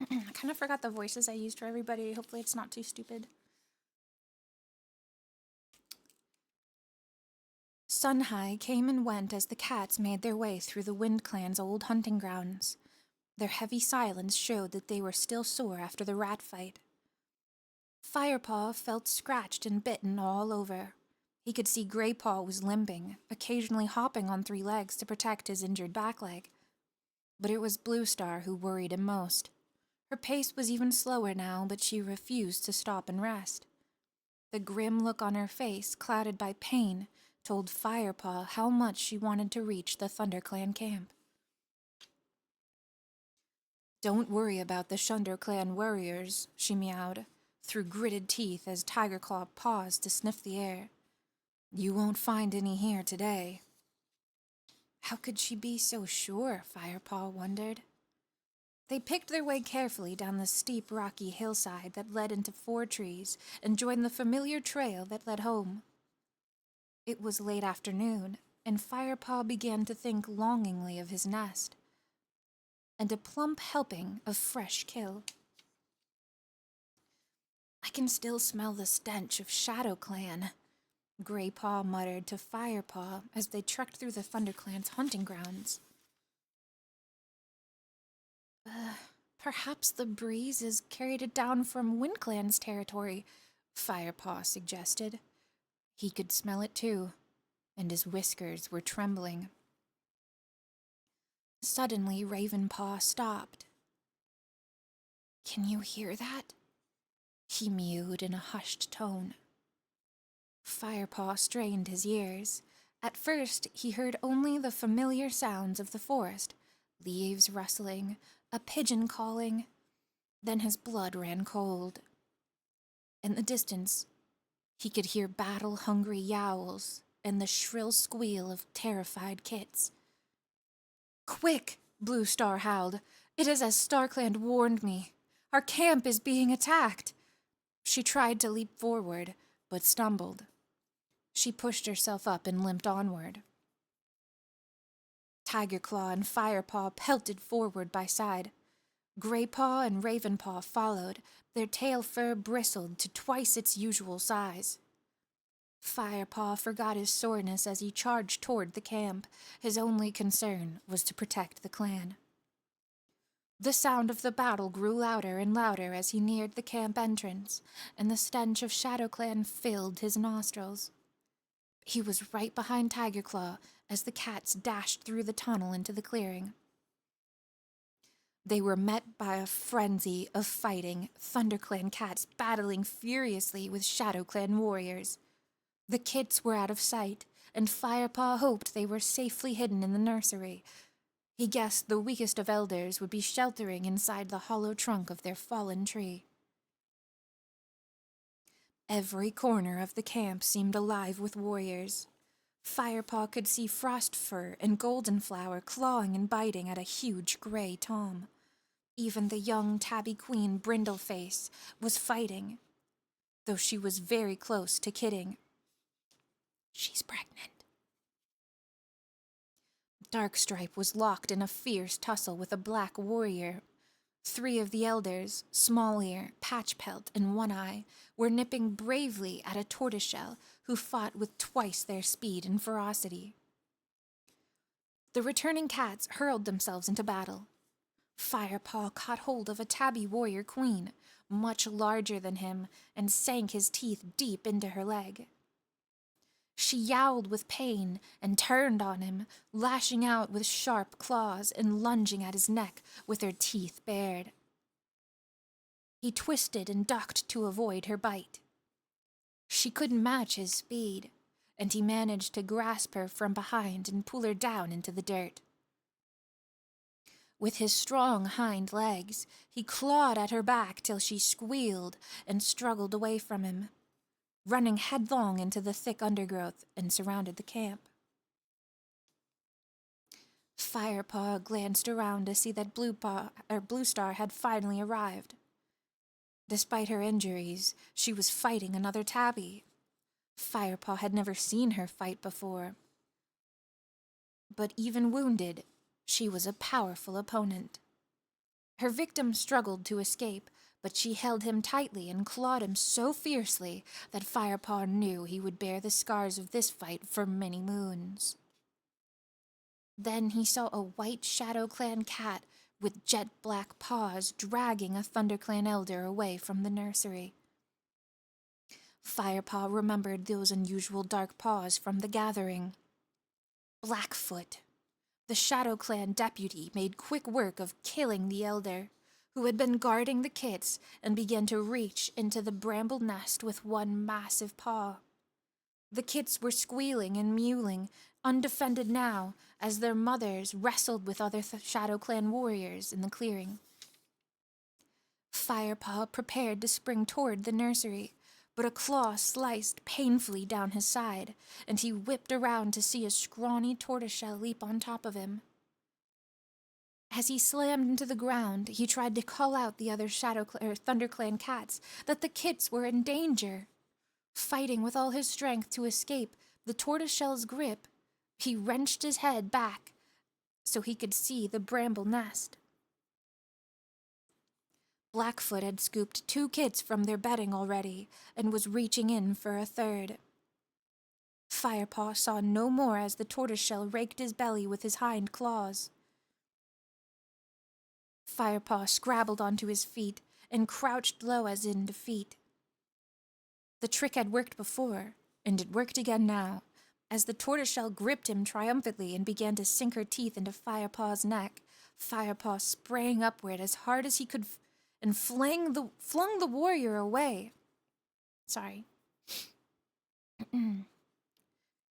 S4: I kind of forgot the voices I used for everybody. Hopefully it's not too stupid. Sunhigh came and went as the cats made their way through the Wind Clan's old hunting grounds. Their heavy silence showed that they were still sore after the rat fight. Firepaw felt scratched and bitten all over. He could see Greypaw was limping, occasionally hopping on 3 legs to protect his injured back leg. But it was Blue Star who worried him most. Her pace was even slower now, but she refused to stop and rest. The grim look on her face, clouded by pain, told Firepaw how much she wanted to reach the ThunderClan camp. "Don't worry about the ThunderClan warriors," she meowed, through gritted teeth as Tigerclaw paused to sniff the air. "You won't find any here today." How could she be so sure, Firepaw wondered. They picked their way carefully down the steep, rocky hillside that led into 4 trees and joined the familiar trail that led home. It was late afternoon, and Firepaw began to think longingly of his nest and a plump helping of fresh kill. "I can still smell the stench of ShadowClan," Greypaw muttered to Firepaw as they trekked through the ThunderClan's hunting grounds. Perhaps the breeze has carried it down from WindClan's territory," Firepaw suggested. He could smell it too, and his whiskers were trembling. Suddenly, Ravenpaw stopped. "Can you hear that?" he mewed in a hushed tone. Firepaw strained his ears. At first, he heard only the familiar sounds of the forest, leaves rustling, a pigeon calling. Then his blood ran cold. In the distance, he could hear battle-hungry yowls and the shrill squeal of terrified kits. "Quick!" Blue Star howled. "It is as StarClan warned me. Our camp is being attacked." She tried to leap forward, but stumbled. She pushed herself up and limped onward. Tigerclaw and Firepaw pelted forward by side. Greypaw and Ravenpaw followed, their tail fur bristled to twice its usual size. Firepaw forgot his soreness as he charged toward the camp. His only concern was to protect the clan. The sound of the battle grew louder and louder as he neared the camp entrance, and the stench of ShadowClan filled his nostrils. He was right behind Tigerclaw as the cats dashed through the tunnel into the clearing. They were met by a frenzy of fighting, ThunderClan cats battling furiously with ShadowClan warriors. The kids were out of sight, and Firepaw hoped they were safely hidden in the nursery. He guessed the weakest of elders would be sheltering inside the hollow trunk of their fallen tree. Every corner of the camp seemed alive with warriors. Firepaw could see Frostfur and Goldenflower clawing and biting at a huge gray tom. Even the young tabby queen Brindleface was fighting, though she was very close to kidding. She's pregnant. Darkstripe was locked in a fierce tussle with a black warrior. 3 of the elders, Smallear, Patchpelt, and One Eye, were nipping bravely at a tortoiseshell who fought with twice their speed and ferocity. The returning cats hurled themselves into battle. Firepaw caught hold of a tabby warrior queen, much larger than him, and sank his teeth deep into her leg. She yowled with pain and turned on him, lashing out with sharp claws and lunging at his neck with her teeth bared. He twisted and ducked to avoid her bite. She couldn't match his speed, and he managed to grasp her from behind and pull her down into the dirt. With his strong hind legs, he clawed at her back till she squealed and struggled away from him, running headlong into the thick undergrowth and surrounded the camp. Firepaw glanced around to see that Blue Star had finally arrived. Despite her injuries, she was fighting another tabby. Firepaw had never seen her fight before. But even wounded, she was a powerful opponent. Her victim struggled to escape, but she held him tightly and clawed him so fiercely that Firepaw knew he would bear the scars of this fight for many moons. Then he saw a white ShadowClan cat with jet black paws dragging a ThunderClan elder away from the nursery. Firepaw remembered those unusual dark paws from the gathering. Blackfoot, the ShadowClan deputy, made quick work of killing the elder, who had been guarding the kits, and began to reach into the bramble nest with one massive paw. The kits were squealing and mewling, undefended now, as their mothers wrestled with other ShadowClan warriors in the clearing. Firepaw prepared to spring toward the nursery, but a claw sliced painfully down his side, and he whipped around to see a scrawny tortoiseshell leap on top of him. As he slammed into the ground, he tried to call out the other ThunderClan cats that the kits were in danger. Fighting with all his strength to escape the tortoiseshell's grip, he wrenched his head back so he could see the bramble nest. Blackfoot had scooped 2 kits from their bedding already and was reaching in for a third. Firepaw saw no more as the tortoiseshell raked his belly with his hind claws. Firepaw scrabbled onto his feet and crouched low as in defeat. The trick had worked before, and it worked again now, as the tortoiseshell gripped him triumphantly and began to sink her teeth into Firepaw's neck. Firepaw sprang upward as hard as he could and flung the warrior away. Sorry.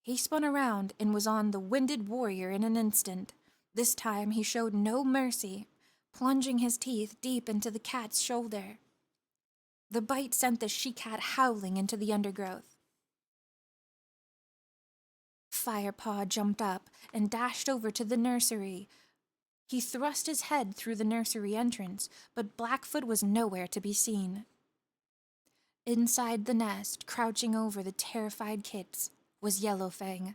S4: He spun around and was on the winded warrior in an instant. This time he showed no mercy, plunging his teeth deep into the cat's shoulder. The bite sent the she-cat howling into the undergrowth. Firepaw jumped up and dashed over to the nursery. He thrust his head through the nursery entrance, but Blackfoot was nowhere to be seen. Inside the nest, crouching over the terrified kits, was Yellowfang.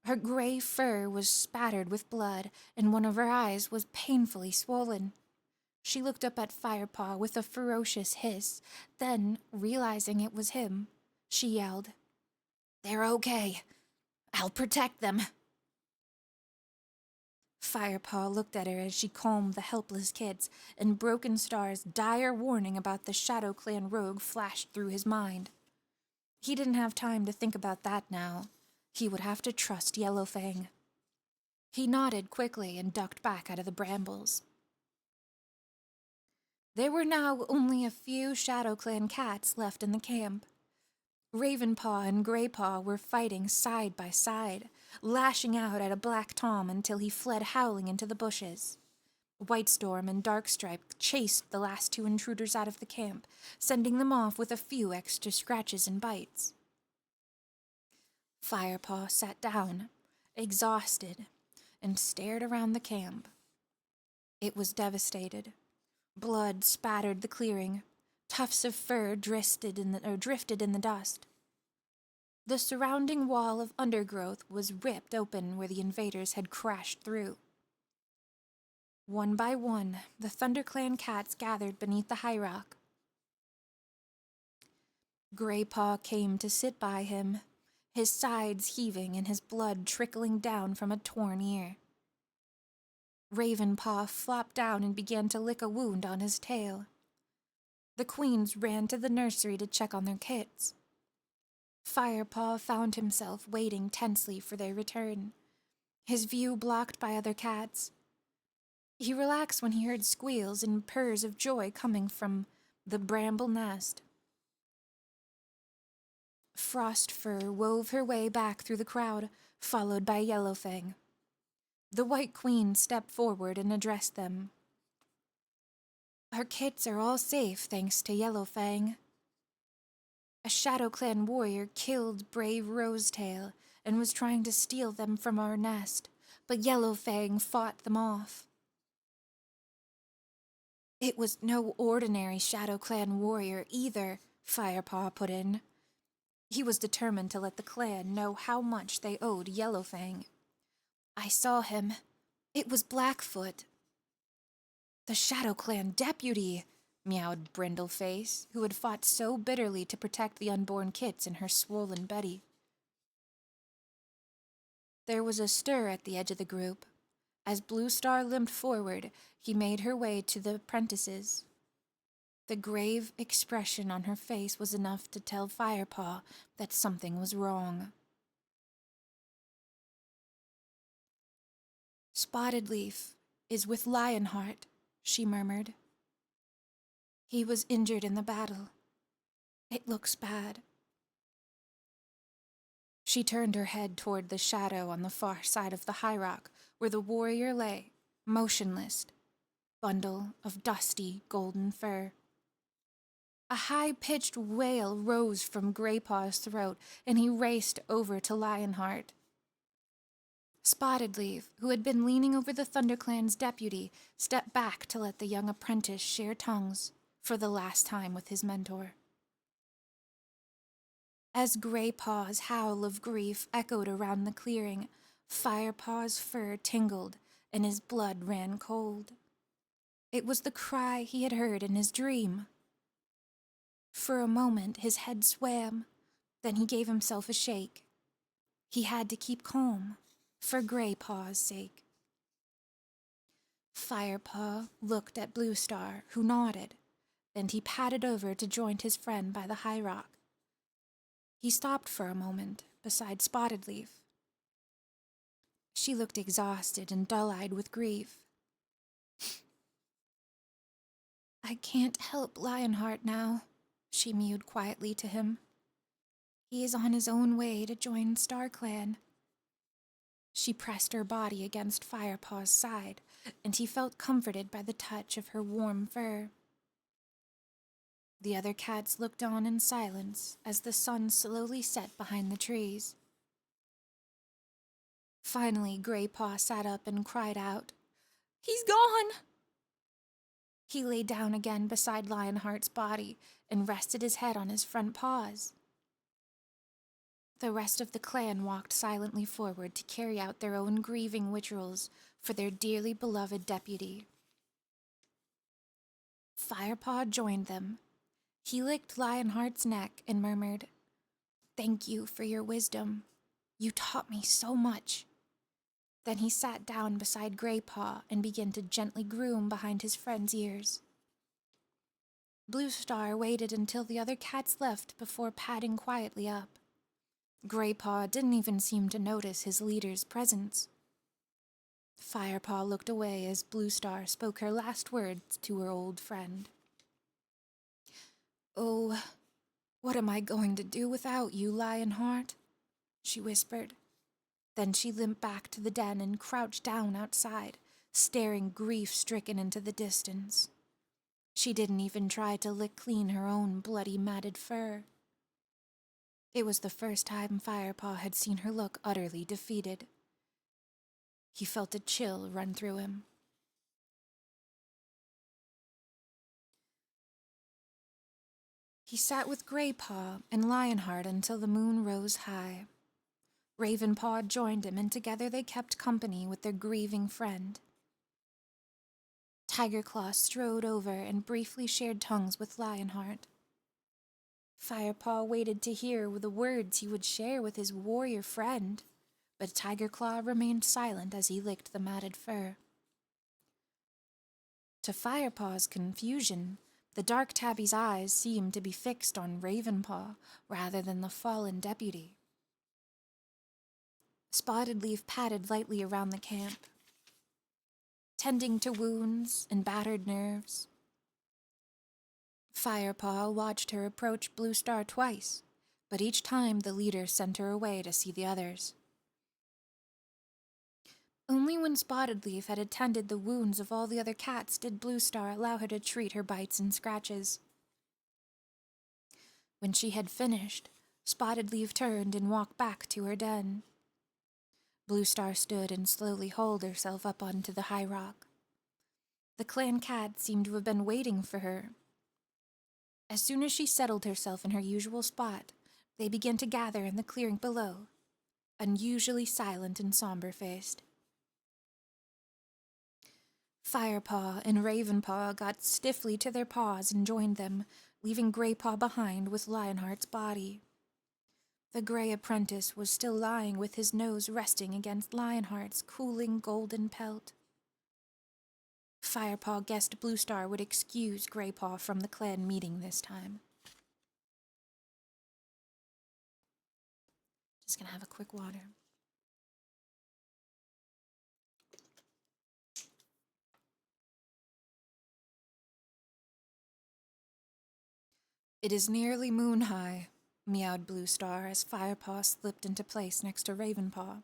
S4: Her gray fur was spattered with blood, and one of her eyes was painfully swollen. She looked up at Firepaw with a ferocious hiss. Then, realizing it was him, she yelled, They're okay. I'll protect them. Firepaw looked at her as she calmed the helpless kids, and Broken Star's dire warning about the Shadow Clan rogue flashed through his mind. He didn't have time to think about that now. He would have to trust Yellowfang. He nodded quickly and ducked back out of the brambles. There were now only a few Shadow Clan cats left in the camp. Ravenpaw and Greypaw were fighting side by side, lashing out at a Black Tom until he fled howling into the bushes. Whitestorm and Darkstripe chased the last two intruders out of the camp, sending them off with a few extra scratches and bites. Firepaw sat down, exhausted, and stared around the camp. It was devastated. Blood spattered the clearing. Tufts of fur drifted in the dust. The surrounding wall of undergrowth was ripped open where the invaders had crashed through. One by one, the ThunderClan cats gathered beneath the high rock. Greypaw came to sit by him, his sides heaving and his blood trickling down from a torn ear. Ravenpaw flopped down and began to lick a wound on his tail. The queens ran to the nursery to check on their kits. Firepaw found himself waiting tensely for their return, his view blocked by other cats. He relaxed when he heard squeals and purrs of joy coming from the bramble nest. Frostfur wove her way back through the crowd, followed by Yellowfang. The White Queen stepped forward and addressed them. Our kits are all safe thanks to Yellowfang. A Shadow Clan warrior killed brave Rosetail and was trying to steal them from our nest, but Yellowfang fought them off. It was no ordinary Shadow Clan warrior either, Firepaw put in. He was determined to let the clan know how much they owed Yellowfang. I saw him. It was Blackfoot. The Shadow Clan deputy, meowed Brindleface, who had fought so bitterly to protect the unborn kits in her swollen belly. There was a stir at the edge of the group. As Blue Star limped forward, he made her way to the apprentices. The grave expression on her face was enough to tell Firepaw that something was wrong. Spotted Leaf is with Lionheart, she murmured. He was injured in the battle. It looks bad. She turned her head toward the shadow on the far side of the high rock where the warrior lay, motionless, bundle of dusty golden fur. A high-pitched wail rose from Greypaw's throat, and he raced over to Lionheart. Spotted Leaf, who had been leaning over the ThunderClan's deputy, stepped back to let the young apprentice share tongues for the last time with his mentor. As Greypaw's howl of grief echoed around the clearing, Firepaw's fur tingled and his blood ran cold. It was the cry he had heard in his dream. For a moment his head swam, then he gave himself a shake. He had to keep calm, for Greypaw's sake. Firepaw looked at Blue Star, who nodded, and he padded over to join his friend by the high rock. He stopped for a moment beside Spotted Leaf. She looked exhausted and dull-eyed with grief. I can't help Lionheart now, she mewed quietly to him. He is on his own way to join StarClan. She pressed her body against Firepaw's side, and he felt comforted by the touch of her warm fur. The other cats looked on in silence as the sun slowly set behind the trees. Finally, Greypaw sat up and cried out, "He's gone!" He lay down again beside Lionheart's body and rested his head on his front paws. The rest of the clan walked silently forward to carry out their own grieving rituals for their dearly beloved deputy. Firepaw joined them. He licked Lionheart's neck and murmured, Thank you for your wisdom. You taught me so much." Then he sat down beside Greypaw and began to gently groom behind his friend's ears. Blue Star waited until the other cats left before padding quietly up. Greypaw didn't even seem to notice his leader's presence. Firepaw looked away as Blue Star spoke her last words to her old friend. "Oh, what am I going to do without you, Lionheart?" she whispered. Then she limped back to the den and crouched down outside, staring grief-stricken into the distance. She didn't even try to lick clean her own bloody matted fur. It was the first time Firepaw had seen her look utterly defeated. He felt a chill run through him. He sat with Greypaw and Lionheart until the moon rose high. Ravenpaw joined him, and together they kept company with their grieving friend. Tigerclaw strode over and briefly shared tongues with Lionheart. Firepaw waited to hear the words he would share with his warrior friend, but Tigerclaw remained silent as he licked the matted fur. To Firepaw's confusion, the dark tabby's eyes seemed to be fixed on Ravenpaw rather than the fallen deputy. Spotted Leaf padded lightly around the camp, tending to wounds and battered nerves. Firepaw watched her approach Blue Star twice, but each time the leader sent her away to see the others. Only when Spotted Leaf had attended the wounds of all the other cats did Blue Star allow her to treat her bites and scratches. When she had finished, Spotted Leaf turned and walked back to her den. Blue Star stood and slowly hauled herself up onto the high rock. The clan cat seemed to have been waiting for her. As soon as she settled herself in her usual spot, they began to gather in the clearing below, unusually silent and somber-faced. Firepaw and Ravenpaw got stiffly to their paws and joined them, leaving Greypaw behind with Lionheart's body. The gray apprentice was still lying with his nose resting against Lionheart's cooling golden pelt. Firepaw guessed Blue Star would excuse Greypaw from the clan meeting this time. Just gonna have a quick water. "It is nearly moon high," meowed Blue Star as Firepaw slipped into place next to Ravenpaw.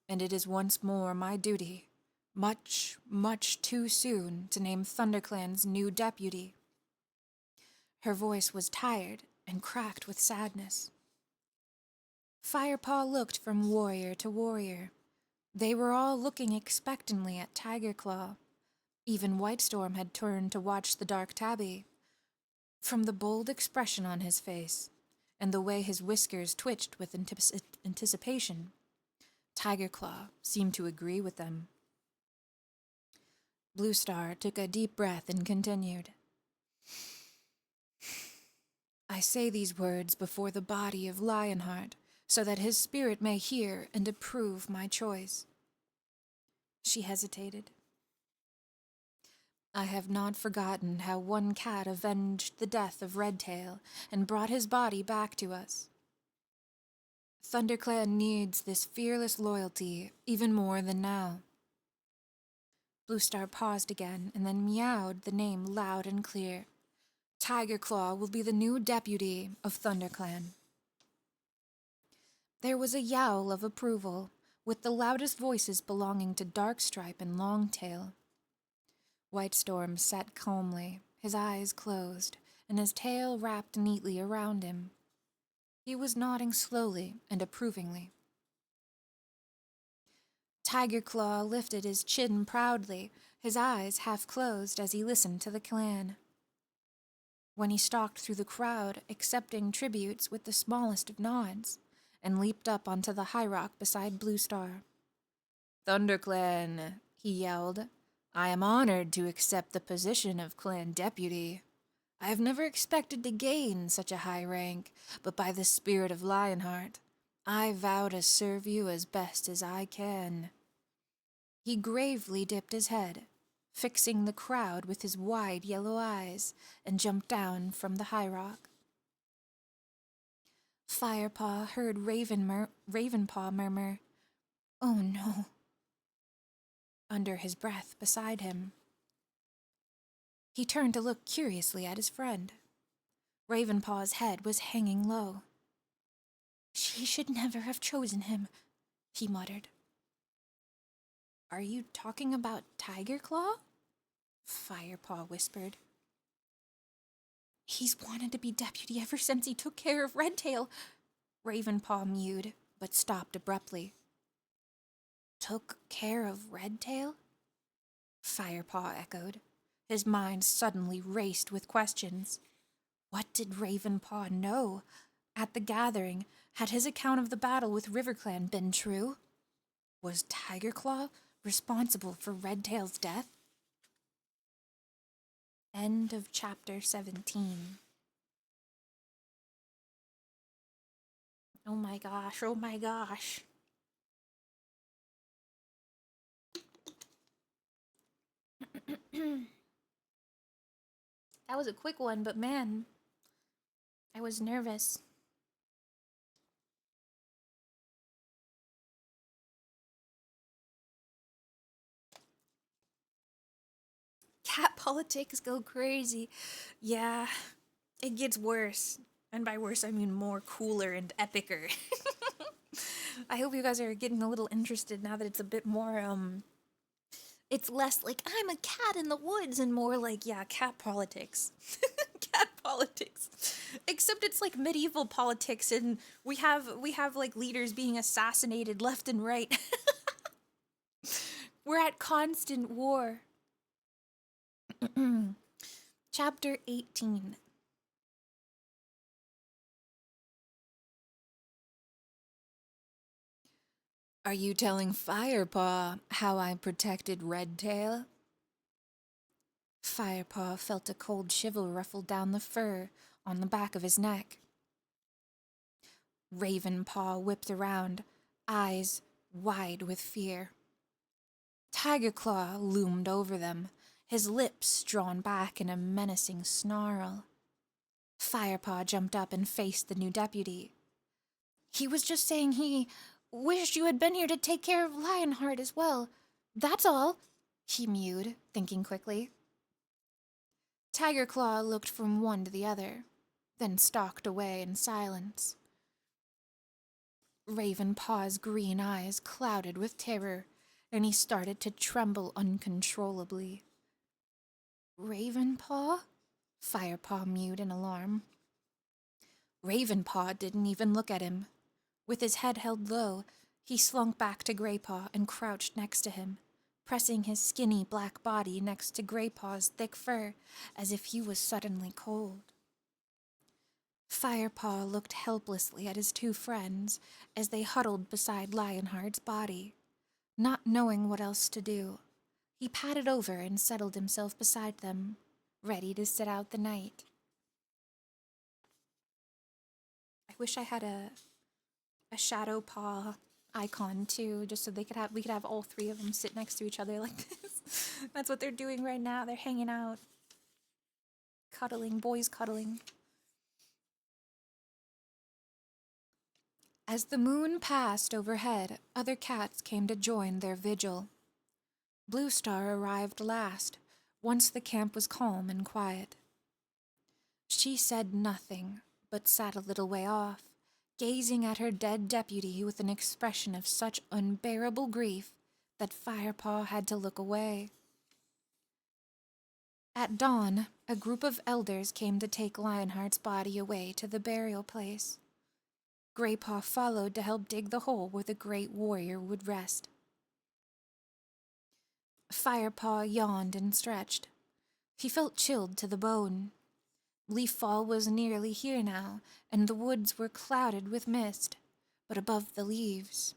S4: "And it is once more my duty, much, much too soon, to name ThunderClan's new deputy." Her voice was tired and cracked with sadness. Firepaw looked from warrior to warrior. They were all looking expectantly at Tigerclaw. Even Whitestorm had turned to watch the dark tabby. From the bold expression on his face, and the way his whiskers twitched with anticipation, Tigerclaw seemed to agree with them. Blue Star took a deep breath and continued. "I say these words before the body of Lionheart, so that his spirit may hear and approve my choice." She hesitated. "I have not forgotten how one cat avenged the death of Redtail and brought his body back to us. ThunderClan needs this fearless loyalty even more than now." Blue Star paused again and then meowed the name loud and clear. "Tigerclaw will be the new deputy of ThunderClan." There was a yowl of approval, with the loudest voices belonging to Darkstripe and Longtail. Whitestorm sat calmly, his eyes closed, and his tail wrapped neatly around him. He was nodding slowly and approvingly. Tigerclaw lifted his chin proudly, his eyes half closed as he listened to the clan. When he stalked through the crowd, accepting tributes with the smallest of nods, and leaped up onto the high rock beside Blue Star. "ThunderClan," he yelled. "I am honored to accept the position of clan deputy. I have never expected to gain such a high rank, but by the spirit of Lionheart, I vow to serve you as best as I can. He gravely dipped his head, fixing the crowd with his wide yellow eyes, and jumped down from the high rock. Firepaw heard Ravenpaw murmur, "Oh no," under his breath beside him. He turned to look curiously at his friend. Ravenpaw's head was hanging low. "She should never have chosen him," he muttered. "Are you talking about Tiger Claw?" Firepaw whispered. "He's wanted to be deputy ever since he took care of Redtail," Ravenpaw mewed, but stopped abruptly. "Took care of Redtail?" Firepaw echoed. His mind suddenly raced with questions. What did Ravenpaw know? At the gathering, had his account of the battle with RiverClan been true? Was Tiger Claw responsible for Redtail's death? End of chapter 17. Oh my gosh, oh my gosh. That was a quick one, but man, I was nervous. Cat politics go crazy. Yeah, it gets worse. And by worse, I mean more cooler and epicer. I hope you guys are getting a little interested now that it's a bit more, it's less like, I'm a cat in the woods, and more like, yeah, cat politics. Cat politics. Except it's like medieval politics, and we have like leaders being assassinated left and right. We're at constant war. Chapter 18. Are you telling Firepaw how I protected Redtail? Firepaw felt a cold shiver ruffle down the fur on the back of his neck. Ravenpaw whipped around, eyes wide with fear. Tiger Claw loomed over them, his lips drawn back in a menacing snarl. Firepaw jumped up and faced the new deputy. He was just saying he wished you had been here to take care of Lionheart as well. That's all, he mewed, thinking quickly. Tiger Claw looked from one to the other, then stalked away in silence. Ravenpaw's green eyes clouded with terror, and he started to tremble uncontrollably. Ravenpaw? Firepaw mewed in alarm. Ravenpaw didn't even look at him. With his head held low, he slunk back to Greypaw and crouched next to him, pressing his skinny black body next to Greypaw's thick fur as if he was suddenly cold. Firepaw looked helplessly at his two friends as they huddled beside Lionheart's body. Not knowing what else to do, he padded over and settled himself beside them, ready to sit out the night. I wish I had a shadow paw icon too, just so we could have all three of them sit next to each other like this. That's what they're doing right now. They're hanging out, cuddling, boys cuddling. As the moon passed overhead, other cats came to join their vigil. Blue Star arrived last, once the camp was calm and quiet. She said nothing, but sat a little way off, gazing at her dead deputy with an expression of such unbearable grief that Firepaw had to look away. At dawn, a group of elders came to take Lionheart's body away to the burial place. Greypaw followed to help dig the hole where the great warrior would rest. Firepaw yawned and stretched. He felt chilled to the bone. Leaffall was nearly here now, and the woods were clouded with mist, but above the leaves,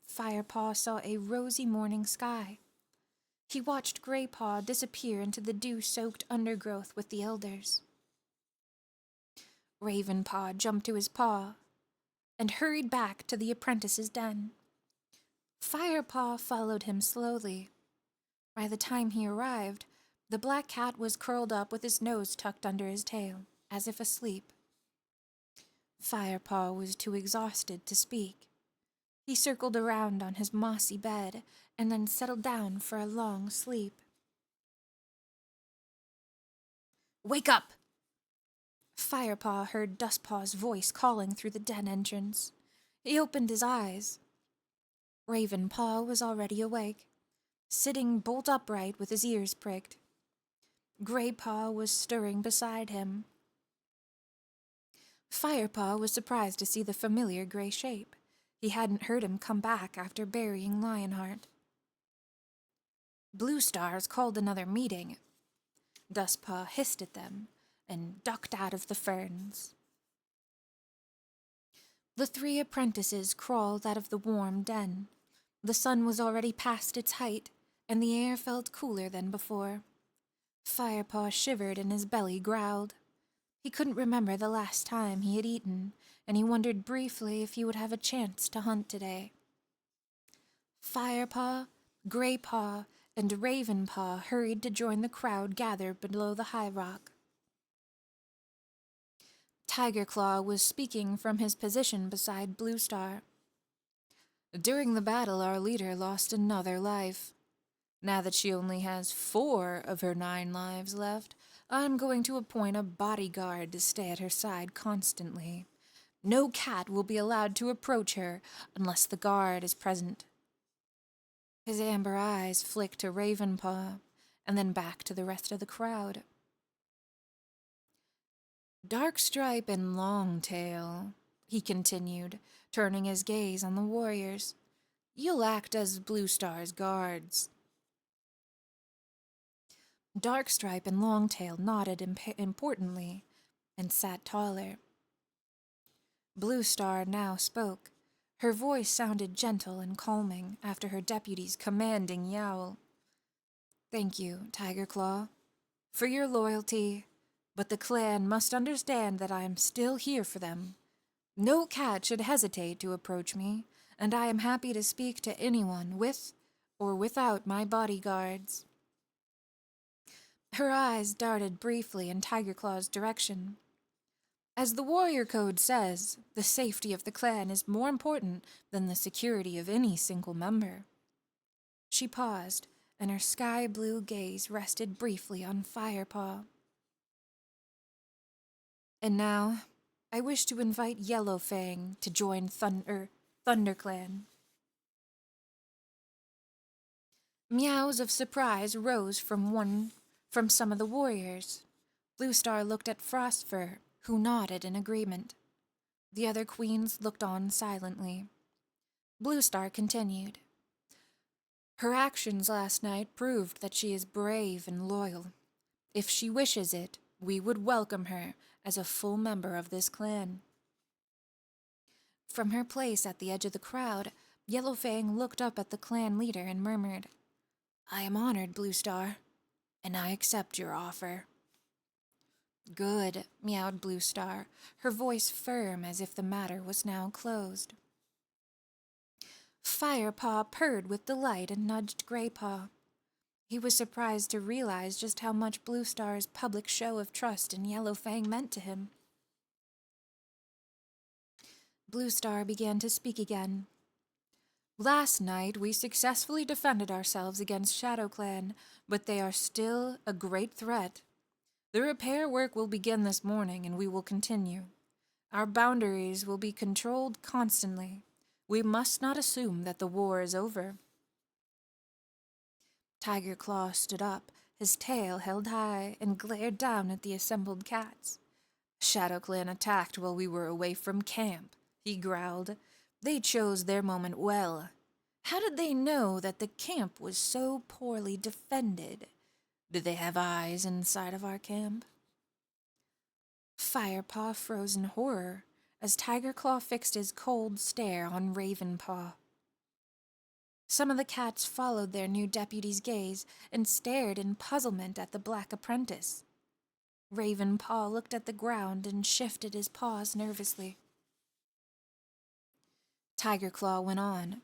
S4: Firepaw saw a rosy morning sky. He watched Greypaw disappear into the dew-soaked undergrowth with the elders. Ravenpaw jumped to his paw and hurried back to the apprentice's den. Firepaw followed him slowly. By the time he arrived, the black cat was curled up with his nose tucked under his tail, as if asleep. Firepaw was too exhausted to speak. He circled around on his mossy bed and then settled down for a long sleep. "Wake up!" Firepaw heard Dustpaw's voice calling through the den entrance. He opened his eyes. Ravenpaw was already awake, sitting bolt upright with his ears pricked. Greypaw was stirring beside him. Firepaw was surprised to see the familiar gray shape. He hadn't heard him come back after burying Lionheart. Blue Stars called another meeting. Dustpaw hissed at them and ducked out of the ferns. The three apprentices crawled out of the warm den. The sun was already past its height, and the air felt cooler than before. Firepaw shivered and his belly growled. He couldn't remember the last time he had eaten, and he wondered briefly if he would have a chance to hunt today. Firepaw, Greypaw, and Ravenpaw hurried to join the crowd gathered below the high rock. Tigerclaw was speaking from his position beside Blue Star. "During the battle, our leader lost another life. Now that she only has 4 of her 9 lives left, I'm going to appoint a bodyguard to stay at her side constantly. No cat will be allowed to approach her unless the guard is present." His amber eyes flicked to Ravenpaw, and then back to the rest of the crowd. "Darkstripe and Longtail," he continued, turning his gaze on the warriors. "You'll act as Blue Star's guards." Darkstripe and Longtail nodded importantly and sat taller. Blue Star now spoke. Her voice sounded gentle and calming after her deputy's commanding yowl. "Thank you, Tigerclaw, for your loyalty, but the clan must understand that I am still here for them. No cat should hesitate to approach me, and I am happy to speak to anyone with or without my bodyguards." Her eyes darted briefly in Tigerclaw's direction. "As the warrior code says, the safety of the clan is more important than the security of any single member." She paused, and her sky-blue gaze rested briefly on Firepaw. "And now, I wish to invite Yellowfang to join ThunderClan." Meows of surprise rose from some of the warriors. Blue Star looked at Frostfur, who nodded in agreement. The other queens looked on silently. Blue Star continued. "Her actions last night proved that she is brave and loyal. If she wishes it, we would welcome her as a full member of this clan." From her place at the edge of the crowd, Yellowfang looked up at the clan leader and murmured, "I am honored, Blue Star, and I accept your offer." "Good," meowed Blue Star, her voice firm as if the matter was now closed. Firepaw purred with delight and nudged Greypaw. He was surprised to realize just how much Blue Star's public show of trust in Yellowfang meant to him. Blue Star began to speak again. "Last night we successfully defended ourselves against ShadowClan, but they are still a great threat. The repair work will begin this morning, and we will continue. Our boundaries will be controlled constantly. We must not assume that the war is over." Tigerclaw stood up, his tail held high, and glared down at the assembled cats. "ShadowClan attacked while we were away from camp," he growled. "They chose their moment well. How did they know that the camp was so poorly defended? Did they have eyes inside of our camp?" Firepaw froze in horror as Tigerclaw fixed his cold stare on Ravenpaw. Some of the cats followed their new deputy's gaze and stared in puzzlement at the black apprentice. Ravenpaw looked at the ground and shifted his paws nervously. Tigerclaw went on.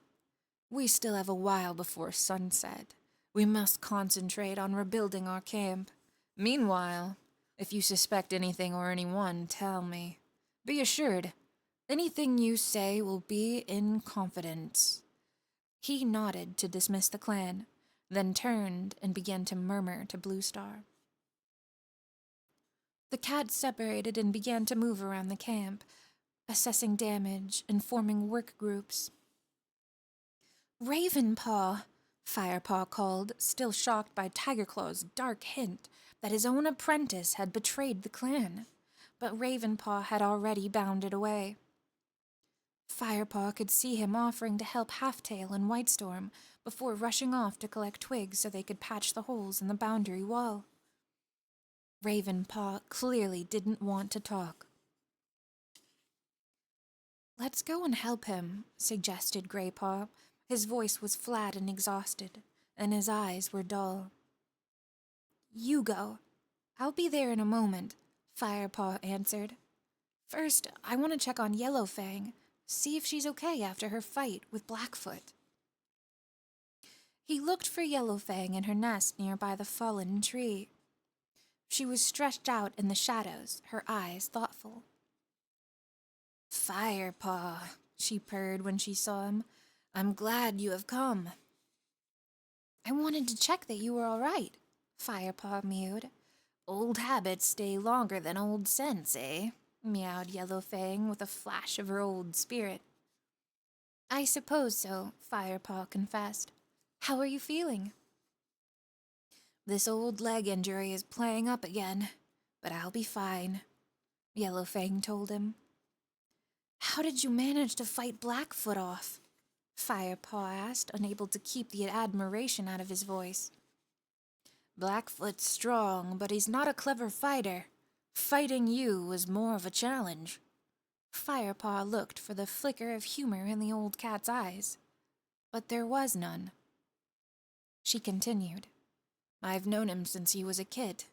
S4: We still have a while before sunset. We must concentrate on rebuilding our camp. Meanwhile, if you suspect anything or anyone, tell me. Be assured, anything you say will be in confidence. He nodded to dismiss the clan, then turned and began to murmur to Blue Star. The cats separated and began to move around the camp, assessing damage and forming work groups. Ravenpaw, Firepaw called, still shocked by Tigerclaw's dark hint that his own apprentice had betrayed the clan, but Ravenpaw had already bounded away. Firepaw could see him offering to help Halftail and Whitestorm before rushing off to collect twigs so they could patch the holes in the boundary wall. Ravenpaw clearly didn't want to talk. Let's go and help him, suggested Greypaw. His voice was flat and exhausted, and his eyes were dull. You go. I'll be there in a moment, Firepaw answered. First, I want to check on Yellowfang, see if she's okay after her fight with Blackfoot. He looked for Yellowfang in her nest nearby the fallen tree. She was stretched out in the shadows, her eyes thoughtful. Firepaw, she purred when she saw him. I'm glad you have come. I wanted to check that you were all right, Firepaw mewed. Old habits stay longer than old sense, eh? Meowed Yellowfang with a flash of her old spirit. I suppose so, Firepaw confessed. How are you feeling? This old leg injury is playing up again, but I'll be fine, Yellowfang told him. How did you manage to fight Blackfoot off? Firepaw asked, unable to keep the admiration out of his voice. Blackfoot's strong, but he's not a clever fighter. Fighting you was more of a challenge. Firepaw looked for the flicker of humor in the old cat's eyes, but there was none. She continued. I've known him since he was a kid.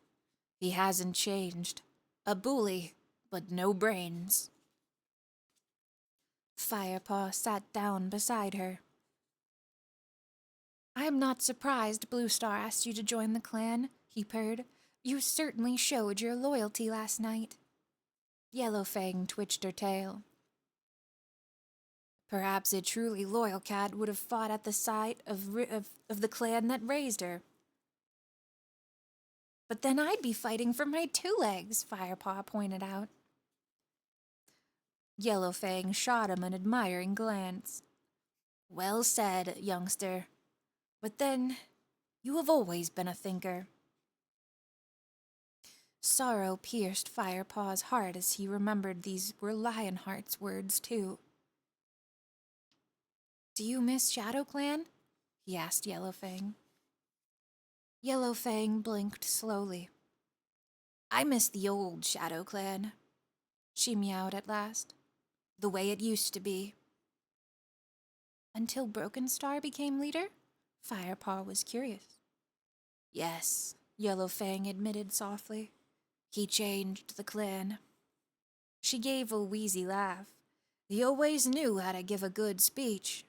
S4: He hasn't changed. A bully, but no brains. Firepaw sat down beside her. I'm not surprised Blue Star asked you to join the clan, he purred. You certainly showed your loyalty last night. Yellowfang twitched her tail. Perhaps a truly loyal cat would have fought at the side of the clan that raised her. But then I'd be fighting for my two legs, Firepaw pointed out. Yellowfang shot him an admiring glance. Well said, youngster. But then, you have always been a thinker. Sorrow pierced Firepaw's heart as he remembered these were Lionheart's words, too. Do you miss ShadowClan? He asked Yellowfang. Yellowfang blinked slowly. I miss the old ShadowClan, she meowed at last. The way it used to be. Until Broken Star became leader? Firepaw was curious. Yes, Yellowfang admitted softly. He changed the clan. She gave a wheezy laugh. He always knew how to give a good speech.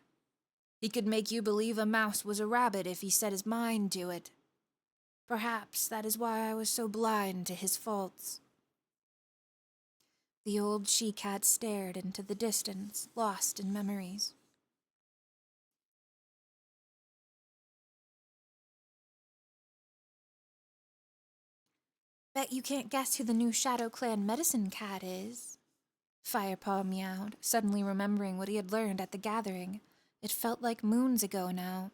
S4: He could make you believe a mouse was a rabbit if he set his mind to it. Perhaps that is why I was so blind to his faults. The old she-cat stared into the distance, lost in memories. Bet you can't guess who the new ShadowClan medicine cat is. Firepaw meowed, suddenly remembering what he had learned at the gathering. It felt like moons ago now.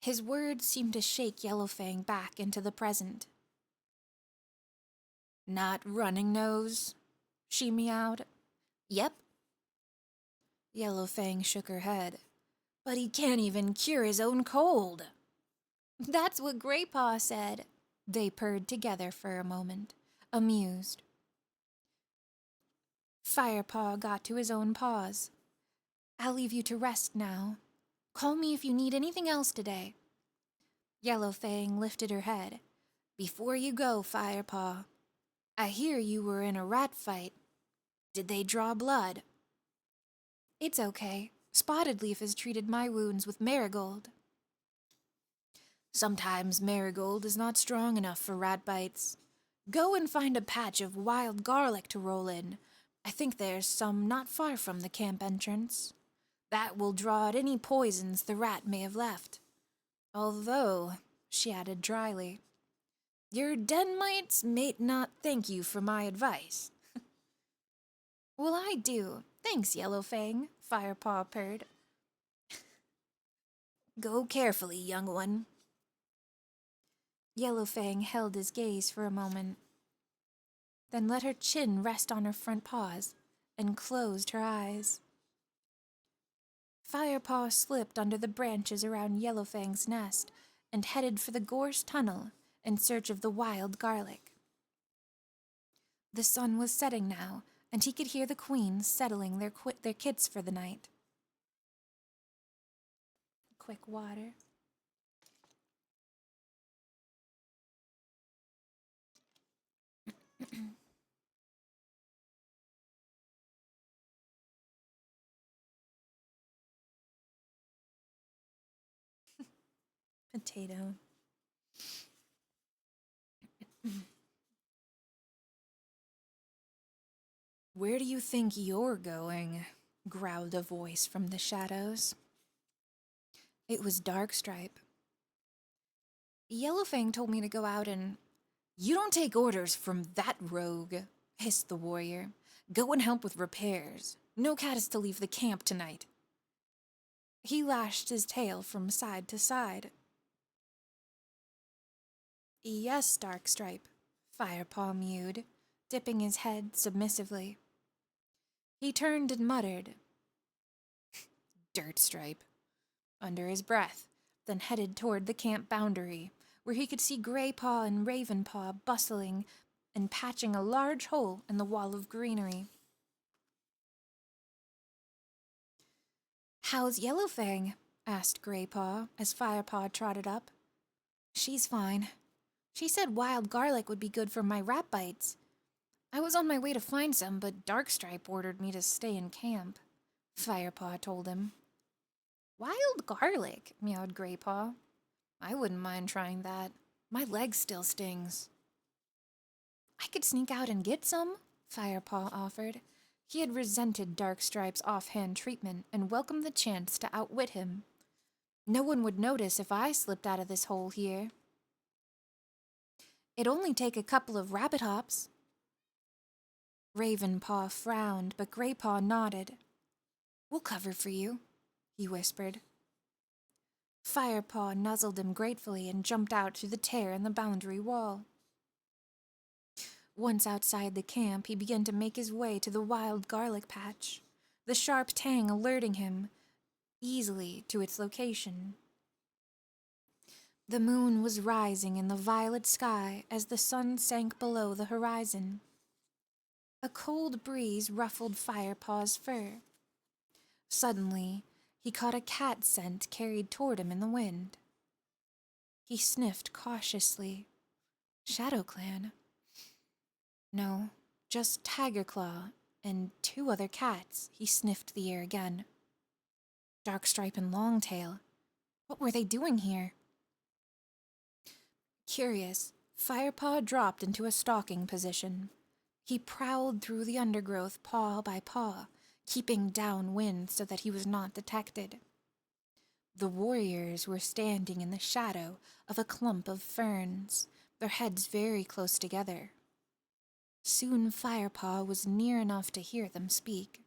S4: His words seemed to shake Yellowfang back into the present. Not Running Nose? She meowed. Yep. Yellowfang shook her head. But he can't even cure his own cold. That's what Greypaw said. They purred together for a moment, amused. Firepaw got to his own paws. I'll leave you to rest now. Call me if you need anything else today. Yellowfang lifted her head. Before you go, Firepaw, I hear you were in a rat fight. Did they draw blood? It's okay. Spotted Leaf has treated my wounds with marigold. Sometimes marigold is not strong enough for rat bites. Go and find a patch of wild garlic to roll in. I think there's some not far from the camp entrance. That will draw out any poisons the rat may have left. Although, she added dryly, your den mites may not thank you for my advice. Well, I do. Thanks, Yellowfang, Firepaw purred. Go carefully, young one. Yellowfang held his gaze for a moment, then let her chin rest on her front paws and closed her eyes. Firepaw slipped under the branches around Yellowfang's nest and headed for the gorse tunnel in search of the wild garlic. The sun was setting now, and he could hear the queens settling their kits for the night. Quick water. Potato. Where do you think you're going? Growled a voice from the shadows. It was Darkstripe. Yellowfang told me to go out and... You don't take orders from that rogue, hissed the warrior. Go and help with repairs. No cat is to leave the camp tonight. He lashed his tail from side to side. Yes, Darkstripe, Firepaw mewed, dipping his head submissively. He turned and muttered, Dirtstripe, under his breath, then headed toward the camp boundary, where he could see Greypaw and Ravenpaw bustling and patching a large hole in the wall of greenery. How's Yellowfang? Asked Greypaw as Firepaw trotted up. She's fine. She said wild garlic would be good for my rat bites. I was on my way to find some, but Darkstripe ordered me to stay in camp, Firepaw told him. Wild garlic, meowed Greypaw. I wouldn't mind trying that. My leg still stings. I could sneak out and get some, Firepaw offered. He had resented Darkstripe's offhand treatment and welcomed the chance to outwit him. No one would notice if I slipped out of this hole here. It'd only take a couple of rabbit hops. Ravenpaw frowned, but Greypaw nodded. We'll cover for you, he whispered. Firepaw nuzzled him gratefully and jumped out through the tear in the boundary wall. Once outside the camp, he began to make his way to the wild garlic patch, the sharp tang alerting him easily to its location. The moon was rising in the violet sky as the sun sank below the horizon. A cold breeze ruffled Firepaw's fur. Suddenly, he caught a cat scent carried toward him in the wind. He sniffed cautiously. ShadowClan. No, just Tigerclaw and 2 other cats. He sniffed the air again. Darkstripe and Longtail. What were they doing here? Curious, Firepaw dropped into a stalking position. He prowled through the undergrowth paw by paw, keeping downwind so that he was not detected. The warriors were standing in the shadow of a clump of ferns, their heads very close together. Soon Firepaw was near enough to hear them speak.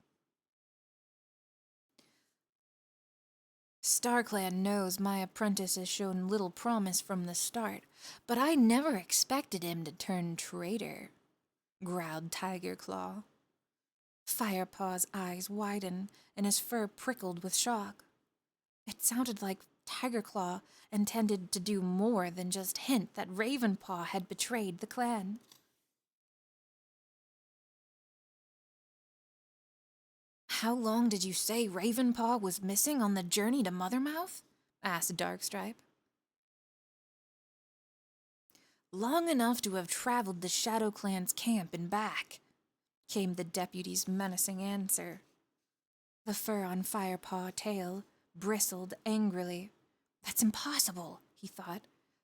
S4: StarClan knows my apprentice has shown little promise from the start, but I never expected him to turn traitor, growled Tigerclaw. Firepaw's eyes widened and his fur prickled with shock. It sounded like Tigerclaw intended to do more than just hint that Ravenpaw had betrayed the clan. How long did you say Ravenpaw was missing on the journey to Mothermouth? Asked Darkstripe. Long enough to have traveled the Shadow Clan's camp and back, came the deputy's menacing answer. The fur on Firepaw's tail bristled angrily. That's impossible, he thought.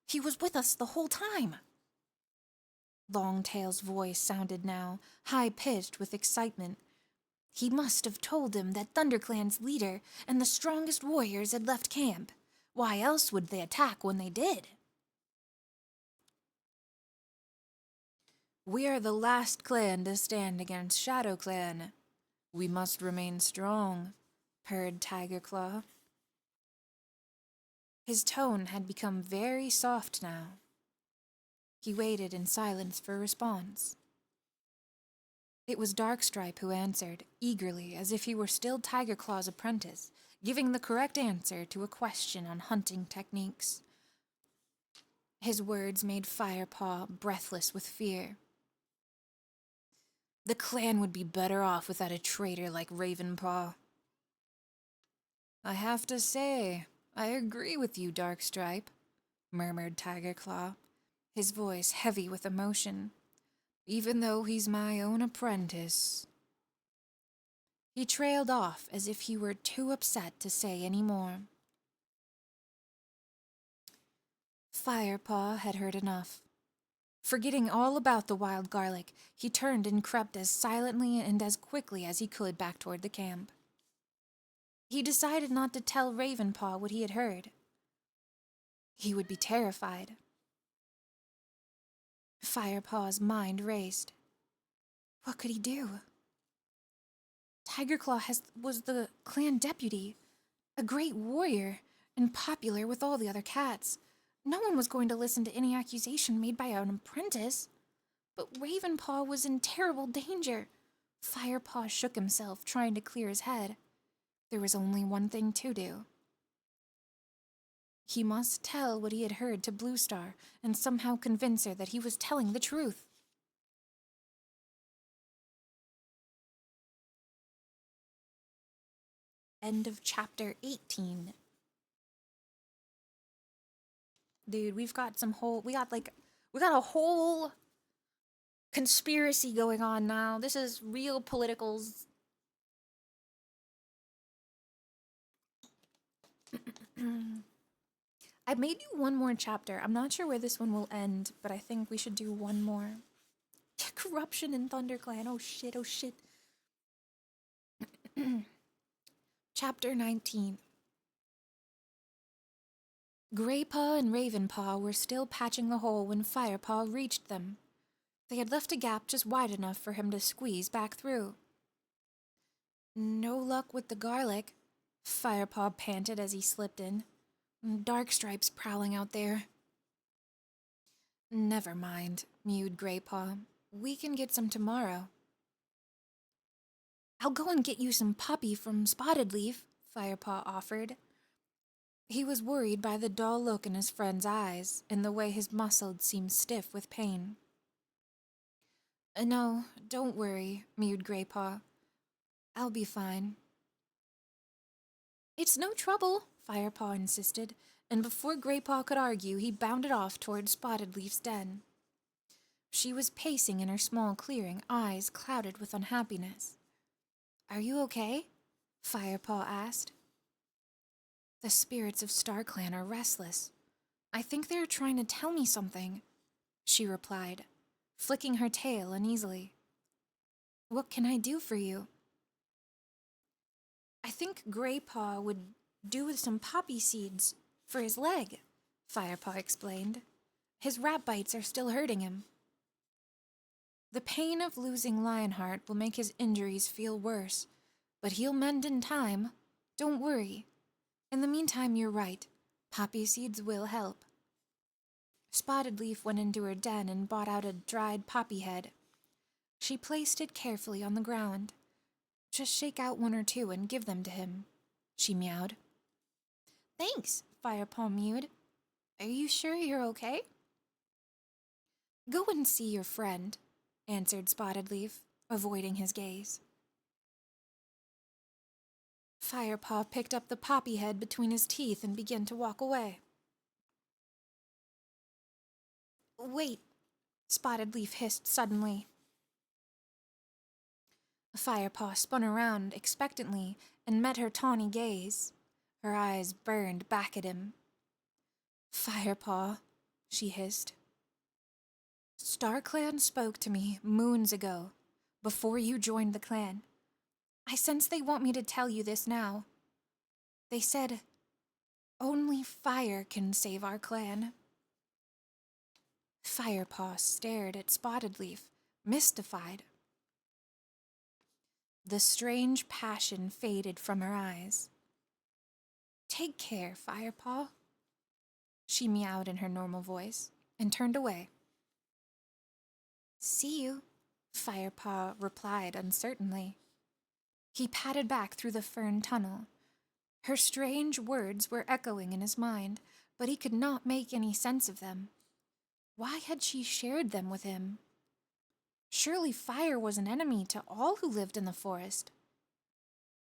S4: He was with us the whole time. Longtail's voice sounded now, high-pitched with excitement. He must have told him that ThunderClan's leader and the strongest warriors had left camp. Why else would they attack when they did? We are the last clan to stand against Shadow Clan. We must remain strong, purred Tigerclaw. His tone had become very soft now. He waited in silence for a response. It was Darkstripe who answered, eagerly, as if he were still Tigerclaw's apprentice, giving the correct answer to a question on hunting techniques. His words made Firepaw breathless with fear. The clan would be better off without a traitor like Ravenpaw. I have to say, I agree with you, Darkstripe, murmured Tigerclaw, his voice heavy with emotion. Even though he's my own apprentice. He trailed off as if he were too upset to say any more. Firepaw had heard enough. Forgetting all about the wild garlic, he turned and crept as silently and as quickly as he could back toward the camp. He decided not to tell Ravenpaw what he had heard. He would be terrified. Firepaw's mind raced. What could he do? Tigerclaw was the clan deputy, a great warrior, and popular with all the other cats. No one was going to listen to any accusation made by an apprentice. But Ravenpaw was in terrible danger. Firepaw shook himself, trying to clear his head. There was only one thing to do. He must tell what he had heard to Bluestar and somehow convince her that he was telling the truth. End of chapter 18. Dude, we got a whole conspiracy going on now. This is real politicals. I may do one more chapter. I'm not sure where this one will end, but I think we should do one more. Corruption in ThunderClan. Oh shit, oh shit. Chapter 19. Greypaw and Ravenpaw were still patching the hole when Firepaw reached them. They had left a gap just wide enough for him to squeeze back through. No luck with the garlic, Firepaw panted as he slipped in. Darkstripe's prowling out there. Never mind, mewed Greypaw. We can get some tomorrow. I'll go and get you some poppy from Spotted Leaf, Firepaw offered. He was worried by the dull look in his friend's eyes and the way his muscles seemed stiff with pain. No, don't worry, mewed Greypaw. I'll be fine. It's no trouble, Firepaw insisted, and before Greypaw could argue, he bounded off toward Spotted Leaf's den. She was pacing in her small clearing, eyes clouded with unhappiness. Are you okay? Firepaw asked. The spirits of StarClan are restless. I think they are trying to tell me something, she replied, flicking her tail uneasily. What can I do for you? I think Greypaw would do with some poppy seeds for his leg, Firepaw explained. His rat bites are still hurting him. The pain of losing Lionheart will make his injuries feel worse, but he'll mend in time. Don't worry. In the meantime, you're right. Poppy seeds will help. Spotted Leaf went into her den and brought out a dried poppy head. She placed it carefully on the ground. Just shake out one or two and give them to him, she meowed. Thanks, Firepaw mewed. Are you sure you're okay? Go and see your friend, answered Spotted Leaf, avoiding his gaze. Firepaw picked up the poppy head between his teeth and began to walk away. Wait, Spotted Leaf hissed suddenly. Firepaw spun around expectantly and met her tawny gaze. Her eyes burned back at him. Firepaw, she hissed. StarClan spoke to me moons ago, before you joined the clan. I sense they want me to tell you this now. They said, only fire can save our clan. Firepaw stared at Spotted Leaf, mystified. The strange passion faded from her eyes. Take care, Firepaw. She meowed in her normal voice and turned away. See you, Firepaw replied uncertainly. He padded back through the fern tunnel. Her strange words were echoing in his mind, but he could not make any sense of them. Why had she shared them with him? Surely fire was an enemy to all who lived in the forest.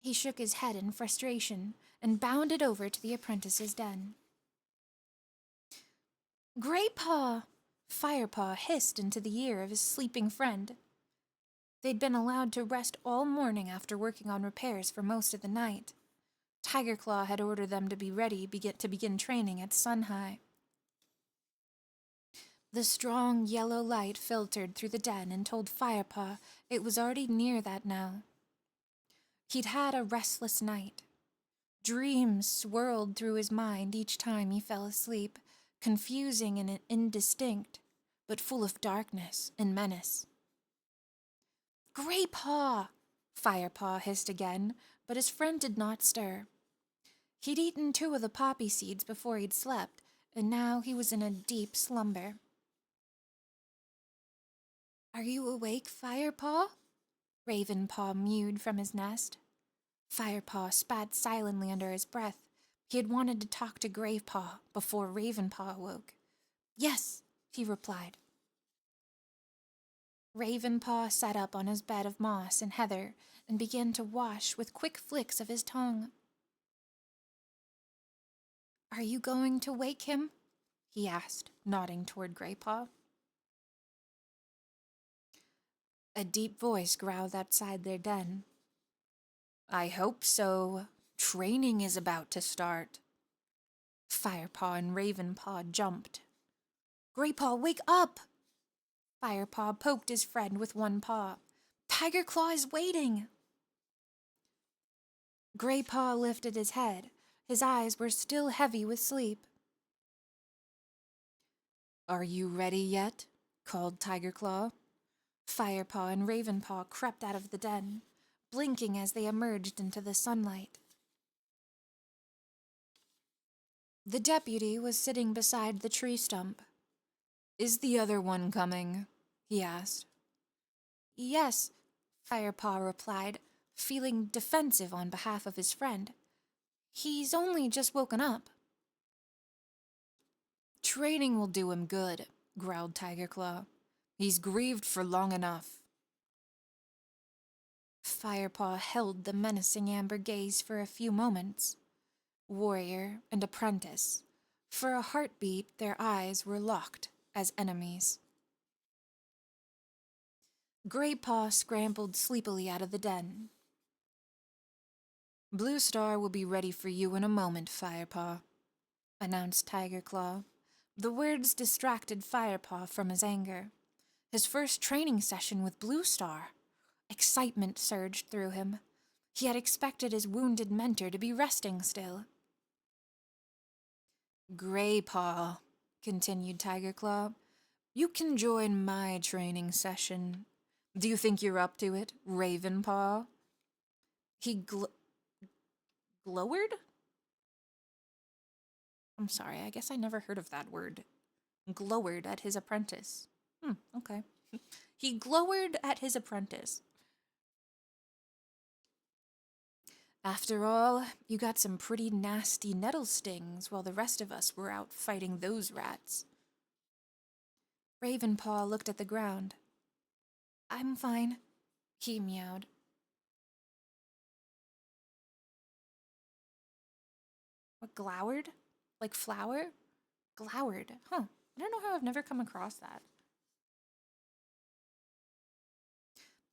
S4: He shook his head in frustration and bounded over to the apprentice's den. Graypaw! Firepaw hissed into the ear of his sleeping friend. They'd been allowed to rest all morning after working on repairs for most of the night. Tigerclaw had ordered them to be ready to begin training at sun-high. The strong yellow light filtered through the den and told Firepaw it was already near that now. He'd had a restless night. Dreams swirled through his mind each time he fell asleep, confusing and indistinct, but full of darkness and menace. Graypaw! Firepaw hissed again, but his friend did not stir. He'd eaten 2 of the poppy seeds before he'd slept, and now he was in a deep slumber. Are you awake, Firepaw? Ravenpaw mewed from his nest. Firepaw spat silently under his breath. He had wanted to talk to Graypaw before Ravenpaw awoke. Yes, he replied. Ravenpaw sat up on his bed of moss and heather and began to wash with quick flicks of his tongue. Are you going to wake him? He asked, nodding toward Graypaw. A deep voice growled outside their den. I hope so. Training is about to start. Firepaw and Ravenpaw jumped. Graypaw, wake up! Firepaw poked his friend with one paw. Tigerclaw is waiting! Graypaw lifted his head. His eyes were still heavy with sleep. Are you ready yet? Called Tigerclaw. Firepaw and Ravenpaw crept out of the den, blinking as they emerged into the sunlight. The deputy was sitting beside the tree stump. Is the other one coming? He asked. Yes, Firepaw replied, feeling defensive on behalf of his friend. He's only just woken up. Training will do him good, growled Tigerclaw. He's grieved for long enough. Firepaw held the menacing amber gaze for a few moments. Warrior and apprentice. For a heartbeat, their eyes were locked as enemies. Graypaw scrambled sleepily out of the den. Blue Star will be ready for you in a moment, Firepaw, announced Tigerclaw. The words distracted Firepaw from his anger. His first training session with Blue Star. Excitement surged through him. He had expected his wounded mentor to be resting still. Graypaw, continued Tigerclaw, you can join my training session. Do you think you're up to it, Ravenpaw? He glowered? I'm sorry, I guess I never heard of that word. Glowered at his apprentice. Okay. He glowered at his apprentice. After all, you got some pretty nasty nettle stings while the rest of us were out fighting those rats. Ravenpaw looked at the ground. I'm fine, he meowed. glowered? Like flour? Glowered. Huh. I don't know how I've never come across that.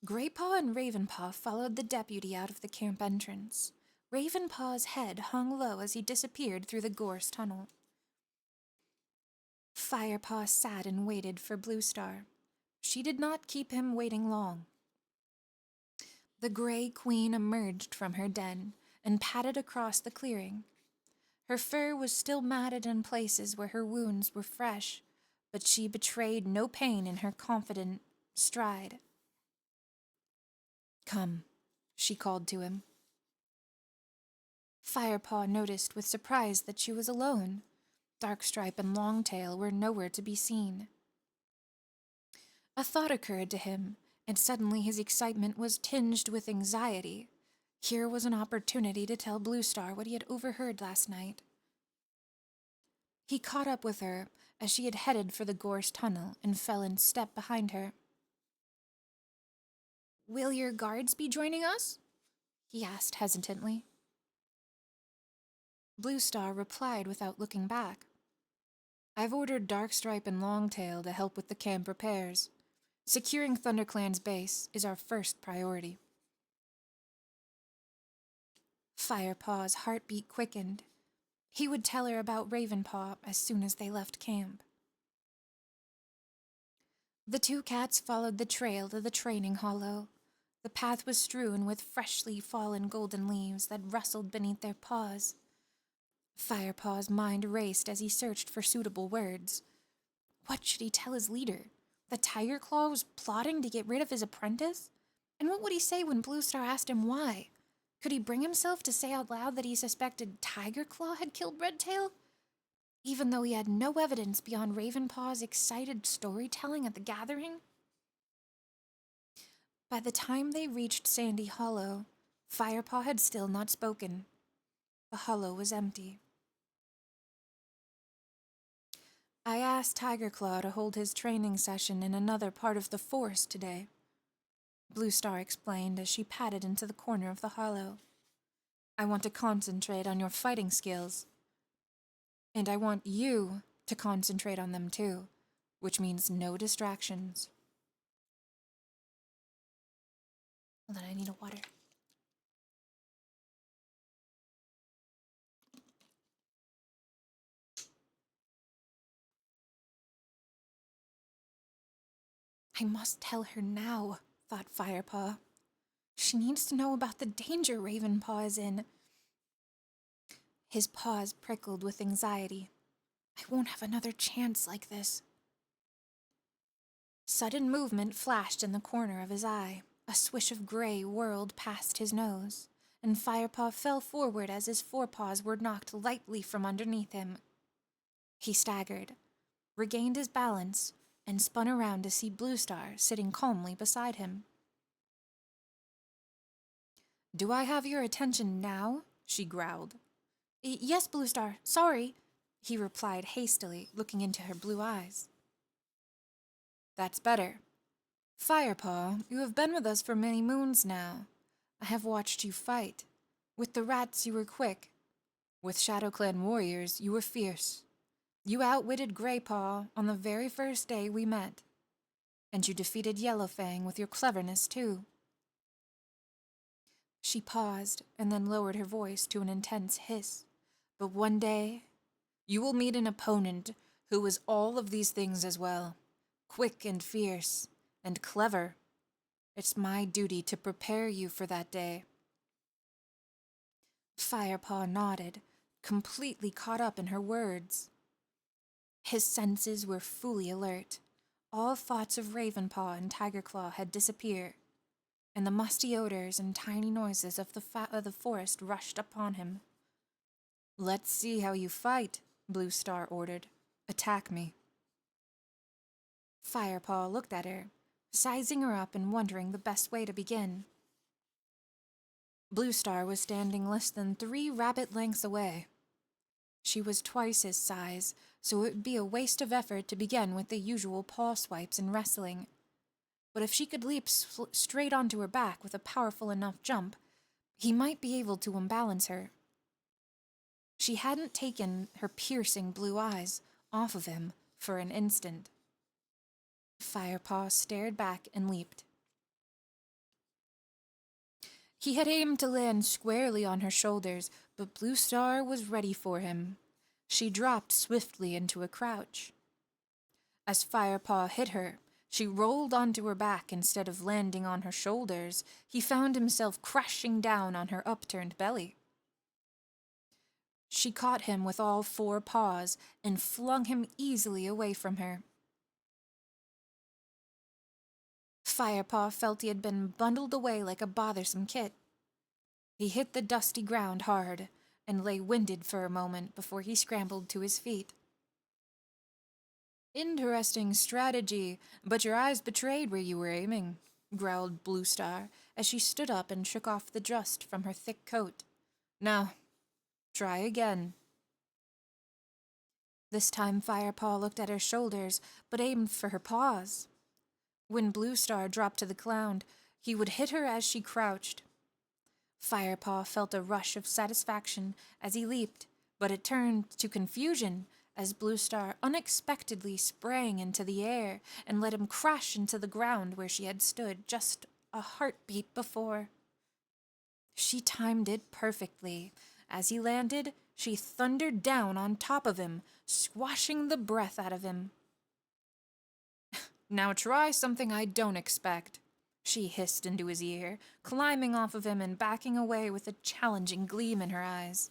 S4: Greypaw and Ravenpaw followed the deputy out of the camp entrance. Ravenpaw's head hung low as he disappeared through the gorse tunnel. Firepaw sat and waited for Bluestar. She did not keep him waiting long. The Grey Queen emerged from her den and padded across the clearing. Her fur was still matted in places where her wounds were fresh, but she betrayed no pain in her confident stride. "Come," she called to him. Firepaw noticed with surprise that she was alone. Darkstripe and Longtail were nowhere to be seen. A thought occurred to him, and suddenly his excitement was tinged with anxiety. Here was an opportunity to tell Bluestar what he had overheard last night. He caught up with her as she had headed for the gorse tunnel and fell in step behind her. "Will your guards be joining us?" he asked hesitantly. Bluestar replied without looking back. "I've ordered Darkstripe and Longtail to help with the camp repairs. Securing ThunderClan's base is our first priority." Firepaw's heartbeat quickened. He would tell her about Ravenpaw as soon as they left camp. The two cats followed the trail to the training hollow. The path was strewn with freshly fallen golden leaves that rustled beneath their paws. Firepaw's mind raced as he searched for suitable words. What should he tell his leader? That Tiger Claw was plotting to get rid of his apprentice? And what would he say when Bluestar asked him why? Could he bring himself to say out loud that he suspected Tiger Claw had killed Redtail? Even though he had no evidence beyond Ravenpaw's excited storytelling at the gathering? By the time they reached Sandy Hollow, Firepaw had still not spoken. The hollow was empty. "I asked Tiger Claw to hold his training session in another part of the forest today," Bluestar explained as she padded into the corner of the hollow. "I want to concentrate on your fighting skills. And I want you to concentrate on them too, which means no distractions." Hold on, I need a water. I must tell her now, thought Firepaw. She needs to know about the danger Ravenpaw is in. His paws prickled with anxiety. I won't have another chance like this. Sudden movement flashed in the corner of his eye. A swish of gray whirled past his nose, and Firepaw fell forward as his forepaws were knocked lightly from underneath him. He staggered, regained his balance, and spun around to see Bluestar sitting calmly beside him. "Do I have your attention now?" she growled. "Yes, Bluestar, sorry," he replied hastily, looking into her blue eyes. "That's better. Firepaw, you have been with us for many moons now. I have watched you fight. With the rats you were quick. With ShadowClan warriors you were fierce. You outwitted Greypaw on the very first day we met. And you defeated Yellowfang with your cleverness too." She paused and then lowered her voice to an intense hiss. "But one day, you will meet an opponent who is all of these things as well. Quick and fierce, and clever. It's my duty to prepare you for that day." Firepaw nodded, completely caught up in her words. His senses were fully alert. All thoughts of Ravenpaw and Tiger Claw had disappeared, and the musty odors and tiny noises of the forest rushed upon him. "Let's see how you fight," Bluestar ordered. "Attack me." Firepaw looked at her, sizing her up and wondering the best way to begin. Bluestar was standing less than 3 rabbit lengths away. She was twice his size, so it would be a waste of effort to begin with the usual paw swipes and wrestling. But if she could leap straight onto her back with a powerful enough jump, he might be able to unbalance her. She hadn't taken her piercing blue eyes off of him for an instant. Firepaw stared back and leaped. He had aimed to land squarely on her shoulders, but Blue Star was ready for him. She dropped swiftly into a crouch. As Firepaw hit her, she rolled onto her back instead of landing on her shoulders. He found himself crashing down on her upturned belly. She caught him with all 4 paws and flung him easily away from her. Firepaw felt he had been bundled away like a bothersome kit. He hit the dusty ground hard and lay winded for a moment before he scrambled to his feet. "Interesting strategy, but your eyes betrayed where you were aiming," growled Blue Star as she stood up and shook off the dust from her thick coat. "Now, try again." This time Firepaw looked at her shoulders, but aimed for her paws. When Blue Star dropped to the ground, he would hit her as she crouched. Firepaw felt a rush of satisfaction as he leaped, but it turned to confusion as Blue Star unexpectedly sprang into the air and let him crash into the ground where she had stood just a heartbeat before. She timed it perfectly. As he landed, she thundered down on top of him, squashing the breath out of him. "Now try something I don't expect," she hissed into his ear, climbing off of him and backing away with a challenging gleam in her eyes.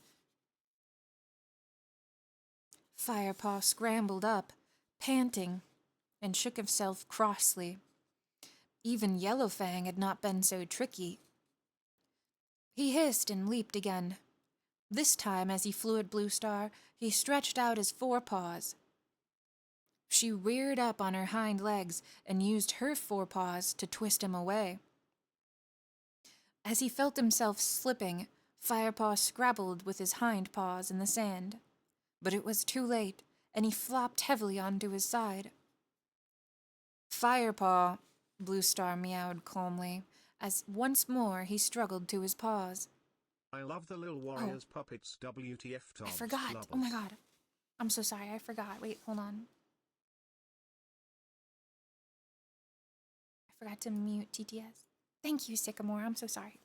S4: Firepaw scrambled up, panting, and shook himself crossly. Even Yellowfang had not been so tricky. He hissed and leaped again. This time, as he flew at Blue Star, he stretched out his 4 paws. She reared up on her hind legs and used her 4 paws to twist him away. As he felt himself slipping, Firepaw scrabbled with his hind paws in the sand. But it was too late, and he flopped heavily onto his side. "Firepaw," Blue Star meowed calmly, as once more he struggled to his paws.
S12: I love the Lil Warriors puppets. WTF Tom.
S4: I forgot. Oh my god. I'm so sorry, I forgot. Wait, hold on. I forgot to mute TTS. Thank you, Sycamore. I'm so sorry.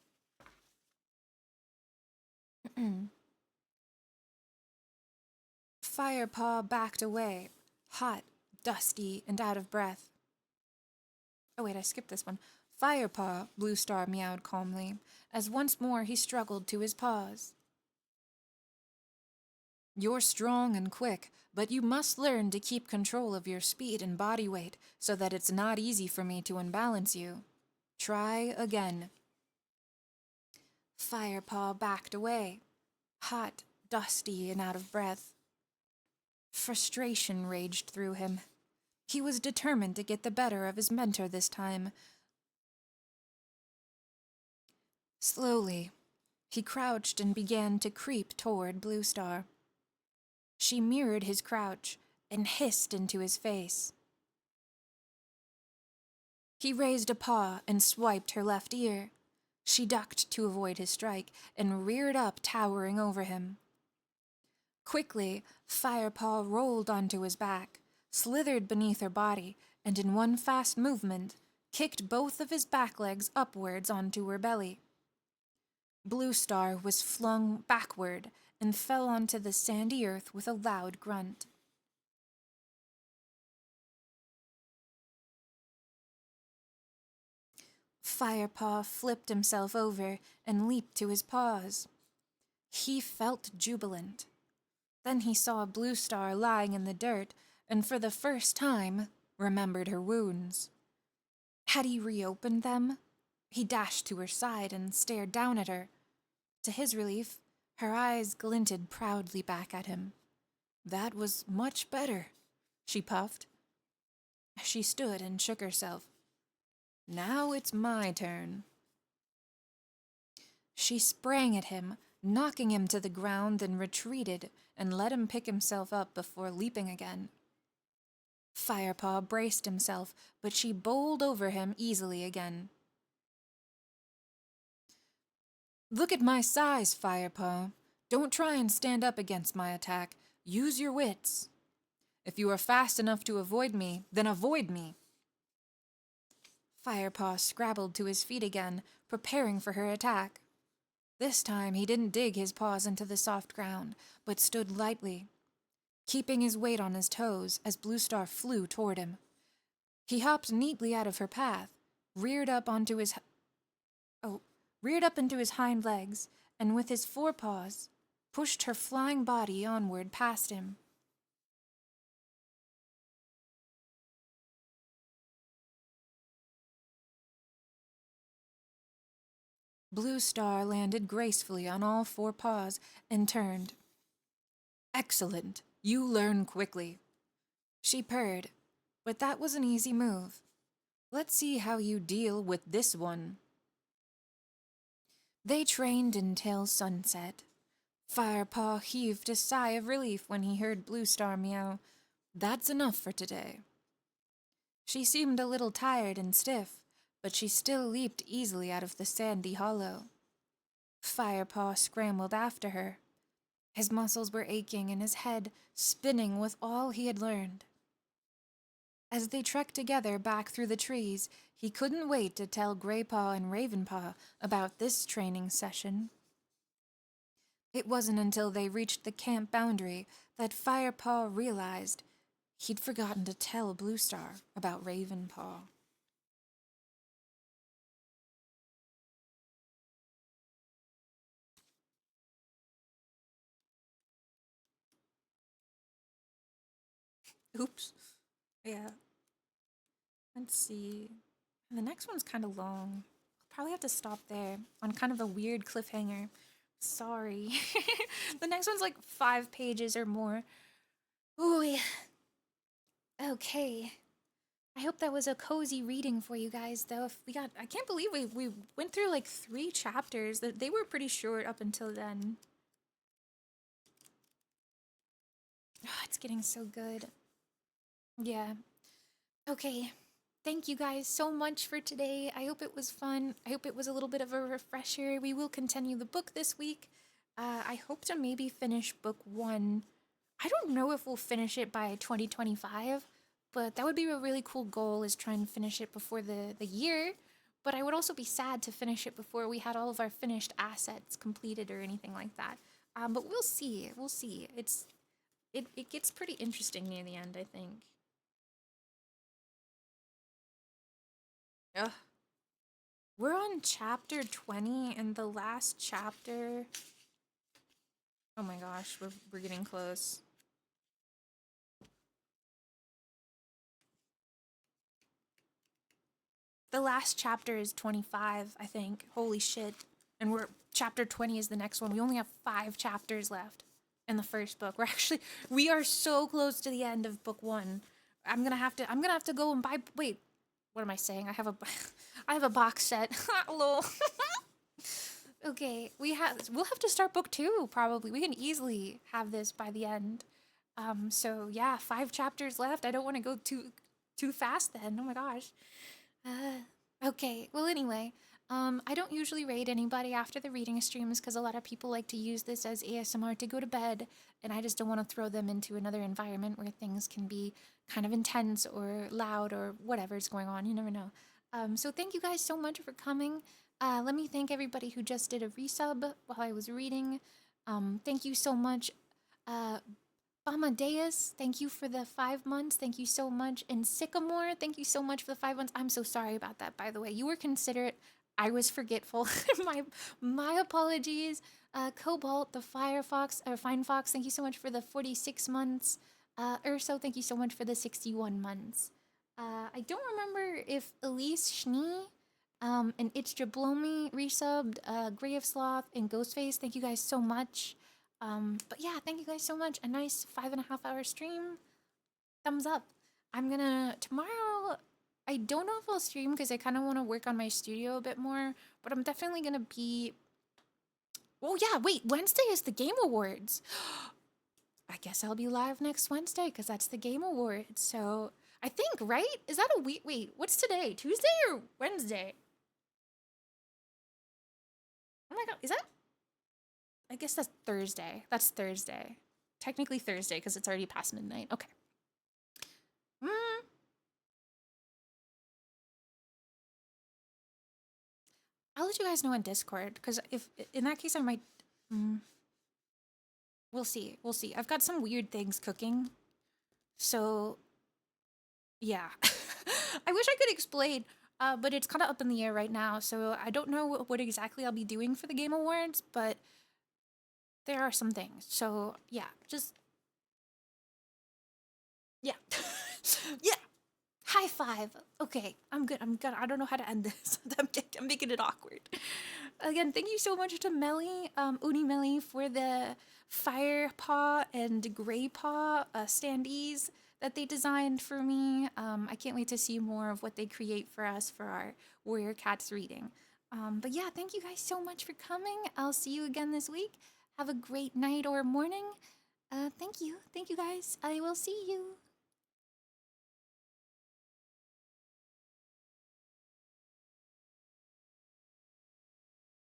S4: Firepaw backed away, hot, dusty, and out of breath. Oh wait, I skipped this one. Firepaw, Blue Star meowed calmly, as once more he struggled to his paws. "You're strong and quick, but you must learn to keep control of your speed and body weight so that it's not easy for me to unbalance you. Try again." Firepaw backed away, hot, dusty, and out of breath. Frustration raged through him. He was determined to get the better of his mentor this time. Slowly, he crouched and began to creep toward Blue Star. She mirrored his crouch and hissed into his face. He raised a paw and swiped her left ear. She ducked to avoid his strike and reared up, towering over him. Quickly, Firepaw rolled onto his back, slithered beneath her body, and in one fast movement, kicked both of his back legs upwards onto her belly. Blue Star was flung backward and fell onto the sandy earth with a loud grunt. Firepaw flipped himself over and leaped to his paws. He felt jubilant. Then he saw Blue Star lying in the dirt, and for the first time remembered her wounds. Had he reopened them? He dashed to her side and stared down at her. To his relief, her eyes glinted proudly back at him. "That was much better," she puffed. She stood and shook herself. "Now it's my turn." She sprang at him, knocking him to the ground, then retreated and let him pick himself up before leaping again. Firepaw braced himself, but she bowled over him easily again. "Look at my size, Firepaw.
S14: Don't try and stand up against my attack. Use your wits. If you are fast enough to avoid me, then avoid me. Firepaw scrabbled to his feet again, preparing for her attack. This time he didn't dig his paws into the soft ground, but stood lightly, keeping his weight on his toes as Bluestar flew toward him. He hopped neatly out of her path, reared up into his hind legs, and with his forepaws, pushed her flying body onward past him. Bluestar landed gracefully on all four paws and turned. Excellent. You learn quickly. She purred, but that was an easy move. Let's see how you deal with this one. They trained until sunset. Firepaw heaved a sigh of relief when he heard Bluestar meow. That's enough for today. She seemed a little tired and stiff, but she still leaped easily out of the sandy hollow. Firepaw scrambled after her. His muscles were aching and his head spinning with all he had learned. As they trekked together back through the trees, he couldn't wait to tell Greypaw and Ravenpaw about this training session. It wasn't until they reached the camp boundary that Firepaw realized he'd forgotten to tell Bluestar about Ravenpaw. Oops. Yeah. Let's see. The next one's kind of long. I'll probably have to stop there on kind of a weird cliffhanger. Sorry. The next one's like 5 pages or more. Ooh, yeah. Okay. I hope that was a cozy reading for you guys, though. I can't believe we went through like 3 chapters. They were pretty short up until then. Oh, it's getting so good. Yeah. Okay. Thank you guys so much for today. I hope it was fun. I hope it was a little bit of a refresher. We will continue the book this week. I hope to maybe finish book 1. I don't know if we'll finish it by 2025, but that would be a really cool goal, is try and finish it before the year. But I would also be sad to finish it before we had all of our finished assets completed or anything like that. But we'll see. We'll see. It gets pretty interesting near the end, I think. Ugh. We're on chapter 20, and the last chapter... Oh my gosh, we're getting close. The last chapter is 25, I think. Holy shit. And chapter 20 is the next one. We only have 5 chapters left in the first book. We are so close to the end of book 1. I'm gonna have to go and buy, wait, what am I saying? I have a box set. Lol. Okay, we'll have to start book 2 probably. We can easily have this by the end. So yeah, 5 chapters left. I don't want to go too fast then. Oh my gosh. Okay, well anyway, I don't usually raid anybody after the reading streams because a lot of people like to use this as ASMR to go to bed, and I just don't want to throw them into another environment where things can be kind of intense or loud or whatever's going on. You never know. So thank you guys so much for coming. Let me thank everybody who just did a resub while I was reading. Thank you so much. Bamadeus, thank you for the 5 months. Thank you so much. And Sycamore, thank you so much for the 5 months. I'm so sorry about that, by the way. You were considerate. I was forgetful. my apologies. Cobalt, the Fine Fox, thank you so much for the 46 months. Urso, thank you so much for the 61 months. I don't remember if Elise Schnee and It's Jablomi resubbed, Grey of Sloth, and Ghostface. Thank you guys so much. But yeah, thank you guys so much. A nice 5.5-hour stream. Thumbs up. Tomorrow, I don't know if I'll stream because I kind of want to work on my studio a bit more, but I'm definitely going to be... Oh yeah, wait, Wednesday is the Game Awards. I guess I'll be live next Wednesday because that's the Game Awards. So, I think, right? Is that a week? Wait, what's today? Tuesday or Wednesday? Oh my god, is that... I guess that's Thursday. That's Thursday. Technically Thursday because it's already past midnight. Okay. I'll let you guys know on Discord because if in that case I might. We'll see. We'll see. I've got some weird things cooking, so yeah. I wish I could explain, but it's kind of up in the air right now. So I don't know what exactly I'll be doing for the Game Awards, but there are some things. So yeah, just yeah, yeah. High five. Okay, I'm good. I'm good. I don't know how to end this. I'm making it awkward. Again, thank you so much to Melly, Uni Melly, for the fire paw and gray paw standees that they designed for me. I can't wait to see more of what they create for us for our Warrior Cats reading. But yeah, thank you guys so much for coming. I'll see you again this week. Have a great night or morning. Thank you. Thank you guys. I will see you.